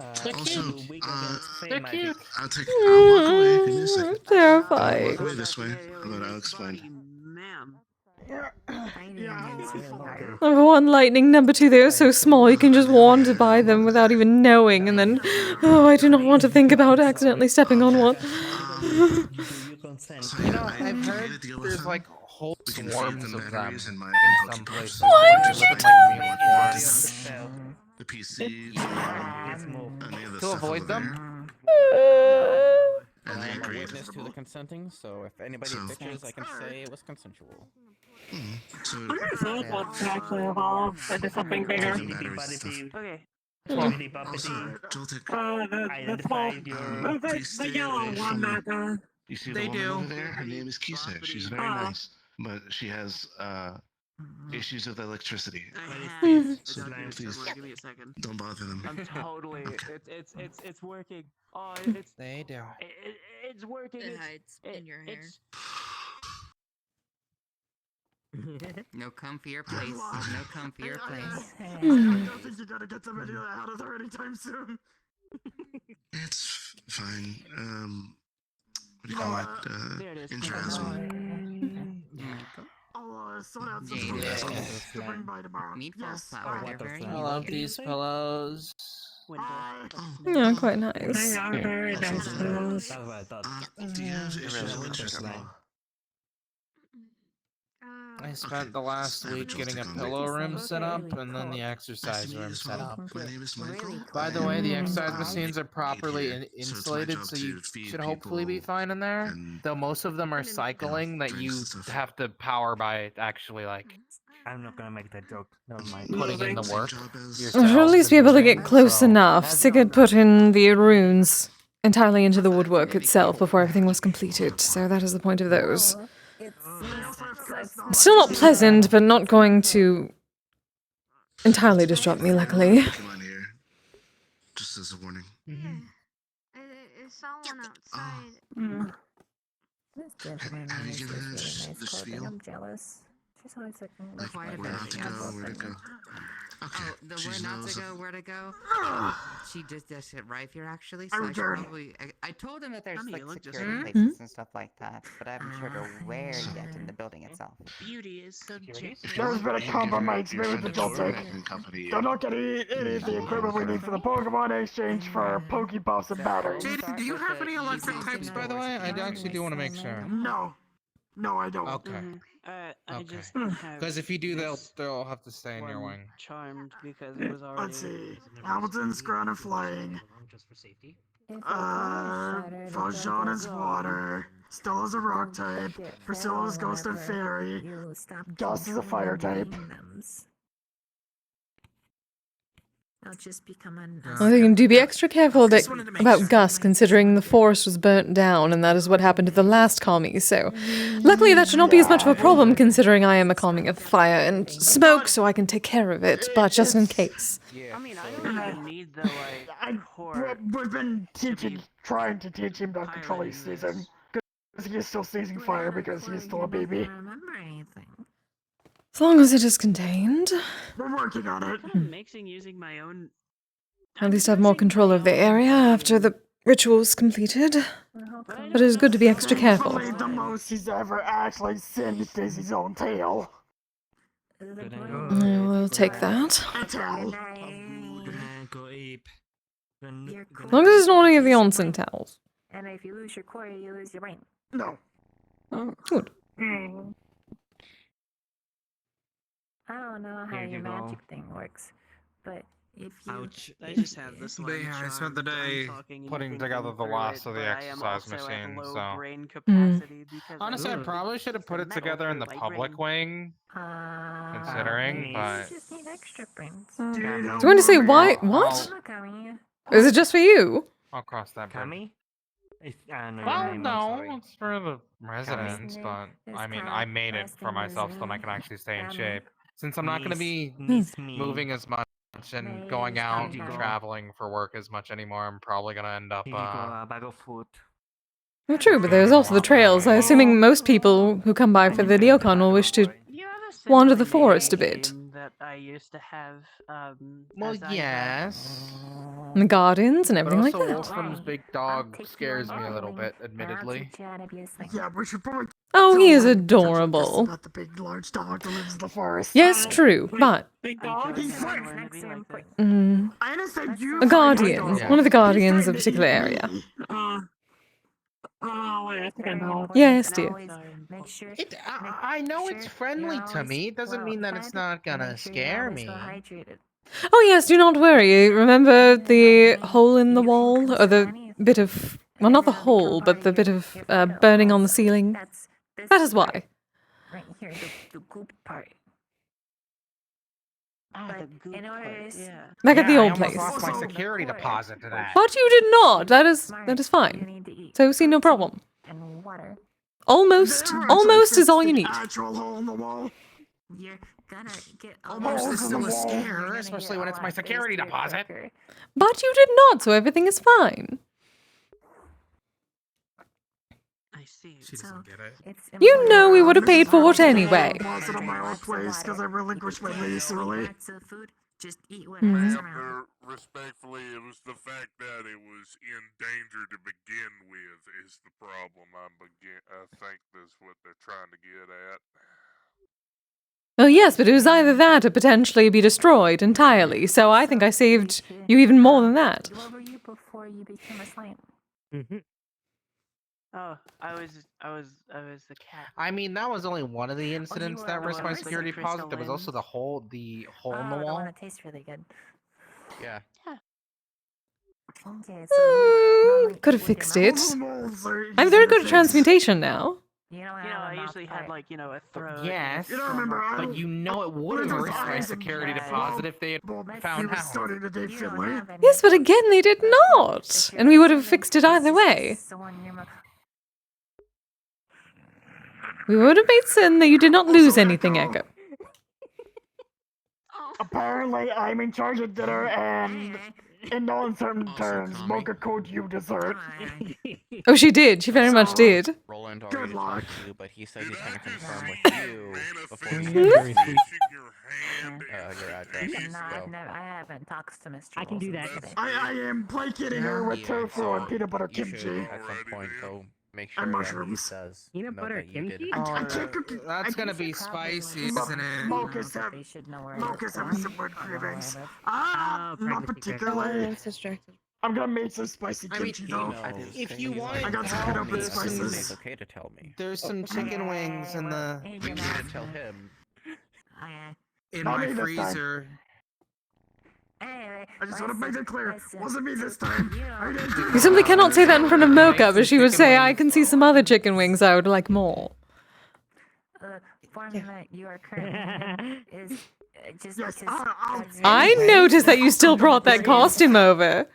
Also, They're cute. I'll walk away. Give me a second. I'll Terrifying. walk away this way, but I'll explain. Number one, lightning. Number two, they are so small you can just wander by them without even knowing. And then, oh, I do not want to think about accidentally stepping on one. You know, I've heard there's like whole swarms of them in some places. Why would you tell me this? The PC, any of the To stuff avoid over them? there. And I they am a agreed. witness to the consenting, so if anybody So- bitches, I can say it was consensual. So, Someone wants to actually evolve into something bigger. doesn't matter and stuff. Okay. Also, Joltik, The yellow one that, you see They the woman do. over there? Her name is Kise. She's very nice, but she has issues with electricity. So please Give me a second. don't bother them. I'm totally. It's working. Oh, it's They do. it's working. It hides in your hair. No comfier place. No comfier place. I don't think you gotta get them out of there anytime soon. It's fine. What do you call There it it? is. Intrazone. I'll sort out some Yeah. stuff to bring by tomorrow. Meatball Yes. flour. They're very I love these pillows. Yeah, quite nice. they are very nice pillows. Do you have issues with electricity? I spent the last week getting a pillow room set up and then the exercise room set up. My name is Michael. By the way, the exercise I machines are properly here, so it's my insulated, job so you to feed should hopefully be people fine in there. and, Though most of them are cycling that drinks you and stuff. have to power by actually like I'm not gonna make that joke. Never mind. putting in the Same work job as- I should at least be able to get close enough. Sigurd put in the runes entirely into the woodwork itself before everything was completed, so that is the point of those. Still not pleasant, but not going to entirely disrupt me, luckily. Come on here. Just as a warning. Is someone outside? This gentleman Have has you this given really this nice this clothing. feel? I'm jealous. She's always looking Like quite a where bit not to go, younger where to than go. Okay. Oh, the she's where not knows to it. go, where to go. She just does it right here, actually. I So I should returned. probably. I told him that there's Honey, like you look just security fine. places and stuff like that, but I haven't sure to where yet in the building itself. Beauty is subjective. There's been a compromise made with the Joltic. Company. They're not getting any of the equipment we need for the Pokemon exchange for Pokebuffs and batteries. JD, do you have any electric types, by the way? I actually do want to make sure. No. No, I don't. Okay. I Okay. just have Because if you do, they'll this have to stay in your one wing. Charmed because it was already. Let's see. Hamilton's ground and flying. Just for safety. Valjean is water. Stella's a rock type. Priscilla's ghost and fairy. Gus is a fire type. I'll just become I think do be extra careful about Gus, considering the forest was burnt down, and that is what happened to the last Kami, so luckily that should not be as much of a problem, considering I am a calming of fire and smoke, so I can take care of it, but just in case. I mean, I don't even need the like core. We've been trying to teach him to control his season. Because he is still seizing fire because he is still a baby. remember anything. As long as it is contained. We're working on it. Kind of mixing using my own. At least have more control of the area after the ritual is completed. But it is good to be extra careful. Thankfully, the most he's ever actually singed is his own tail. We'll take that. A tail. As long as it's not any of the onsen towels. And if you lose your core, you lose your brain. No. Good. I don't know how Here your you go. magic thing works, but if you... Ouch. I just have this one. I spent the charmed. I'm day talking and putting thinking together the through last it, of the but I am exercise also at machine, low so. brain capacity because Honestly, I I'm probably should have put it metal together in the light public wing, considering, You but. just need extra brains. I was going to say, why? What? Is it just for you? I'll cross that bridge. Kami? Well, no, it's for the residents, but This I mean, kind I of made it for resting myself so reserve I can actually stay in family. shape. Since I'm not going to be me. moving as much and going out and traveling for work as much anymore, I'm probably going to end up, Here you go, a bag of food. Well, true, but there's also the trails. I'm assuming most people who come by for the Neocon will wish to wander the forest a bit. that I used to have. Well, as I got- yes. And the gardens and everything like But also, that. Wolfram's big dog scares me a little bit, admittedly. Yeah, we should probably. Oh, he is This adorable. not the big, large dog that lives in the forest. Yes, true, but Big dog. He's fine. I understand you. a guardian, Yeah. one of the guardians of a particular area. Oh, wait, I think I know. Yes, dear. I know it's friendly to me. It doesn't mean that it's not gonna scare me. Oh yes, do not worry. Remember the hole in the wall, or the bit of, well, not the hole, but the bit of burning on the ceiling? That is why. Right here, the goop part. The goop in order part, to yeah. Back at the I old almost place. lost my security deposit to that. But you did not. That is fine. So see, no problem. And water. Almost is all you need. Actual hole in the wall. You're gonna get Almost is still a scare, especially when it's my security deposit. But you did not, so everything is fine. I see. She doesn't get it. You know we would have paid for it anyway. I lost it on my old place because I relinquished my lease early. Just eat Mhm. Respectfully, it was the fact that it was in danger to begin with is the problem. I think that's what they're trying to get at. Oh yes, but it was either that or potentially be destroyed entirely, so I think I saved you even more than that. What were you before you became a slime? Mm-hmm. Oh, I was the cat. I mean, that was only one of the Oh, incidents you that are risked my the security crystal deposit. There was also lens. the hole in the The wall. one that tastes really good. Yeah. Okay, so you normally Could have with your fixed mouth- it. I'm very good at transmutation now. You know, I usually had like a throat. Yes, You don't remember, but you know it would have Wardens risked my eyes security and- deposit if they had found we were out. starting the day Finley. Yes, but again, they did not. And we would have fixed it either way. We would have made certain that you did not lose anything, Echo. Apparently, I'm in charge of dinner, and in no uncertain terms, Mocha called you dessert. Oh, she did. She very much did. Roland Good already luck. talked to you, but he said he's gonna confirm with you before he Mhm. gives me your address. No, So. I haven't talked to Mr. I can do that. I am placating her with tofu and peanut butter You should, kimchi. at some point, go make And sure that he mushrooms. says Peanut no, butter that you did kimchi? it. I can't cook it. That's gonna be spicy, isn't it? Mocha's They should know where Mocha's having some weird cravings. Not pregnancy particularly. I'm gonna make some spicy I mean, kimchi though. if you want, I got to cut up with It's spices. okay to tell me. There's some chicken wings in the You need to tell him. in Not my me this time. freezer. Anyway, I just want to make it clear, wasn't me this time. I didn't do You simply cannot say that in front of Mocha, but she would say, I can see some other chicken wings I would like more. The form that you are currently in is just Yes, because that's- I noticed that you still brought that costume over.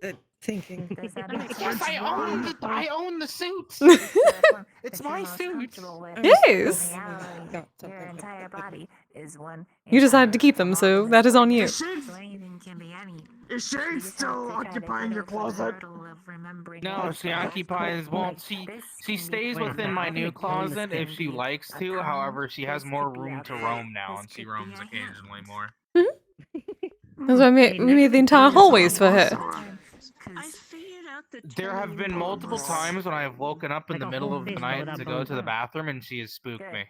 Does that make Yes, sense? I own the suits. It's my suit. Yes. Your entire body is one. You decided to keep them, so that is on you. Is Shane still occupying your closet? No, she occupies. Well, she stays within my new closet if she likes to. However, she has more room to roam now, and she roams occasionally more. That's why we made the entire hallways for her. There have been multiple times when I have woken up in the middle of the night to go to the bathroom, and she has spooked me.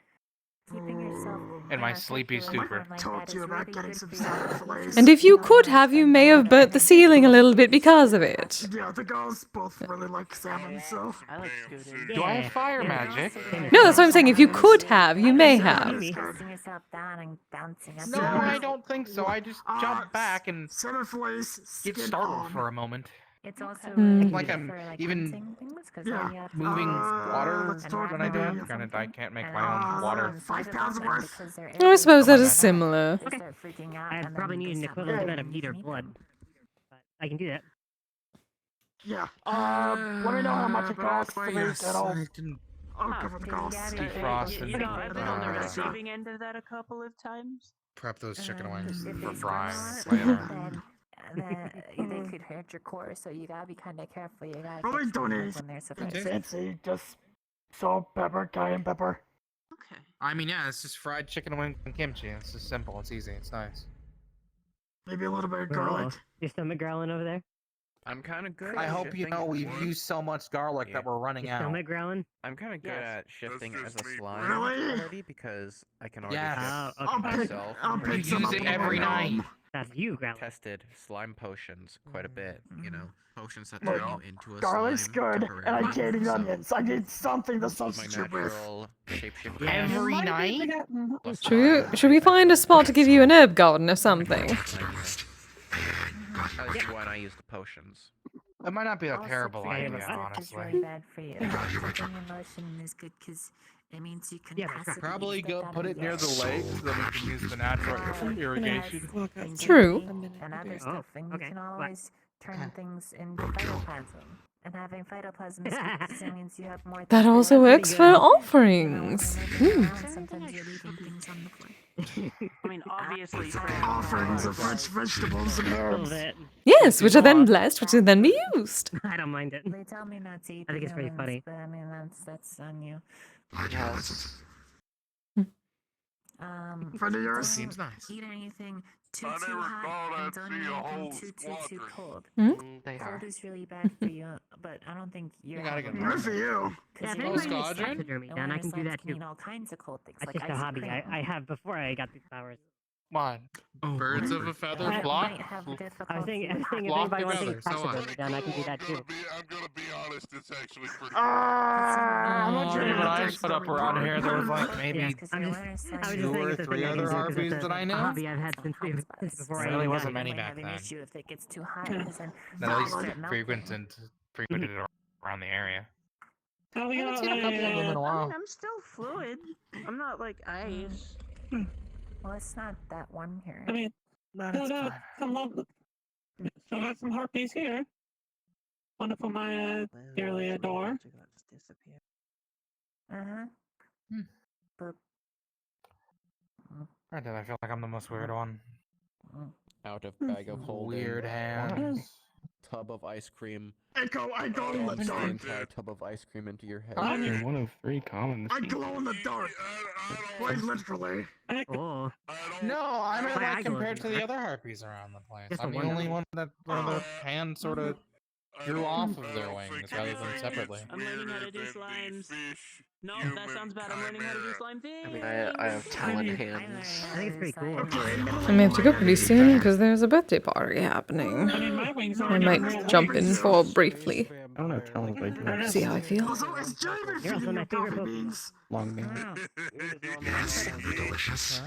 In my sleepy stupor. Told you about getting some salad fillets. And if you could have, you may have burnt the ceiling a little bit because of it. Yeah, the girls both really like salmon, so. I like scooting. Do I have fire magic? No, that's what I'm saying. If you could have, you may have. yourself down and bouncing up. No, I don't think so. I just jump back and salmon fillets, get skin startled on. for a moment. It's also Hmm. really Like good I'm for, like, even hunting things, 'cause Yeah. then you have moving water let's talk when I do maybe it. Granted, I can't make and my own also water. inside of 5 pounds them, worth? because they're I suppose that irritated, is similar. they start freaking out, I and probably then need an they stop equivalent moving amount of and heat or you need blood. But I can do that. Yeah. Let me know how much it costs to make it all. I'll cover the cost. Defrost and I've been on the receiving end of that a couple of times. prep those chicken wings if for they frying start, later. then they could hurt your core, so you gotta be kind of careful. You gotta Probably fix them don't when need they're supposed to. fancy, just salt, pepper, cayenne pepper. Okay. I mean, yeah, it's just fried chicken wings and kimchi. It's just simple. It's easy. It's nice. Maybe a little bit of garlic. Your stomach growling over there? I'm kind of good. I at hope you shifting know we've more. used so much garlic Yeah. that we're running Your out. stomach growling? I'm kind of good Yes. at shifting That's as a just me. slime Really? already because I can already Yes. shift Oh, okay. myself. I'll You pick some use up it on the every way night. home. That's you growling. Tested slime potions quite a bit, you know. Potions that Look, turn you into a Garlic's slime good, and I temporarily. can't eat So, onions. I need something to this is my substitute with. natural shapeshifting. Every night? plus Should we find a spot to give you an herb garden or something? At least when I use the potions. It might not be a Also, terrible clear idea, is really honestly. bad for you. Taking emotion is good because it means you can passively Probably step go out put of it the near the air. lake so that we can use the natural irrigation. True. And other Oh, stuff, and you okay. can What? always turn things into phytoplasm. And having phytoplasm is good because it means you have more. That things to also work works with. for You know, offerings. when you're moving Hmm. around, sometimes you're leaving things on the floor. I mean, obviously, Offerings of fresh vegetables and herbs. Yes, which are then blessed, which can then be used. I don't mind it. They tell me not to eat I think the it's pretty humans, funny. but I mean that's on you. Friend of yours? Don't Seems nice. eat anything too I never hot, thought and I'd don't see eat a whole anything too squadron. cold. They are. Cold is really bad for you, but I don't think you're. You gotta get having rid Good of for it. you. Yeah, if you're anybody Oh, needs Squadron? taxidermy and done, I can do slimes that can eat too. all kinds of cold things, That's like just a ice hobby cream. I have before I got these powers. What? Birds of a feather I flock? might have I was saying if Flock anybody wants to together, get so tax what? ability done, I can do that too. I'm gonna be honest, it's actually pretty. When I split up around here, there was like maybe two or three other harpies that I knew. Hobby I've had since before There I really even wasn't got many here. back then. If it gets too hot, because then That at least frequented around the area. I haven't seen a couple of them in a I while. mean, I'm still fluid. I'm not like ice. Well, it's not that one here. I mean, still got some harpies here. One of them I dearly adore. Right then, I feel like I'm the most weird one. Out of bag of holding. Weird hands. Tub of ice cream. I go in the Dumps the dark. entire tub of ice cream into your head. You're one of 3 common I glow in the dark. Quite literally. Oh. No, I mean Why I like go compared to the everywhere? other harpies around the place. Just I'm the the one only that- one that where the hands sort of grew off of their wings rather than separately. I'm learning how to do slimes. No, that sounds bad. I'm learning how to do slime things. I mean, I have talent hands. I think it's pretty cool. I may have to go pretty soon because there's a birthday party happening. I mean, my wings I are might jump in for briefly. I don't know talent like that. See how I feel. Also, it's Javen You're also feeding my you favorite coffee Pokemon. beans. Long name. Yes, delicious.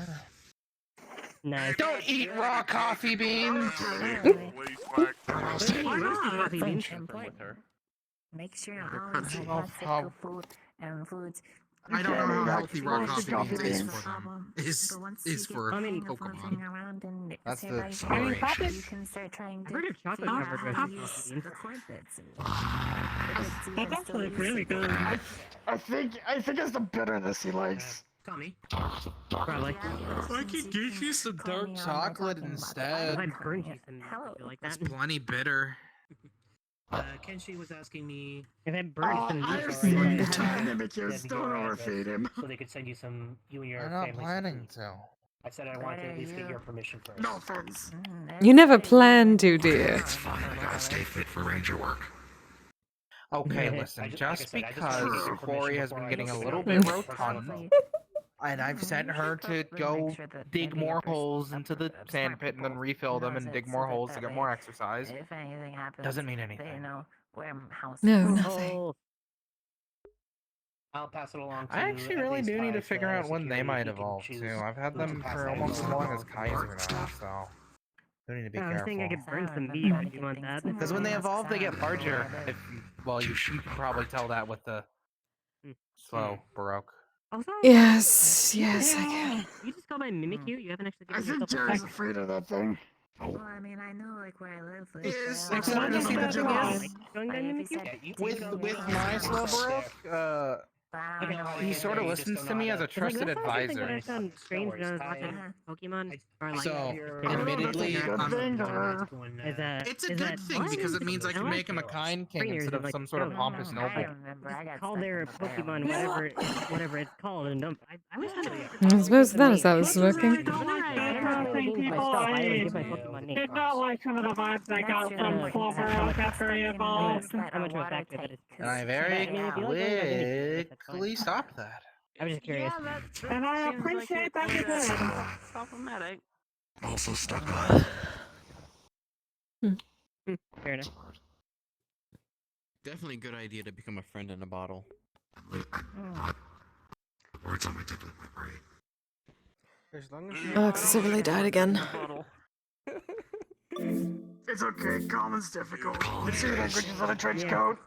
Nice. Don't eat raw coffee beans! Coffee beans. Make sure you always have physical food and foods. I don't know how healthy raw roasted coffee beans coffee is for them. But once you Is get for I mean, Pokemon. around and That's say the right story. there, Coffee- you can start trying I've to heard of chocolate figure out covered how roasted to use coffee beans. the corn bits. That's actually really good. I think it's the bitterness he likes. Tommy. Probably. I could give you some dark chocolate If instead. I burned you some like that. It's plenty bitter. Kenshi was asking me If I burned you some I've meat seen already, the I'd time have- because send don't your overfeed address him. so they could send you some, you and your I'm not family. some planning food. to. I said I wanted to at least get your permission first. No offense. You never planned to, dear. It's fine. I gotta stay fit for ranger work. Okay, Yeah. listen, like I just said, I just because wanted to get your permission Corey has before been I getting a figure little out bit what rotund, personal and I've sent her to go dig more holes into the sand pit and then refill them and dig more holes to get more exercise, If anything happens, doesn't mean they anything. know where house No, is. nothing. Oh, I'll pass it along to I actually at really least do need to Kai's, figure out when they security. might He can evolve choose too. I've had who to them pass for that almost as info long on. as Kaiser now, so I need to be I was thinking I careful. could burn some meat if you want that. Because when they evolve, they get larger. If well, you can probably tell that with the slow Baroque. Also, Yes, yes, I can. you just go by Mimikyu. You haven't actually I given think yourself a Jerry's sex. afraid of that thing. Well, I mean, I know like where I live. Like, Is where I except live. you see the thing is, Going by Like, if you Mimikyu? said with my slow Baroque, he sort of listens to me as a trusted Like, that's something that I advisor. found strange when I was watching Pokemon. Or like, So, they don't admittedly, figure out good thing to her. Is that, It's a is good that thing because it means I can Make him a kind king trainers instead of, of like, some sort of scouts. pompous I noble. remember. I got call stuck their in the fire. Pokemon whatever it's called and don't. I wish I suppose that is how it's working. I don't like trusting people. I give my Pokemon names. Did not like some of the vibes I got from Slowbro after he evolved. How much of a factor that is. And I very I mean, if you like going by Mimikyu, that's quickly fine. stopped that. I was just curious. Yeah, that And I seems like appreciate it that you was, did. problematic. Also stuck by. Fair enough. Definitely a good idea to become a friend in a bottle. Words on my tip of my brain. As long as Alexis really died again. It's okay. Common's difficult. It's your languages on a trench coat.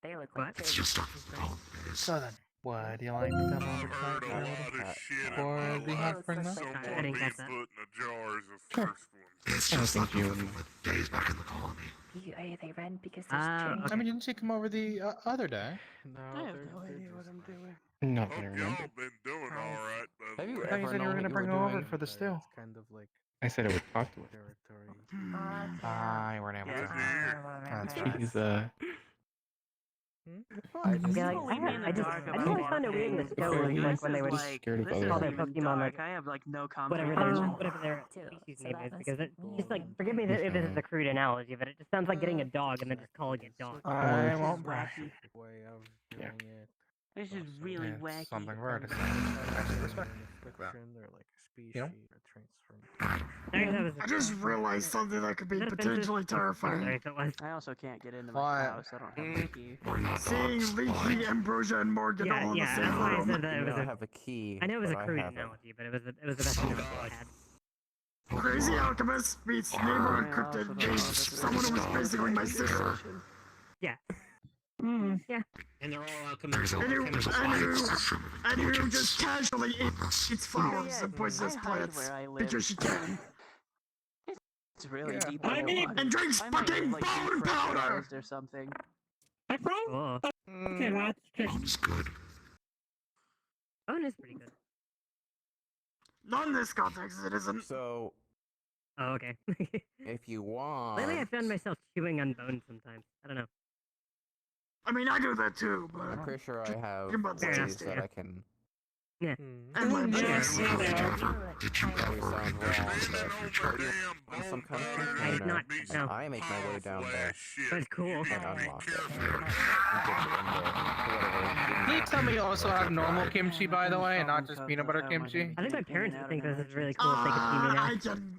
They look What? like It's just stuff with phone. So then, would you like to come over to my Heard a lot of shit for the about hunt for that? someone I didn't catch that. putting the jars of Sure. first ones. It's just like you from the days back in the colony. Are they red because Ah, there's I mean, didn't she come over the other day? I have no idea what I'm doing. Not Hope that I remember. y'all been doing alright, by Have the you way. I thought you ever said you were known going to what bring you her were over doing? for the stew. Kind of like I said I would talk to her. territory. I weren't able to. She's I just always found it weird in the show, like when they would scared of call other. their Pokemon like I have like no confidence. whatever their species name is, because it just like forgive me if this is a crude analogy, but it just sounds like getting a dog and then just calling it dog. I won't brag. Way of doing it. This is really It's wacky. something rare to say. Actually, respect that. You know? I just realized something that could be potentially terrifying. I also can't get into my house. I don't have a key. Seeing Leaky, Ambrosia, and Morgan all in the same that's why I room. said that it was I have a key. I know it was a but I crude have it. analogy, but it was the best analogy I had. Crazy alchemist meets neighborhood cryptid meets someone who was basically my sister. Yeah. Yeah. And they're all alchemists. And who just casually eats flowers and poisonous plants because she can. It's really deep. And drinks fucking bone powder! Or something. Cool. Okay, that's good. Bone is pretty good. Not in this context, it isn't. So, Oh, okay. if you want, Lately, I found myself chewing on bone sometimes. I don't know. I mean, I do that too, but... I'm pretty sure I have Your butt's ways tasty. that I can. Yeah. And my best. Probably sound wrong, but on some kind of container, No. I make my way down there That's cool. and unlock it. And get whatever. Please tell me you also have normal kimchi, by the way, and not just peanut butter kimchi. I think my parents would think this is really cool if they could see me now.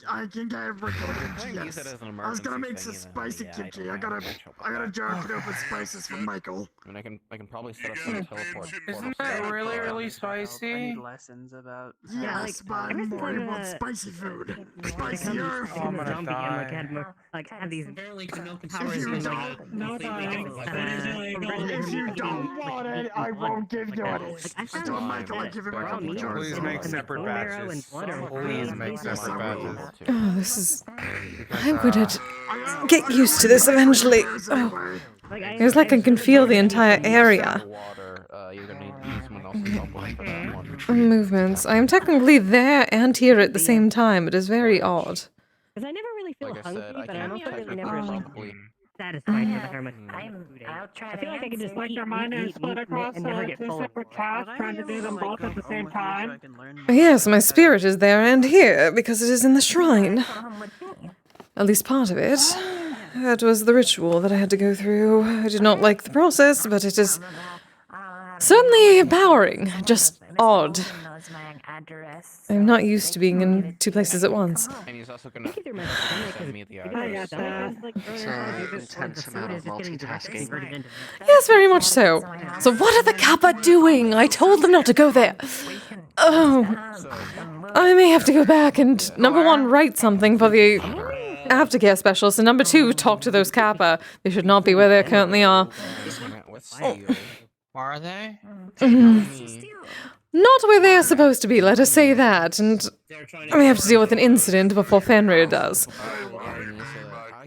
I can get regular kimchi, yes. I was gonna make some spicy kimchi. I gotta jar it up with spices for Michael. And I can probably set up some teleport. Isn't that really, really spicy? I need lessons about. Yes, but I'm more about spicy food. Spicier. Oh, I'm gonna die. Had these If you don't want it, I won't give you it. I told Michael I'd give him a couple jars. Please make separate batches. Please make separate batches. Oh, this is... I'm gonna get used to this eventually. Oh. It's like I can feel the entire area. Movements. I am technically there and here at the same time. It is very odd. Because I never really feel hungry, but I'm also really never technically satisfied with how much I'll try I feel like I could just like your mind is split across two separate tasks, trying to do them both at the same time. Yes, my spirit is there and here because it is in the shrine. At least part of it. That was the ritual that I had to go through. I did not like the process, but it is certainly empowering, just odd. I'm not used to being in two places at once. And he's also gonna send me the address. It's an intense amount of multitasking. Yes, very much so. So what are the Kappa doing? I told them not to go there. Oh, I may have to go back and, number one, write something for the aftercare specialist, and number two, talk to those Kappa. They should not be where they currently are. Where are they? Not where they are supposed to be, let us say that, and I may have to deal with an incident before Fenrir does.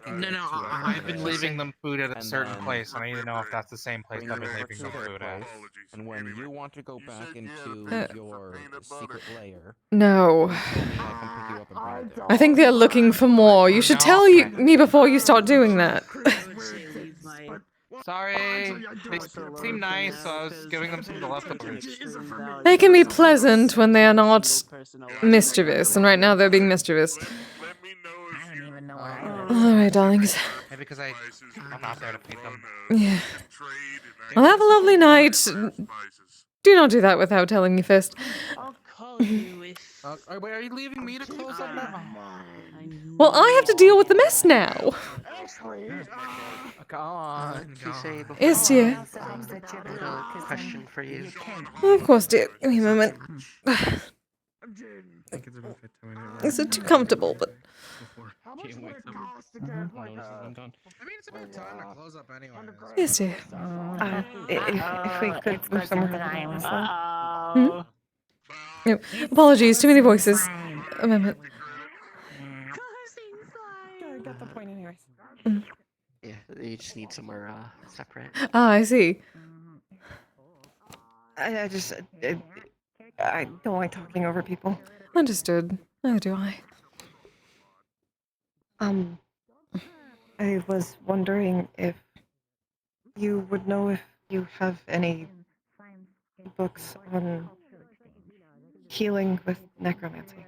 No, I've been leaving them food at a certain place, and I need to know if that's the same place I've been leaving them food at. And when you want to go back into your secret lair, No. I can pick you up and bring you there. I think they're looking for more. You should tell me before you start doing that. Sorry, they seem nice, so I was giving them some of the leftovers. They can be pleasant when they are not mischievous, and right now they're being mischievous. Alright, darlings. Maybe because I'm not there to feed them. Yeah. Well, have a lovely night. Do not do that without telling me first. I'll call you if. Wait, are you leaving me to close up now? Well, I have to deal with the mess now. Come on. Kise, before Yes, dear. I have a question for you. Oh, of course, dear. Give me a moment. Is it too comfortable? But I'm done. I mean, it's about time to close up anyway. yes, dear. If we could move somewhere. No, apologies, too many voices. A moment. Got the point anyways. Yeah, you just need somewhere separate. Ah, I see. I don't like talking over people. Understood. Neither do I. I was wondering if you would know if you have any books on healing with necromancy.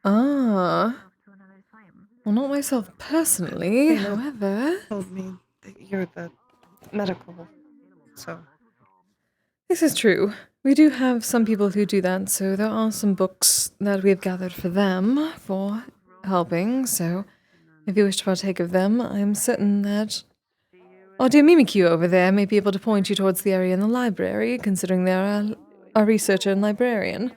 Ah. Well, not myself personally, however. Told me that you're the medical, so This is true. We do have some people who do that, so there are some books that we have gathered for them for helping, so if you wish to partake of them, I am certain that our dear Mimikyu over there may be able to point you towards the area in the library, considering they're a researcher and librarian.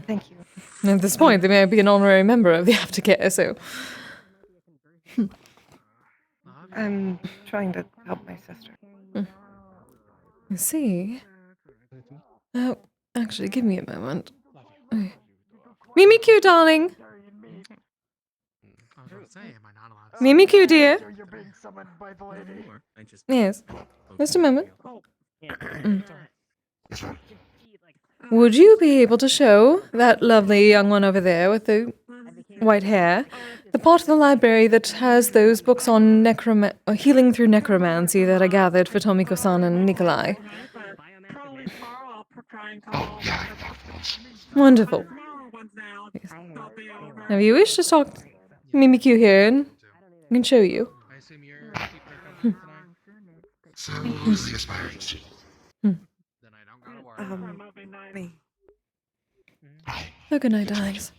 Thank you. At this point, they may be an honorary member of the aftercare, so... I'm trying to help my sister. I see. Oh, actually, give me a moment. Okay. Mimikyu, darling! Mimikyu, dear! Yes. Just a moment. Would you be able to show that lovely young one over there with the white hair the part of the library that has those books on healing through necromancy that I gathered for Tomiko-san and Nikolai? Wonderful. Yes. Now, if you wish to talk to Mimikyu here, and I can show you. So, who's the aspiring student? Me. Oh, good night, darlings.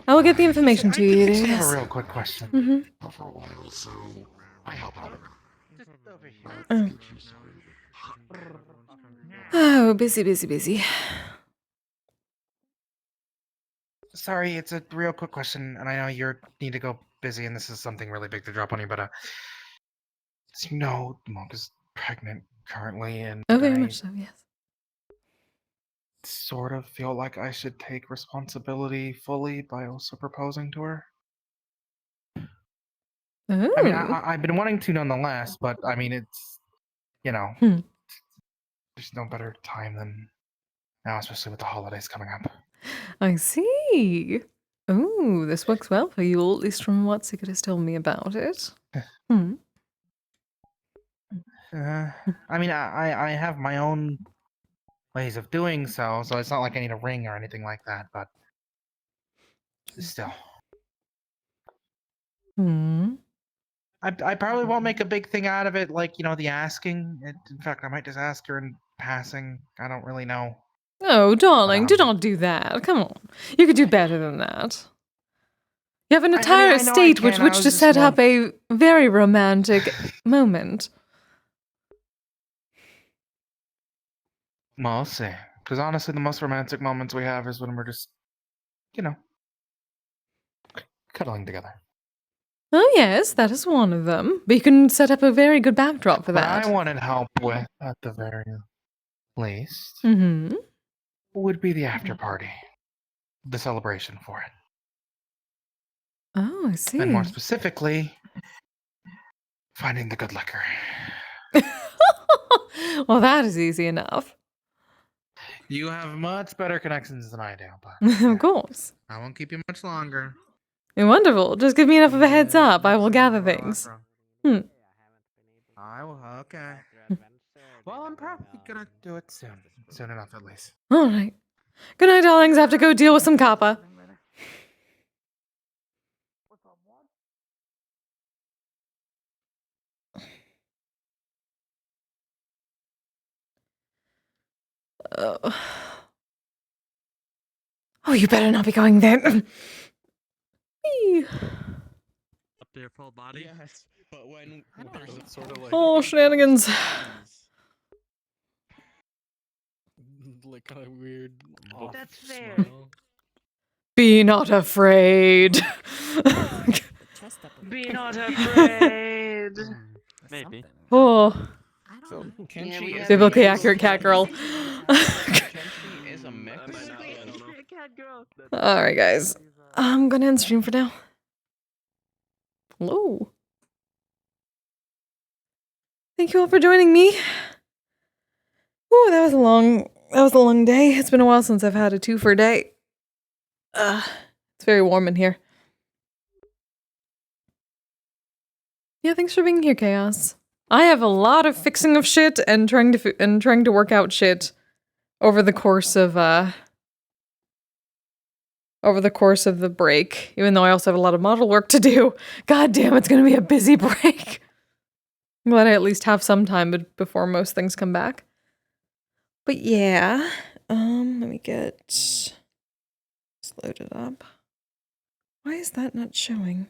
I will get the information to you. I have Yes. a real quick question. For a while, so I help out. Oh, busy, busy, busy. Sorry, it's a real quick question, and I know you need to go busy, and this is something really big to drop on you, but as you know, Monk is pregnant currently, and Oh, very I much so, yes. sort of feel like I should take responsibility fully by also proposing to her. I mean, Oh. I've been wanting to nonetheless, but I mean, it's, you know, there's no better time than now, especially with the holidays coming up. I see. Oh, this works well for you, at least from what Sigurd has told me about it. Hmm. I mean, I have my own ways of doing so it's not like I need a ring or anything like that, but still. Hmm. I probably won't make a big thing out of it, like, you know, the asking. In fact, I might just ask her in passing. I don't really know. Oh, darling, do not do that. Come on. You could do better than that. You have an entire I know I estate with can, I which was to just set more- up a very romantic moment. Well, I'll see. Because honestly, the most romantic moments we have is when we're just, you know, cuddling together. Oh, yes, that is one of them. But you can set up a very good backdrop for What that. I wanted help with, at the very least, Mm-hmm. would be the after party. The celebration for it. Oh, I see. And more specifically, finding the good liquor. Well, that is easy enough. You have much better connections than I do, but Of course. I won't keep you much longer. Wonderful. Just give me enough of a heads up. I will gather things. I will. Okay. Well, I'm probably gonna do it soon. Soon enough, at least. All right. Good night, darlings. I have to go deal with some kappa. Oh, you better not be going there. Whee. Up to your full body? Yes, but when there's a sort of like... Oh, shenanigans. like kind of weird... That's fair. Be not afraid. Be not afraid. Maybe. Oh. So, Kenshi is Biblically accurate cat girl. is a mix. All right, guys. I'm gonna end stream for now. Hello. Thank you all for joining me. Ooh, that was a long day. It's been a while since I've had a 2 for a day. It's very warm in here. Yeah, thanks for being here, Chaos. I have a lot of fixing of shit and trying to work out shit over the course of the break. Even though I also have a lot of model work to do. God damn, it's gonna be a busy break. I'm glad I at least have some time before most things come back. But yeah, let me get this loaded up. Why is that not showing?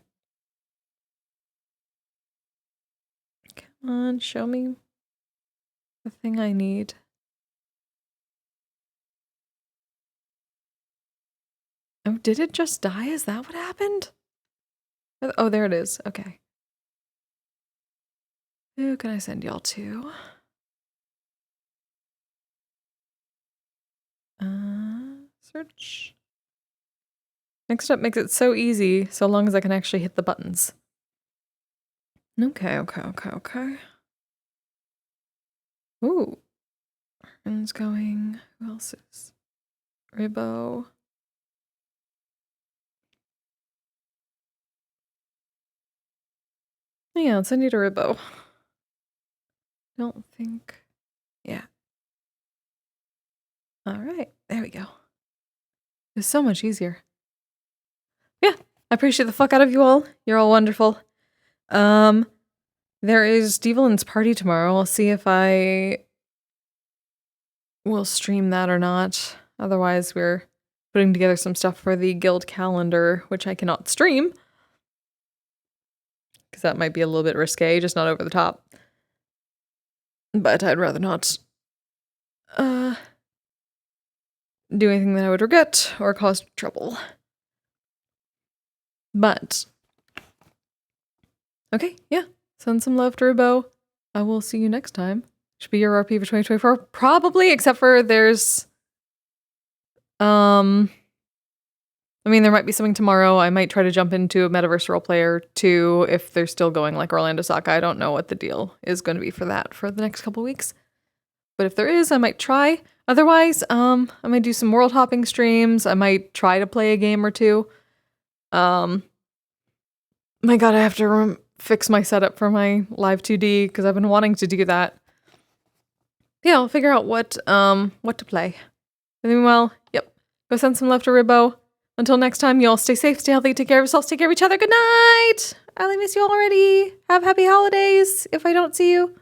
Come on, show me the thing I need. Oh, did it just die? Is that what happened? Oh, there it is. Okay. Who can I send y'all to? Search. Next up makes it so easy, so long as I can actually hit the buttons. Okay. Ooh. Friends going. Who else is? Ribbo. Yeah, let's send you to Ribbo. Don't think. Yeah. Alright, there we go. It's so much easier. Yeah, I appreciate the fuck out of you all. You're all wonderful. There is Devilin's party tomorrow. I'll see if I will stream that or not. Otherwise, we're putting together some stuff for the guild calendar, which I cannot stream. Because that might be a little bit risque, just not over the top. But I'd rather not do anything that I would regret or cause trouble. But okay, yeah. Send some love to Ribbo. I will see you next time. Should be your RP for 2024, probably, except for there's I mean, there might be something tomorrow. I might try to jump into a Metaverse roleplay or two if they're still going like Orlando Saka. I don't know what the deal is going to be for that for the next couple weeks. But if there is, I might try. Otherwise, I might do some world hopping streams. I might try to play a game or two. My god, I have to fix my setup for my live 2D because I've been wanting to do that. Yeah, I'll figure out what to play. And meanwhile, yep, go send some love to Ribbo. Until next time, you all stay safe, stay healthy, take care of yourselves, take care of each other. Good night! I miss you all already. Have happy holidays if I don't see you.